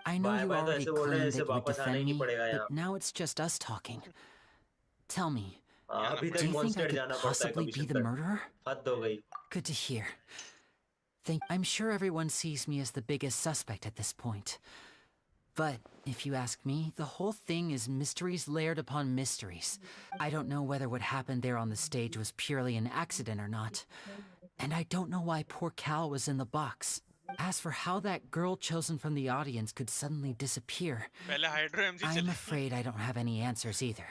I know you already claimed that you would defend me, but now it's just us talking. Tell me, do you think I could possibly be the murderer? Good to hear. I'm sure everyone sees me as the biggest suspect at this point. But if you ask me, the whole thing is mysteries layered upon mysteries. I don't know whether what happened there on the stage was purely an accident or not. And I don't know why poor Cal was in the box. As for how that girl chosen from the audience could suddenly disappear, I'm afraid I don't have any answers either.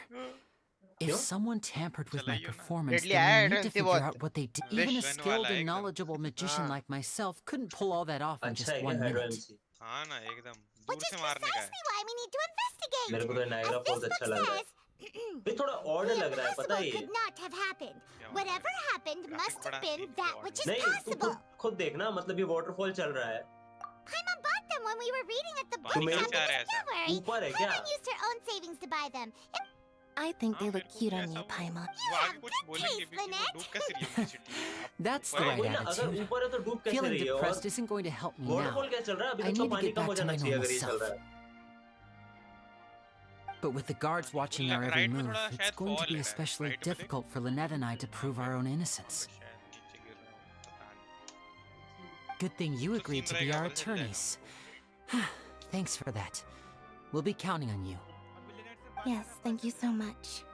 If someone tampered with my performance, then we need to figure out what they did. Even a skilled and knowledgeable magician like myself couldn't pull all that off in just 1 minute. हाँ ना एकदम Which is precisely why we need to investigate. मेरे को तो नायरा बहुत अच्छा लग रहा है। ये थोड़ा odd लग रहा है, पता है ये? Could not have happened. Whatever happened must have been that which is नहीं, possible. खुद देखना, मतलब ये waterfall चल रहा है। Paimon bought them when we were reading at the book तुम्हें shop. Don't worry. ऊपर है क्या? Paimon used her own savings to buy them. I think they look cute on you, Paimon. You have good taste, Lynette. That's the right attitude. Feeling depressed isn't going to help me now. I need to get back to my normal self. But with the guards watching our every move, it's going to be especially difficult for Lynette and I to prove our own innocence. Good thing you agreed to be our attorneys. Thanks for that. We'll be counting on you. Yes, thank you so much.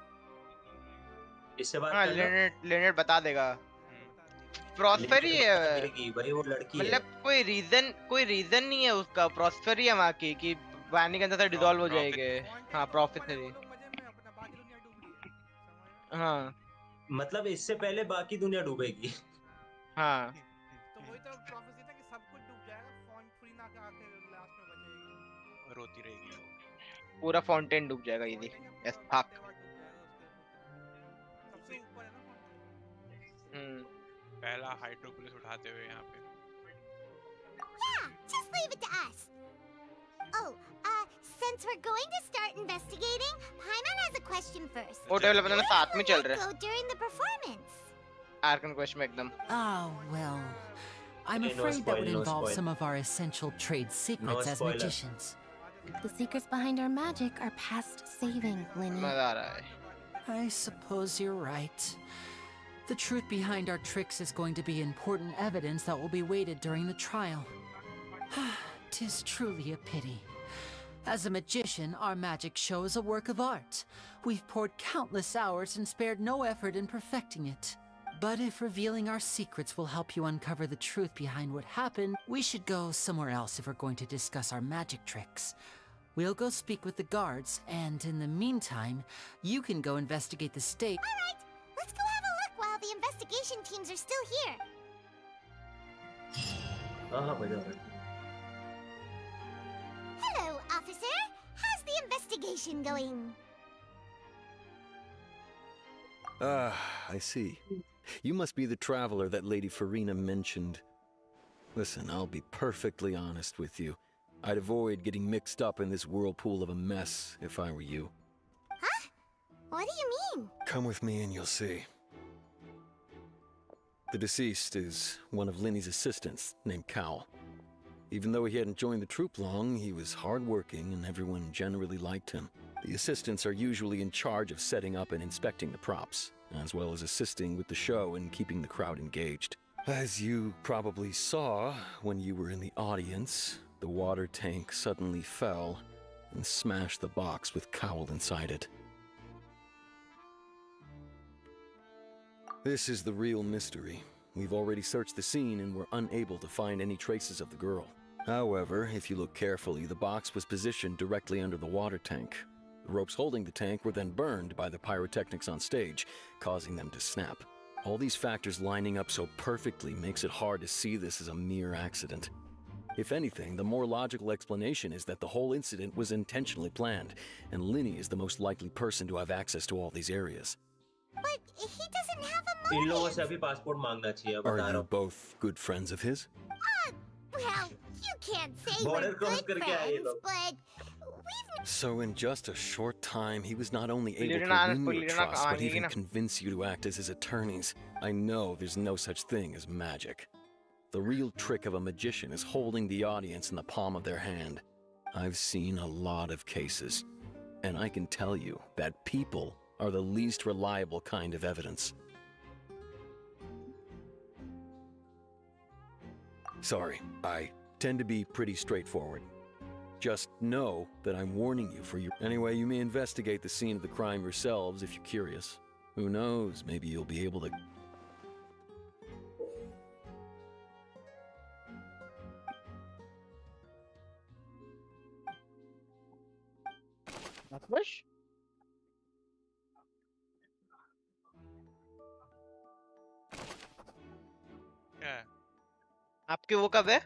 हाँ, लेनेट बता देगा। Prosper ही है। मतलब कोई reason नहीं है उसका। Prosper ही है वहाँ की कि पानी के अंदर से डिसॉल्व हो जाएंगे। हाँ, प्रॉफिटरी। हाँ। मतलब इससे पहले बाकी दुनिया डूबेगी। हाँ। तो वही तो प्रोफेसी था कि सब कुछ डूब जाएगा, फॉन्टेन आके लास्ट में बचेगी। रोती रहेगी। पूरा फाउंटेन डूब जाएगा ये देख। Yes fuck. पहला हाइड्रो पुलिस उठाते हुए यहाँ पे। Yeah, just leave it to us. Oh, since we're going to start investigating, Paimon has a question first. वो डेवलपमेंट साथ में चल रहा है। During the performance. Arkan question में एकदम। Oh well, I'm afraid that would involve some of our essential trade secrets as magicians. The secrets behind our magic are past saving, Lenny. I suppose you're right. The truth behind our tricks is going to be important evidence that will be weighted during the trial. 'Tis truly a pity. As a magician, our magic show is a work of art. We've poured countless hours and spared no effort in perfecting it. But if revealing our secrets will help you uncover the truth behind what happened, we should go somewhere else if we're going to discuss our magic tricks. We'll go speak with the guards, and in the meantime, you can go investigate the state. All right, let's go have a look while while the investigation teams are still here. Hello, officer. How's the investigation going? Ah, I see. You must be the traveler that Lady Farina mentioned. Listen, I'll be perfectly honest with you. I'd avoid getting mixed up in this whirlpool of a mess if I were you. Huh? What do you mean? Come with me and you'll see. The deceased is one of Linny's assistants named Cowell. Even though he hadn't joined the troupe long, he was hardworking and everyone generally liked him. The assistants are usually in charge of setting up and inspecting the props, as well as assisting with the show and keeping the crowd engaged. As you probably saw when you were in the audience, the water tank suddenly fell and smashed the box with Cowell inside it. This is the real mystery. We've already searched the scene and were unable to find any traces of the girl. However, if you look carefully, the box was positioned directly under the water tank. The ropes holding the tank were then burned by the pyrotechnics on stage, causing them to snap. All these factors lining up so perfectly makes it hard to see this as a mere accident. If anything, the more logical explanation is that the whole incident was intentionally planned, and Linny is the most likely person to have access to all these areas. But he doesn't have a इन लोगों motive. से अभी passport मांगना चाहिए Are बता रहा you हूँ both good friends of his? Well, you can't say Border we're cross good करके आए ये friends, लोग but So in just a short time, he was not only able to Lirana- win your Lirana trust, but कहानी की even ना। convince you to act as his attorneys. I know there's no such thing as magic. The real trick of a magician is holding the audience in the palm of their hand. I've seen a lot of cases, and I can tell you that people are the least reliable kind of evidence. Sorry, I tend to be pretty straightforward. Just know that I'm warning you for your... Anyway, you may investigate the scene of the crime yourselves if you're curious. Who knows, maybe you'll be able to... बस क्या है? आपकी वो कब है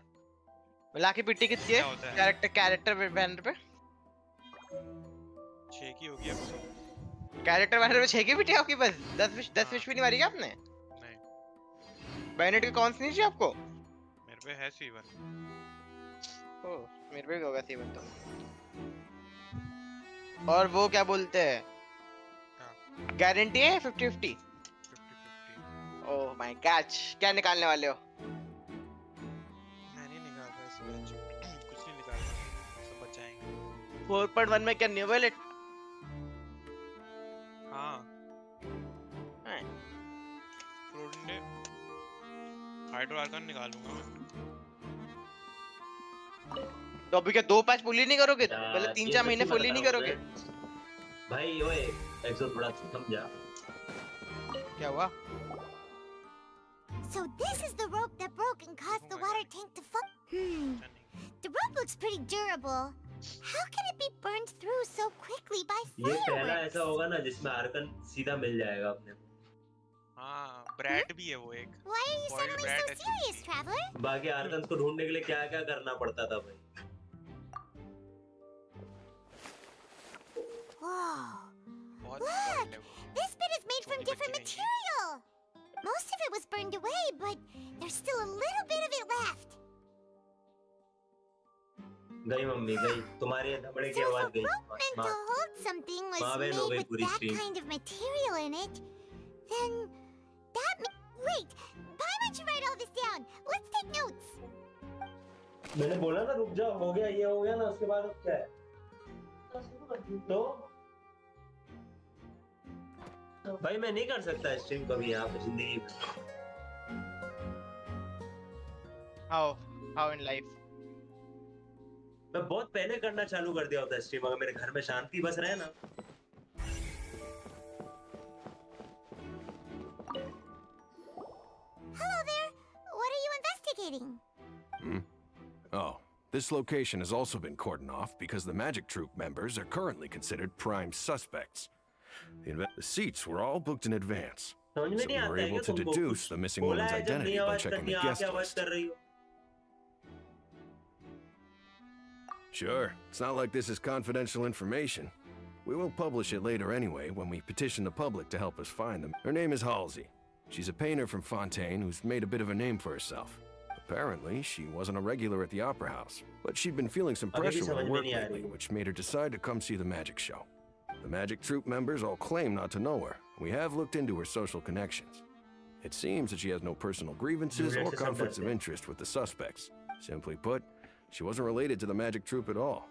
Laki पिट्टी कितनी है क्या होता है? कैरेक्टर बैनर पे 6 की होगी अब तो। कैरेक्टर बैनर पे 6 की पिट्टी आपकी बस 10 विश भी नहीं मारी क्या आपने नहीं बैनेट के कौन सी नहीं चाहिए आपको मेरे पे है C1। ओ मेरे पे भी होगा C1 तो और वो क्या बोलते हैं गारंटी है 50-50 ओह माय गॉड क्या निकालने वाले हो मैं नहीं निकाल रहा इस मैच कुछ नहीं निकाल रहा सब बचाएंगे 4.1 में क्या न्यू वैलेट हाँ फ्लोटिंग हाइड्रो आर्कन निकालूंगा मैं तो अभी क्या 2 पैच फुल ही नहीं करोगे पहले 3-4 महीने फुल ही नहीं करोगे भाई ओए एक्सो थोड़ा समझा क्या हुआ so this is the rope that broke and caused the water tank to fall. The rope looks pretty durable. How can it be burned through so quickly by ये पहला fireworks? ऐसा होगा ना जिसमें आर्कन सीधा मिल जाएगा अपने हाँ ब्रैड भी है वो एक Why are you suddenly so serious, traveler? बाकी आर्कन को ढूंढने के लिए क्या क्या करना पड़ता था भाई Whoa. Look! This bit is made from different material! Most of it was burned away, but there's still a little bit of it left. गई मम्मी गई तुम्हारे धबड़े की So आवाज if a गई rope meant to hold something was माँ बहन made हो गई with पूरी that stream kind of material in it, then that wait! Why don't you write all this down? Let's take notes! मैंने बोला ना रुक जाओ हो गया ये हो गया ना उसके बाद अब क्या है तो भाई मैं नहीं कर सकता स्ट्रीम कभी यहाँ पे जिंदगी में how in life मैं बहुत पहले करना चालू कर दिया होता स्ट्रीम अगर मेरे घर में शांति बस रहे ना Hello there! What are you investigating? Oh, this location has also been cordoned off because the Magic Troupe members are currently considered prime suspects. The seats were all booked in advance. समझ में So नहीं we आता were है able क्या to तुमको deduce कुछ the missing बोला woman's है जब identity नई by आवाज checking करनी the आप guest क्या आवाज list. कर रही हो? Sure, it's not like this is confidential information. We will publish it later anyway when we petition the public to help us find them. Her name is Halsey. She's a painter from Fontaine who's made a bit of a name for herself. Apparently, she wasn't a regular at the Opera House, but she'd been feeling some अभी भी pressure with समझ her में work नहीं आ lately, रही है। which made her decide to come see the magic show. The magic troupe members all claim not to know her. We have looked into her social connections. It seems that she has no personal grievances or conflicts of interest with the suspects. Simply put, she wasn't related to the magic troupe at all,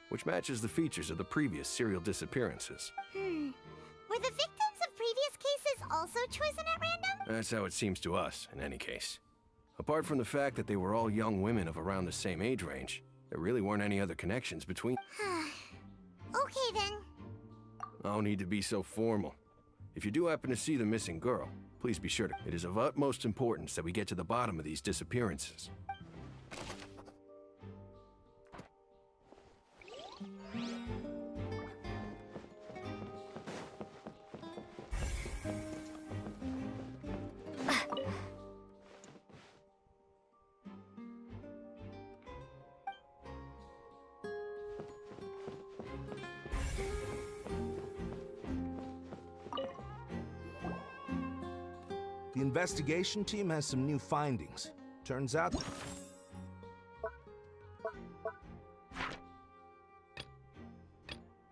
which matches the features of the previous serial disappearances. Were the victims of previous cases also chosen at random? That's how it seems to us, in any case. Apart from the fact that they were all young women of around the same age range, there really weren't any other connections between. Okay then. No need to be so formal. If you do happen to see the missing girl, please be sure to. It is of utmost importance that we get to the bottom of these disappearances. The investigation team has some new findings. Turns out...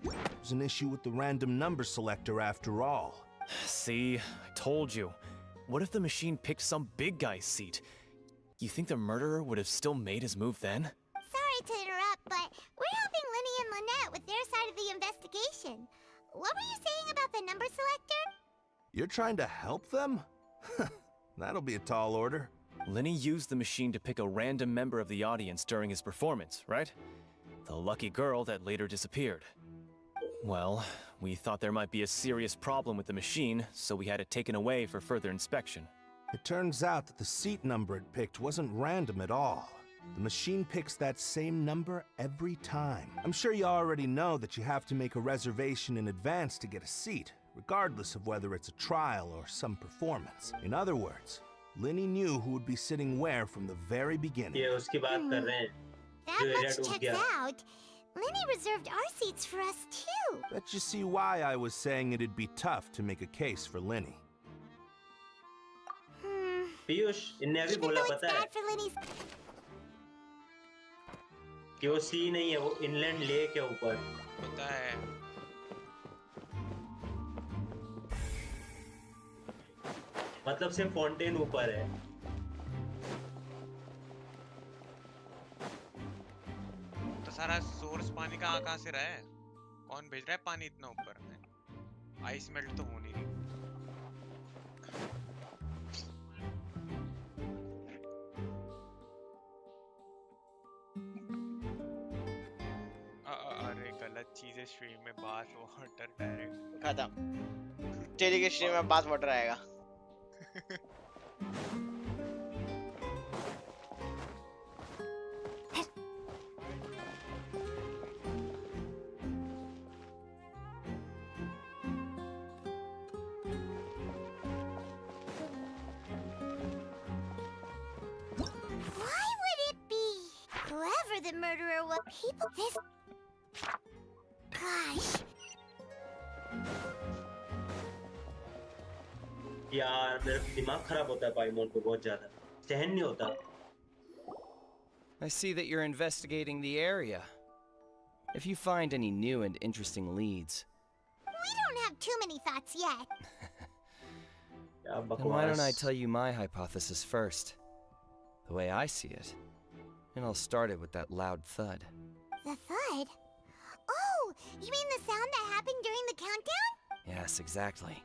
there's an issue with the random number selector after all. See, I told you. What if the machine picked some big guy's seat? You think the murderer would have still made his move then? Sorry to interrupt, but we're helping Linny and Lynette with their side of the investigation. What were you saying about the number selector? You're trying to help them? That'll be a tall order. Linny used the machine to pick a random member of the audience during his performance, right? The lucky girl that later disappeared. Well, we thought there might be a serious problem with the machine, so we had it taken away for further inspection. It turns out that the seat number it picked wasn't random at all. The machine picks that same number every time. I'm sure you already know that you have to make a reservation in advance to get a seat, regardless of whether it's a trial or some performance. In other words, Linny knew who would be sitting where from the very beginning. ये उसकी बात कर रहे हैं। That जो area much डूब checks गया। out. Linny reserved our seats for us too. Bet you see why I was saying it'd be tough to make a case for Linny. Piyush इन्हें अभी Even बोला though it's पता है bad for Linny's... कि वो सी नहीं है वो इनलैंड लेक है ऊपर पता है मतलब सिर्फ फाउंटेन ऊपर है तो सारा सोर्स पानी का कहाँ से रहा है कौन भेज रहा है पानी इतना ऊपर में आइस मेल्ट तो हो नहीं रही अरे गलत चीजें स्ट्रीम में बात वाटर डायरेक्ट खत्म तेरी के स्ट्रीम में बात वाटर आएगा Why would it be? Whoever the murderer was, people this... Gosh. यार मेरा दिमाग खराब होता है पाइमोन पे बहुत ज्यादा सहन नहीं होता I see that you're investigating the area. If you find any new and interesting leads, We don't have too many thoughts yet. then why don't I tell you my hypothesis first? The way I see it. And I'll start it with that loud thud. The thud? Oh, you mean the sound that happened during the countdown? Yes, exactly.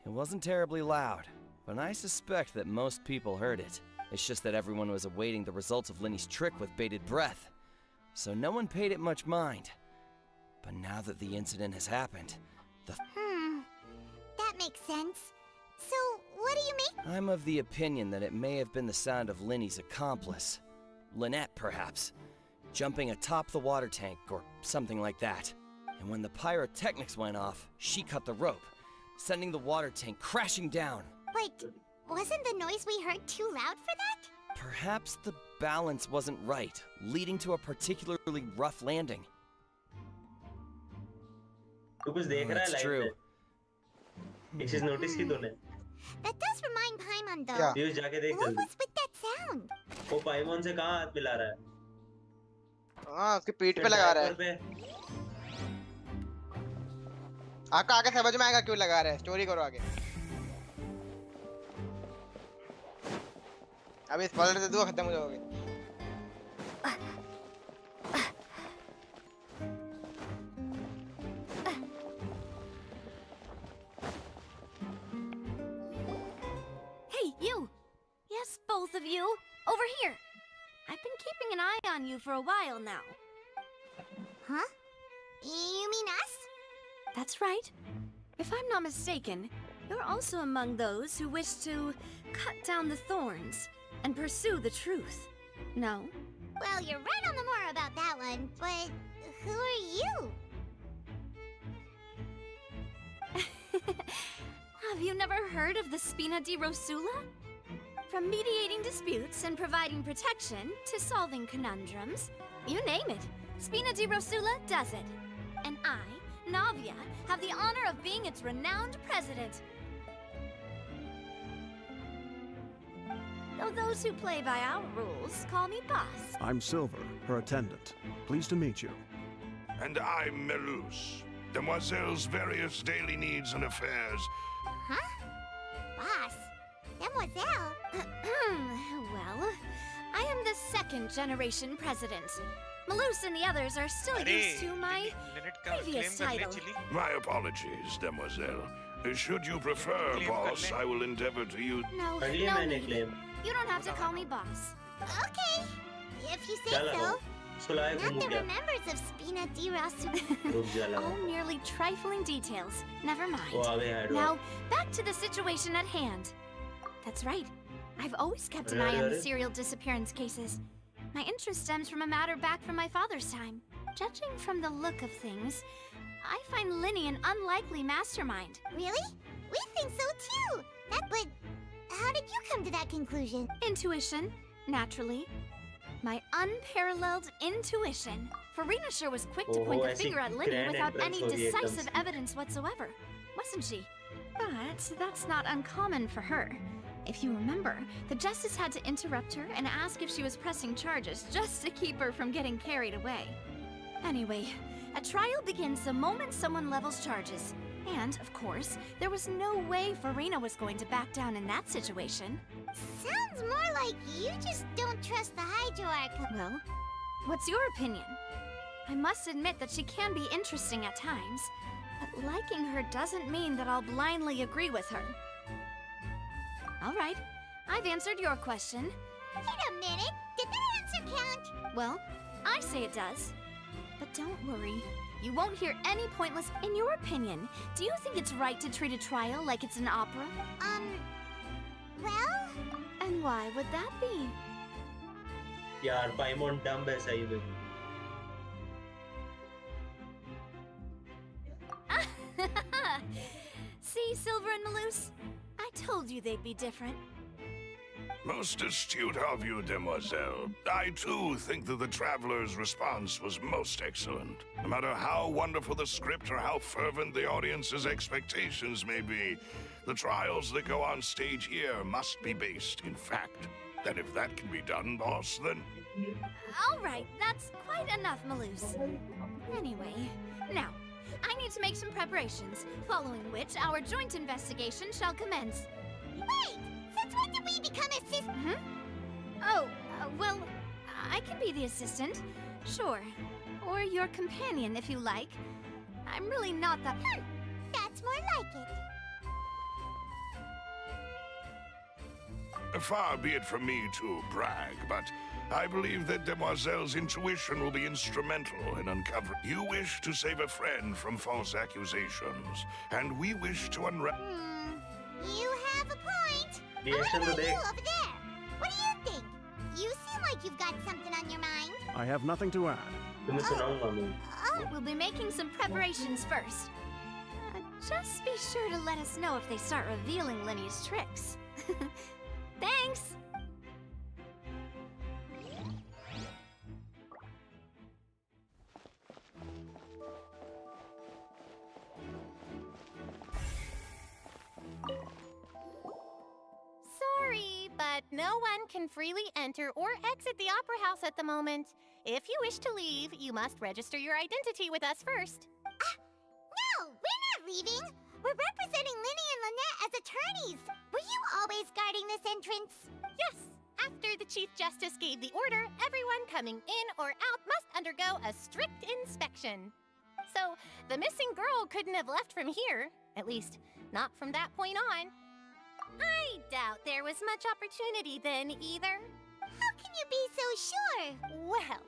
It wasn't terribly loud, but I suspect that most people heard it. It's just that everyone was awaiting the results of Linny's trick with bated breath, so no one paid it much mind. But now that the incident has happened, That makes sense. So, what do you make? I'm of the opinion that it may have been the sound of Linny's accomplice. Lynette, perhaps. Jumping atop the water tank or something like that. And when the pyrotechnics went off, she cut the rope. sending the water tank crashing down. But wasn't the noise we heard too loud for that? Perhaps the balance wasn't right, leading to a particularly rough landing. That's true. एक चीज notice की तूने? That does remind Paimon though. क्या? पीयूष जाके देख What जल्दी। was with that sound? वो पाइमोन से कहाँ हाथ मिला रहा है? हाँ, उसकी पीठ पे लगा रहा है। आपका आगे समझ में आएगा क्यों लगा रहा है। स्टोरी करो आगे। अभी स्पॉइलर दे दूँगा, खत्म हो जाओगे। Hey, you! Yes, both of you! Over here! I've been keeping an eye on you for a while now. Huh? You mean us? That's right. If I'm not mistaken, you're also among those who wish to cut down the thorns and pursue the truth. No? Well, you're right on the more about that one, but who are you? Have you never heard of the Spina di Rosula? From mediating disputes and providing protection to solving conundrums, you name it, Spina di Rosula does it. And I, Navia, have the honor of being its renowned president. Though those who play by our rules call me boss. I'm Silver, her attendant. Pleased to meet you. And I'm Melus, Demoiselle's various daily needs and affairs. Huh? Boss? Demoiselle? Well, I am the second generation president. Malus and the others are still used to my previous title. My apologies, Demoiselle. Should you prefer, boss, I will endeavor to use... No, no need. You don't have to call me boss. Okay, if you say so. Not the remembers of Spina di Rosula. All merely trifling details. Never mind. Now, back to the situation at hand. That's right. I've always kept an eye on the serial disappearance cases. My interest stems from a matter back from my father's time. Judging from the look of things, I find Linny an unlikely mastermind. Really? We think so too. But how did you come to that conclusion? Intuition, naturally. My unparalleled intuition. Farina sure was quick to point the finger at Linny without any decisive evidence whatsoever, wasn't she? But that's not uncommon for her. If you remember, the Justice had to interrupt her and ask if she was pressing charges just to keep her from getting carried away. Anyway, a trial begins the moment someone levels charges. And, of course, there was no way Farina was going to back down in that situation. Sounds more like you just don't trust the Hydroarch. Well, what's your opinion? I must admit that she can be interesting at times, but liking her doesn't mean that I'll blindly agree with her. All right, I've answered your question. Wait a minute, did that answer count? Well, I say it does. But don't worry, you won't hear any pointless... In your opinion, do you think it's right to treat a trial like it's an opera? Well... And why would that be? यार पाइमोन dumb है सही में. See, Silver and Malus? I told you they'd be different. Most astute of you, Demoiselle. I, too, think that the Traveler's response was most excellent. No matter how wonderful the script or how fervent the audience's expectations may be, the trials that go on stage here must be based in fact. And if that can be done, boss, then... All right, that's quite enough, Malus. Anyway, now, I need to make some preparations, following which our joint investigation shall commence. Wait! Since when did we become assistants? Oh, well, I can be the assistant, sure. Or your companion, if you like. I'm really not that... That's more like it. Far be it from me to brag, but I believe that Demoiselle's intuition will be instrumental in uncovering... You wish to save a friend from false accusations, and we wish to unravel... You have a point. What about you over there? What do you think? You seem like you've got something on your mind. I have nothing to add. We'll be making some preparations first. Just be sure to let us know if they start revealing Linny's tricks. Thanks! Sorry, but no one can freely enter or exit the Opera House at the moment. If you wish to leave, you must register your identity with us first. No, we're not leaving. We're representing Linny and Lynette as attorneys. Were you always guarding this entrance? Yes. After the Chief Justice gave the order, everyone coming in or out must undergo a strict inspection. So, the missing girl couldn't have left from here. At least, not from that point on. I doubt there was much opportunity then, either. How can you be so sure? Well,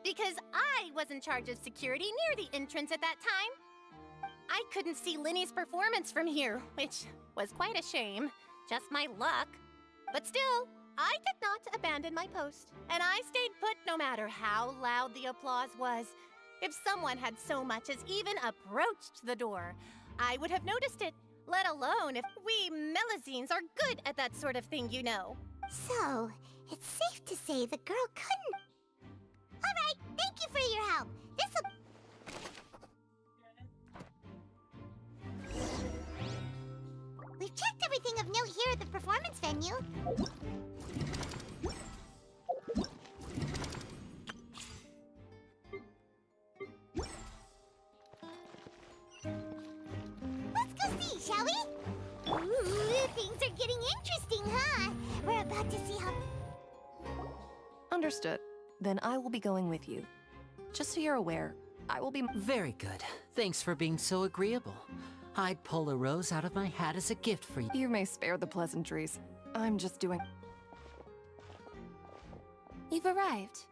because I was in charge of security near the entrance at that time. I couldn't see Linny's performance from here, which was quite a shame. Just my luck. But still, I did not abandon my post, and I stayed put no matter how loud the applause was. If someone had so much as even approached the door, I would have noticed it, let alone if we Melazines are good at that sort of thing, you know. So, it's safe to say the girl couldn't... Alright, thank you for your help. This'll... We've checked everything of note here at the performance venue. Let's go see, shall we? Ooh, things are getting interesting, huh? We're about to see how... Understood. Then I will be going with you. Just so you're aware, I will be... Very good. Thanks for being so agreeable. I'd pull a rose out of my hat as a gift for you. You may spare the pleasantries. I'm just doing... You've arrived.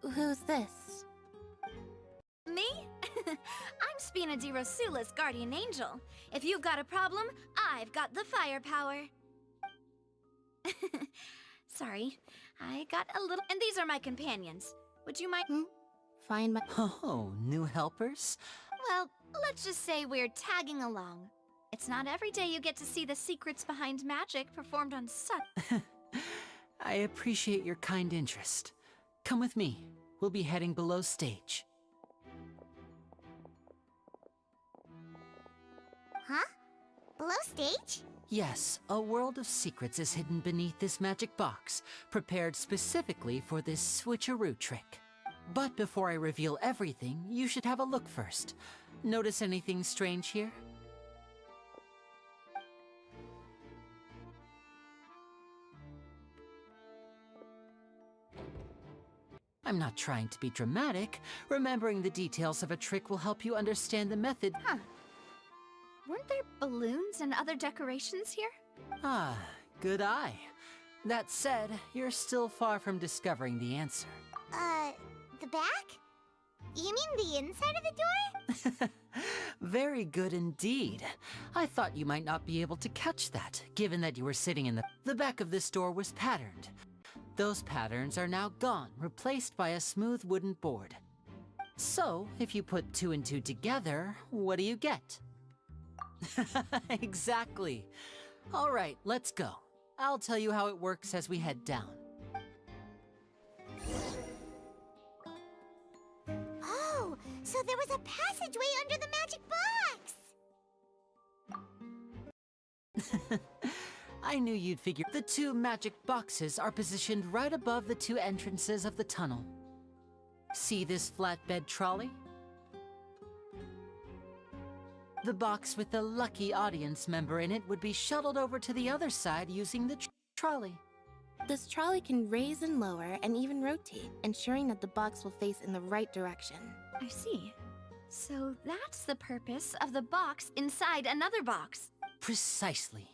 Who's this? Me? I'm Spina di Rosula's guardian angel. If you've got a problem, I've got the firepower. Sorry, I got a little... And these are my companions. Would you mind... Find my... Oh, new helpers? Well, let's just say we're tagging along. It's not every day you get to see the secrets behind magic performed on such... I appreciate your kind interest. Come with me. We'll be heading below stage. Huh? Below stage? Yes, a world of secrets is hidden beneath this magic box, prepared specifically for this switcheroo trick. But before I reveal everything, you should have a look first. Notice anything strange here? I'm not trying to be dramatic. Remembering the details of a trick will help you understand the method. Huh. Weren't there balloons and other decorations here? Ah, good eye. That said, you're still far from discovering the answer. The back? You mean the inside of the door? Very good indeed. I thought you might not be able to catch that, given that you were sitting in the back of this door was patterned. Those patterns are now gone, replaced by a smooth wooden board. So, if you put 2 and 2 together, what do you get? Exactly. All right, let's go. I'll tell you how it works as we head down. Oh, so there was a passageway under the magic box! I knew you'd figure. The 2 magic boxes are positioned right above the 2 entrances of the tunnel. See this flatbed trolley? The box with the lucky audience member in it would be shuttled over to the other side using the trolley. This trolley can raise and lower and even rotate, ensuring that the box will face in the right direction. I see. So that's the purpose of the box inside another box. Precisely.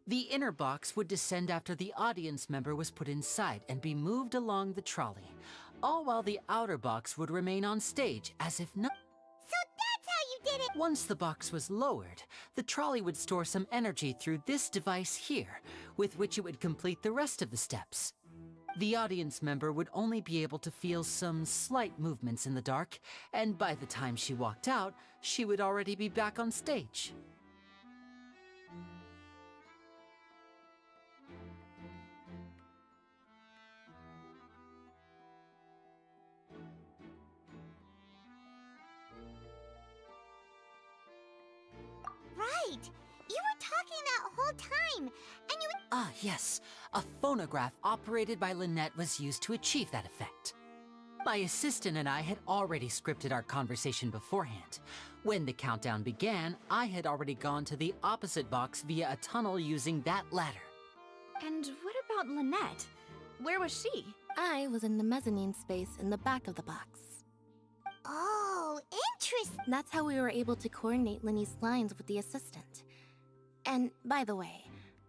The inner box would descend after the audience member was put inside and be moved along the trolley, all while the outer box would remain on stage as if no... So that's how you did it! Once the box was lowered, the trolley would store some energy through this device here, with which it would complete the rest of the steps. The audience member would only be able to feel some slight movements in the dark, and by the time she walked out, she would already be back on stage. Right! You were talking that whole time, and you... Ah, yes. A phonograph operated by Lynette was used to achieve that effect. My assistant and I had already scripted our conversation beforehand. When the countdown began, I had already gone to the opposite box via a tunnel using that ladder. And what about Lynette? Where was she? I was in the mezzanine space in the back of the box. Oh, interesting. That's how we were able to coordinate Linny's lines with the assistant. And by the way,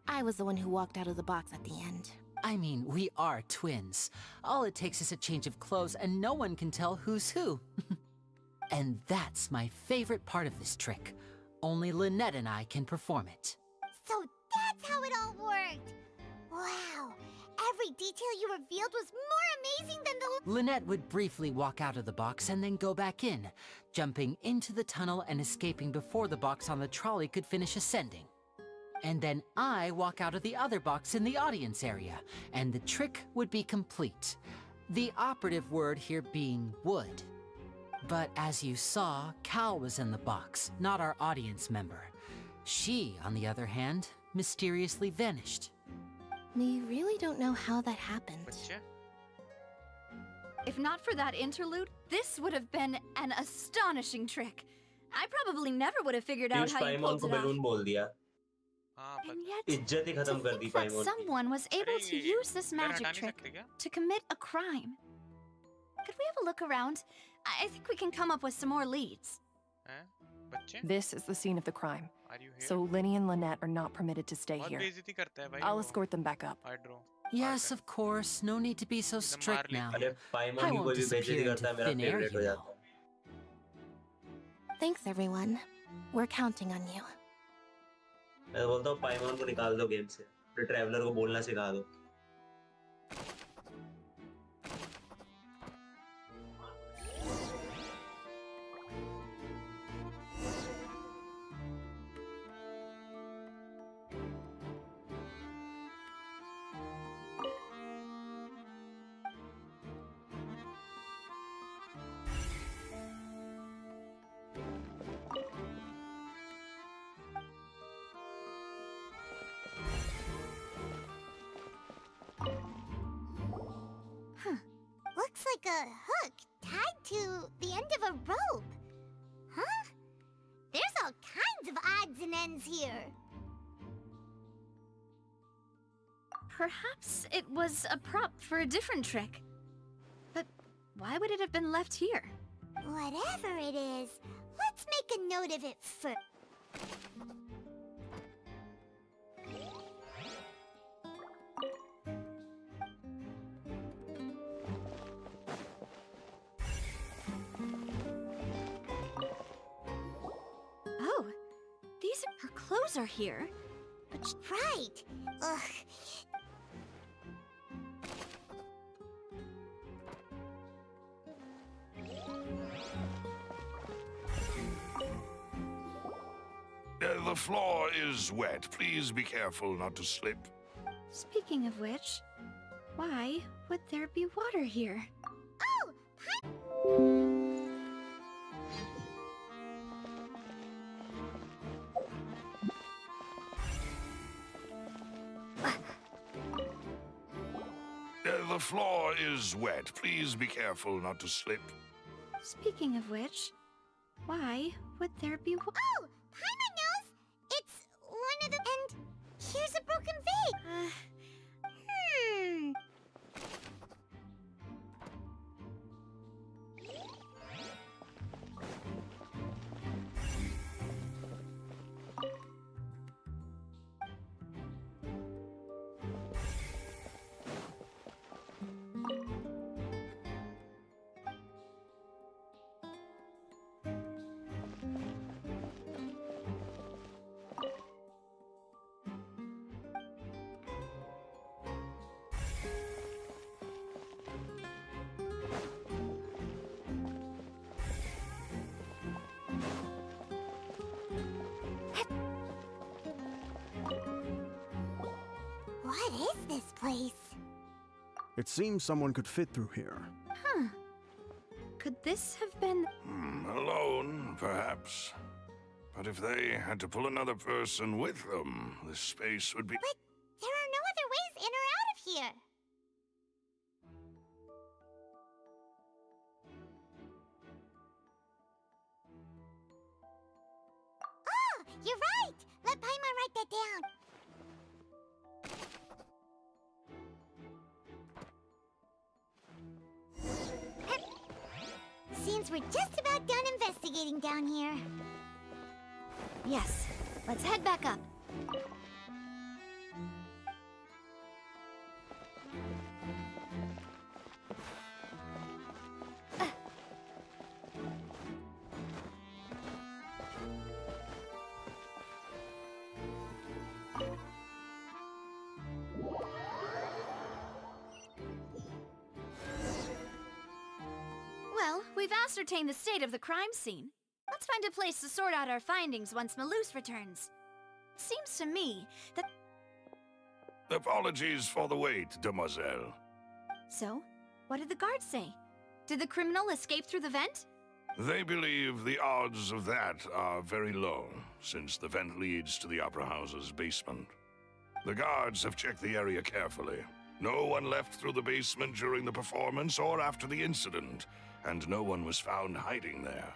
I was the one who walked out of the box at the end. I mean, we are twins. All it takes is a change of clothes and no one can tell who's who. And that's my favorite part of this trick. Only Lynette and I can perform it. So that's how it all worked. Wow. Every detail you revealed was more amazing than the... Lynette would briefly walk out of the box and then go back in, jumping into the tunnel and escaping before the box on the trolley could finish ascending. And then I walk out of the other box in the audience area, and the trick would be complete. The operative word here being would. But as you saw, Cal was in the box, not our audience member. She, on the other hand, mysteriously vanished. We really don't know how that happened. If not for that interlude, this would have been an astonishing trick. I probably never would have figured out how you पाइमोन pulled को it off. Balloon बोल दिया And yet, इज्जत ही खत्म कर दी that पाइमोन की someone was able to use this magic trick to commit a crime. Could we have a look around? I think we can come up with some more leads. This is the scene of the crime. Are you here? So Linny and Lynette are not permitted to stay बहुत here. बेइज्जती करता है भाई I'll वो। escort them back up. Yes, of course. No need to be so strict now. अरे I पाइमोन की won't कोई भी बेइज्जती disappear करता है into मेरा thin air, फेवरेट you हो know. जाता है Thanks, everyone. We're counting on you. मैं तो बोलता हूँ पाइमोन को निकाल दो गेम से फिर ट्रैवलर को बोलना सिखा दो Looks like a hook tied to the end of a rope. Huh? There's all kinds of odds and ends here. Perhaps it was a prop for a different trick. But why would it have been left here? Whatever it is, let's make a note of it first. Oh, her clothes are here. But right. Ugh. The floor is wet. Please be careful not to slip. Speaking of which, why would there be water here? The floor is wet. Please be careful not to slip. Speaking of which, why would there be water? Oh, Paimon knows. It's one of the... And here's a broken vase. What is this place? It seems someone could fit through here. Huh. Could this have been... Alone, perhaps. But if they had to pull another person with them, this space would be... But there are no other ways in or out of here. Oh, you're right! Let Paimon write that down. Seems we're just about done investigating down here. Yes, let's head back up. Well, we've ascertained the state of the crime scene. Let's find a place to sort out our findings once Malus returns. Seems to me that... Apologies for the wait, demoiselle. So, what did the guards say? Did the criminal escape through the vent? They believe the odds of that are very low, since the vent leads to the Opera House's basement. The guards have checked the area carefully. No one left through the basement during the performance or after the incident, and no one was found hiding there.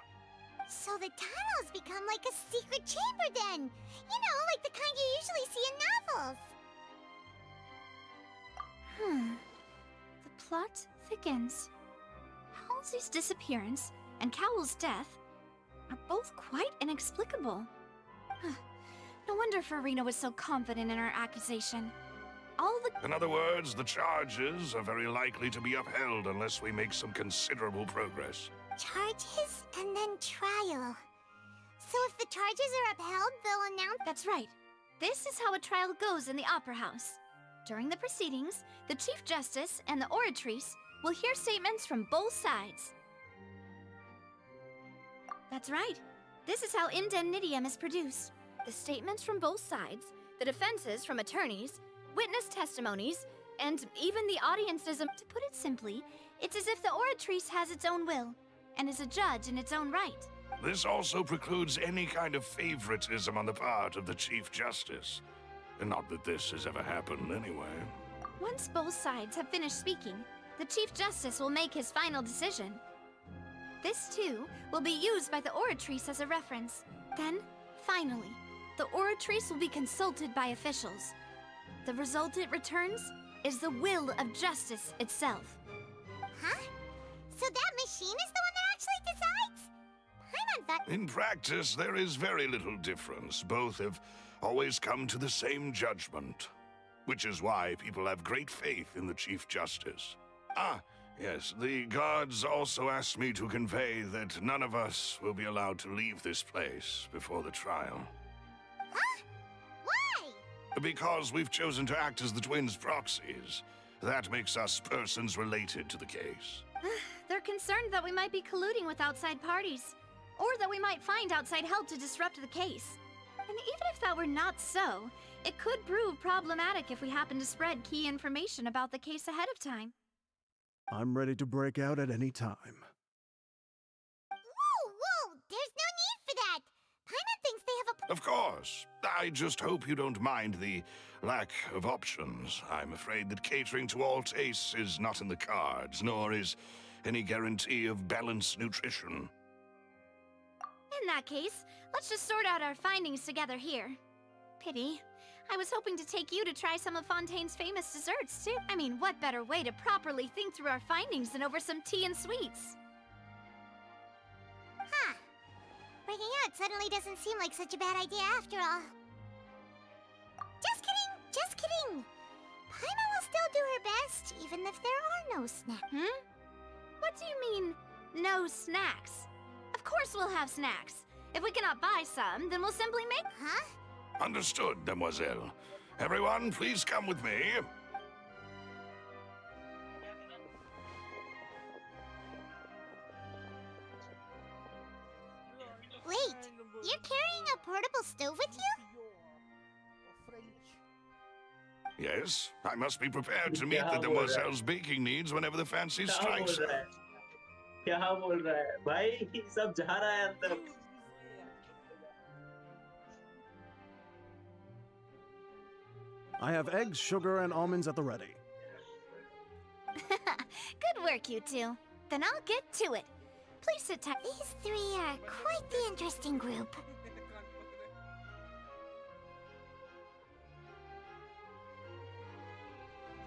So the tunnels become like a secret chamber then! You know, like the kind you usually see in novels! The plot thickens. Halsey's disappearance and Cowell's death are both quite inexplicable. No wonder Farina was so confident in her accusation. In other words, the charges are very likely to be upheld unless we make some considerable progress. Charges and then trial. So if the charges are upheld, they'll announce... That's right. This is how a trial goes in the Opera House. During the proceedings, the Chief Justice and the Oratrice will hear statements from both sides. That's right. This is how indemnitium is produced. The statements from both sides, the defenses from attorneys, witness testimonies, and even the audience's... To put it simply, it's as if the Oratrice has its own will, and is a judge in its own right. This also precludes any kind of favoritism on the part of the Chief Justice. Not that this has ever happened anyway. Once both sides have finished speaking, the Chief Justice will make his final decision. This, too, will be used by the Oratrice as a reference. Then, finally, the Oratrice will be consulted by officials. The result it returns is the will of justice itself. Huh? So that machine is the one that actually decides? Paimon thought... In practice, there is very little difference. Both have always come to the same judgment, which is why people have great faith in the Chief Justice. Ah, yes, the guards also asked me to convey that none of us will be allowed to leave this place before the trial. Huh? Why? Because we've chosen to act as the twins' proxies. That makes us persons related to the case. They're concerned that we might be colluding with outside parties, or that we might find outside help to disrupt the case. And even if that were not so, it could prove problematic if we happen to spread key information about the case ahead of time. I'm ready to break out at any time. Whoa! There's no need for that! Paimon thinks they have a... Of course. I just hope you don't mind the lack of options. I'm afraid that catering to all tastes is not in the cards, nor is any guarantee of balanced nutrition. In that case, let's just sort out our findings together here. Pity. I was hoping to take you to try some of Fontaine's famous desserts, too. I mean, what better way to properly think through our findings than over some tea and sweets? Huh. Breaking out suddenly doesn't seem like such a bad idea after all. Just kidding! Paimon will still do her best, even if there are no snacks. What do you mean, no snacks? Of course we'll have snacks. If we cannot buy some, then we'll simply make... Huh? Understood, demoiselle. Everyone, please come with me. Wait, you're carrying a portable stove with you? Yes, I must be prepared to meet क्या the बोल रहा है demoiselle's baking needs whenever the fancy क्या strikes बोल रहा her. है क्या बोल रहा है भाई सब जा रहा है अंदर I have eggs, sugar, and almonds at the ready. Good work, you two. Then I'll get to it. Please sit tight. These three are quite the interesting group.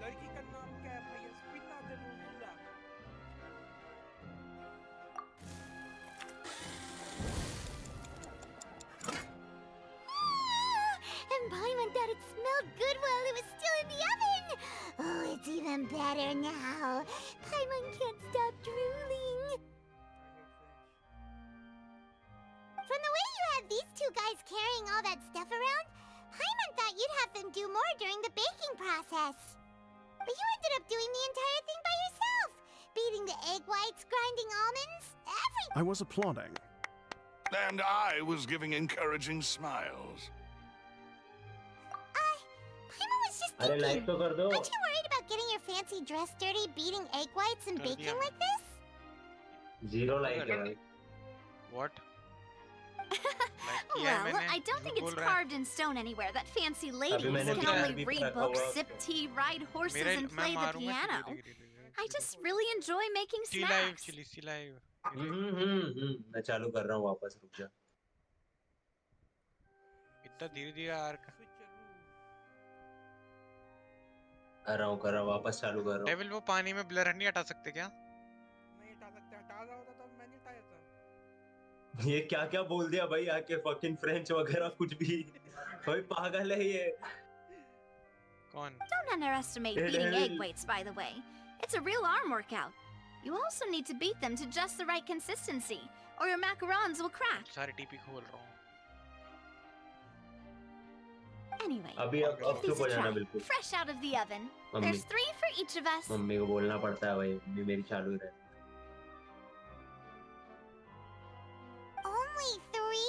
लड़की का नाम क्या है भैया स्पिना जरूर And Paimon thought it smelled good while it was still in the oven. Oh, it's even better now. Paimon can't stop drooling. From the way you had these two guys carrying all that stuff around, Paimon thought you'd have them do more during the baking process. But you ended up doing the entire thing by yourself. Beating the egg whites, grinding almonds, everything. I was applauding. And I was giving encouraging smiles. Paimon was just अरे thinking, like तो कर दो aren't you worried about getting your fancy dress dirty beating egg whites and baking like this? Zero like है भाई What? Well, I don't think it's carved in stone anywhere that fancy ladies मैंने can प्यार only भी read रखा books, हुआ है sip tea, ride horses, मेरा and मैं play the मारूंगा piano. I just really enjoy making C live snacks. Chilli C live मैं चालू कर रहा हूँ वापस रुक जा इतना धीरे धीरे आर्क कर रहा हूँ वापस चालू कर रहा डेविल वो पानी में ब्लर नहीं हटा सकते क्या नहीं हटा सकते हटा रहा होता तो मैं नहीं हटाया था हूँ ये क्या क्या बोल दिया भाई आके फकिंग फ्रेंच वगैरह कुछ भी भाई पागल है ये कौन Don't underestimate beating egg weights, by the way. It's a real arm workout. You also need to beat them to just the right consistency, or your macarons will crack. सारे TP खोल रहा हूँ Anyway, अभी अब give चुप these हो a जाना try. बिल्कुल Fresh out of the oven. Mummy There's 3 for each of us. Mummy को बोलना पड़ता है भाई मम्मी मेरी चालू ही रहती Only 3?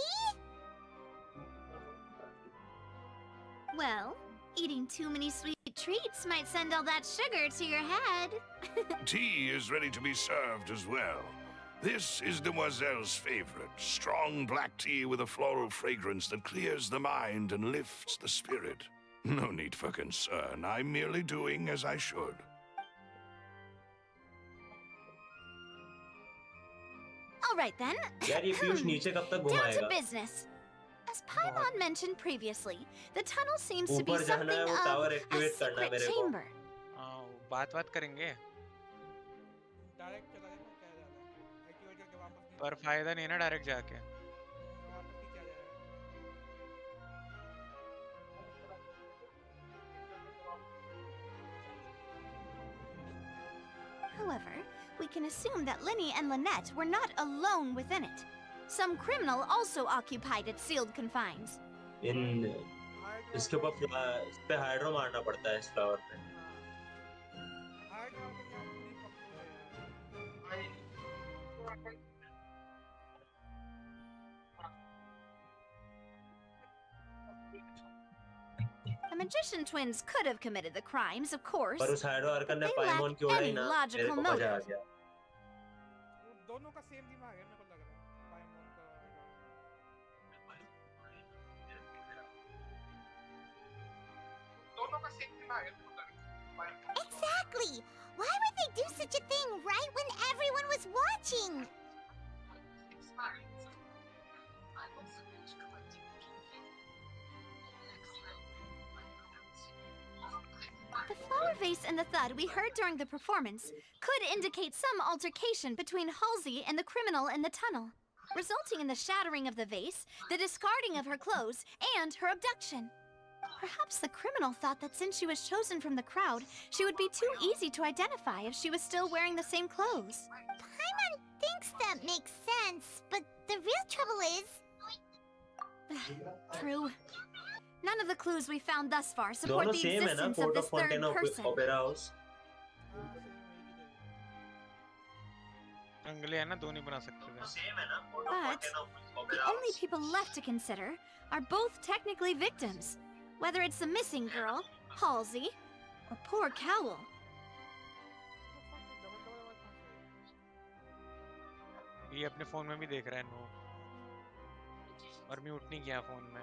Well, eating too many sweet treats might send all that sugar to your head. Tea is ready to be served as well. This is Demoiselle's favorite, strong black tea with a floral fragrance that clears the mind and lifts the spirit. No need for concern. I'm merely doing as I should. All right then. यार ये पीयूष नीचे कब तक Down to घुमाएगा business. As Paimon mentioned previously, the tunnel seems to be ऊपर something जाना है वो of टावर a एक्टिवेट करना है secret मेरे को chamber. बात करेंगे डायरेक्ट चला जाएगा क्या जा रहा है एक्टिवेट करके वापस नहीं पर फायदा नहीं है ना डायरेक्ट जाके वापस नहीं किया जाएगा However, we can assume that Linny and Lynette were not alone within it. Some criminal also occupied its sealed confines. इन इसके ऊपर इस पे हाइड्रो मारना पड़ता है इस फ्लावर पे The magician twins could have committed the crimes, of course, पर उस हाइड्रो आर्कन ने they पाइमोन lack की उड़ाई any ना मेरे logical को मजा आ motive. गया दोनों का सेम दिमाग है मेरे को लग रहा है पाइमोन का दोनों का सेम दिमाग है मेरे को लग रहा है Exactly! Why would they do such a thing right when everyone was watching? The flower vase and the thud we heard during the performance could indicate some altercation between Halsey and the criminal in the tunnel, resulting in the shattering of the vase, the discarding of her clothes, and her abduction. Perhaps the criminal thought that since she was chosen from the crowd, she would be too easy to identify if she was still wearing the same clothes. Paimon thinks that makes sense, but the real trouble is... True. None of the clues we found thus far support दोनों the same है ना existence of court this of third Fontaine person. Opera house रंगले है ना दो नहीं बना सकते थे सेम है ना court But the only people left to consider are both technically victims. Whether it's the missing girl Halsey, or poor Cowl. ये अपने फोन में भी देख रहा है नो, और म्यूट नहीं किया फोन में।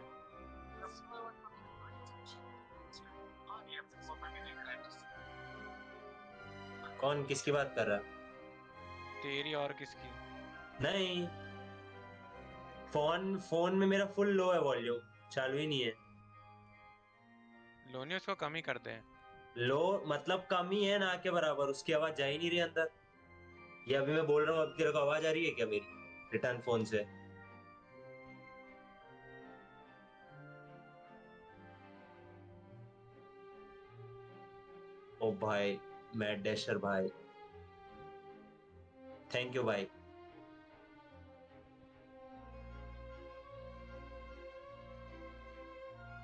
कौन किसकी बात कर रहा है? तेरी और किसकी? नहीं, फोन में मेरा फुल लो है वॉल्यूम, चालू ही नहीं है। लोनी उसको कम ही करते हैं। लो मतलब कम ही है, ना के बराबर। उसकी आवाज जा ही नहीं रही अंदर। ये अभी मैं बोल रहा हूँ, अब तेरे को आवाज आ रही है क्या मेरी रिटर्न फोन से? ओ भाई, मैड डैशर भाई, थैंक यू भाई।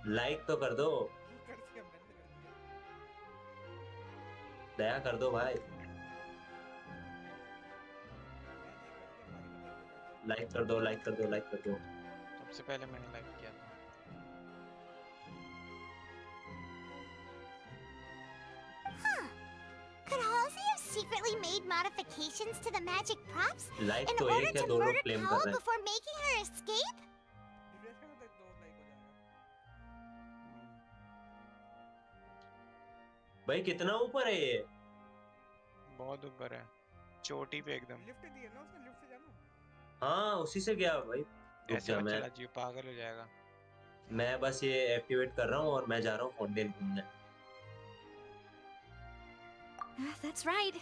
लाइक तो कर दो, दया कर दो भाई, लाइक कर दो, लाइक कर दो, लाइक कर दो। सबसे पहले मैंने लाइक किया था। Could Halsey have secretly made modifications to the magic props like in तो order एक है, to दो लोग murder क्लेम कर Cowl रहे हैं। before making her escape? भाई कितना ऊपर है ये? बहुत ऊपर है, चोटी पे एकदम। लिफ्ट दी है ना उसने, लिफ्ट से जाना। हाँ उसी से गया भाई। रुक ऐसे जा, मत मैं चला जियो, पागल हो जाएगा। बस ये एक्टिवेट कर रहा हूँ और मैं जा रहा हूँ फाउंटेन घूमने। That's right.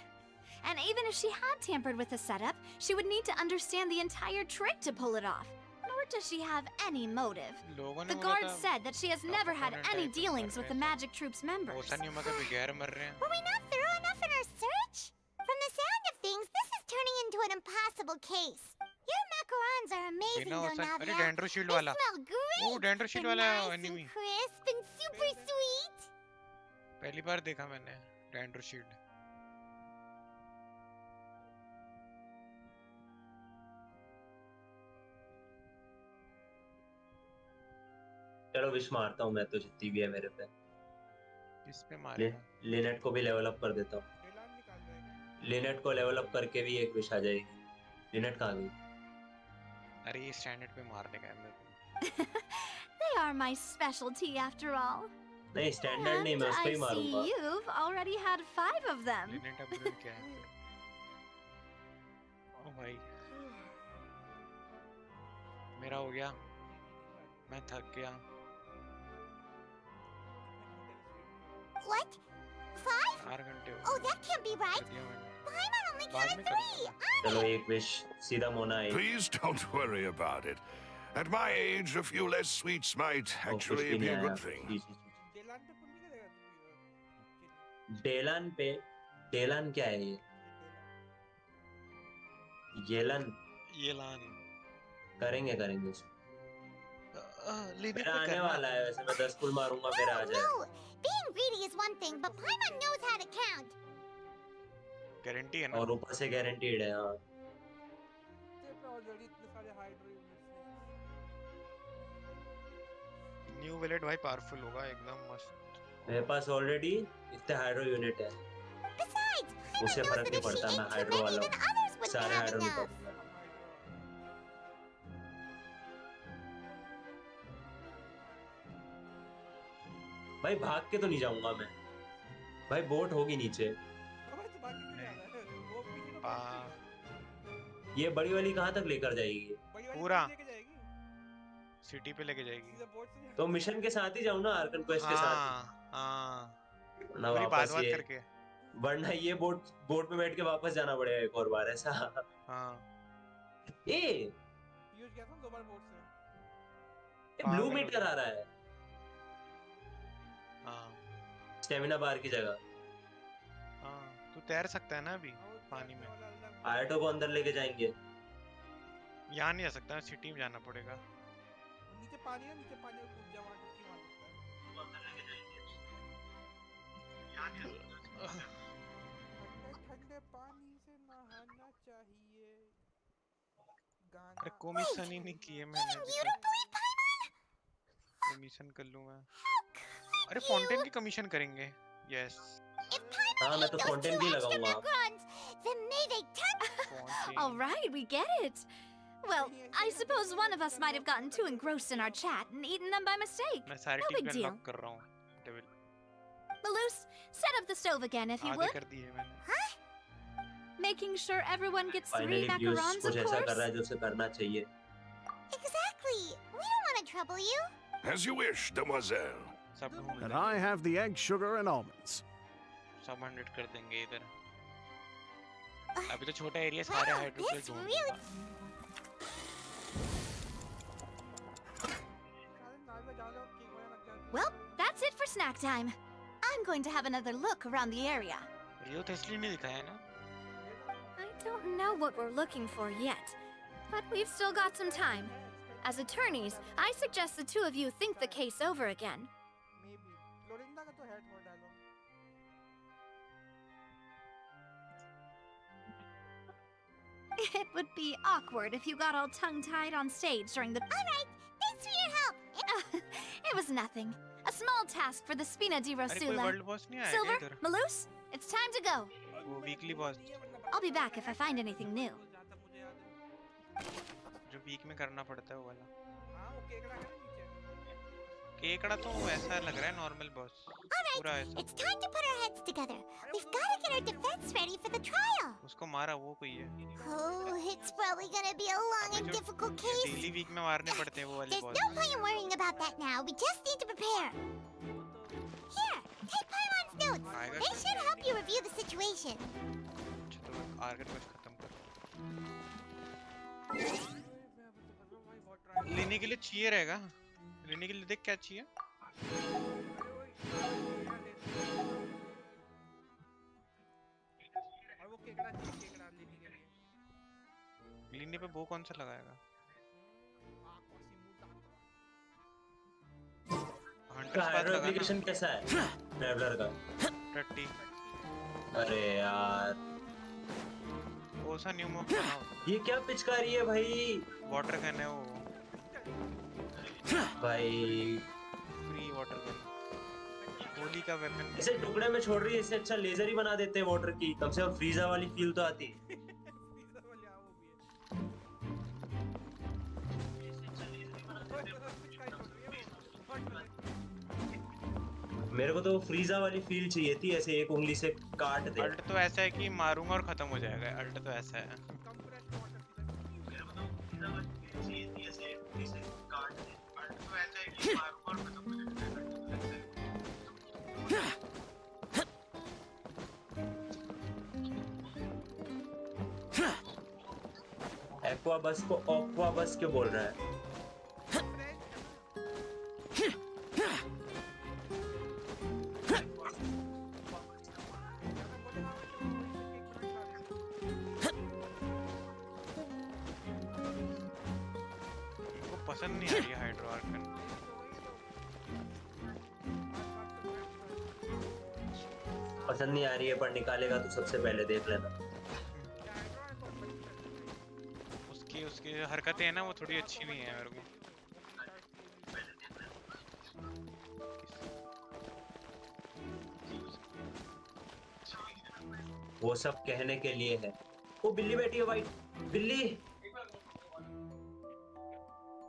And even if she had tampered with the setup, she would need to understand the entire trick to pull it off. Nor does she have any motive. लोगों ने The बोला guard था said that she has never had opponent any type dealings कर with the रहे थे। magic troops members. होता नहीं होगा बगैर मर रहे हैं। Were we not thorough enough in our search? From the sound of things, this is turning into an impossible case. Your macarons are amazing, बिना होता, अरे Donavia. डेंड्रो शील्ड They वाला। smell great. ओ डेंड्रो शील्ड They're वाला nice and enemy. crisp and super sweet. पहली बार देखा मैंने dendro shield. चलो wish मारता हूँ मैं तो, जितनी भी है मेरे पे। इस पे मारेगा। लिनेट को भी लेवल अप कर देता हूँ। लिनेट को लेवल अप करके भी एक विश आ जाएगी। लिनेट कहाँ गई? अरे ये स्टैंडर्ड पे मारने का है मेरे को। They are my specialty after all. नहीं स्टैंडर्ड नहीं, मैं And उसको ही I मारूंगा। see you've already had 5 of them. Lynette upgrade क्या है? ओ भाई मेरा हो गया, मैं थक गया। What? 5? 4 घंटे हो Oh, that can't be right. दिया मैंने। Paimon only बाद counted में करूंगा 3. चलो एक विश सीधा मोना आई। Please don't worry about it. At my age, a few less sweets might actually be a good thing. डेलान पे, डेलान क्या है ये? येलन येलान करेंगे करेंगे इसको। लिनेट मेरा पे आने करना। वाला है, वैसे मैं 10 फुल मारूंगा, मेरा आ जाएगा। No, being greedy is one thing, but Paimon knows how to count. Guarantee है ना? और ऊपर से गारंटीड है। हाँ ऑलरेडी इतने सारे हाइड्रो यूनिट्स हैं। न्यू विलेट भाई पावरफुल होगा एकदम मस्त। मेरे पास ऑलरेडी इतने हाइड्रो यूनिट है। Besides, उसे Paimon knows फर्क that नहीं if she पड़ता, ate मैं too हाइड्रो many, वाला then हूँ। others wouldn't सारे have हाइड्रो enough. निकालूंगा। भाई भाग के तो नहीं जाऊंगा मैं। भाई बोट होगी नीचे। ये बड़ी वाली कहाँ तक लेकर जाएगी? पूरा सिटी पे लेके जाएगी। तो मिशन के साथ ही जाऊँ ना, आर्कन क्वेस्ट के साथ। हाँ ना पूरी वापस बात ये करके। वरना ये बोट पे बैठ के वापस जाना पड़ेगा एक और बार ऐसा। हाँ यूज किया था 2 बार बोट से। ब्लू मीटर आ रहा है। हाँ स्टेमिना बार की जगह। हाँ तू तैर सकता है ना अभी पानी में। आयटो को अंदर लेके जाएंगे। यहाँ नहीं जा सकता, सिटी में जाना पड़ेगा। नीचे पानी है, नीचे पानी में कूद जा, वहां डुबकी मार सकता है। अंदर लेके जाएंगे। ठंडे ठंडे पानी से नहाना चाहिए। गाना। अरे कमीशन ही नहीं किए मैंने। Beautifully, Paimon! कमीशन कर लूँ मैं। How अरे फॉन्टेन की कमीशन करेंगे. यस. हाँ मैं तो फॉन्टेन की लगाऊंगा. Then may they turn. All right, we get it. Well, I suppose one of us might have gotten too engrossed in our chat and eaten them by mistake. मैं सारे No big टिक deal. Unlock कर रहा हूँ. Devil. Maloose, set up the stove again if you आधे would. कर दिए मैंने. Making sure everyone gets 3 finally use macarons, कुछ of ऐसा कर course. रहा है जो उसे करना चाहिए. Exactly. We don't want to trouble you. As you wish, demoiselle. सब ढूंढ And लेंगे. I have the egg, sugar, and almonds. सब 100 कर देंगे इधर. अभी तो छोटा एरिया सारे Wow, hydro this really. Well, that's it for snack time. I'm going to have another look around the area. रियो तो इसलिए नहीं दिखाया ना. I don't know what we're looking for yet, but we've still got some time. As attorneys, I suggest the two of you think the case over again. फ्लोरिंडा का तो head फोड़ डालो. It would be awkward if you got all tongue-tied on stage during the... All right. Thanks for your help. It was nothing. A small task for the Spina di अरे कोई Rosula. World boss नहीं आया क्या Silver, इधर? Maloose, it's time to go. वो weekly boss I'll be back if I find anything new. जो week में करना पड़ता है वो वाला. हाँ वो केकड़ा है ना नीचे. केकड़ा तो ऐसा लग रहा है नॉर्मल बॉस. पूरा ऐसा. It's time to put our heads together. We've got to get our defense ready for the trial. उसको मारा वो कोई है. Oh, it's probably gonna be a long and difficult case. Daily week में मारने पड़ते हैं वो वाले There's boss. no point in worrying about that now. We just need to prepare. Here, take Paimon's notes. आएगा They क्या? should help you review the situation. अच्छा तो आर्गन कुछ खत्म कर. लेने के लिए चाहिए रहेगा. लेने के लिए देख क्या चाहिए. और वो केकड़ा चाहिए केकड़ा लेने के लिए. लेने पे वो कौन सा लगाएगा. का हाइड्रो एप्लीकेशन कैसा है ट्रैवलर का? 30. अरे यार वो सा न्यू मोड ये क्या पिचकारी है भाई? वाटर गन है वो. भाई फ्री वाटर गन. होली का वेपन. इसे टुकड़े में छोड़ रही है. इससे अच्छा लेजर ही बना देते हैं वाटर की. कम से कम फ्रीजा वाली फील तो आती. मेरे को तो वो फ्रीजा वाली फील चाहिए थी. ऐसे एक उंगली से काट दे. अल्ट तो ऐसा है कि मारूंगा और खत्म हो जाएगा. अल्ट तो ऐसा है. एक्वा बस को ऑक्वा बस क्यों बोल रहा है? पसंद नहीं आ रही है हाइड्रो आर्गन. पसंद नहीं आ रही है पर निकालेगा तो सबसे पहले देख लेना. उसकी उसकी हरकतें हैं ना वो थोड़ी अच्छी नहीं है मेरे को. वो सब कहने के लिए है. वो बिल्ली बैठी है. वाइट बिल्ली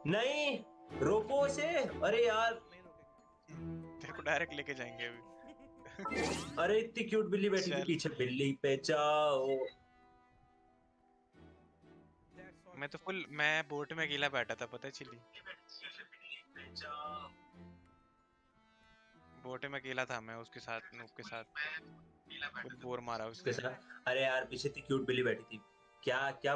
नहीं रोको उसे. अरे यार तेरे को डायरेक्ट लेके जाएंगे अभी. अरे इतनी क्यूट बिल्ली बैठी थी पीछे. बिल्ली पे जाओ. मैं तो फुल मैं बोट में अकेला बैठा था पता चली. बोट में अकेला था मैं उसके साथ नूब के साथ. फुल बोर मारा उसके साथ. अरे यार पीछे इतनी क्यूट बिल्ली बैठी थी. क्या क्या